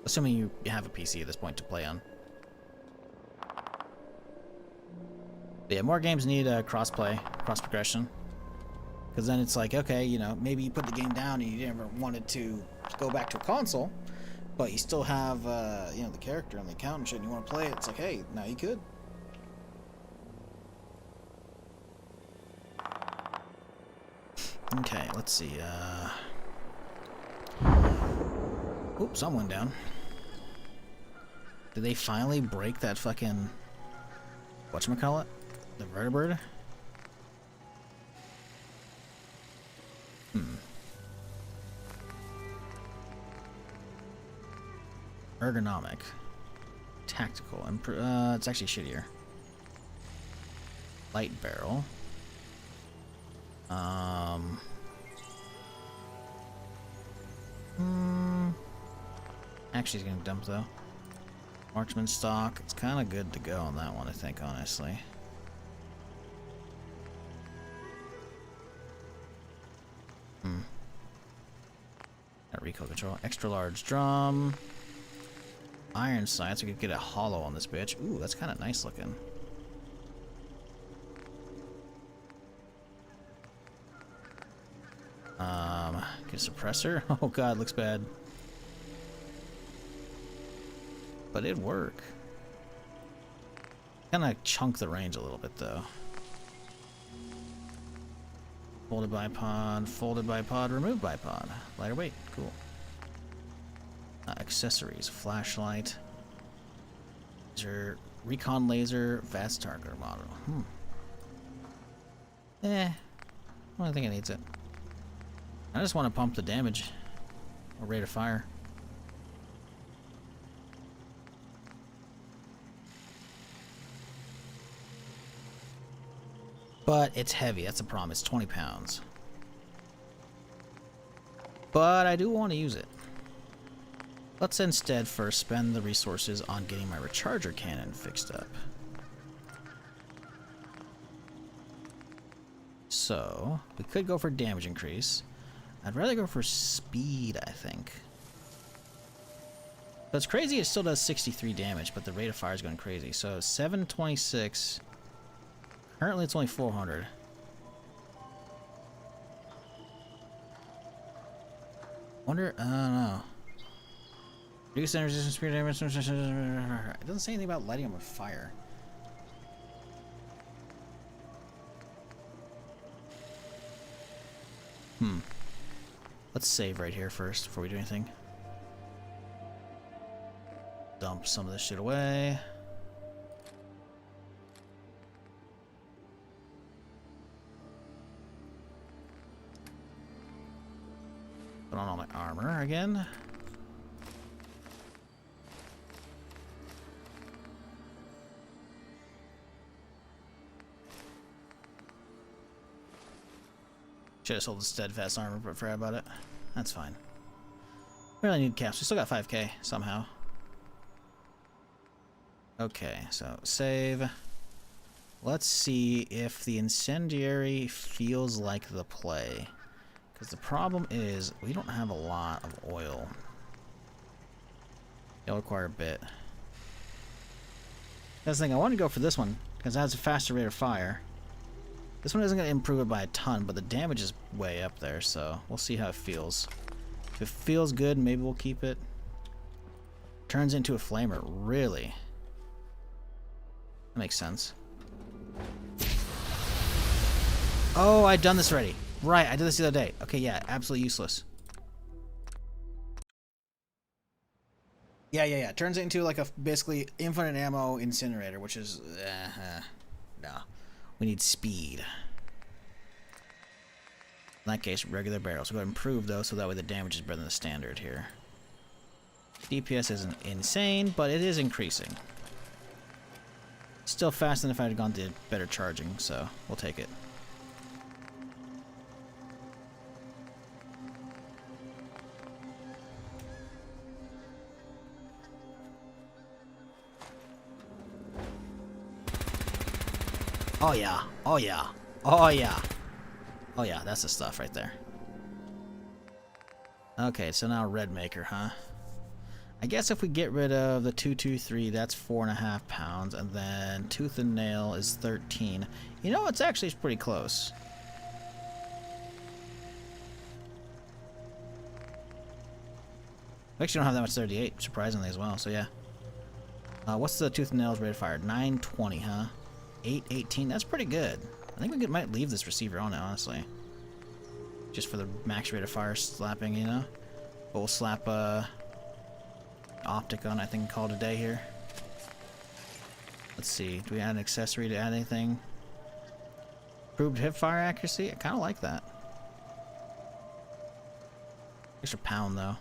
Speaker 1: Assuming you have a PC at this point to play on. But yeah, more games need cross-play, cross-progression. Because then it's like, okay, you know, maybe you put the game down and you never wanted to go back to a console, but you still have, you know, the character on the account and shit, and you want to play it. It's like, hey, now you could. Okay, let's see, oops, some went down. Did they finally break that fucking... whatchamacallit? The vertebrate? Ergonomic. Tactical. It's actually shittier. Light barrel. Actually, he's gonna dump though. Marksman stock. It's kind of good to go on that one, I think, honestly. Got recoil control. Extra large drum. Iron sights. We could get a hollow on this bitch. Ooh, that's kind of nice looking. Get a suppressor. Oh god, looks bad. But it'd work. Kind of chunk the range a little bit though. Folded bipod, removed bipod. Lighter weight, cool. Accessories, flashlight, laser, recon laser, vast target model. I don't think it needs it. I just want to pump the damage or rate of fire. But it's heavy, that's the problem. It's 20 pounds. But I do want to use it. Let's instead first spend the resources on getting my recharger cannon fixed up. So, we could go for damage increase. I'd rather go for speed, I think. But it's crazy, it still does 63 damage, but the rate of fire is going crazy. So, 726. Currently, it's only 400. Wonder, I don't know. Reduce energy resistance, speed damage. It doesn't say anything about lighting them with fire. Let's save right here first before we do anything. Dump some of this shit away. Put on all my armor again. Should have sold the steadfast armor, but forgot about it. That's fine. We really need caps. We still got 5k somehow. Okay, so save. Let's see if the incendiary feels like the play. Because the problem is, we don't have a lot of oil. It'll require a bit. That's the thing, I want to go for this one, because it has a faster rate of fire. This one isn't going to improve it by a ton, but the damage is way up there, so we'll see how it feels. If it feels good, maybe we'll keep it. Turns into a flamer, really? That makes sense. Oh, I'd done this already. Right, I did this the other day. Okay, yeah, absolutely useless. Yeah. Turns it into like a basically infinite ammo incinerator, which is... no. We need speed. In that case, regular barrels. We'll go ahead and improve though, so that way the damage is better than the standard here. DPS isn't insane, but it is increasing. Still faster than if I had gone to better charging, so we'll take it. Oh yeah, oh yeah, oh yeah. Oh yeah, that's the stuff right there. Okay, so now red maker, huh? I guess if we get rid of the 223, that's 4.5 pounds, and then tooth and nail is 13. You know, it's actually pretty close. We actually don't have that much 38, surprisingly as well, so yeah. What's the tooth and nail's rate of fire? 920, huh? 818, that's pretty good. I think we might leave this receiver on it, honestly. Just for the max rate of fire slapping, you know? But we'll slap optic on, I think, call it a day here. Let's see, do we add an accessory to add anything? Improved hip fire accuracy? I kind of like that. Extra pound, though.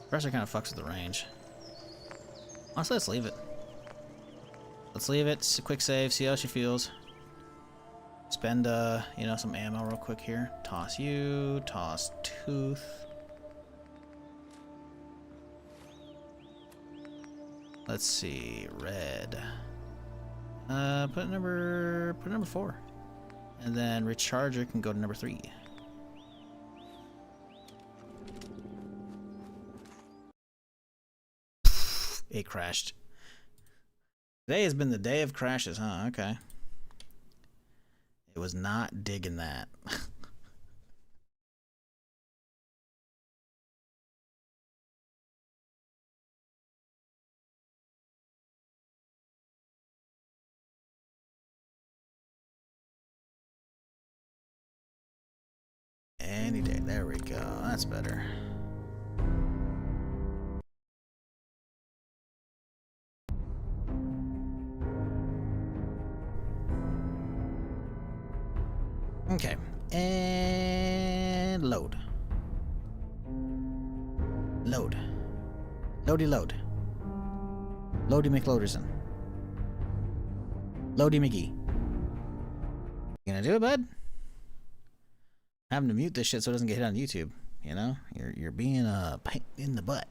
Speaker 1: Pressure kind of fucks with the range. Honestly, let's leave it. Let's leave it. Quick save. See how she feels. Spend, you know, some ammo real quick here. Toss you. Toss tooth. Let's see. Red. Put number 4. And then recharger can go to number 3. It crashed. Today has been the day of crashes, huh? Okay. It was not digging that. Any day. There we go. That's better. Okay, and load. Load. Loady load. Loady McLoaderson. Loady McGee. You gonna do it, bud? Having to mute this shit so it doesn't get hit on YouTube. You know, you're being a pain in the butt.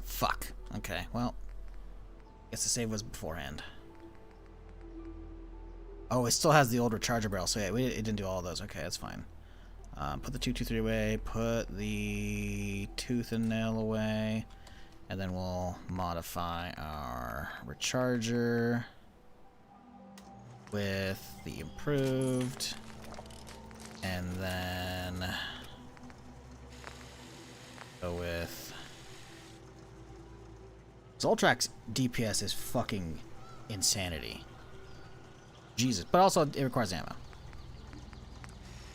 Speaker 1: Fuck. Okay, well, guess the save was beforehand. Oh, it still has the old recharger barrel, so yeah, it didn't do all of those. Okay, that's fine. Put the 223 away, put the tooth and nail away, and then we'll modify our recharger with the improved, and then go with Zoltrak's DPS is fucking insanity. Jesus. But also, it requires ammo.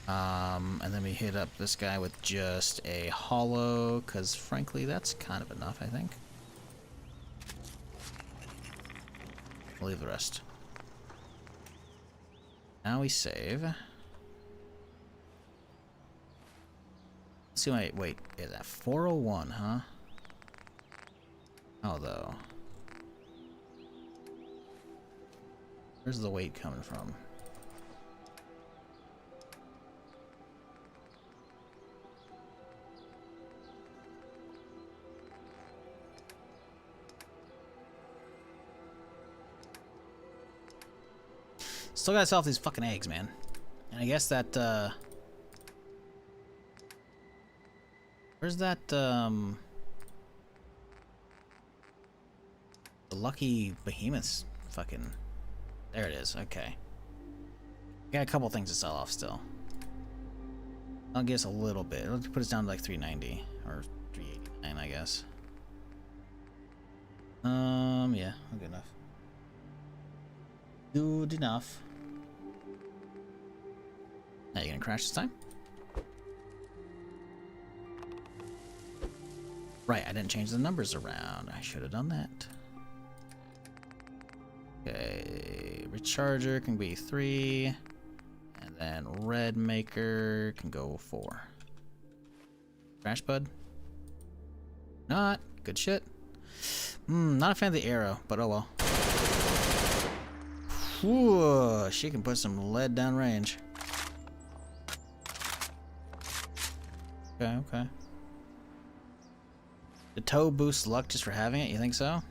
Speaker 1: And then we hit up this guy with just a hollow, because frankly, that's kind of enough, I think. We'll leave the rest. Now we save. Let's see my wait, is that 401, huh? Oh though. Where's the weight coming from? Still gotta sell off these fucking eggs, man. And I guess that, where's that, the lucky behemoths fucking... There it is, okay. Got a couple things to sell off still. I'll guess a little bit. It'll put us down to like 390, or 389, I guess. Yeah, good enough. Good enough. Now you gonna crash this time? Right, I didn't change the numbers around. I should have done that. Okay, recharger can be 3, and then red maker can go 4. Crash bud? Not good shit. Not a fan of the arrow, but oh well. Whew, she can put some lead down range. Okay, okay. The toe boosts luck just for having it, you think so?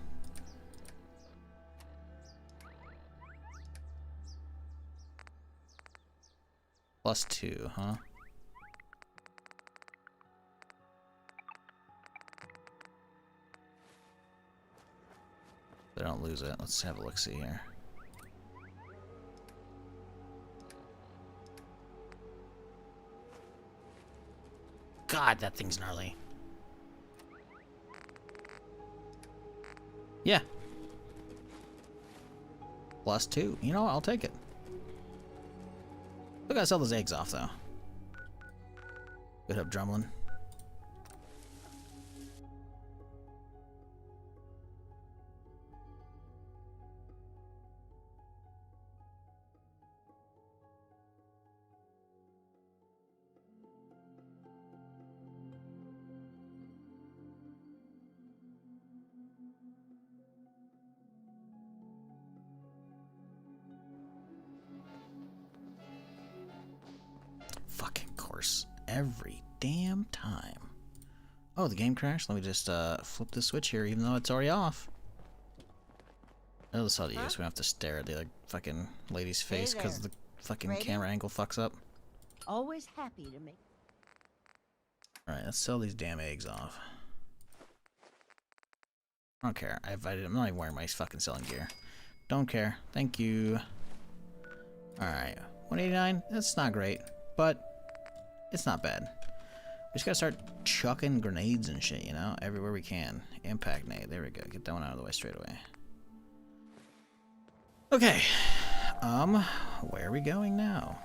Speaker 1: +2, huh? They don't lose it. Let's have a look-see here. God, that thing's gnarly. Yeah. +2. You know what? I'll take it. We gotta sell those eggs off, though. Good up, Drumlin. Fucking course. Every damn time. Oh, the game crashed? Let me just flip the switch here, even though it's already off. Oh, this ought to use. We don't have to stare at the other fucking lady's face because the fucking camera angle fucks up.
Speaker 7: Always happy to make.
Speaker 1: Alright, let's sell these damn eggs off. I don't care. I'm not even wearing my fucking selling gear. Don't care. Thank you. Alright. 189? That's not great. But it's not bad. We just gotta start chucking grenades and shit, you know? Everywhere we can. Impact nade. There we go. Get that one out of the way straight away. Okay. Where are we going now?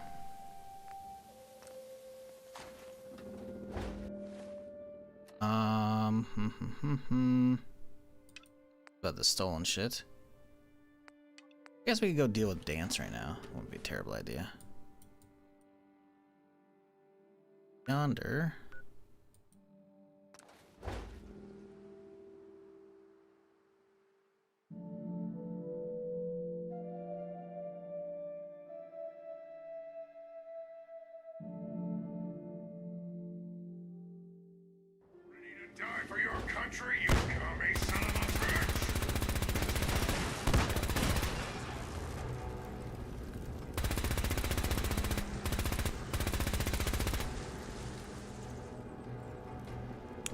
Speaker 1: About the stolen shit. I guess we could go deal with Dance right now. Wouldn't be a terrible idea. Yonder.
Speaker 19: Die for your country, you commie son of a bitch!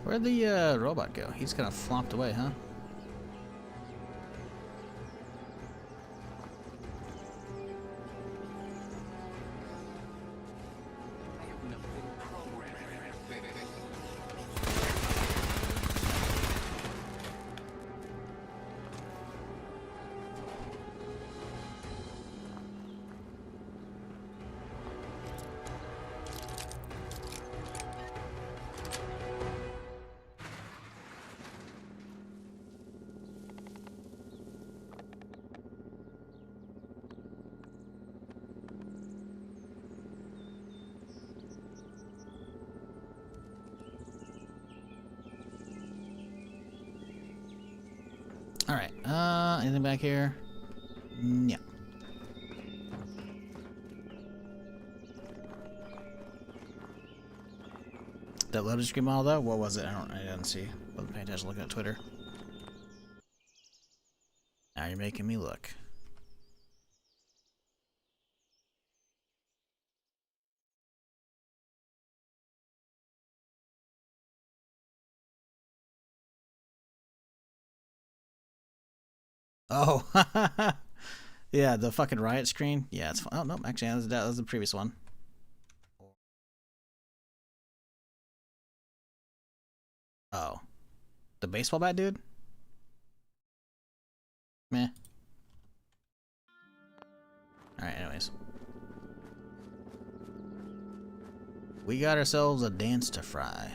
Speaker 1: Where'd the robot go? He's kind of flopped away, huh? Alright, anything back here? Yeah. That loaded screen model though? What was it? I didn't see. Wasn't paying attention looking at Twitter. Now you're making me look. Oh, yeah, the fucking riot screen. Yeah, it's fun. Oh no, actually, that was the previous one. Oh, the baseball bat dude. Meh. All right. Anyways, we got ourselves a dance to fry.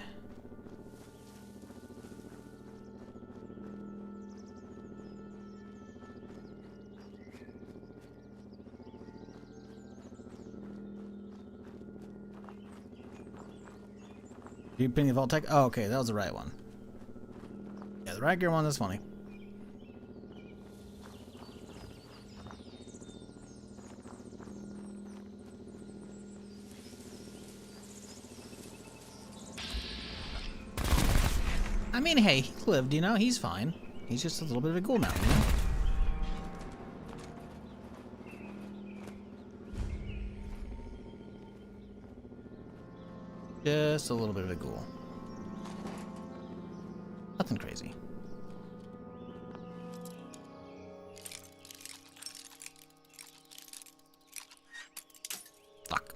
Speaker 1: You pin the Vault Tech? Oh, okay, that was the right one. Yeah, the right gear one is funny. I mean, hey, he lived, you know, he's fine. He's just a little bit of a ghoul now, you know? Just a little bit of a ghoul. Nothing crazy. Fuck.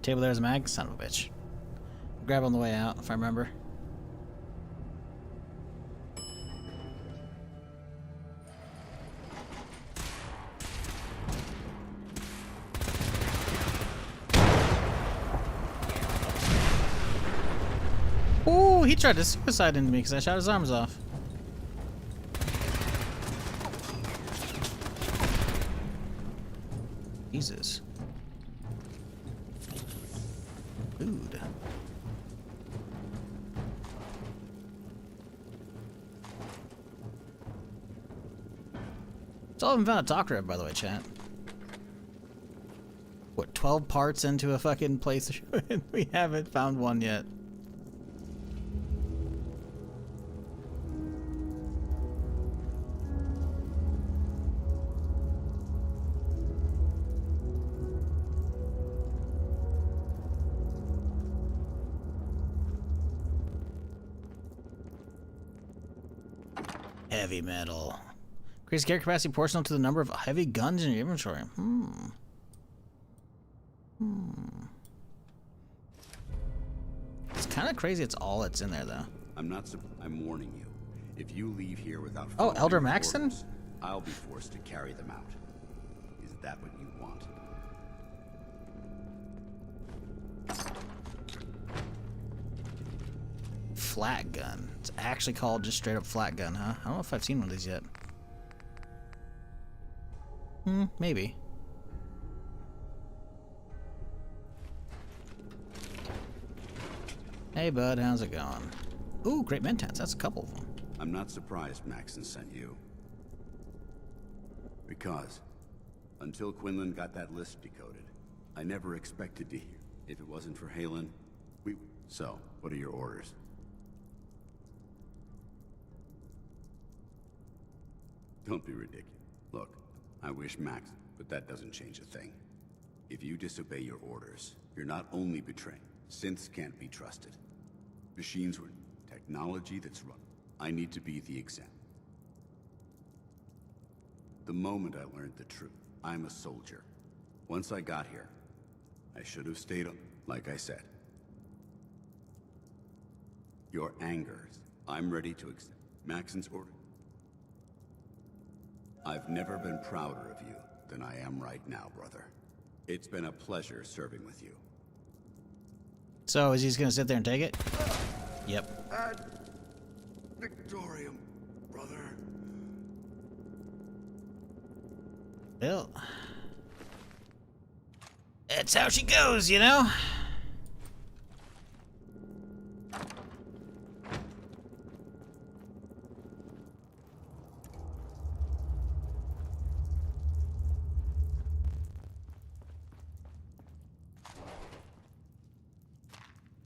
Speaker 1: Table there's a mag? Son of a bitch. Grab on the way out, if I remember. Ooh, he tried to suicide into me because I shot his arms off. Jesus. Food. Still haven't found a talker, by the way, chat. What, 12 parts into a fucking place? We haven't found one yet. Heavy metal. Increase carry capacity proportional to the number of heavy guns in your inventory. It's kind of crazy it's all that's in there, though.
Speaker 17: I'm warning you. If you leave here without
Speaker 1: Elder Maxon?
Speaker 17: orders, I'll be forced to carry them out. Is that what you want?
Speaker 1: Flat gun. It's actually called just straight up flat gun, huh? I don't know if I've seen one of these yet. Maybe. Hey bud, how's it going? Ooh, great mentans. That's a couple of them.
Speaker 17: I'm not surprised Maxon sent you. Because, until Quinlan got that list decoded, I never expected to hear. If it wasn't for Halen, So, what are your orders? Don't be ridiculous. Look, I wish Max, but that doesn't change a thing. If you disobey your orders, you're not only betraying. Synths can't be trusted. Machines were technology that's run. I need to be the example. The moment I learned the truth, I'm a soldier. Once I got here, I should have stayed on, like I said. Your anger. I'm ready to accept Maxon's order. I've never been prouder of you than I am right now, brother. It's been a pleasure serving with you.
Speaker 1: So, is he just gonna sit there and take it? Yep.
Speaker 17: Ad Victorium, brother.
Speaker 1: Well, that's how she goes, you know?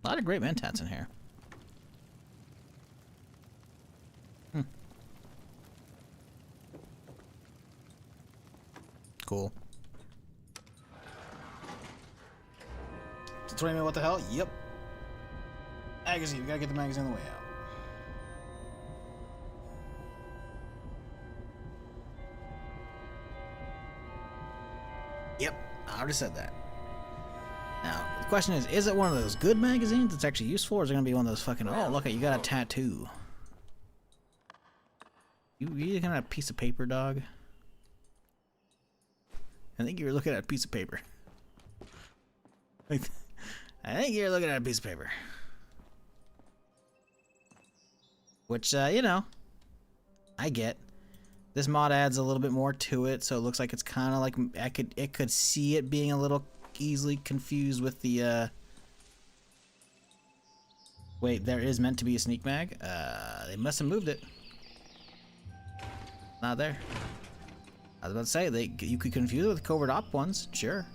Speaker 1: A lot of great mentats in here. Cool. 20 minutes, what the hell? Yep. Magazine, we gotta get the magazine on the way out. Yep, I already said that. Now, the question is it one of those good magazines that's actually useful, or is it gonna be one of those fucking, oh, look, you got a tattoo? You gonna have a piece of paper, dog? I think you were looking at a piece of paper. I think you're looking at a piece of paper. Which, you know, I get. This mod adds a little bit more to it, so it looks like it's kind of like it could see it being a little easily confused with the. Wait, there is meant to be a sneak mag. They must have moved it. Not there. I was about to say you could confuse it with covert op ones, sure.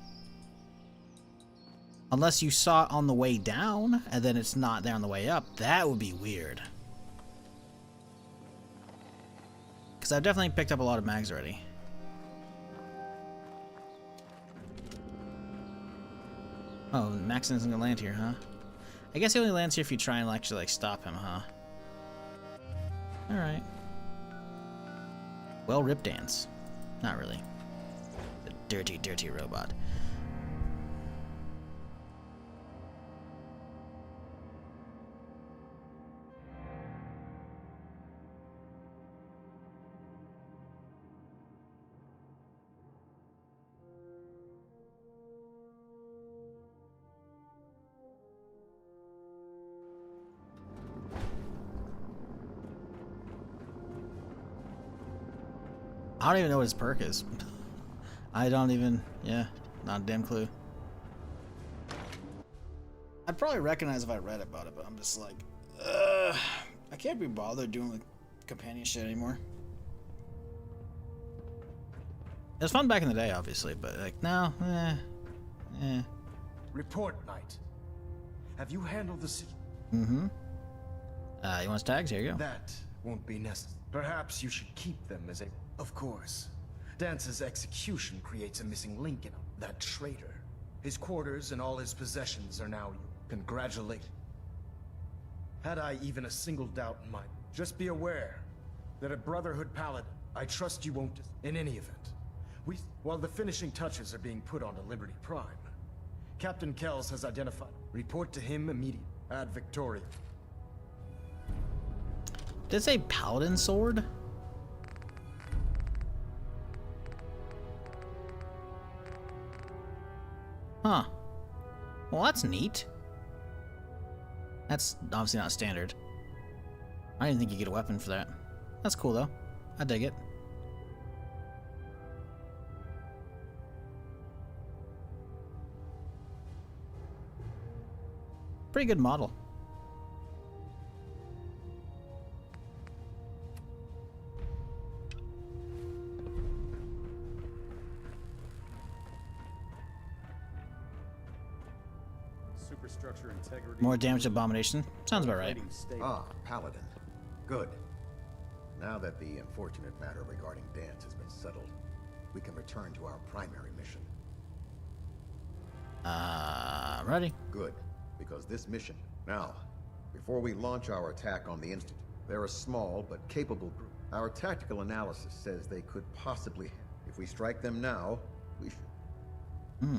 Speaker 1: Unless you saw it on the way down and then it's not there on the way up, that would be weird. Because I've definitely picked up a lot of mags already. Oh, Maxon isn't gonna land here, huh? I guess he only lands here if you try and actually like stop him, huh? Alright. Well, Rip Dance. Not really. The dirty, dirty robot. I don't even know what his perk is. I don't even, yeah, not a damn clue. I'd probably recognize if I read about it, but I'm just like, I can't be bothered doing the companion shit anymore. It was fun back in the day, obviously, but like, no,
Speaker 2: Report, Knight. Have you handled the situation?
Speaker 1: Mm-hmm. You want his tags? Here you go.
Speaker 2: That won't be necessary. Perhaps you should keep them as a... Of course. Dance's execution creates a missing link in him. That traitor. His quarters and all his possessions are now... Congratulations. Had I even a single doubt in mind, just be aware that a Brotherhood paladin, I trust you won't... In any event, while the finishing touches are being put onto Liberty Prime, Captain Kells has identified. Report to him immediately. Ad Victorium.
Speaker 1: Did it say Paladin Sword? Huh. Well, that's neat. That's obviously not standard. I didn't think you get a weapon for that. That's cool, though. I dig it. Pretty good model.
Speaker 22: Superstructure integrity.
Speaker 1: More damage to Abomination. Sounds about right.
Speaker 16: Ah, Paladin. Good. Now that the unfortunate matter regarding Dance has been settled, we can return to our primary mission.
Speaker 1: Ready?
Speaker 16: Good, because this mission... Now, before we launch our attack on the Institute, they're a small but capable group. Our tactical analysis says they could possibly... If we strike them now, we should...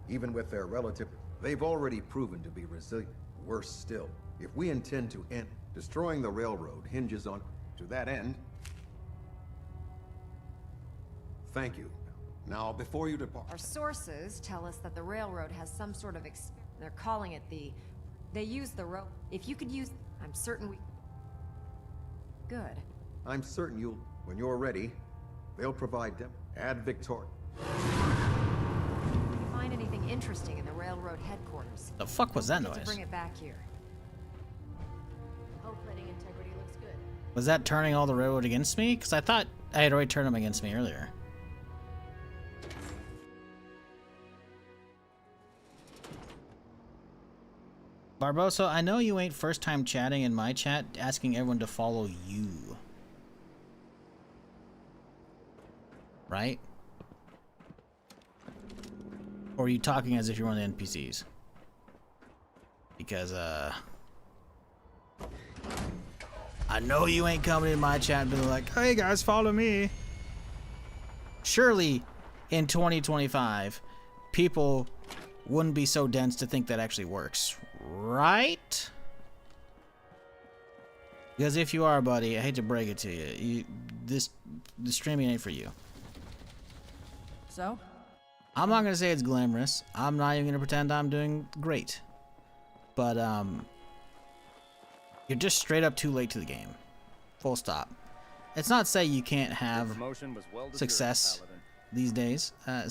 Speaker 16: Even with their relative... They've already proven to be resilient. Worse still, If we intend to end, destroying the railroad hinges on... To that end... Thank you. Now, before you depart...
Speaker 10: Our sources tell us that the railroad has some sort of they're calling it the... They use the rope. If you could use... I'm certain we... Good.
Speaker 16: I'm certain you'll... When you're ready, they'll provide them. Add Victoria.
Speaker 10: Did you find anything interesting in the railroad headquarters?
Speaker 1: The fuck was that
Speaker 10: Don't forget
Speaker 1: noise?
Speaker 10: to bring it back here.
Speaker 18: Hull plating integrity looks good.
Speaker 1: Was that turning all the railroad against me? Because I thought I had already turned them against me earlier. Barbosa, I know you ain't first time chatting in my chat asking everyone to follow you. Right? Or are you talking as if you're one of the NPCs? Because, I know you ain't coming in my chat and being like, hey guys, follow me. Surely, in 2025, people wouldn't be so dense to think that actually works, right? Because if you are, buddy, I hate to break it to you, the streaming ain't for you.
Speaker 20: So?
Speaker 1: I'm not gonna say it's glamorous. I'm not even gonna pretend I'm doing great. But you're just straight up too late to the game. Full stop. It's not to say you can't have success these days. A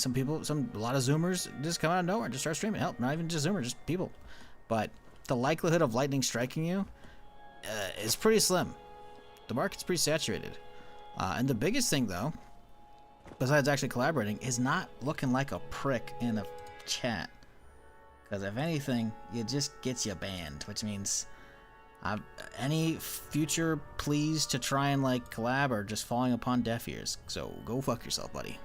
Speaker 1: lot of Zoomers just come out of nowhere and just start streaming. Help, not even just Zoomers, just people. But the likelihood of lightning striking you is pretty slim. The market's pretty saturated. And the biggest thing, though, besides actually collaborating, is not looking like a prick in a chat. Because if anything, it just gets you banned, which means any future pleas to try and like collab are just falling upon deaf ears. So go fuck yourself, buddy.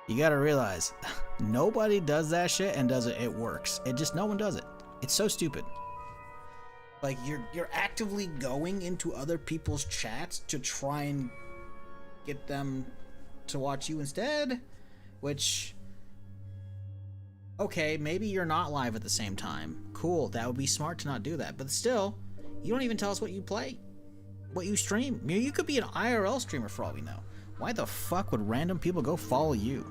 Speaker 1: You gotta realize, nobody does that shit and does it. It works. It just no one does it. It's so stupid. Like you're actively going into other people's chats to try and get them to watch you instead, which. Okay, maybe you're not live at the same time. Cool, that would be smart to not do that. But still, you don't even tell us what you play, what you stream. I mean, you could be an IRL streamer for all we know. Why the fuck would random people go follow you?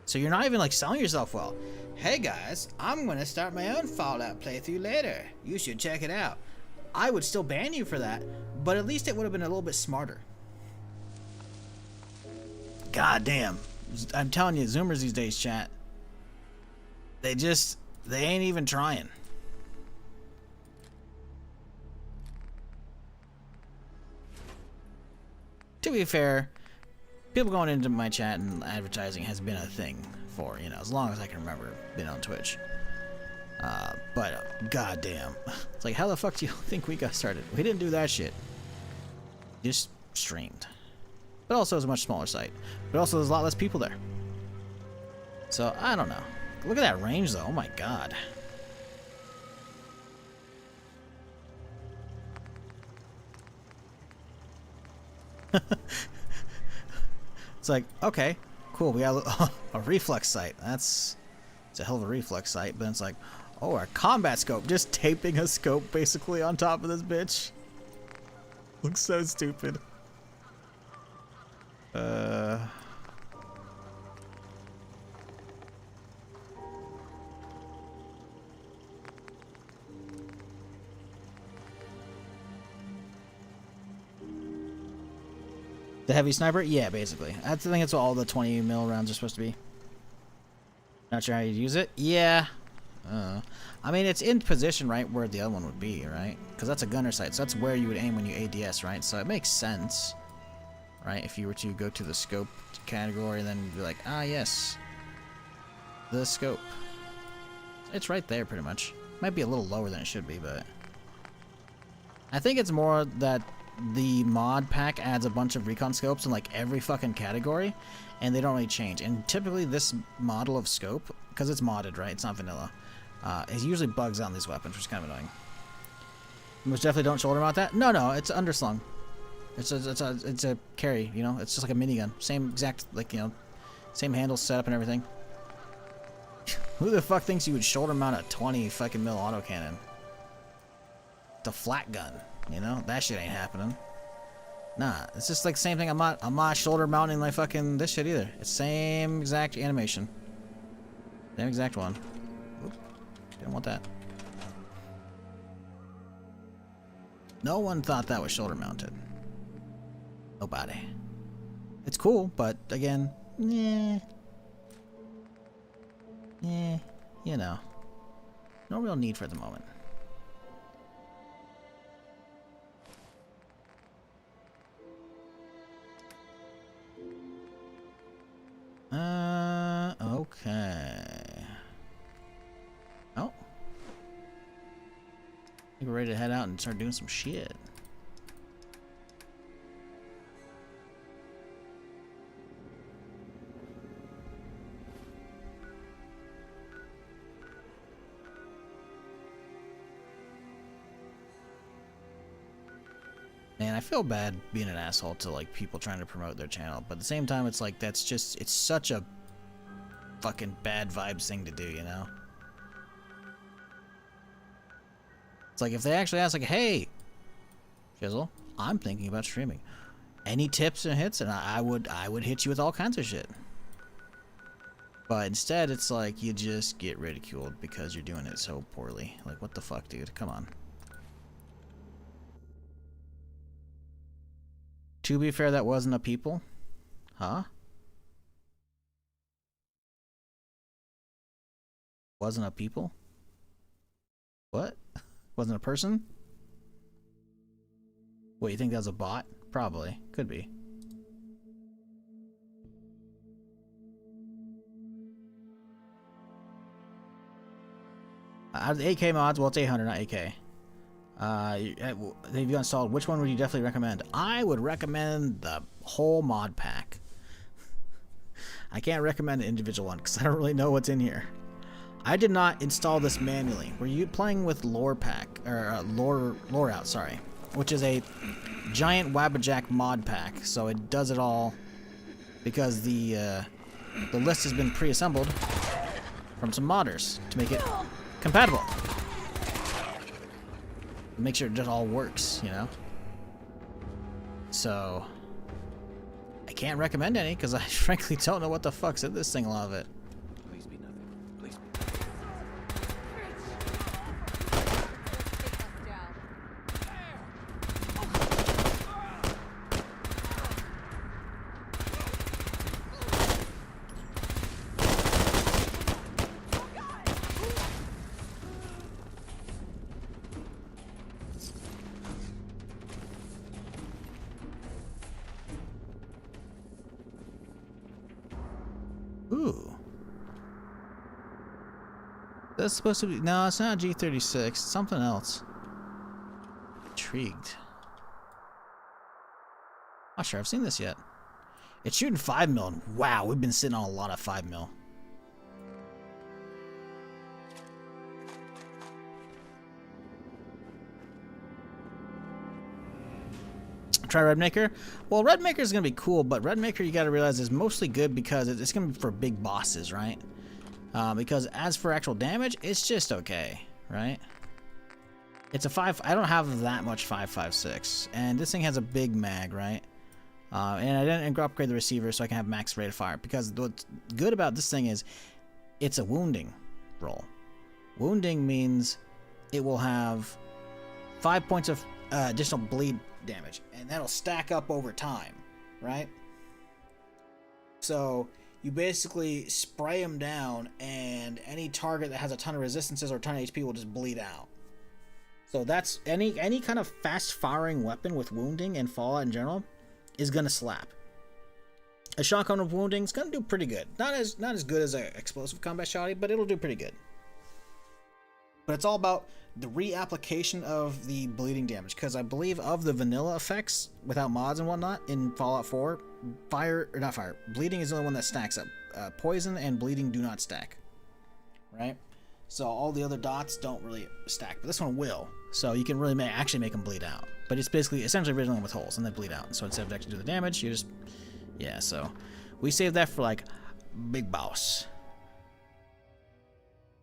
Speaker 1: So you're not even like selling yourself well. Hey guys, I'm gonna start my own Fallout playthrough later. You should check it out. I would still ban you for that, but at least it would have been a little bit smarter. God damn. I'm telling you, Zoomers these days, chat. They ain't even trying. To be fair, people going into my chat and advertising has been a thing for, as long as I can remember being on Twitch. But goddamn. It's like, how the fuck do you think we got started? We didn't do that shit. Just streamed. But also it's a much smaller site. But also there's a lot less people there. So, I don't know. Look at that range though, oh my god. It's like, okay, cool, we got a reflex sight. It's a hell of a reflex sight, but it's like, oh, our combat scope. Just taping a scope basically on top of this bitch. Looks so stupid. The heavy sniper? Yeah, basically. I think that's what all the 20 mil rounds are supposed to be. Not sure how you use it? Yeah. I mean, it's in position right where the other one would be, right? Because that's a gunner sight, so that's where you would aim when you ADS, right? So it makes sense, right? If you were to go to the scope category, then you'd be like, ah, yes. The scope. It's right there, pretty much. Might be a little lower than it should be, but... I think it's more that the mod pack adds a bunch of recon scopes in like every fucking category, and they don't really change. And typically this model of scope, because it's modded, right? It's not vanilla. It usually bugs on these weapons, which is kind of annoying. Most definitely don't shoulder mount that. No, it's underslung. It's a carry, It's just like a minigun. Same exact, same handle setup and everything. Who the fuck thinks you would shoulder mount a 20 fucking mil autocannon? The flat gun, you know? That shit ain't happening. Nah, it's just like the same thing. I'm not shoulder mounting like fucking this shit either. It's same exact animation. Same exact one. Oops. Didn't want that. No one thought that was shoulder mounted. Nobody. It's cool, but again, yeah. Yeah, you know. No real need for the moment. Okay. Oh. I think we're ready to head out and start doing some shit. Man, I feel bad being an asshole to like people trying to promote their channel, but at the same time it's like that's just, it's such a fucking bad vibes thing to do, you know? It's like if they actually ask like, hey, Shizzle, I'm thinking about streaming. Any tips and hits? And I would hit you with all kinds of shit. But instead it's like you just get ridiculed because you're doing it so poorly. Like what the fuck, dude? Come on. To be fair, that wasn't a people. Huh? Wasn't a people? What? Wasn't a person? What, you think that was a bot? Probably. Could be. Out of the 8K mods, well, it's 800, not 8K. They've installed. Which one would you definitely recommend? I would recommend the whole mod pack. I can't recommend an individual one because I don't really know what's in here. I did not install this manually. Were you playing with LorePack or LoreOut? Sorry, which is a giant Wabbajack mod pack. So it does it all because the list has been pre-assembled from some modders to make it compatible. Make sure it just all works, you know? So I can't recommend any because I frankly don't know what the fuck's in this thing, a lot of it.
Speaker 15: Please be nothing. Please be
Speaker 1: Ooh. That's supposed to be... No, it's not a G36. It's something else. Intrigued. Not sure I've seen this yet. It's shooting 5mm. Wow, we've been sitting on a lot of 5mm. Try Redmaker? Well, Redmaker is going to be cool, but Redmaker you got to realize is mostly good because it's going to be for big bosses, right? Because as for actual damage, it's just okay, right? It's a 5... I don't have that much 5.56, and this thing has a big mag, right? And I didn't upgrade the receiver so I can have max rate of fire, because what's good about this thing is it's a wounding roll. Wounding means it will have 5 points of additional bleed damage, and that'll stack up over time, right? So you basically spray them down, and any target that has a ton of resistances or a ton of HP will just bleed out. So that's any kind of fast firing weapon with wounding and fallout in general is gonna slap. A shotgun with wounding is gonna do pretty good. Not as good as an explosive combat shotty, but it'll do pretty good. But it's all about the reapplication of the bleeding damage, because I believe of the vanilla effects without mods and whatnot in Fallout 4, bleeding is the only one that stacks up. Poison and bleeding do not stack, right? So all the other dots don't really stack, but this one will. So you can really actually make them bleed out. But it's basically essentially riddling with holes and then bleed out. So instead of actually do the damage, you just, yeah. So we saved that for like big boss.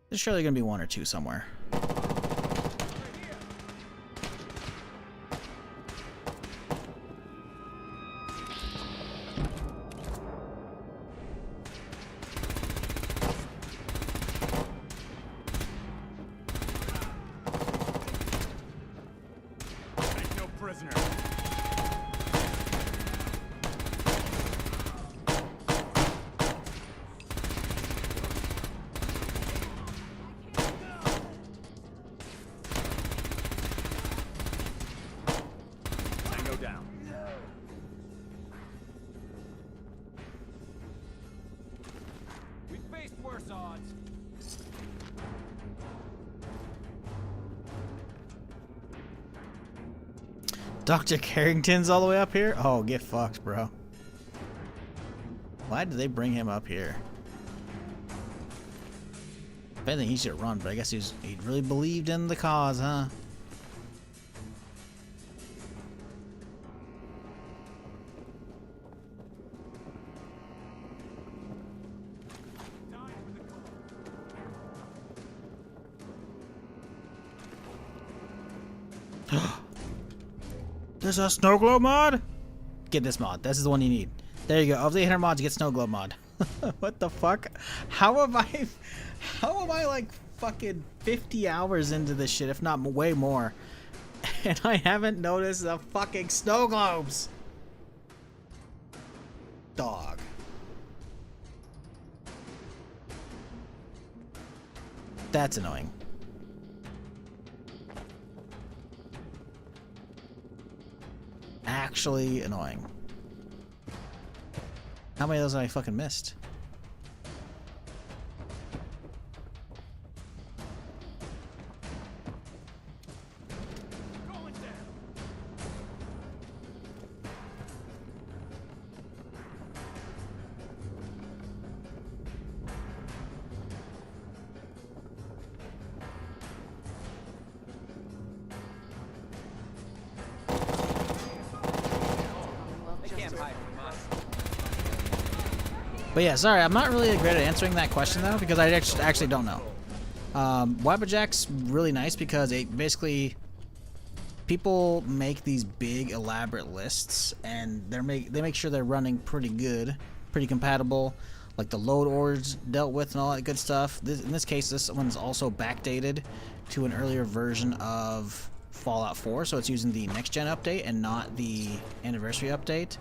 Speaker 1: There's surely gonna be one or two somewhere.
Speaker 22: Take no prisoner. Tango down. We faced worse odds.
Speaker 1: Dr. Carrington's all the way up here? Oh, get fucked, bro. Why did they bring him up here? If anything, he should have run, but I guess he really believed in the cause, huh? There's a snow globe mod? Get this mod. This is the one you need. There you go. Of the 800 mods, get snow globe mod. What the fuck? How am I like fucking 50 hours into this shit, if not way more, and I haven't noticed the fucking snow globes? Dog. That's annoying. Actually annoying. How many of those have I fucking missed? But yeah, sorry, I'm not really great at answering that question though, because I actually don't know. Wabbajack's really nice because it basically, people make these big elaborate lists and they make sure they're running pretty good, pretty compatible, like the load ores dealt with and all that good stuff. In this case, this one's also backdated to an earlier version of Fallout 4, so it's using the next gen update and not the anniversary update.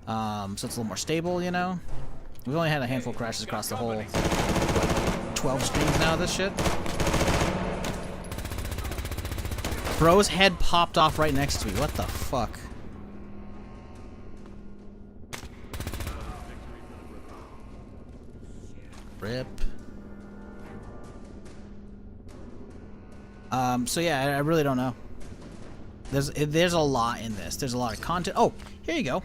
Speaker 1: So it's a little more stable, you know. We've only had a handful of crashes across the whole 12 streams now of this shit. Bro's head popped off right next to me. What the fuck? Rip. So yeah, I really don't know. There's a lot in this. There's a lot of content. Oh, here you go.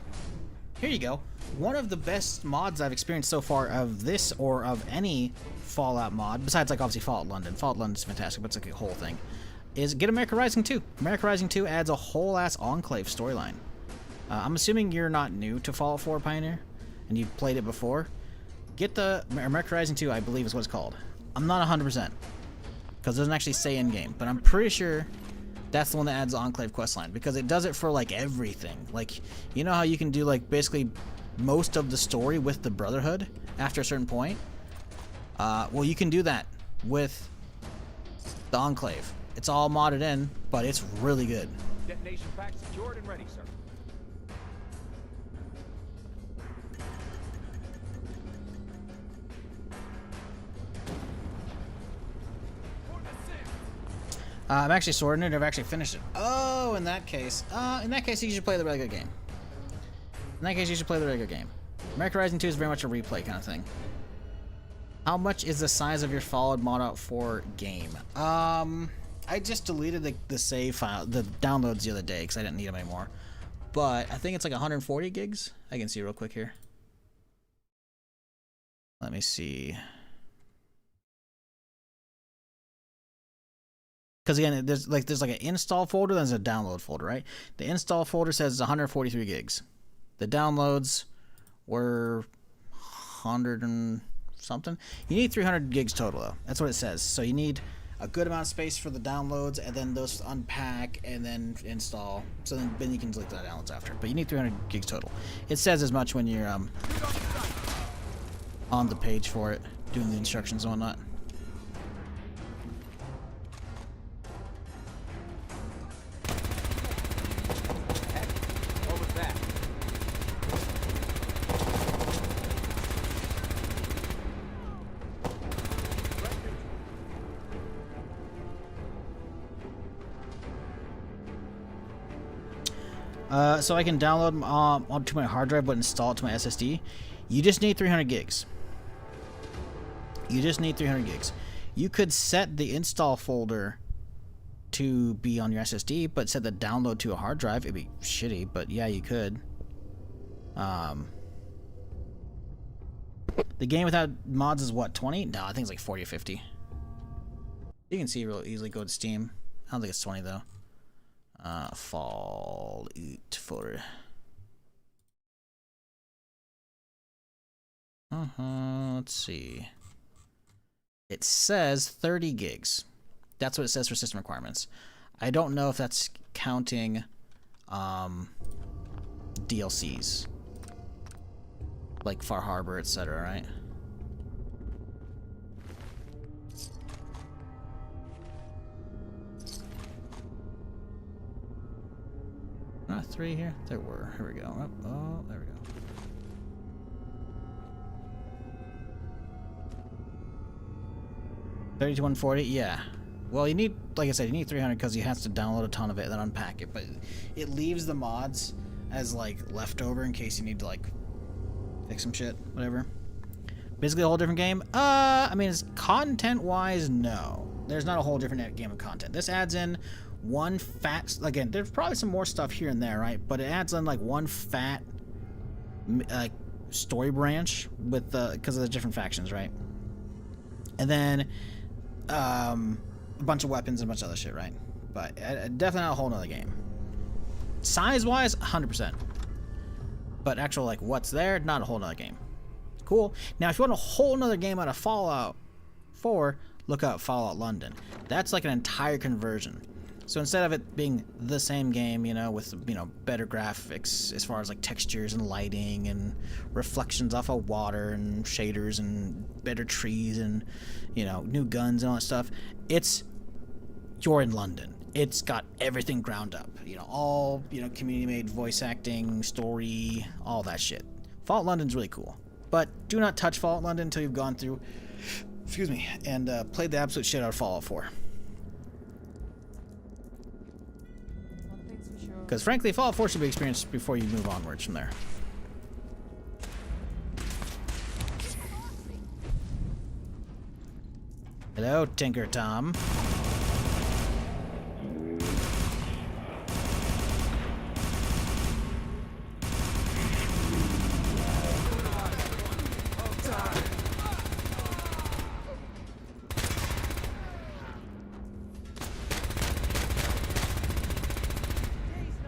Speaker 1: Here you go. One of the best mods I've experienced so far of this or of any Fallout mod, besides like obviously Fallout London. Fallout London's fantastic, but it's like a whole thing. Is get America Rising 2. America Rising 2 adds a whole ass Enclave storyline. I'm assuming you're not new to Fallout 4 Pioneer, and you've played it before. Get the America Rising 2, I believe is what it's called. I'm not 100%, because it doesn't actually say in game, but I'm pretty sure that's the one that adds the Enclave questline, because it does it for like everything. Like, you know how you can do like basically most of the story with the Brotherhood after a certain point? Well, you can do that with the Enclave. It's all modded in, but it's really good.
Speaker 22: Detonation pack secured and ready, sir.
Speaker 1: I'm actually sorting it. I've actually finished it. Oh, in that case, you should play the regular game. In that case, you should play the regular game. America Rising 2 is very much a replay kind of thing. How much is the size of your Fallout Fallout 4 game? I just deleted the save file, the downloads the other day because I didn't need them anymore. But I think it's like 140 gigs. I can see real quick here. Let me see. Because again, there's like an install folder, then there's a download folder, right? The install folder says it's 143 gigs. The downloads were 140 something. You need 300 gigs total, though. That's what it says. So you need a good amount of space for the downloads, and then those to unpack and then install. So then you can delete the downloads after. But you need 300 gigs total. It says as much when you're on the page for it, doing the instructions and whatnot.
Speaker 14: What was that?
Speaker 1: So I can download them onto my hard drive, but install it to my SSD. You just need 300 gigs. You just need 300 gigs. You could set the install folder to be on your SSD, but set the download to a hard drive. It'd be shitty, but yeah, you could. The game without mods is what, 20? No, I think it's like 40 or 50. You can see real easily. Go to Steam. I don't think it's 20 though. Fallout folder. Let's see. It says 30 gigs. That's what it says for system requirements. I don't know if that's counting DLCs. Like Far Harbor, etc., right? Not 3 here? There were. Here we go. Oh, there we go. $30 to $140? Yeah. Well, you need, like I said, you need 300 because you have to download a ton of it and then unpack it. But it leaves the mods as, like, leftover in case you need to, like, fix some shit. Whatever. Basically a whole different game? I mean, it's content-wise, no. There's not a whole different game of content. This adds in one fat, again, there's probably some more stuff here and there, right? But it adds in like one fat story branch with because of the different factions, right? And then a bunch of weapons and a bunch of other shit, right? But definitely not a whole nother game. Size-wise, 100%. But actual like what's there, not a whole nother game. Cool. Now, if you want a whole nother game out of Fallout 4, look out Fallout London. That's like an entire conversion. So instead of it being the same game, you know, with, you know, better graphics as far as like textures and lighting and reflections off of water and shaders and better trees and, you know, new guns and all that stuff, you're in London. It's got everything ground up, you know, all, you know, community-made voice acting, story, all that shit. Fallout London's really cool. But do not touch Fallout London until you've gone through, excuse me, and played the absolute shit out of Fallout 4. Because frankly, Fallout 4 should be experienced before you move onwards from there. Hello, Tinker Tom.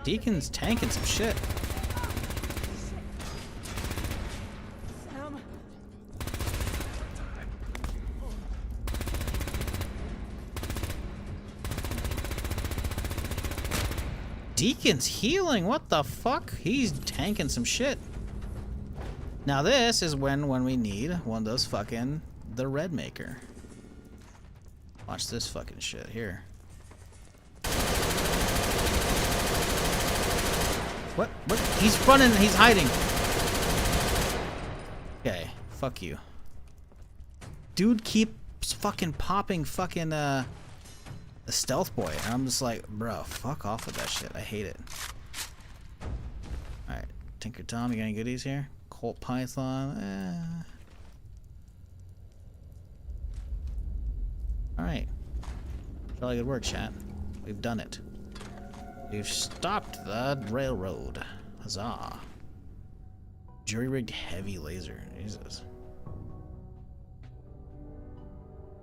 Speaker 1: Deacon's tanking some shit. Deacon's healing? What the fuck? He's tanking some shit. Now this is when we need one of those fucking the red maker. Watch this fucking shit here. What? What? He's running. He's hiding. Okay. Fuck you. Dude keeps fucking popping fucking a stealth boy. And I'm just like, bro, fuck off with that shit. I hate it. Alright. Tinker Tom, you got any goodies here? Colt Python. Alright. Jolly good work, chat. We've done it. We've stopped the railroad. Huzzah. Jury-rigged heavy laser. Jesus.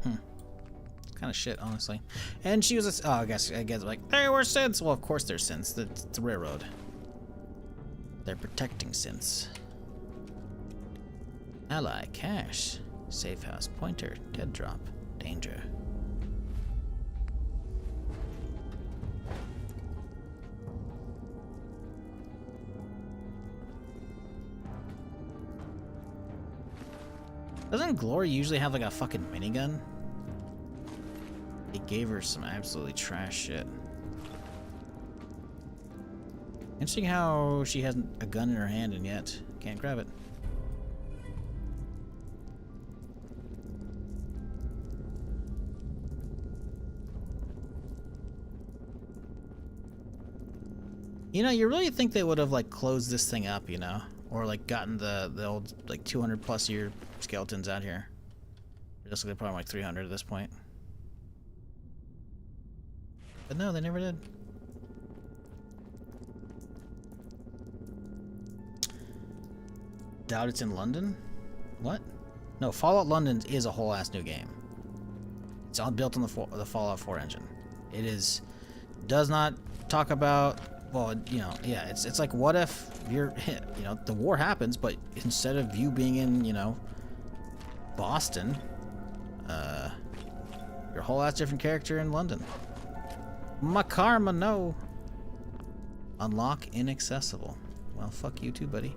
Speaker 1: Kind of shit, honestly. And she was a... Oh, I guess like, there were synths. Well, of course there's synths. It's the railroad. They're protecting synths. Ally cache. Safe house. Pointer. Dead drop. Danger. Doesn't Glory usually have like a fucking minigun? They gave her some absolutely trash shit. Interesting how she hasn't a gun in her hand and yet can't grab it. You know, you really think they would have like closed this thing up, you know? Or like gotten the old like 200 plus year skeletons out here. Realistically, probably like 300 at this point. But no, they never did. Doubt it's in London? What? No, Fallout London is a whole ass new game. It's all built on the Fallout 4 engine. It is does not talk about, well, you know, yeah, it's like, what if you're, you know, the war happens, but instead of you being in, you know, Boston, you're a whole ass different character in London. My karma, no. Unlock inaccessible. Well, fuck you too, buddy.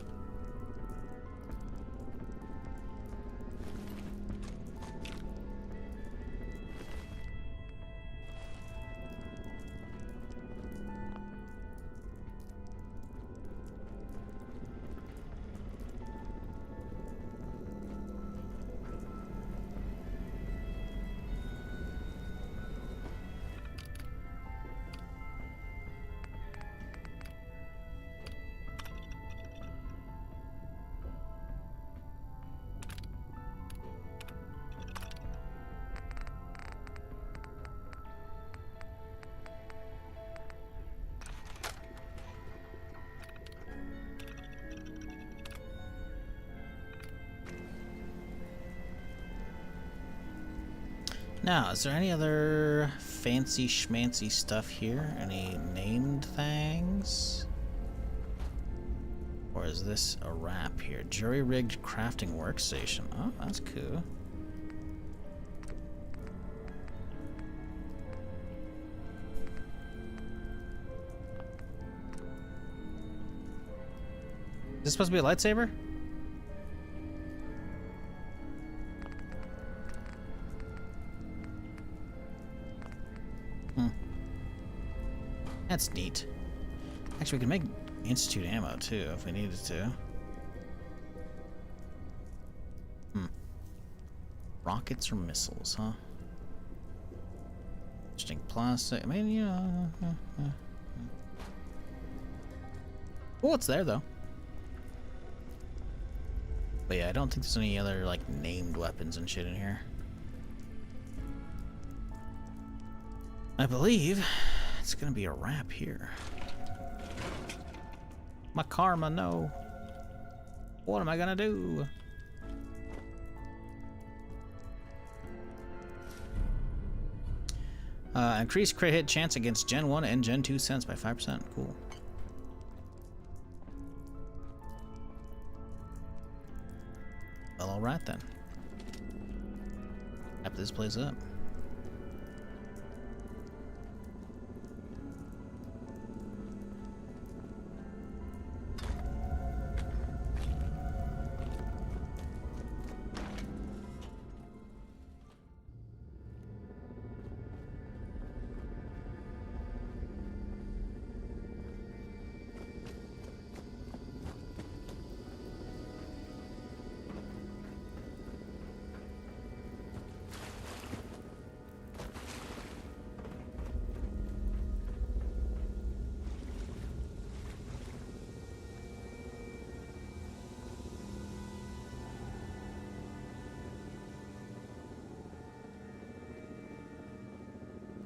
Speaker 1: Now, is there any other fancy schmancy stuff here? Any named things? Or is this a wrap here? Jury-rigged crafting workstation. Oh, that's cool. Is this supposed to be a lightsaber? That's neat. Actually, we can make Institute ammo too if we needed to. Rockets or missiles, huh? Interesting plastic. I mean, you know. Oh, it's there though. But yeah, I don't think there's any other like named weapons and shit in here. I believe it's gonna be a wrap here. My karma, no. What am I gonna do? Increase crit hit chance against Gen 1 and Gen 2 sense by 5%. Cool. Well, alright then. Wrap this place up.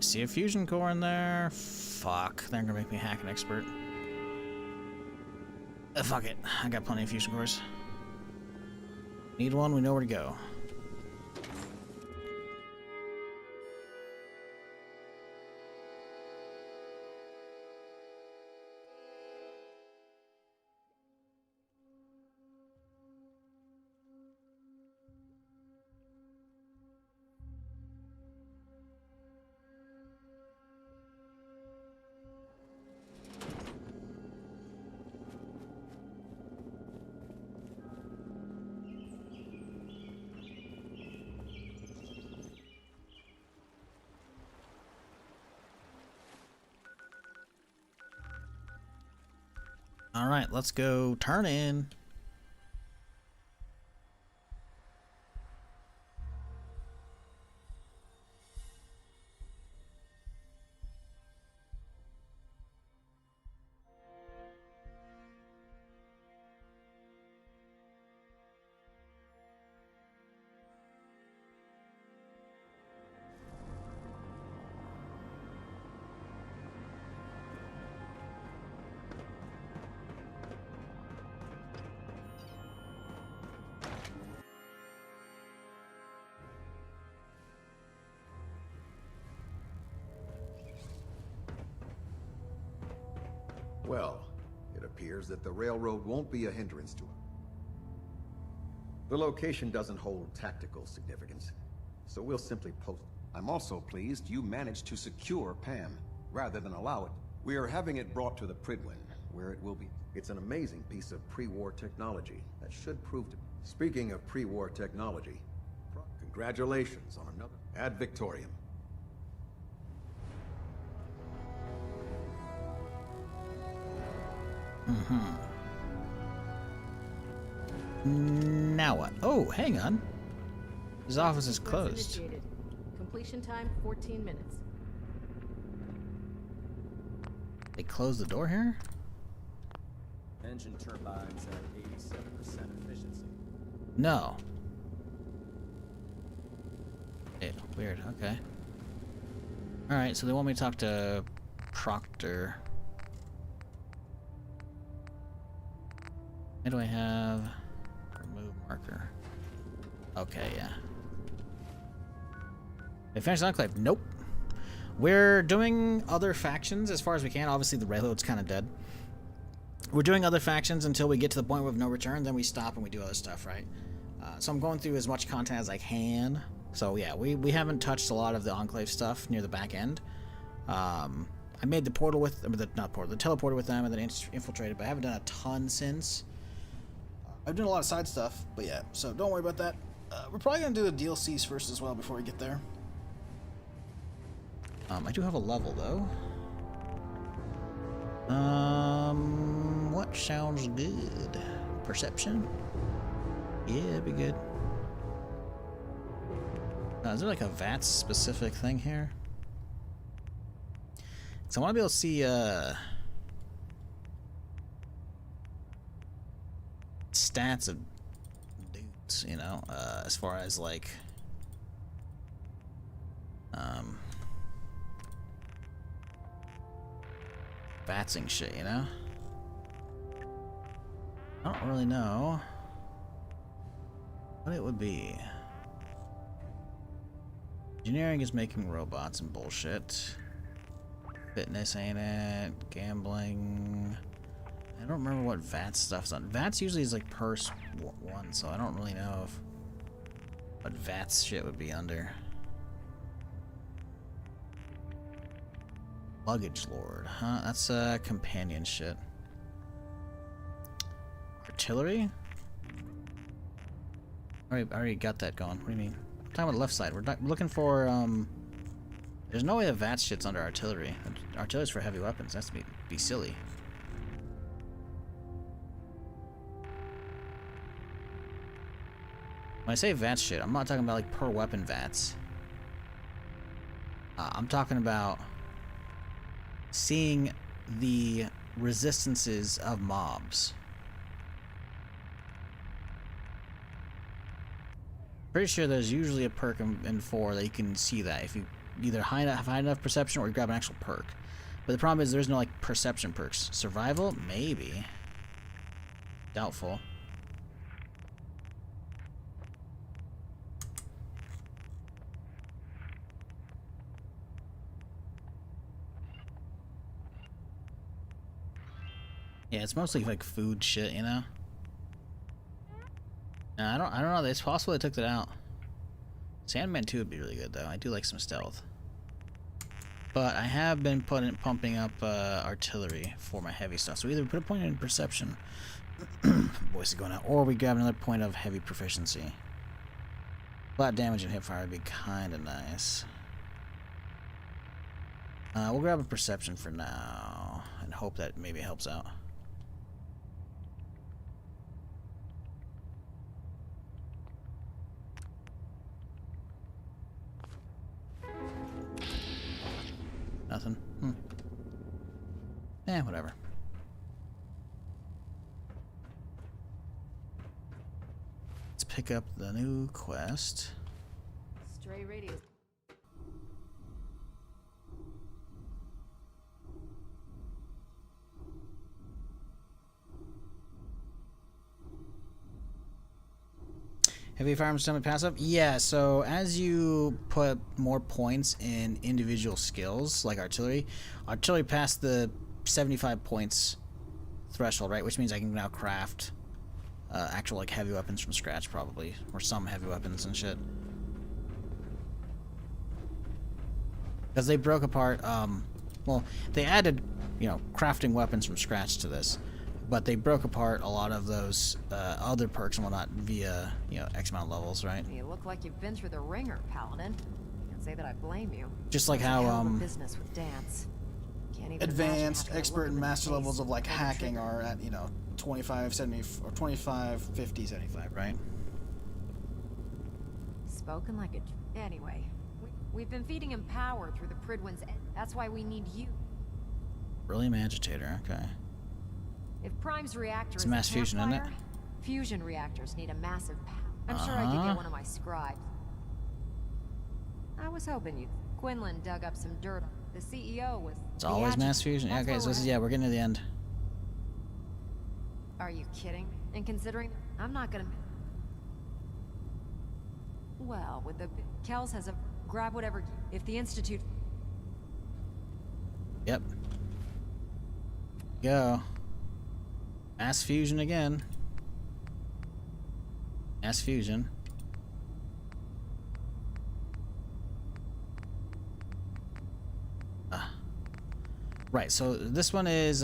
Speaker 1: See a fusion core in there? Fuck, they're gonna make me hack an expert. Fuck it, I got plenty of fusion cores. Need one, we know where to go. Alright, let's go turn in.
Speaker 16: Well, it appears that the railroad won't be a hindrance to it. The location doesn't hold tactical significance, so we'll simply post it.
Speaker 8: I'm also pleased you managed to secure Pam, rather than allow it. We are having it brought to the Pridwin, where it will be.
Speaker 16: It's an amazing piece of pre-war technology that should prove to be. Speaking of pre-war technology, congratulations on another Ad Victoriam.
Speaker 1: Now what? Oh, hang on. His office is closed.
Speaker 18: Initiated. Completion time 14 minutes.
Speaker 1: They closed the door here?
Speaker 22: Engine turbines at 87% efficiency.
Speaker 1: No. Weird, okay. Alright, so they want me to talk to Proctor. What do I have? Remove marker. Okay, yeah. They finished the Enclave? Nope. We're doing other factions as far as we can. Obviously, the railroad's kind of dead. We're doing other factions until we get to the point of no return. Then we stop and we do other stuff, right? So I'm going through as much content as I can. So yeah, we haven't touched a lot of the Enclave stuff near the back end. I made the portal with, the teleporter with them and then infiltrated, but I haven't done a ton since. I've done a lot of side stuff, but yeah, so don't worry about that. We're probably going to do the DLCs first as well before we get there. I do have a level, though. What sounds good? Perception? Yeah, it'd be good. Is there like a VAT-specific thing here? So I want to be able to see, stats of dudes, you know, as far as like vatsing shit, you know. I don't really know what it would be. Engineering is making robots and bullshit. Fitness ain't it? Gambling. I don't remember what VAT stuff's on. VATS usually is like per one, so I don't really know if what VATS shit would be under. Luggage Lord, huh? That's companion shit. Artillery? I already got that going. What do you mean? I'm talking about the left side. We're looking for there's no way that VATS shit's under artillery. Artillery's for heavy weapons. That's be silly. When I say VATS shit, I'm not talking about like per weapon VATS. I'm talking about seeing the resistances of mobs. Pretty sure there's usually a perk in 4 that you can see that if you either have high enough perception or you grab an actual perk. But the problem is there's no like perception perks. Survival? Maybe. Doubtful. Yeah, it's mostly like food shit, you know. No, I don't know. It's possible they took that out. Sandman 2 would be really good though. I do like some stealth. But I have been pumping up artillery for my heavy stuff. So either put a point in perception, voice is going out, or we grab another point of heavy proficiency. Flat damage and hipfire would be kind of nice. We'll grab a perception for now and hope that maybe helps out. nothing. Whatever. Let's pick up the new quest.
Speaker 18: Stray radius.
Speaker 1: Heavy firearms summon passive? Yeah, so as you put more points in individual skills, like artillery passed the 75 points threshold, right? Which means I can now craft actual like heavy weapons from scratch, probably, or some heavy weapons and shit. Because they broke apart. Well, they added, you know, crafting weapons from scratch to this, but they broke apart a lot of those other perks and whatnot via, you know, X amount of levels, right?
Speaker 10: You look like you've been through the ringer, Paladin. Can't say that I blame you.
Speaker 1: Just like how
Speaker 10: business with dance. Can't even
Speaker 1: advanced, expert, and master levels of like hacking are at, you know, 25, 70, or 25, 50, 75, right?
Speaker 10: Spoken like a... Anyway, we've been feeding him power through the Pridwin's end. That's why we need you.
Speaker 1: Brilliant agitator, okay.
Speaker 10: If Prime's reactor
Speaker 1: It's
Speaker 10: is
Speaker 1: mass
Speaker 10: a
Speaker 1: fusion, isn't it?
Speaker 10: campfire, fusion reactors need a massive power. I'm sure I could get one of my scribes. I was hoping you'd... Quinlan dug up some dirt. The CEO was...
Speaker 1: It's always mass fusion? Yeah, okay, so this is, yeah, we're getting to the end.
Speaker 10: Are you kidding? And considering... I'm not gonna... Well, with the... Kells has a... Grab whatever... If the Institute...
Speaker 1: Yep. Go. Mass fusion again. Mass fusion. Right, so this one is,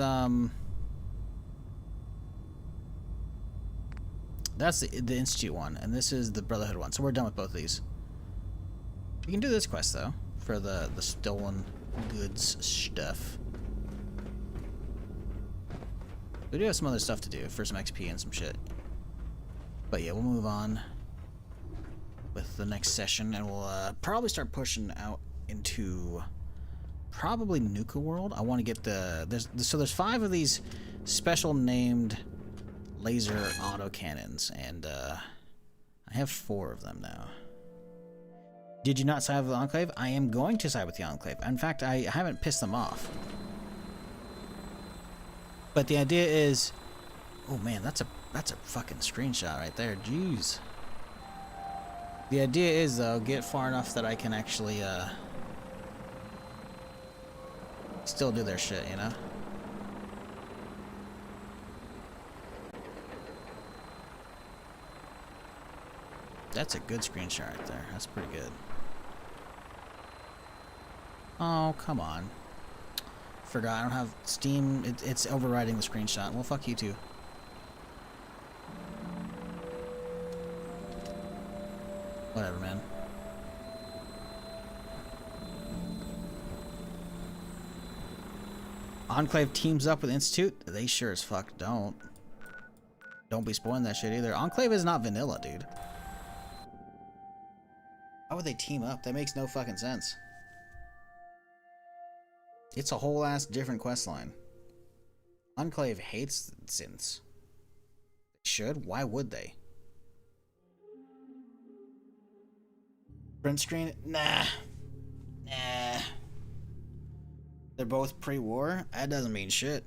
Speaker 1: that's the Institute one, and this is the Brotherhood one, so we're done with both of these. We can do this quest, though, for the stolen goods stuff. We do have some other stuff to do for some XP and some shit. But yeah, we'll move on with the next session, and we'll probably start pushing out into probably Nuka World. I want to get there's 5 of these special named laser autocannons, and I have 4 of them now. Did you not side with the Enclave? I am going to side with the Enclave. In fact, I haven't pissed them off. But the idea is, oh man, that's a fucking screenshot right there. Jeez. The idea is, though, get far enough that I can actually still do their shit, you know? That's a good screenshot right there. That's pretty good. Oh, come on. Forgot, I don't have Steam. It's overriding the screenshot. Well, fuck you too. Whatever, man. Enclave teams up with Institute? They sure as fuck don't. Don't be spoiling that shit either. Enclave is not vanilla, dude. Why would they team up? That makes no fucking sense. It's a whole ass different quest line. Enclave hates synths. They should? Why would they? Print screen? Nah. Nah. They're both pre-war? That doesn't mean shit.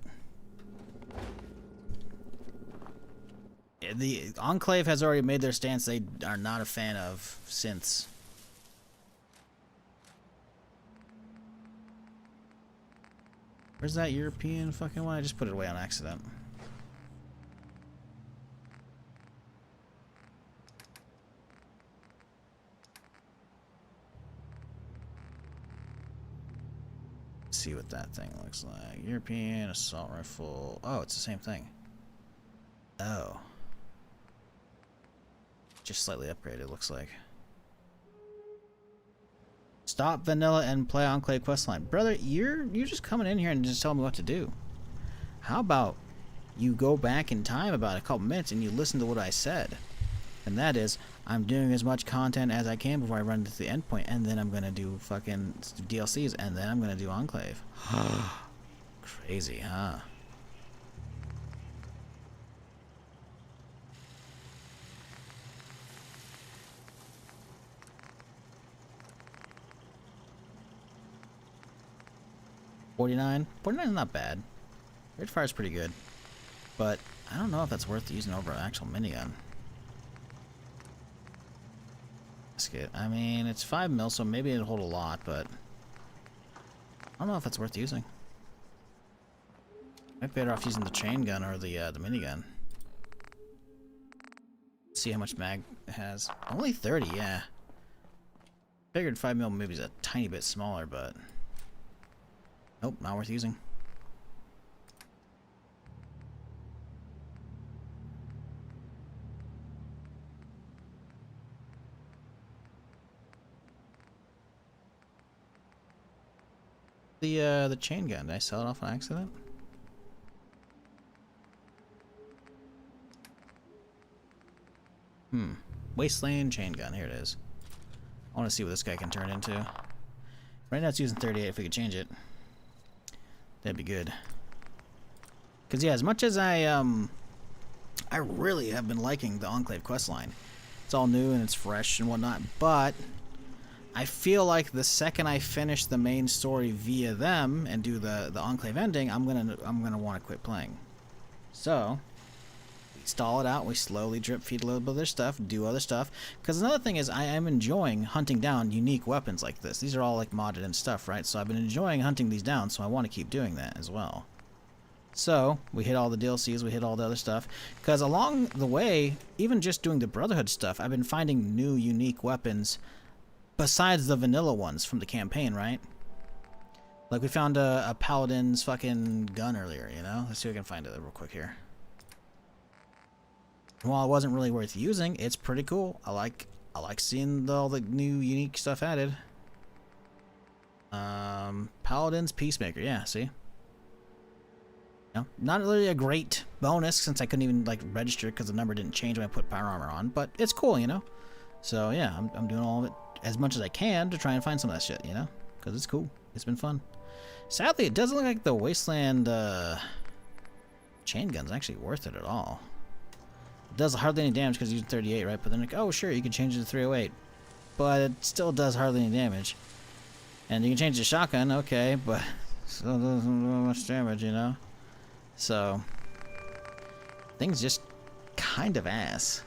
Speaker 1: The Enclave has already made their stance. They are not a fan of synths. Where's that European fucking one? I just put it away on accident. Let's see what that thing looks like. European assault rifle. Oh, it's the same thing. Oh. Just slightly upgraded, looks like. Stop vanilla and play Enclave questline. Brother, you're just coming in here and just telling me what to do. How about you go back in time about a couple minutes and you listen to what I said? And that is, I'm doing as much content as I can before I run to the endpoint, and then I'm gonna do fucking DLCs, and then I'm gonna do Enclave. Crazy, huh? $49 is not bad. Rate Fire's pretty good, but I don't know if that's worth using over an actual minigun. I mean, it's 5 mil, so maybe it'll hold a lot, but I don't know if it's worth using. Might be better off using the chain gun or the minigun. See how much mag it has. Only 30, yeah. Figured 5 mil maybe is a tiny bit smaller, but nope, not worth using. The chain gun, did I sell it off on accident? Wasteland chain gun, here it is. I want to see what this guy can turn into. Right now it's using 38. If we could change it, that'd be good. Cause yeah, as much as I really have been liking the Enclave questline. It's all new and it's fresh and whatnot, but I feel like the second I finish the main story via them and do the Enclave ending, I'm gonna want to quit playing. So we stall it out. We slowly drip feed a little bit of their stuff, do other stuff. Because another thing is, I am enjoying hunting down unique weapons like this. These are all like modded and stuff, right? So I've been enjoying hunting these down, so I want to keep doing that as well. So we hit all the DLCs, we hit all the other stuff. Because along the way, even just doing the Brotherhood stuff, I've been finding new unique weapons. Besides the vanilla ones from the campaign, right? Like we found a paladin's fucking gun earlier, you know? Let's see if I can find it real quick here. While it wasn't really worth using, it's pretty cool. I like seeing all the new unique stuff added. Paladin's Peacemaker, yeah, see? No, not really a great bonus since I couldn't even like register because the number didn't change when I put power armor on, but it's cool, you know? So yeah, I'm doing all of it as much as I can to try and find some of that shit, you know? Because it's cool. It's been fun. Sadly, it doesn't look like the Wasteland chain gun's actually worth it at all. It does hardly any damage because it's using 38, right? But then like, oh sure, you can change it to 308. But it still does hardly any damage. And you can change the shotgun, okay, but still doesn't do much damage, you know? So, things just kind of ass.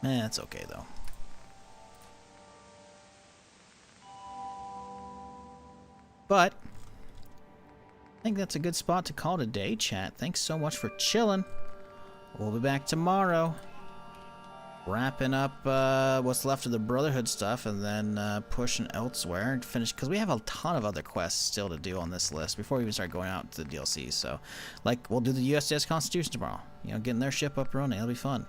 Speaker 1: That's okay though. But I think that's a good spot to call it a day, chat. Thanks so much for chilling. We'll be back tomorrow, wrapping up what's left of the Brotherhood stuff, and then pushing elsewhere and finish, because we have a ton of other quests still to do on this list before we even start going out to the DLCs. So, like, we'll do the USS Constitution tomorrow. You know, getting their ship up and running. It'll be fun.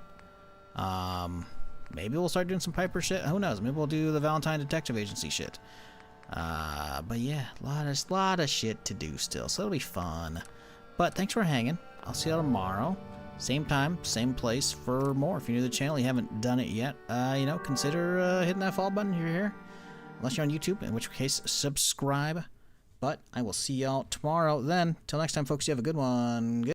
Speaker 1: Maybe we'll start doing some Piper shit. Who knows? Maybe we'll do the Valentine Detective Agency shit. But yeah, lot of shit to do still, so it'll be fun. But thanks for hanging. I'll see you tomorrow. Same time, same place for more. If you're new to the channel, you haven't done it yet, you know, consider hitting that follow button if you're here. Unless you're on YouTube, in which case, subscribe. But I will see y'all tomorrow then. Till next time, folks, you have a good one.